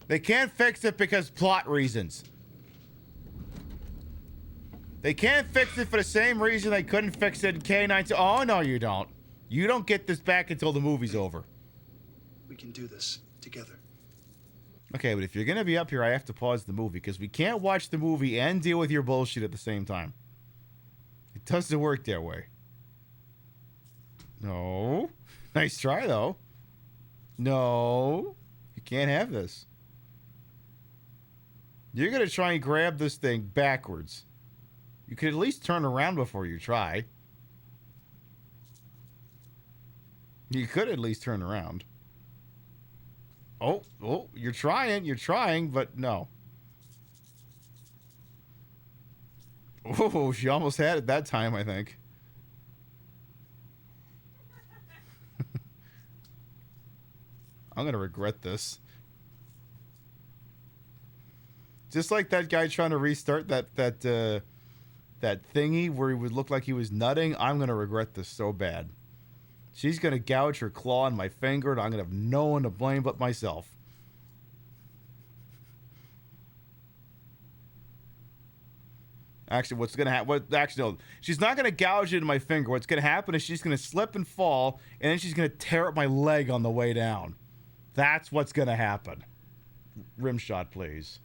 They can't fix it because plot reasons. They can't fix it for the same reason they couldn't fix it in K-9. Oh, no, you don't. You don't get this back until the movie's over. We can do this together. Okay, but if you're going to be up here, I have to pause the movie because we can't watch the movie and deal with your bullshit at the same time. It doesn't work that way. No. Nice try, though. No. You can't have this. You're going to try and grab this thing backwards. You could at least turn around before you try. You could at least turn around. Oh, you're trying, but no. Oh, she almost had it that time, I think. I'm gonna regret this. Just like that guy trying to restart that thingy where he would look like he was nutting, I'm gonna regret this so bad. She's going to gouge her claw on my finger, and I'm going to have no one to blame but myself. Actually, what's going to happen... Actually, no. She's not going to gouge it in my finger. What's going to happen is she's going to slip and fall, and then she's going to tear up my leg on the way down. That's what's going to happen. Rim shot, please.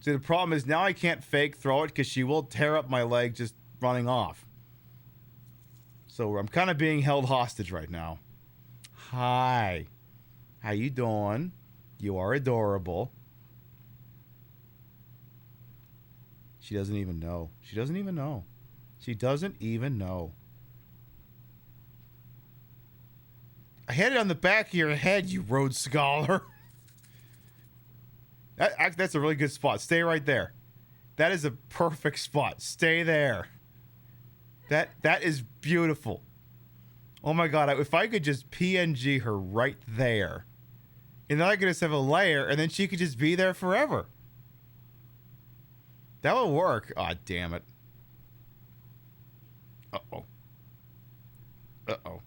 See, the problem is now I can't fake throw it because she will tear up my leg just running off. So I'm kind of being held hostage right now. Hi. How you doing? You are adorable. She doesn't even know. She doesn't even know. She doesn't even know. I had it on the back of your head, you Rhodes Scholar. That's a really good spot. Stay right there. That is a perfect spot. Stay there. That is beautiful. Oh my god, if I could just PNG her right there. And then I could just have a layer, and then she could just be there forever. That would work. Aw, damn it. Uh-oh. Uh-oh.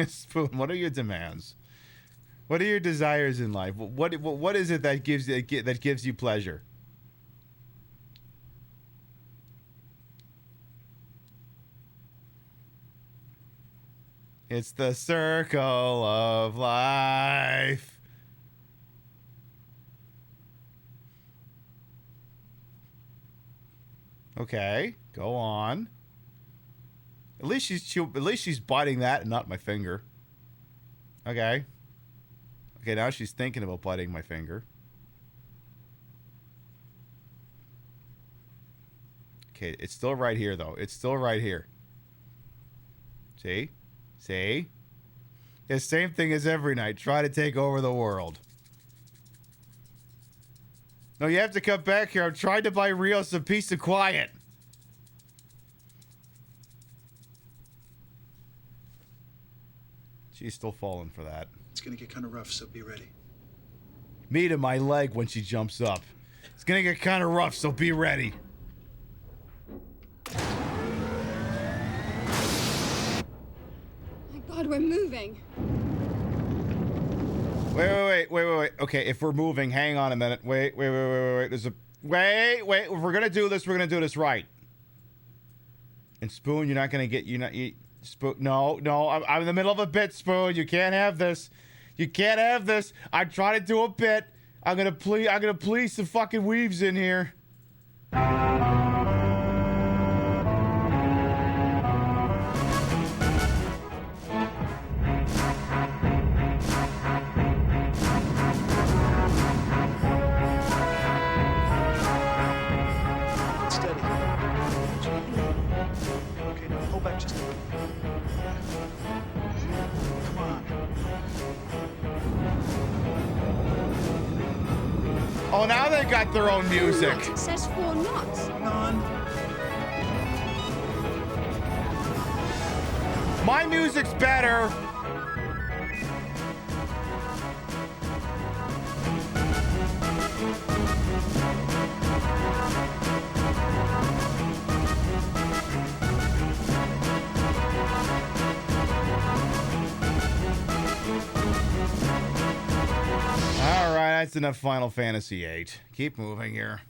Spoon, what are your demands? What are your desires in life? What is it that gives you pleasure? It's the circle of life. Okay, go on. At least she's biting that and not my finger. Okay. Okay, now she's thinking about biting my finger. Okay, it's still right here, though. It's still right here. See? See? The same thing as every night. Try to take over the world. No, you have to come back here. I'm trying to buy Rio some peace and quiet. She's still falling for that. It's gonna get kind of rough, so be ready. Me to my leg when she jumps up. It's gonna get kind of rough, so be ready. My God, we're moving. Wait. Okay, if we're moving, hang on a minute. Wait. There's a... Wait. If we're gonna do this, we're gonna do this right. And Spoon, you're not gonna get... Spoon, no, I'm in the middle of a bit, Spoon. You can't have this. You can't have this. I'm trying to do a bit. I'm gonna please some fucking weaves in here. Steady. Okay, now hold back just a little. Come on. Oh, now they got their own music. It says 4 knots. My music's better. All right, that's enough Final Fantasy VIII. Keep moving here.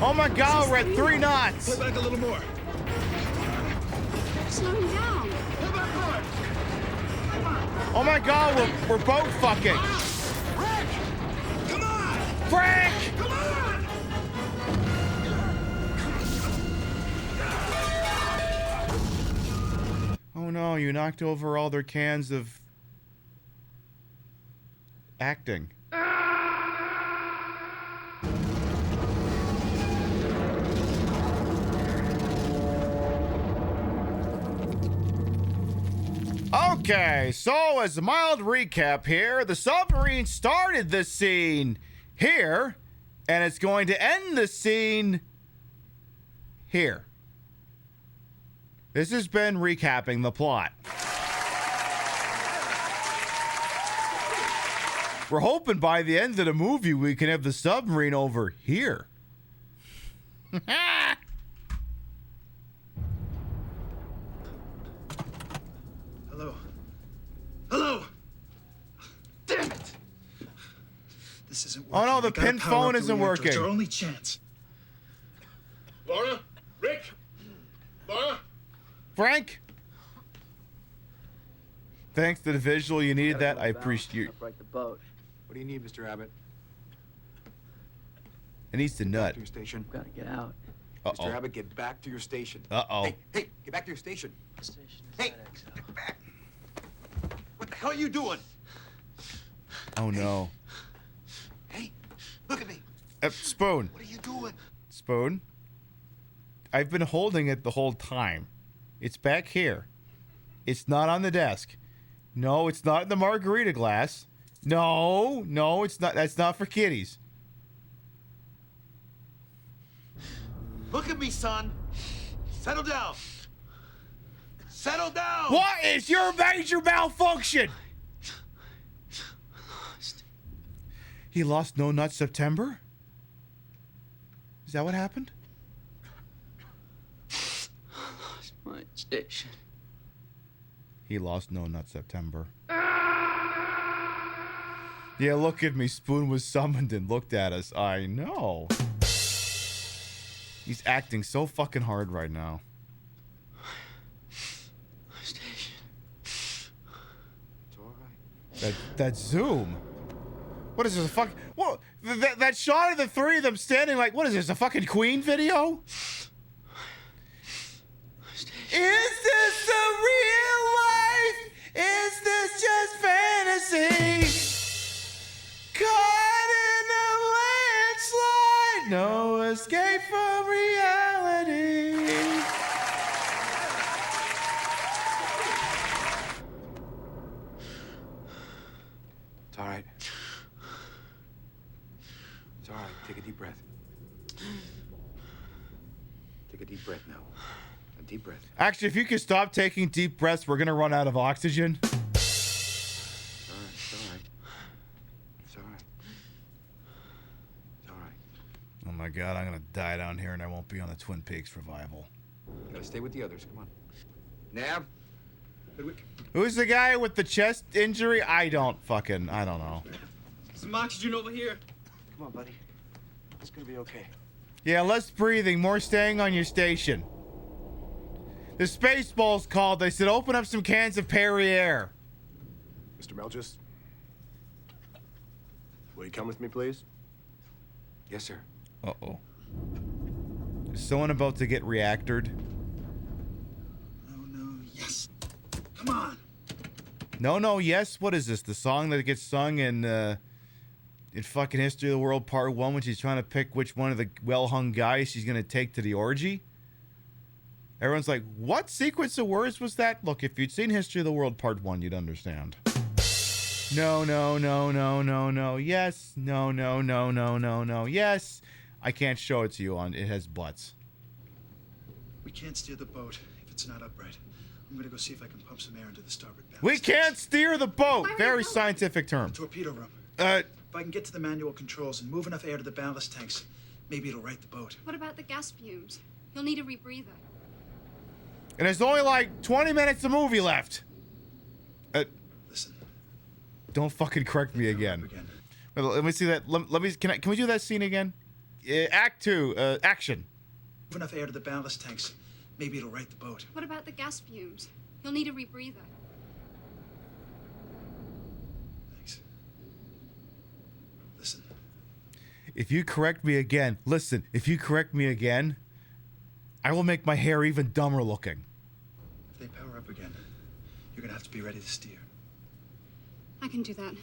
Oh my God, we're at 3 knots. Pull back a little more. Slowing down. Pull back more. Oh my God, we're boat fucking. Frank! Come on! Frank! Come on! Oh no, you knocked over all their cans of acting. Okay, so as a mild recap here, the submarine started this scene here, and it's going to end the scene here. This has been recapping the plot. We're hoping by the end of the movie we can have the submarine over here. Hello. Damn it. This isn't working. Oh no, the We gotta pin power phone up the isn't reactor. working. It's our only chance. Laura? Rick? Laura? Frank? Thanks to the visual, you needed that. I appreciate you. Upright the boat. What do you need, Mr. Abbott? It needs to nut. To your station. Gotta get out. Mr. Abbott, get back to your station. Uh-oh. Hey, get back to your station. Hey, get back. What the hell are you doing? Oh no. Hey, look at me. Spoon. What are you doing? Spoon. I've been holding it the whole time. It's back here. It's not on the desk. No, it's not in the margarita glass. No, it's not. That's not for kiddies. Look at me, son. Settle down. Settle down. What is your major malfunction? He lost no nut September? Is that what happened? Lost my station. He lost no nut September. Yeah, look at me. Spoon was summoned and looked at us. I know. He's acting so fucking hard right now. Station. It's all right. That zoom. What is this? A fuck? What? That shot of the three of them standing like, what is this? A fucking Queen video? Is this a real life? It's all right. It's all right. Take a deep breath. Take a deep breath now. A deep breath. Actually, if you could stop taking deep breaths, we're gonna run out of oxygen. It's all right. It's all right. It's all right. It's all right. Oh my God, I'm gonna die down here and I won't be on the Twin Peaks revival. You gotta stay with the others. Come on. Nav. Who's the guy with the chest injury? I don't know. Some oxygen over here. Come on, buddy. It's gonna be okay. Yeah, less breathing, more staying on your station. The Spaceballs called. They said, open up some cans of Perrier. Mr. Melchus, will you come with me, please? Yes, sir. Uh-oh. Is someone about to get reactored? Yes. Come on. No, yes. What is this? The song that gets sung in fucking History of the World Part 1 when she's trying to pick which one of the well-hung guys she's going to take to the orgy? Everyone's like, what sequence of words was that? Look, if you'd seen History of the World Part 1, you'd understand. No. Yes. No. Yes. I can't show it to you on. It has butts. We can't steer the boat if it's not upright. I'm gonna go see if I can pump some air into the starboard ballast. We can't steer the boat. Very scientific term. Torpedo room. If I can get to the manual controls and move enough air to the ballast tanks, maybe it'll right the boat. What about the gas fumes? You'll need a rebreather. And there's only like 20 minutes of movie left. Listen. Don't fucking correct me again. Let me see that. Let me. Can we do that scene again? Act 2. Action. Move enough air to the ballast tanks, maybe it'll right the boat. What about the gas fumes? You'll need a rebreather. Thanks. Listen. If you correct me again, listen. If you correct me again, I will make my hair even dumber looking. If they power up again, you're gonna have to be ready to steer. I can do that.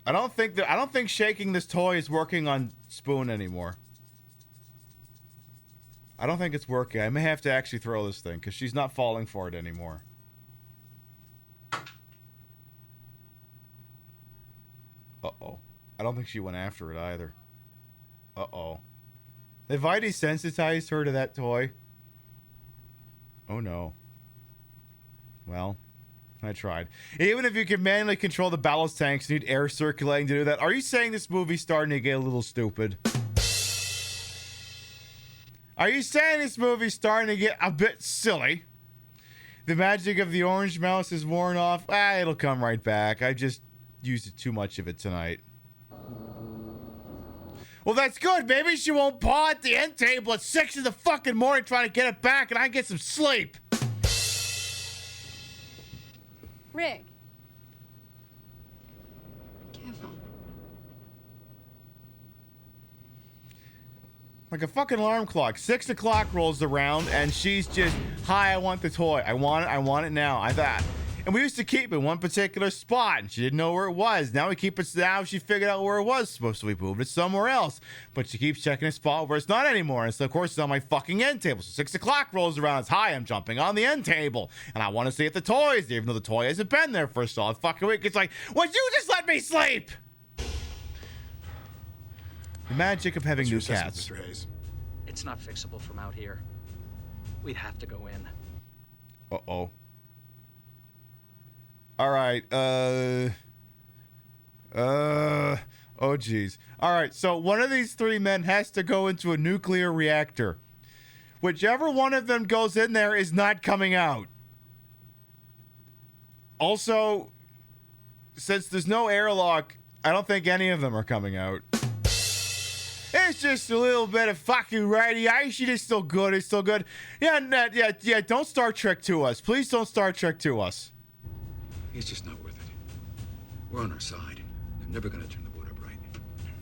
I don't think shaking this toy is working on Spoon anymore. I don't think it's working. I may have to actually throw this thing because she's not falling for it anymore. Uh-oh. I don't think she went after it either. Uh-oh. Have I desensitized her to that toy? Oh no. Well, I tried. Even if you can manually control the ballast tanks, you need air circulating to do that. Are you saying this movie's starting to get a little stupid? Are you saying this movie's starting to get a bit silly? The magic of the orange mouse is worn off. It'll come right back. I just used too much of it tonight. Well, that's good. Maybe she won't paw at the end table at 6 in the fucking morning trying to get it back and I get some sleep. Rick. Careful. Like a fucking alarm clock. 6 o'clock rolls around and she's just, hi, I want the toy. I want it now. I thought. And we used to keep it in one particular spot and she didn't know where it was. Now we keep it, now she figured out where it was supposed to be, moved it somewhere else. But she keeps checking a spot where it's not anymore. And so of course it's on my fucking end table. So 6 o'clock rolls around. It's, hi, I'm jumping on the end table. And I want to see if the toy is there, even though the toy hasn't been there for a solid fucking week. It's like, would you just let me sleep? The magic of having new cats. Mr. Hayes? It's not fixable from out here. We'd have to go in. Uh-oh. All right. Oh, geez. All right. So one of these three men has to go into a nuclear reactor. Whichever one of them goes in there is not coming out. Also, since there's no airlock, I don't think any of them are coming out. It's just a little bit of fucking radiation. It's still good. It's still good. Yeah. Don't Star Trek to us. Please don't Star Trek to us. It's just not worth it. We're on our side. They're never gonna turn the boat up right.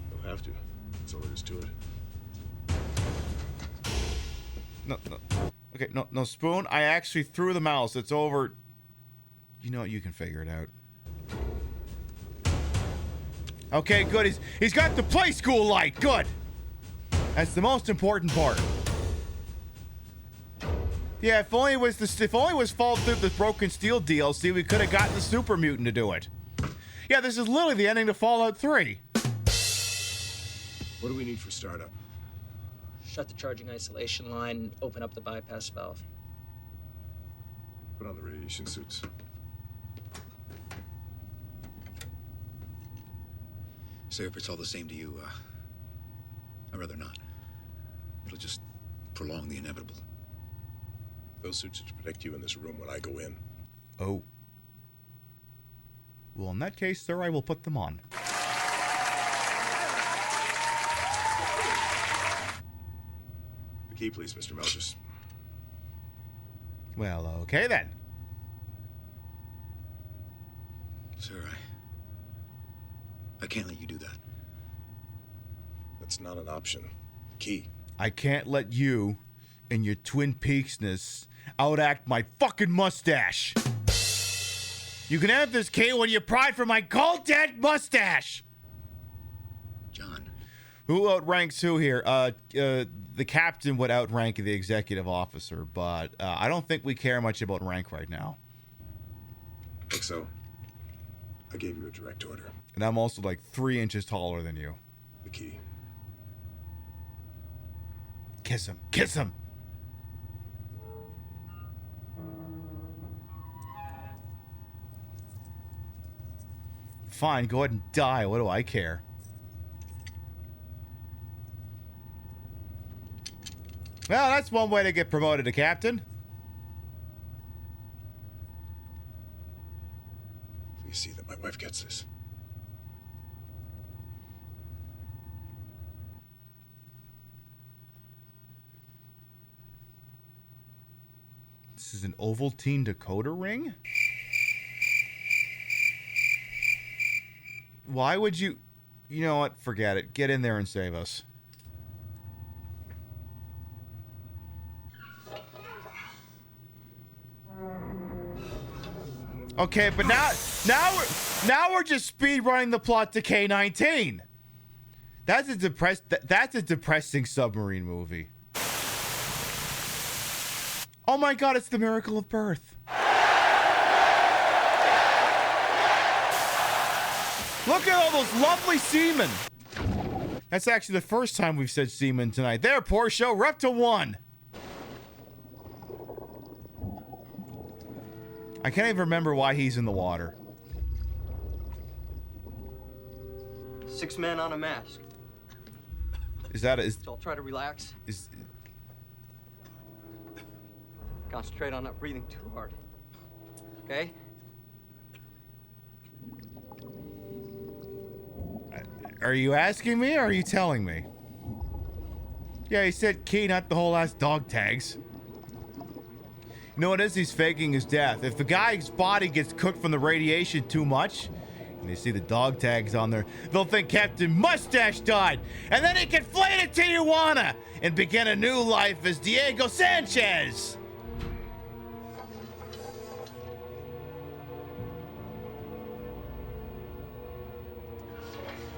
They'll have to. That's all there is to it. No. Okay, no, Spoon. I actually threw the mouse. It's over. You know what? You can figure it out. Okay, good. He's got the play school light. Good. That's the most important part. Yeah, if only it was followed through the Broken Steel DLC, we could have gotten the Super Mutant to do it. Yeah, this is literally the ending to Fallout 3. What do we need for startup? Shut the charging isolation line and open up the bypass valve. Put on the radiation suits. Say if it's all the same to you, I'd rather not. It'll just prolong the inevitable. Those suits are to protect you in this room when I go in. Oh. Well, in that case, sir, I will put them on. The key, please, Mr. Melchus. Well, okay then. Sir, I can't let you do that. That's not an option. The key. I can't let you and your Twin Peaksness outact my fucking mustache. You can have this key when you pride for my gold-dead mustache. John. Who outranks who here? The captain would outrank the executive officer, but I don't think we care much about rank right now. Think so? I gave you a direct order. And I'm also like 3 inches taller than you. The key. Kiss him. Kiss him. Fine, go ahead and die. What do I care? Well, that's one way to get promoted to captain. Please see that my wife gets this. This is an Ovaltine decoder ring? Why would you... You know what? Forget it. Get in there and save us. Okay, but now we're just speed running the plot to K-19. That's a depressing submarine movie. Oh my God, it's the miracle of birth. Look at all those lovely seamen. That's actually the first time we've said seamen tonight. There, Portia, we're up to 1. I can't even remember why he's in the water. 6 men on a mask. Is that So I'll try to relax. Concentrate on not breathing too hard. Okay? Are you asking me or are you telling me? Yeah, he said key, not the whole ass dog tags. You know what it is? He's faking his death. If the guy's body gets cooked from the radiation too much, and they see the dog tags on there, they'll think Captain Mustache died, and then he can fly to Tijuana and begin a new life as Diego Sanchez.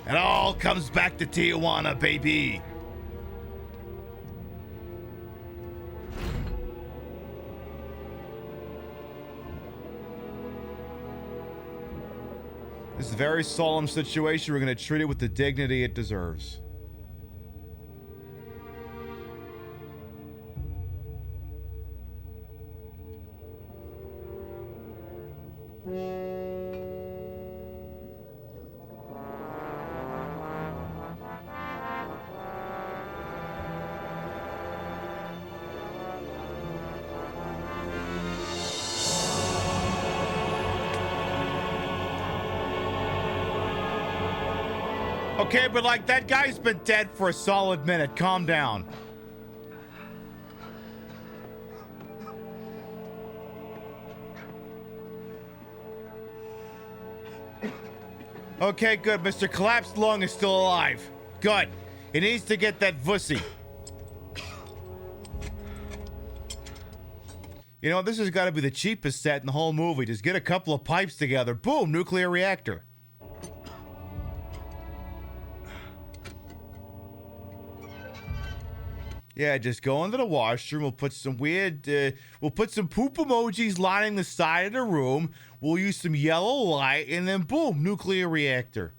It all comes back to Tijuana, baby. This is a very solemn situation. We're going to treat it with the dignity it deserves. Okay, but like that guy's been dead for a solid minute. Calm down. Okay, good. Mr. Collapsed Lung is still alive. Good. He needs to get that vussy. You know, this has got to be the cheapest set in the whole movie. Just get a couple of pipes together. Boom, nuclear reactor. Yeah, just go into the washroom. We'll put some weird, we'll put some poop emojis lining the side of the room. We'll use some yellow light, and then boom, nuclear reactor.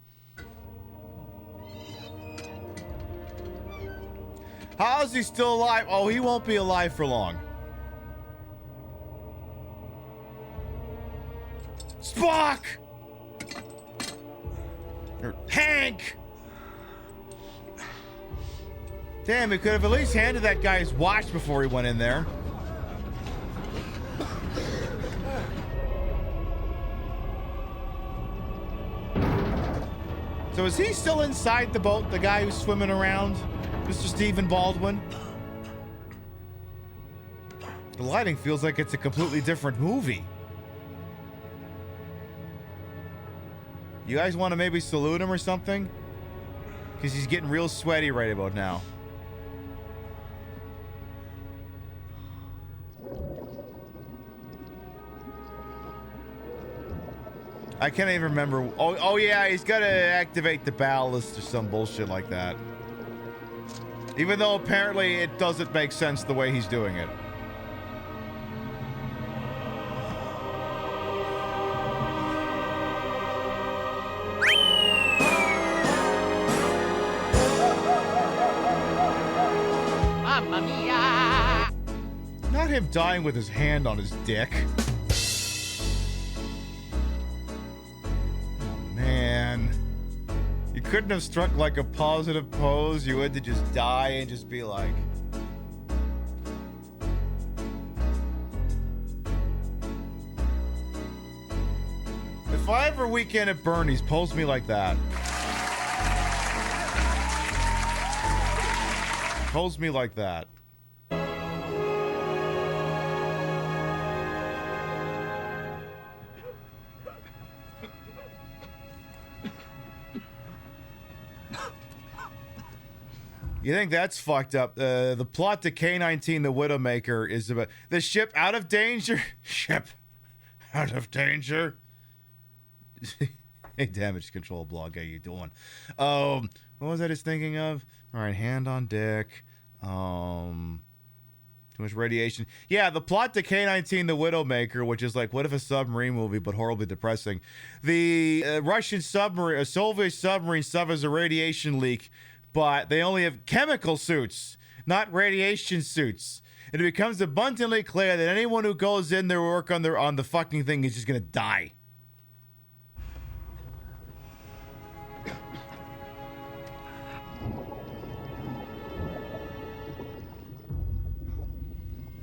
How is he still alive? Oh, he won't be alive for long. Spock! Or Hank! Damn, he could have at least handed that guy his watch before he went in there. So is he still inside the boat, the guy who's swimming around? Mr. Stephen Baldwin? The lighting feels like it's a completely different movie. You guys want to maybe salute him or something? Because he's getting real sweaty right about now. I can't even remember. Oh yeah, he's got to activate the ballast or some bullshit like that. Even though apparently it doesn't make sense the way he's doing it. Mamma mia! Not him dying with his hand on his dick. Oh, man. You couldn't have struck like a positive pose. You had to just die and just be like... If I ever weekend at Bernie's, pose me like that. Pose me like that. You think that's fucked up? The plot to K-19, the Widowmaker, is about the ship out of danger. Ship out of danger. Hey, damage control blog, how you doing? What was I just thinking of? All right, hand on dick. Too much radiation. Yeah, the plot to K-19, the Widowmaker, which is like, what if a submarine movie, but horribly depressing. The Russian submarine, a Soviet submarine suffers a radiation leak, but they only have chemical suits, not radiation suits. And it becomes abundantly clear that anyone who goes in there work on the fucking thing is just gonna die.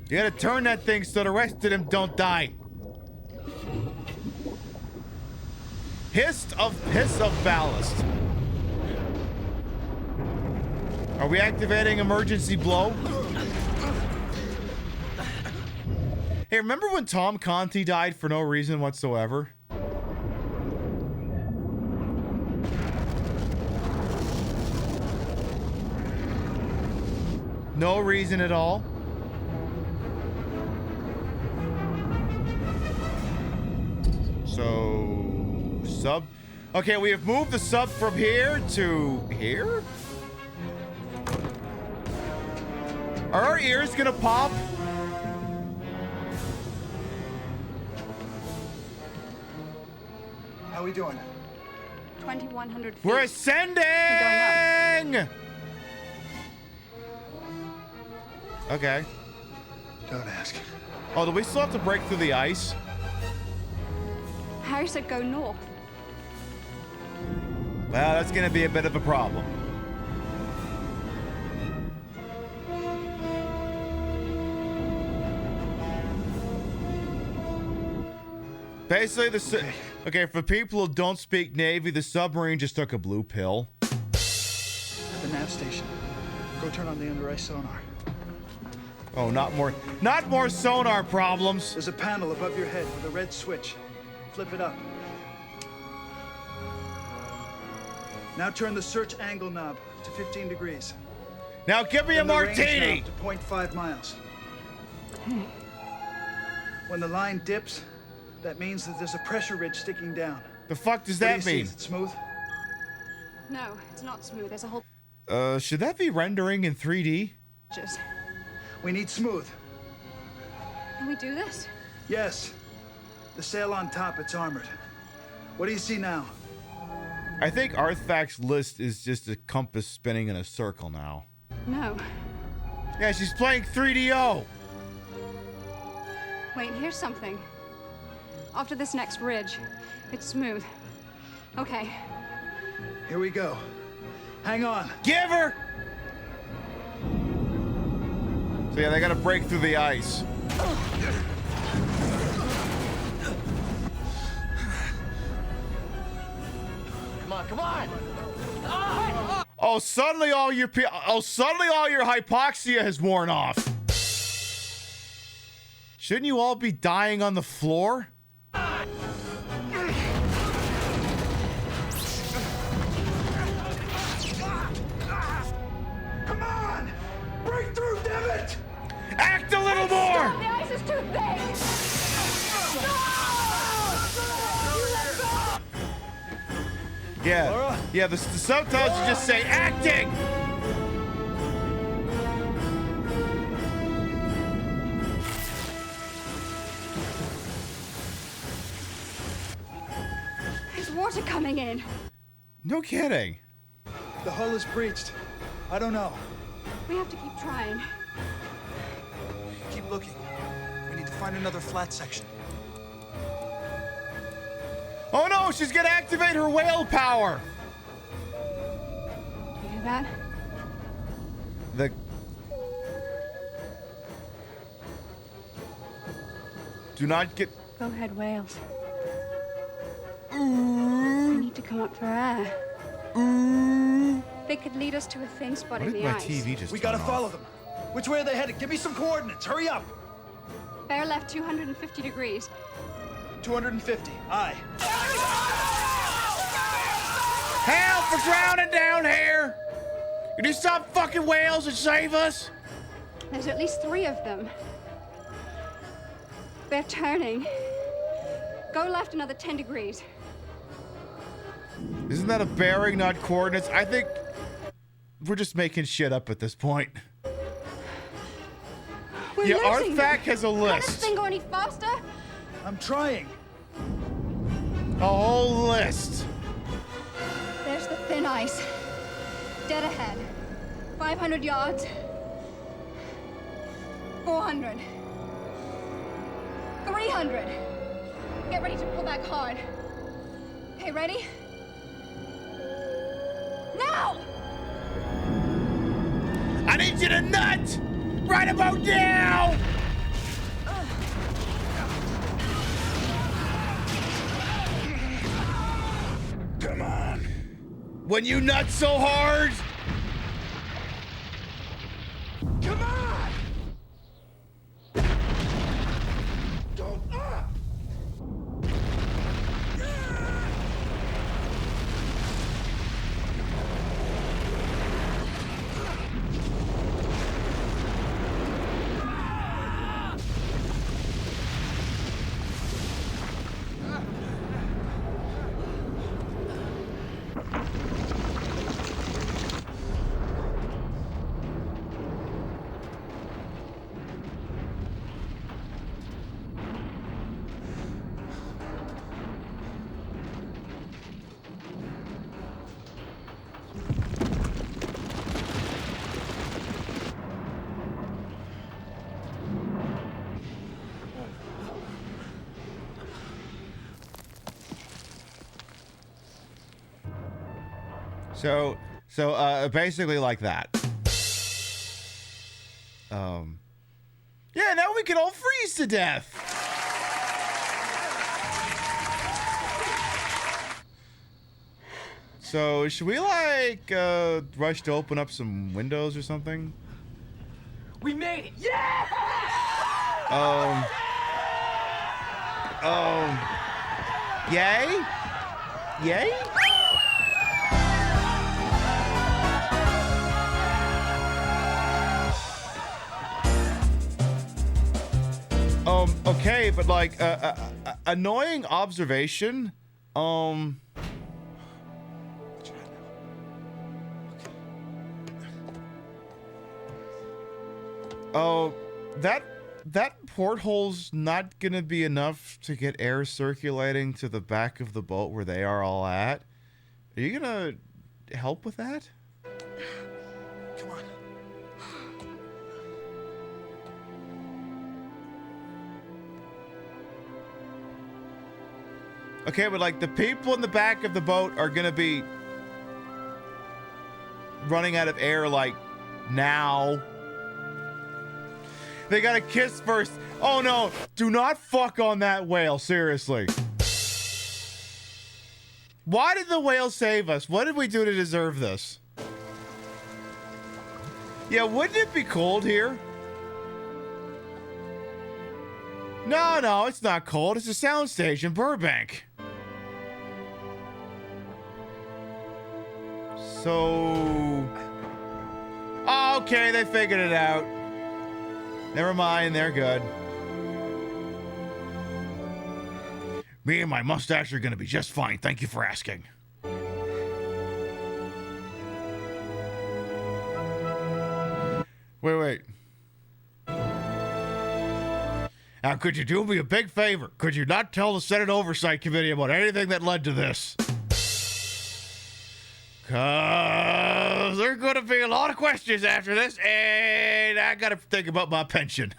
You gotta turn that thing so the rest of them don't die. Piss of ballast. Are we activating emergency blow? Hey, remember when Tom Conti died for no reason whatsoever? No reason at all. So, sub. Okay, we have moved the sub from here to here? Are our ears gonna pop? How we doing? 2,100 feet. We're ascending! We're going up. Okay. Don't ask. Oh, do we still have to break through the ice? Harry said go north. Well, that's gonna be a bit of a problem. Basically, okay, for people who don't speak Navy, the submarine just took a blue pill. At the nav station. Go turn on the under ice sonar. Oh, not more sonar problems. There's a panel above your head with a red switch. Flip it up. Now turn the search angle knob to 15 degrees. Now give me a martini! To 0.5 miles. When the line dips, that means that there's a pressure ridge sticking down. The fuck does that mean? Is it smooth? No, it's not smooth. There's a whole... Should that be rendering in 3D? We need smooth. Can we do this? Yes. The sail on top, it's armored. What do you see now? I think Artifact's list is just a compass spinning in a circle now. No. Yeah, she's playing 3DO. Wait, here's something. After this next ridge, it's smooth. Okay. Here we go. Hang on. Give her! So yeah, they gotta break through the ice. Come on, come on! Oh, suddenly all your hypoxia has worn off. Shouldn't you all be dying on the floor? Come on! Break through, damn it! Act a little more! The ice is too thick! Yeah, yeah. The subtitles just say acting. There's water coming in. No kidding. The hull is breached. I don't know. We have to keep trying. Keep looking. We need to find another flat section. Oh no, she's gonna activate her whale power. You hear that? The do not get. Go ahead, whales. We need to come up for air. They could lead us to a thin spot in the my ice. TV just We gotta turn follow off? them. Which way are they headed? Give me some coordinates. Hurry up. Bear left 250 degrees. 250. Aye. Help! We're drowning down here. Can you stop fucking whales and save us? There's at least 3 of them. They're turning. Go left another 10 degrees. Isn't that a bearing, not coordinates? I think we're just making shit up at this point. We're Yeah, losing Artifact them. has a Can this list. thing go any faster? I'm trying. A whole list. There's the thin ice. Dead ahead. 500 yards. 400. 300. Get ready to pull back hard. Okay, ready? Now! I need you to nut! Right about now! Come on. When you nut so hard? Come on! Don't. So basically like that. Yeah, now we can all freeze to death. So should we like rush to open up some windows or something? We made it! Yeah! Yay? Yay? Okay, but like, annoying observation, oh, that porthole's not gonna be enough to get air circulating to the back of the boat where they are all at. Are you gonna help with that? Come on. Okay, but like the people in the back of the boat are gonna be running out of air like now. They gotta kiss first. Oh no, do not fuck on that whale, seriously. Why did the whale save us? What did we do to deserve this? Yeah, wouldn't it be cold here? No, it's not cold. It's a soundstage in Burbank. So... Oh, okay, they figured it out. Never mind, they're good. Me and my mustache are gonna be just fine. Thank you for asking. Wait. Now, could you do me a big favor? Could you not tell the Senate Oversight Committee about anything that led to this? Because there's going to be a lot of questions after this, and I got to think about my pension.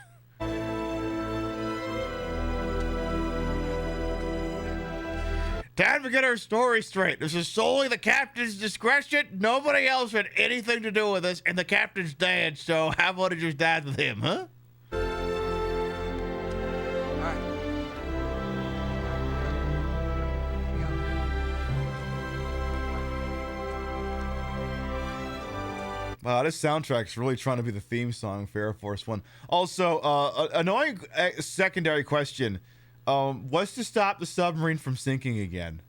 Time to get our story straight. This is solely the captain's discretion. Nobody else had anything to do with this, and the captain's dead, so how about it just died with him, huh? Wow, this soundtrack's really trying to be the theme song for Air Force One. Also, annoying secondary question. What's to stop the submarine from sinking again?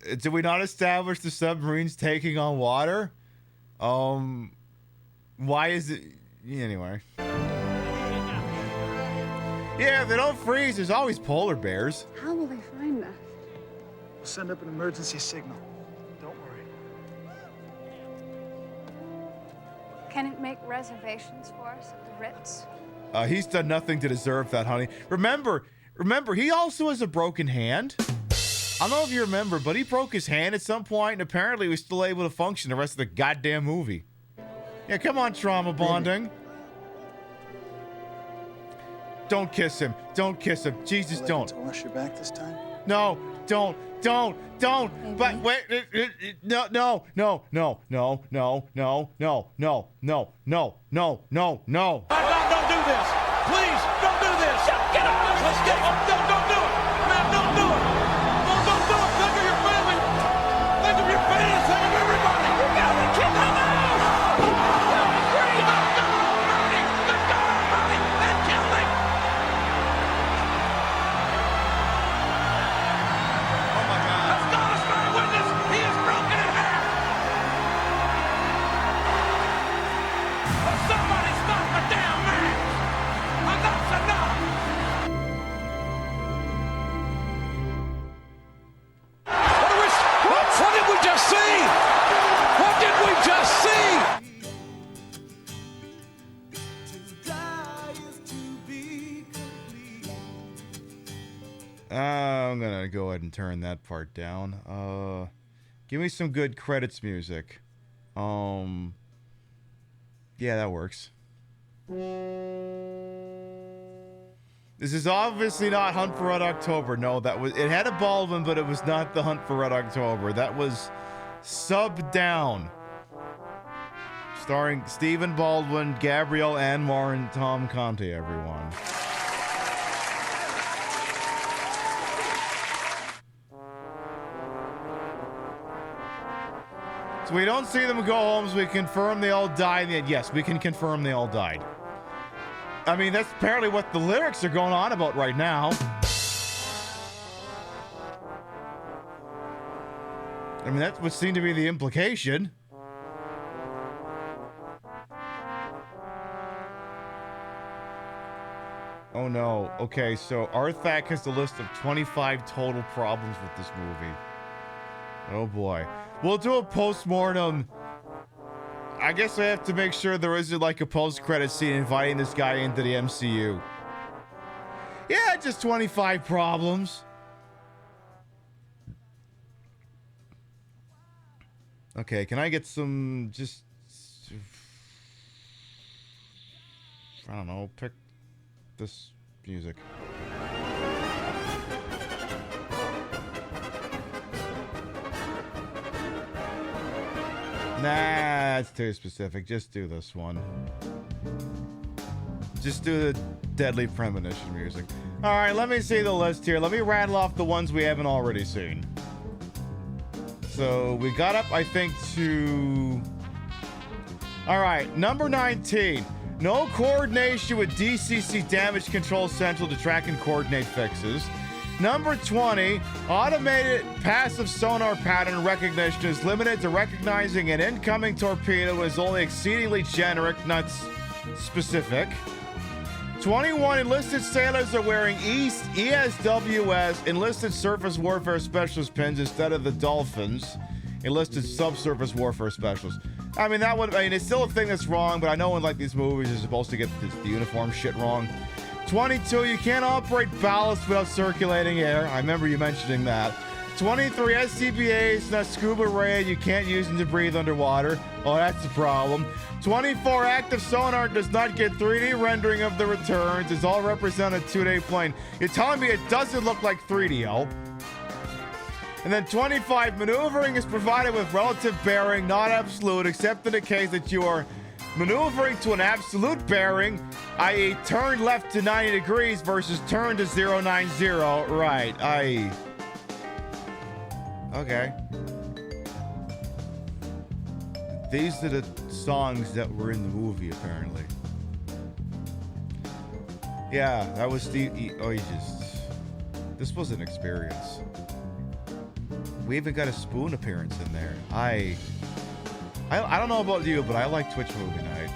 Did we not establish the submarine's taking on water? Why is it... Anyway. Yeah, if they don't freeze, there's always polar bears. How will they find us? We'll send up an emergency signal. Don't worry. Can it make reservations for us at the Ritz? He's done nothing to deserve that, honey. Remember, he also has a broken hand. I don't know if you remember, but he broke his hand at some point, and apparently he was still able to function the rest of the goddamn movie. Yeah, come on, trauma bonding. Don't kiss him. Don't kiss him. Jesus, don't. To wash your back this time? No, don't. Baby. But wait, no. No, don't do this. Please, don't do this. Get up. Let's get up. Don't do it. Man, don't do it. No, don't do it. Think of your family. Think of your fans. Think of everybody. You gotta kick them out. I'm gonna go ahead and turn that part down. Give me some good credits music. Yeah, that works. This is obviously not Hunt for Red October. No, it had a Baldwin, but it was not the Hunt for Red October. That was Sub Down, starring Stephen Baldwin, Gabrielle Anwar, and Tom Conti, everyone. So we don't see them go home, so we confirm they all died. Yes, we can confirm they all died. I mean, that's apparently what the lyrics are going on about right now. I mean, that would seem to be the implication. Oh no. Okay, so Arthak has the list of 25 total problems with this movie. Oh boy. We'll do a post-mortem. I guess I have to make sure there isn't like a post-credit scene inviting this guy into the MCU. Yeah, just 25 problems. Okay, can I get some just... I don't know, pick this music. Nah, that's too specific. Just do this one. Just do the Deadly Premonition music. Alright, let me see the list here. Let me rattle off the ones we haven't already seen. So, we got up, I think, to... Alright, number 19. No coordination with DCC Damage Control Central to track and coordinate fixes. Number 20, automated passive sonar pattern recognition is limited to recognizing an incoming torpedo and is only exceedingly generic, not specific. 21, enlisted sailors are wearing ESWS, enlisted surface warfare specialist pins instead of the Dolphins, enlisted subsurface warfare specialists. I mean, that one, I mean, it's still a thing that's wrong, but I know in like these movies you're supposed to get the uniform shit wrong. 22, you can't operate ballast without circulating air. I remember you mentioning that. 23, SCBA's not scuba rated. You can't use them to breathe underwater. Oh, that's a problem. 24, active sonar does not get 3D rendering of the returns. It's all represented 2D plane. You're telling me it doesn't look like 3DO. And then 25, maneuvering is provided with relative bearing, not absolute, except in the case that you are maneuvering to an absolute bearing, i.e. turn left to 90 degrees versus turn to 090. Right, okay. These are the songs that were in the movie, apparently. Yeah, that was Steve... This was an experience. We even got a Spoon appearance in there. I don't know about you, but I like Twitch Movie Night.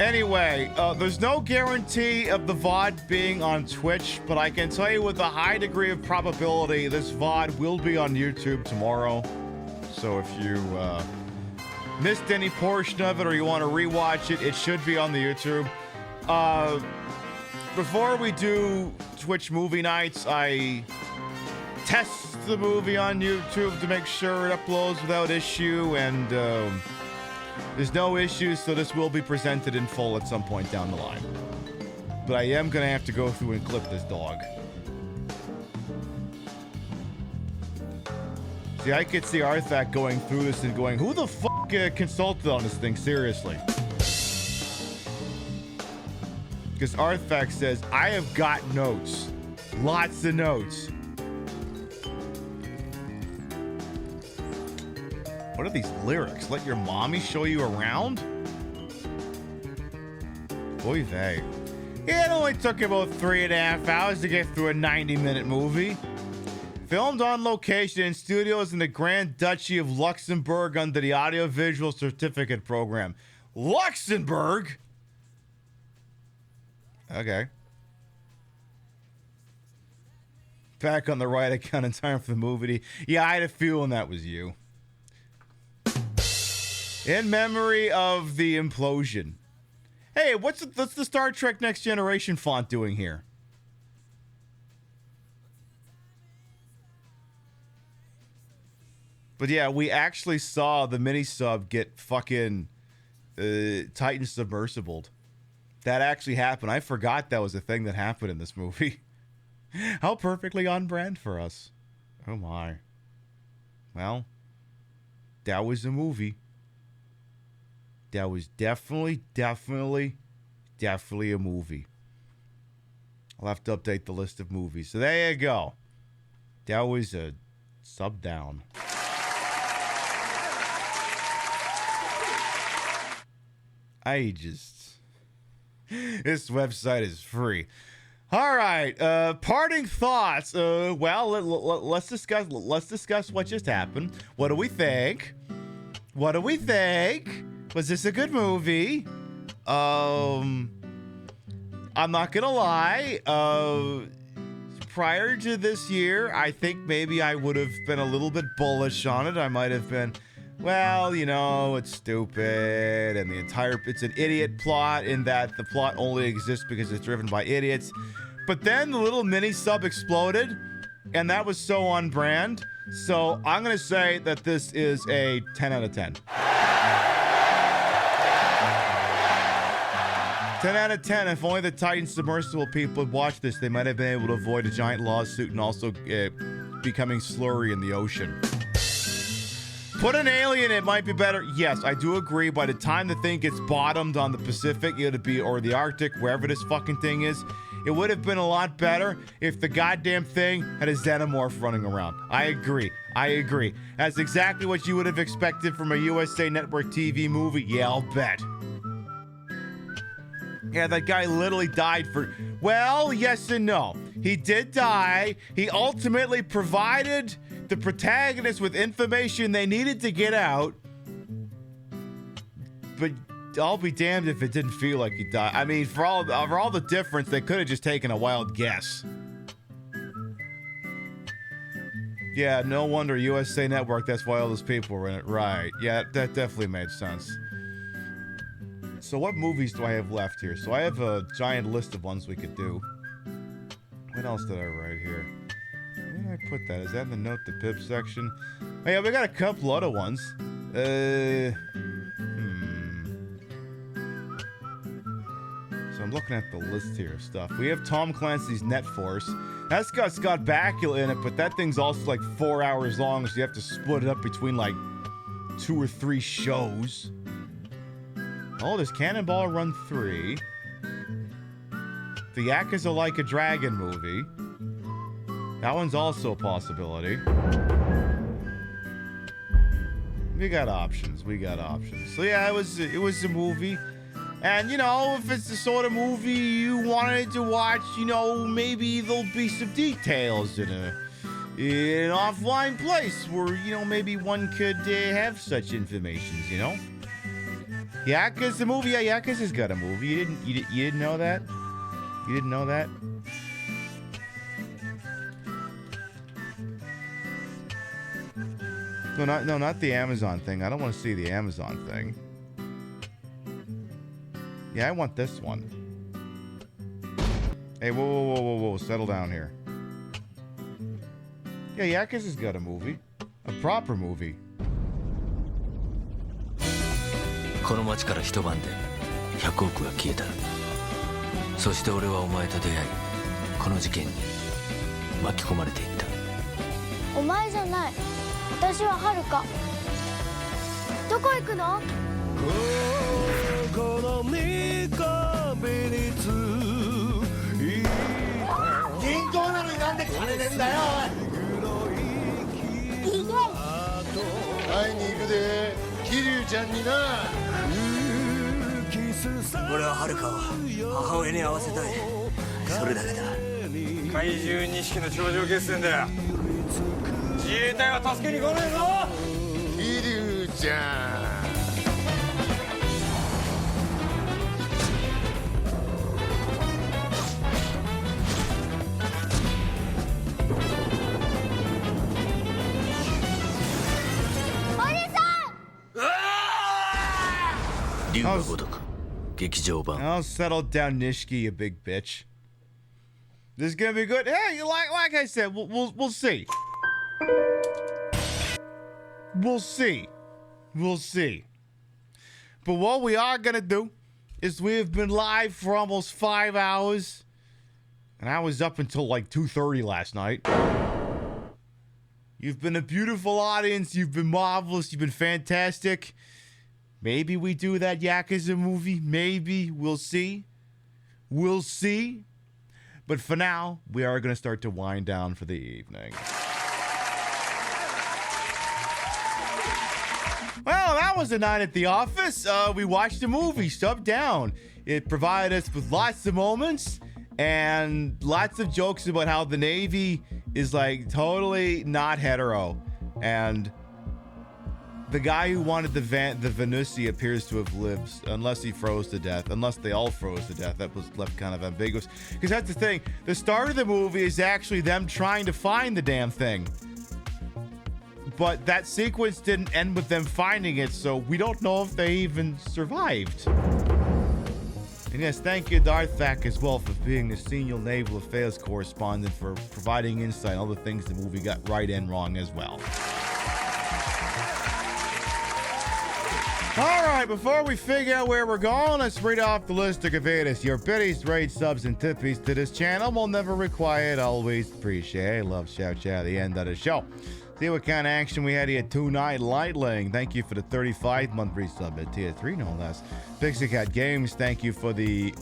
Anyway, there's no guarantee of the VOD being on Twitch, but I can tell you with a high degree of probability, this VOD will be on YouTube tomorrow. So if you missed any portion of it or you want to rewatch it, it should be on the YouTube. Before we do Twitch Movie Nights, I test the movie on YouTube to make sure it uploads without issue, and there's no issues, so this will be presented in full at some point down the line. But I am gonna have to go through and clip this dog. See, I could see Arthak going through this and going, who the fuck consulted on this thing, seriously? Because Arthak says, I have got notes. Lots of notes. What are these lyrics? Let your mommy show you around? Oy vey. Yeah, it only took about 3.5 hours to get through a 90-minute movie. Filmed on location in studios in the Grand Duchy of Luxembourg under the Audiovisual Certificate Program. Luxembourg? Okay. Back on the right account in time for the movie. Yeah, I had a feeling that was you. In memory of the implosion. Hey, what's the Star Trek Next Generation font doing here? But yeah, we actually saw the mini-sub get fucking Titan submersibled. That actually happened. I forgot that was a thing that happened in this movie. How perfectly on brand for us. Oh my. Well, that was a movie. That was definitely a movie. I'll have to update the list of movies. So there you go. That was a sub down. This website is free. All right, parting thoughts. Well, let's discuss what just happened. What do we think? Was this a good movie? I'm not gonna lie. prior to this year, I think maybe I would have been a little bit bullish on it. I might have been, well, you know, it's stupid, and it's an idiot plot in that the plot only exists because it's driven by idiots. But then the little mini sub exploded, and that was so on brand. So I'm going to say that this is a 10 out of 10. 10 out of 10. If only the Titan submersible people would watch this, they might have been able to avoid a giant lawsuit and also becoming slurry in the ocean. Put an alien, it might be better. Yes, I do agree. By the time the thing gets bottomed on the Pacific, or the Arctic, wherever this fucking thing is, it would have been a lot better if the goddamn thing had a xenomorph running around. I agree. That's exactly what you would have expected from a USA Network TV movie. Yeah, I'll bet. Yeah, that guy literally died for... Well, yes and no. He did die. He ultimately provided the protagonist with information they needed to get out. But I'll be damned if it didn't feel like he died. I mean, for all the difference, they could have just taken a wild guess. Yeah, no wonder USA Network, that's why all those people were in it. Right. Yeah, that definitely made sense. So what movies do I have left here? So I have a giant list of ones we could do. What else did I write here? Where did I put that? Is that in the note to Pip section? Oh yeah, we got a couple other ones. So I'm looking at the list here of stuff. We have Tom Clancy's Net Force. That's got Scott Bakula in it, but that thing's also like 4 hours long, so you have to split it up between like 2 or 3 shows. Oh, there's Cannonball Run 3. The Yakuza Like a Dragon movie. That one's also a possibility. We got options. So yeah, it was a movie. And, you know, if it's the sort of movie you wanted to watch, you know, maybe there'll be some details in an offline place where, you know, maybe one could have such information, you know? Yakuza movie? Yeah, Yakuza's got a movie. You didn't know that? You didn't know that? No, not the Amazon thing. I don't want to see the Amazon thing. Yeah, I want this one. Hey, whoa, settle down here. Yeah, Yakuza's got a movie. A proper movie. この町から一晩で100億が消えた。そして俺はお前と出会い、この事件に巻き込まれていった。お前じゃない。私は遥か。どこ行くの？銀行なのになんで金ねえんだよ。行け。会いに行くで、桐生ちゃんにな。俺は遥を母親に会わせたい。それだけだ。怪獣錦の頂上決戦だよ。自衛隊は助けに来ねえぞ。桐生ちゃん。I'll settle down, Nishiki, you big bitch. This is gonna be good. Hey, like I said, we'll see. We'll see. But what we are gonna do is we have been live for almost 5 hours, and I was up until like 2:30 last night. You've been a beautiful audience. You've been marvelous. You've been fantastic. Maybe we do that Yakuza movie. Maybe. We'll see. But for now, we are going to start to wind down for the evening. Well, that was a night at the office. We watched a movie, Sub Down. It provided us with lots of moments and lots of jokes about how the Navy is like totally not hetero. And the guy who wanted the Venusi appears to have lived, unless he froze to death. Unless they all froze to death. That was left kind of ambiguous. Because that's the thing. The start of the movie is actually them trying to find the damn thing. But that sequence didn't end with them finding it, so we don't know if they even survived. And yes, thank you, Darthak, as well, for being the senior naval affairs correspondent, for providing insight on all the things the movie got right and wrong as well. All right, before we figure out where we're going, let's read off the list of Gavitas. Your biddies, raid, subs, and tippies to this channel will never require it, always appreciate. Love shout at the end of the show. See what kind of action we had here. 2-Night Lightling, thank you for the 35-month resub at tier 3, no less. Pixie Cat Games, thank you for the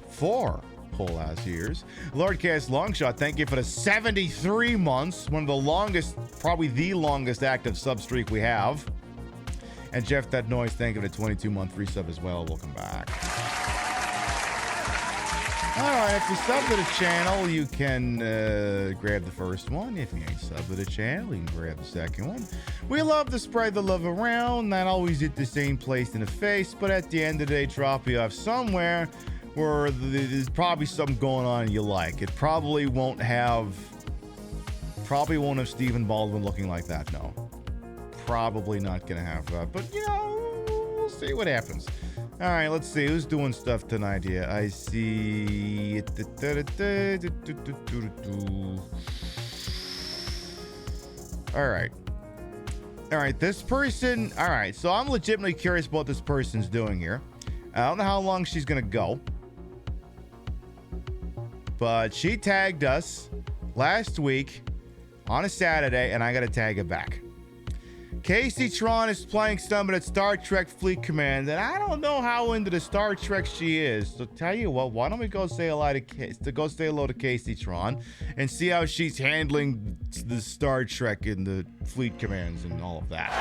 4 whole ass years. Lordcast Longshot, thank you for the 73 months. One of the longest, probably the longest active sub streak we have. And Jeff That Noise, thank you for the 22-month resub as well. Welcome back. All right, if you sub to the channel, you can grab the first one. If you ain't sub to the channel, you can grab the second one. We love to spread the love around, not always at the same place in the face, but at the end of the day, drop you off somewhere where there's probably something going on you like. It probably won't have Stephen Baldwin looking like that, no. Probably not gonna have that, but you know, we'll see what happens. All right, let's see who's doing stuff tonight here. I see. All right, this person. All right, so I'm legitimately curious about what this person's doing here. I don't know how long she's gonna go, but she tagged us last week on a Saturday, and I gotta tag her back. Casey Tron is playing some at Star Trek Fleet Command, and I don't know how into the Star Trek she is. So tell you what, why don't we go say hello to Casey Tron and see how she's handling the Star Trek and the Fleet Commands and all of that.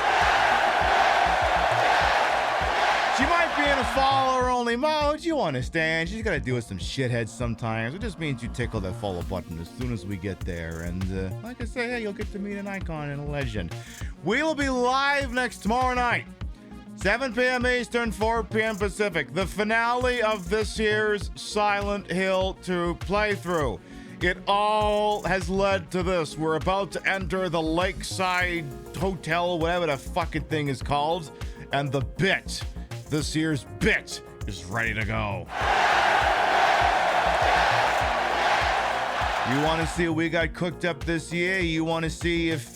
She might be in a follower-only mode. You understand? She's got to deal with some shitheads sometimes. It just means you tickle that follow button as soon as we get there. And like I say, hey, you'll get to meet an icon and a legend. We will be live tomorrow night, 7 p.m. Eastern, 4 p.m. Pacific. The finale of this year's Silent Hill 2 playthrough. It all has led to this. We're about to enter the Lakeside Hotel, whatever the fucking thing is called, and the bit. This year's bit is ready to go. You want to see what we got cooked up this year? You want to see if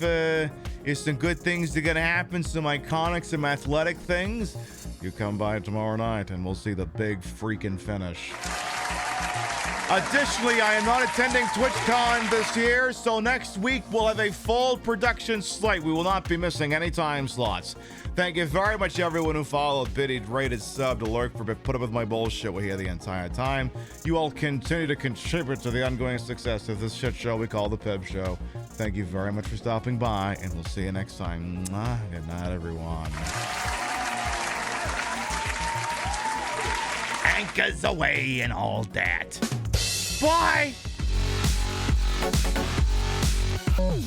some good things are going to happen, some iconic, some athletic things? You come by tomorrow night and we'll see the big freaking finish. Additionally, I am not attending TwitchCon this year, so next week we'll have a full production slate. We will not be missing any time slots. Thank you very much, everyone who followed, biddied, rated, subbed, lurked, for put up with my bullshit. We're here the entire time. You all continue to contribute to the ongoing success of this shit show we call the Pib Show. Thank you very much for stopping by, and we'll see you next time. Good night, everyone. Anchors away and all that. Bye! Oh.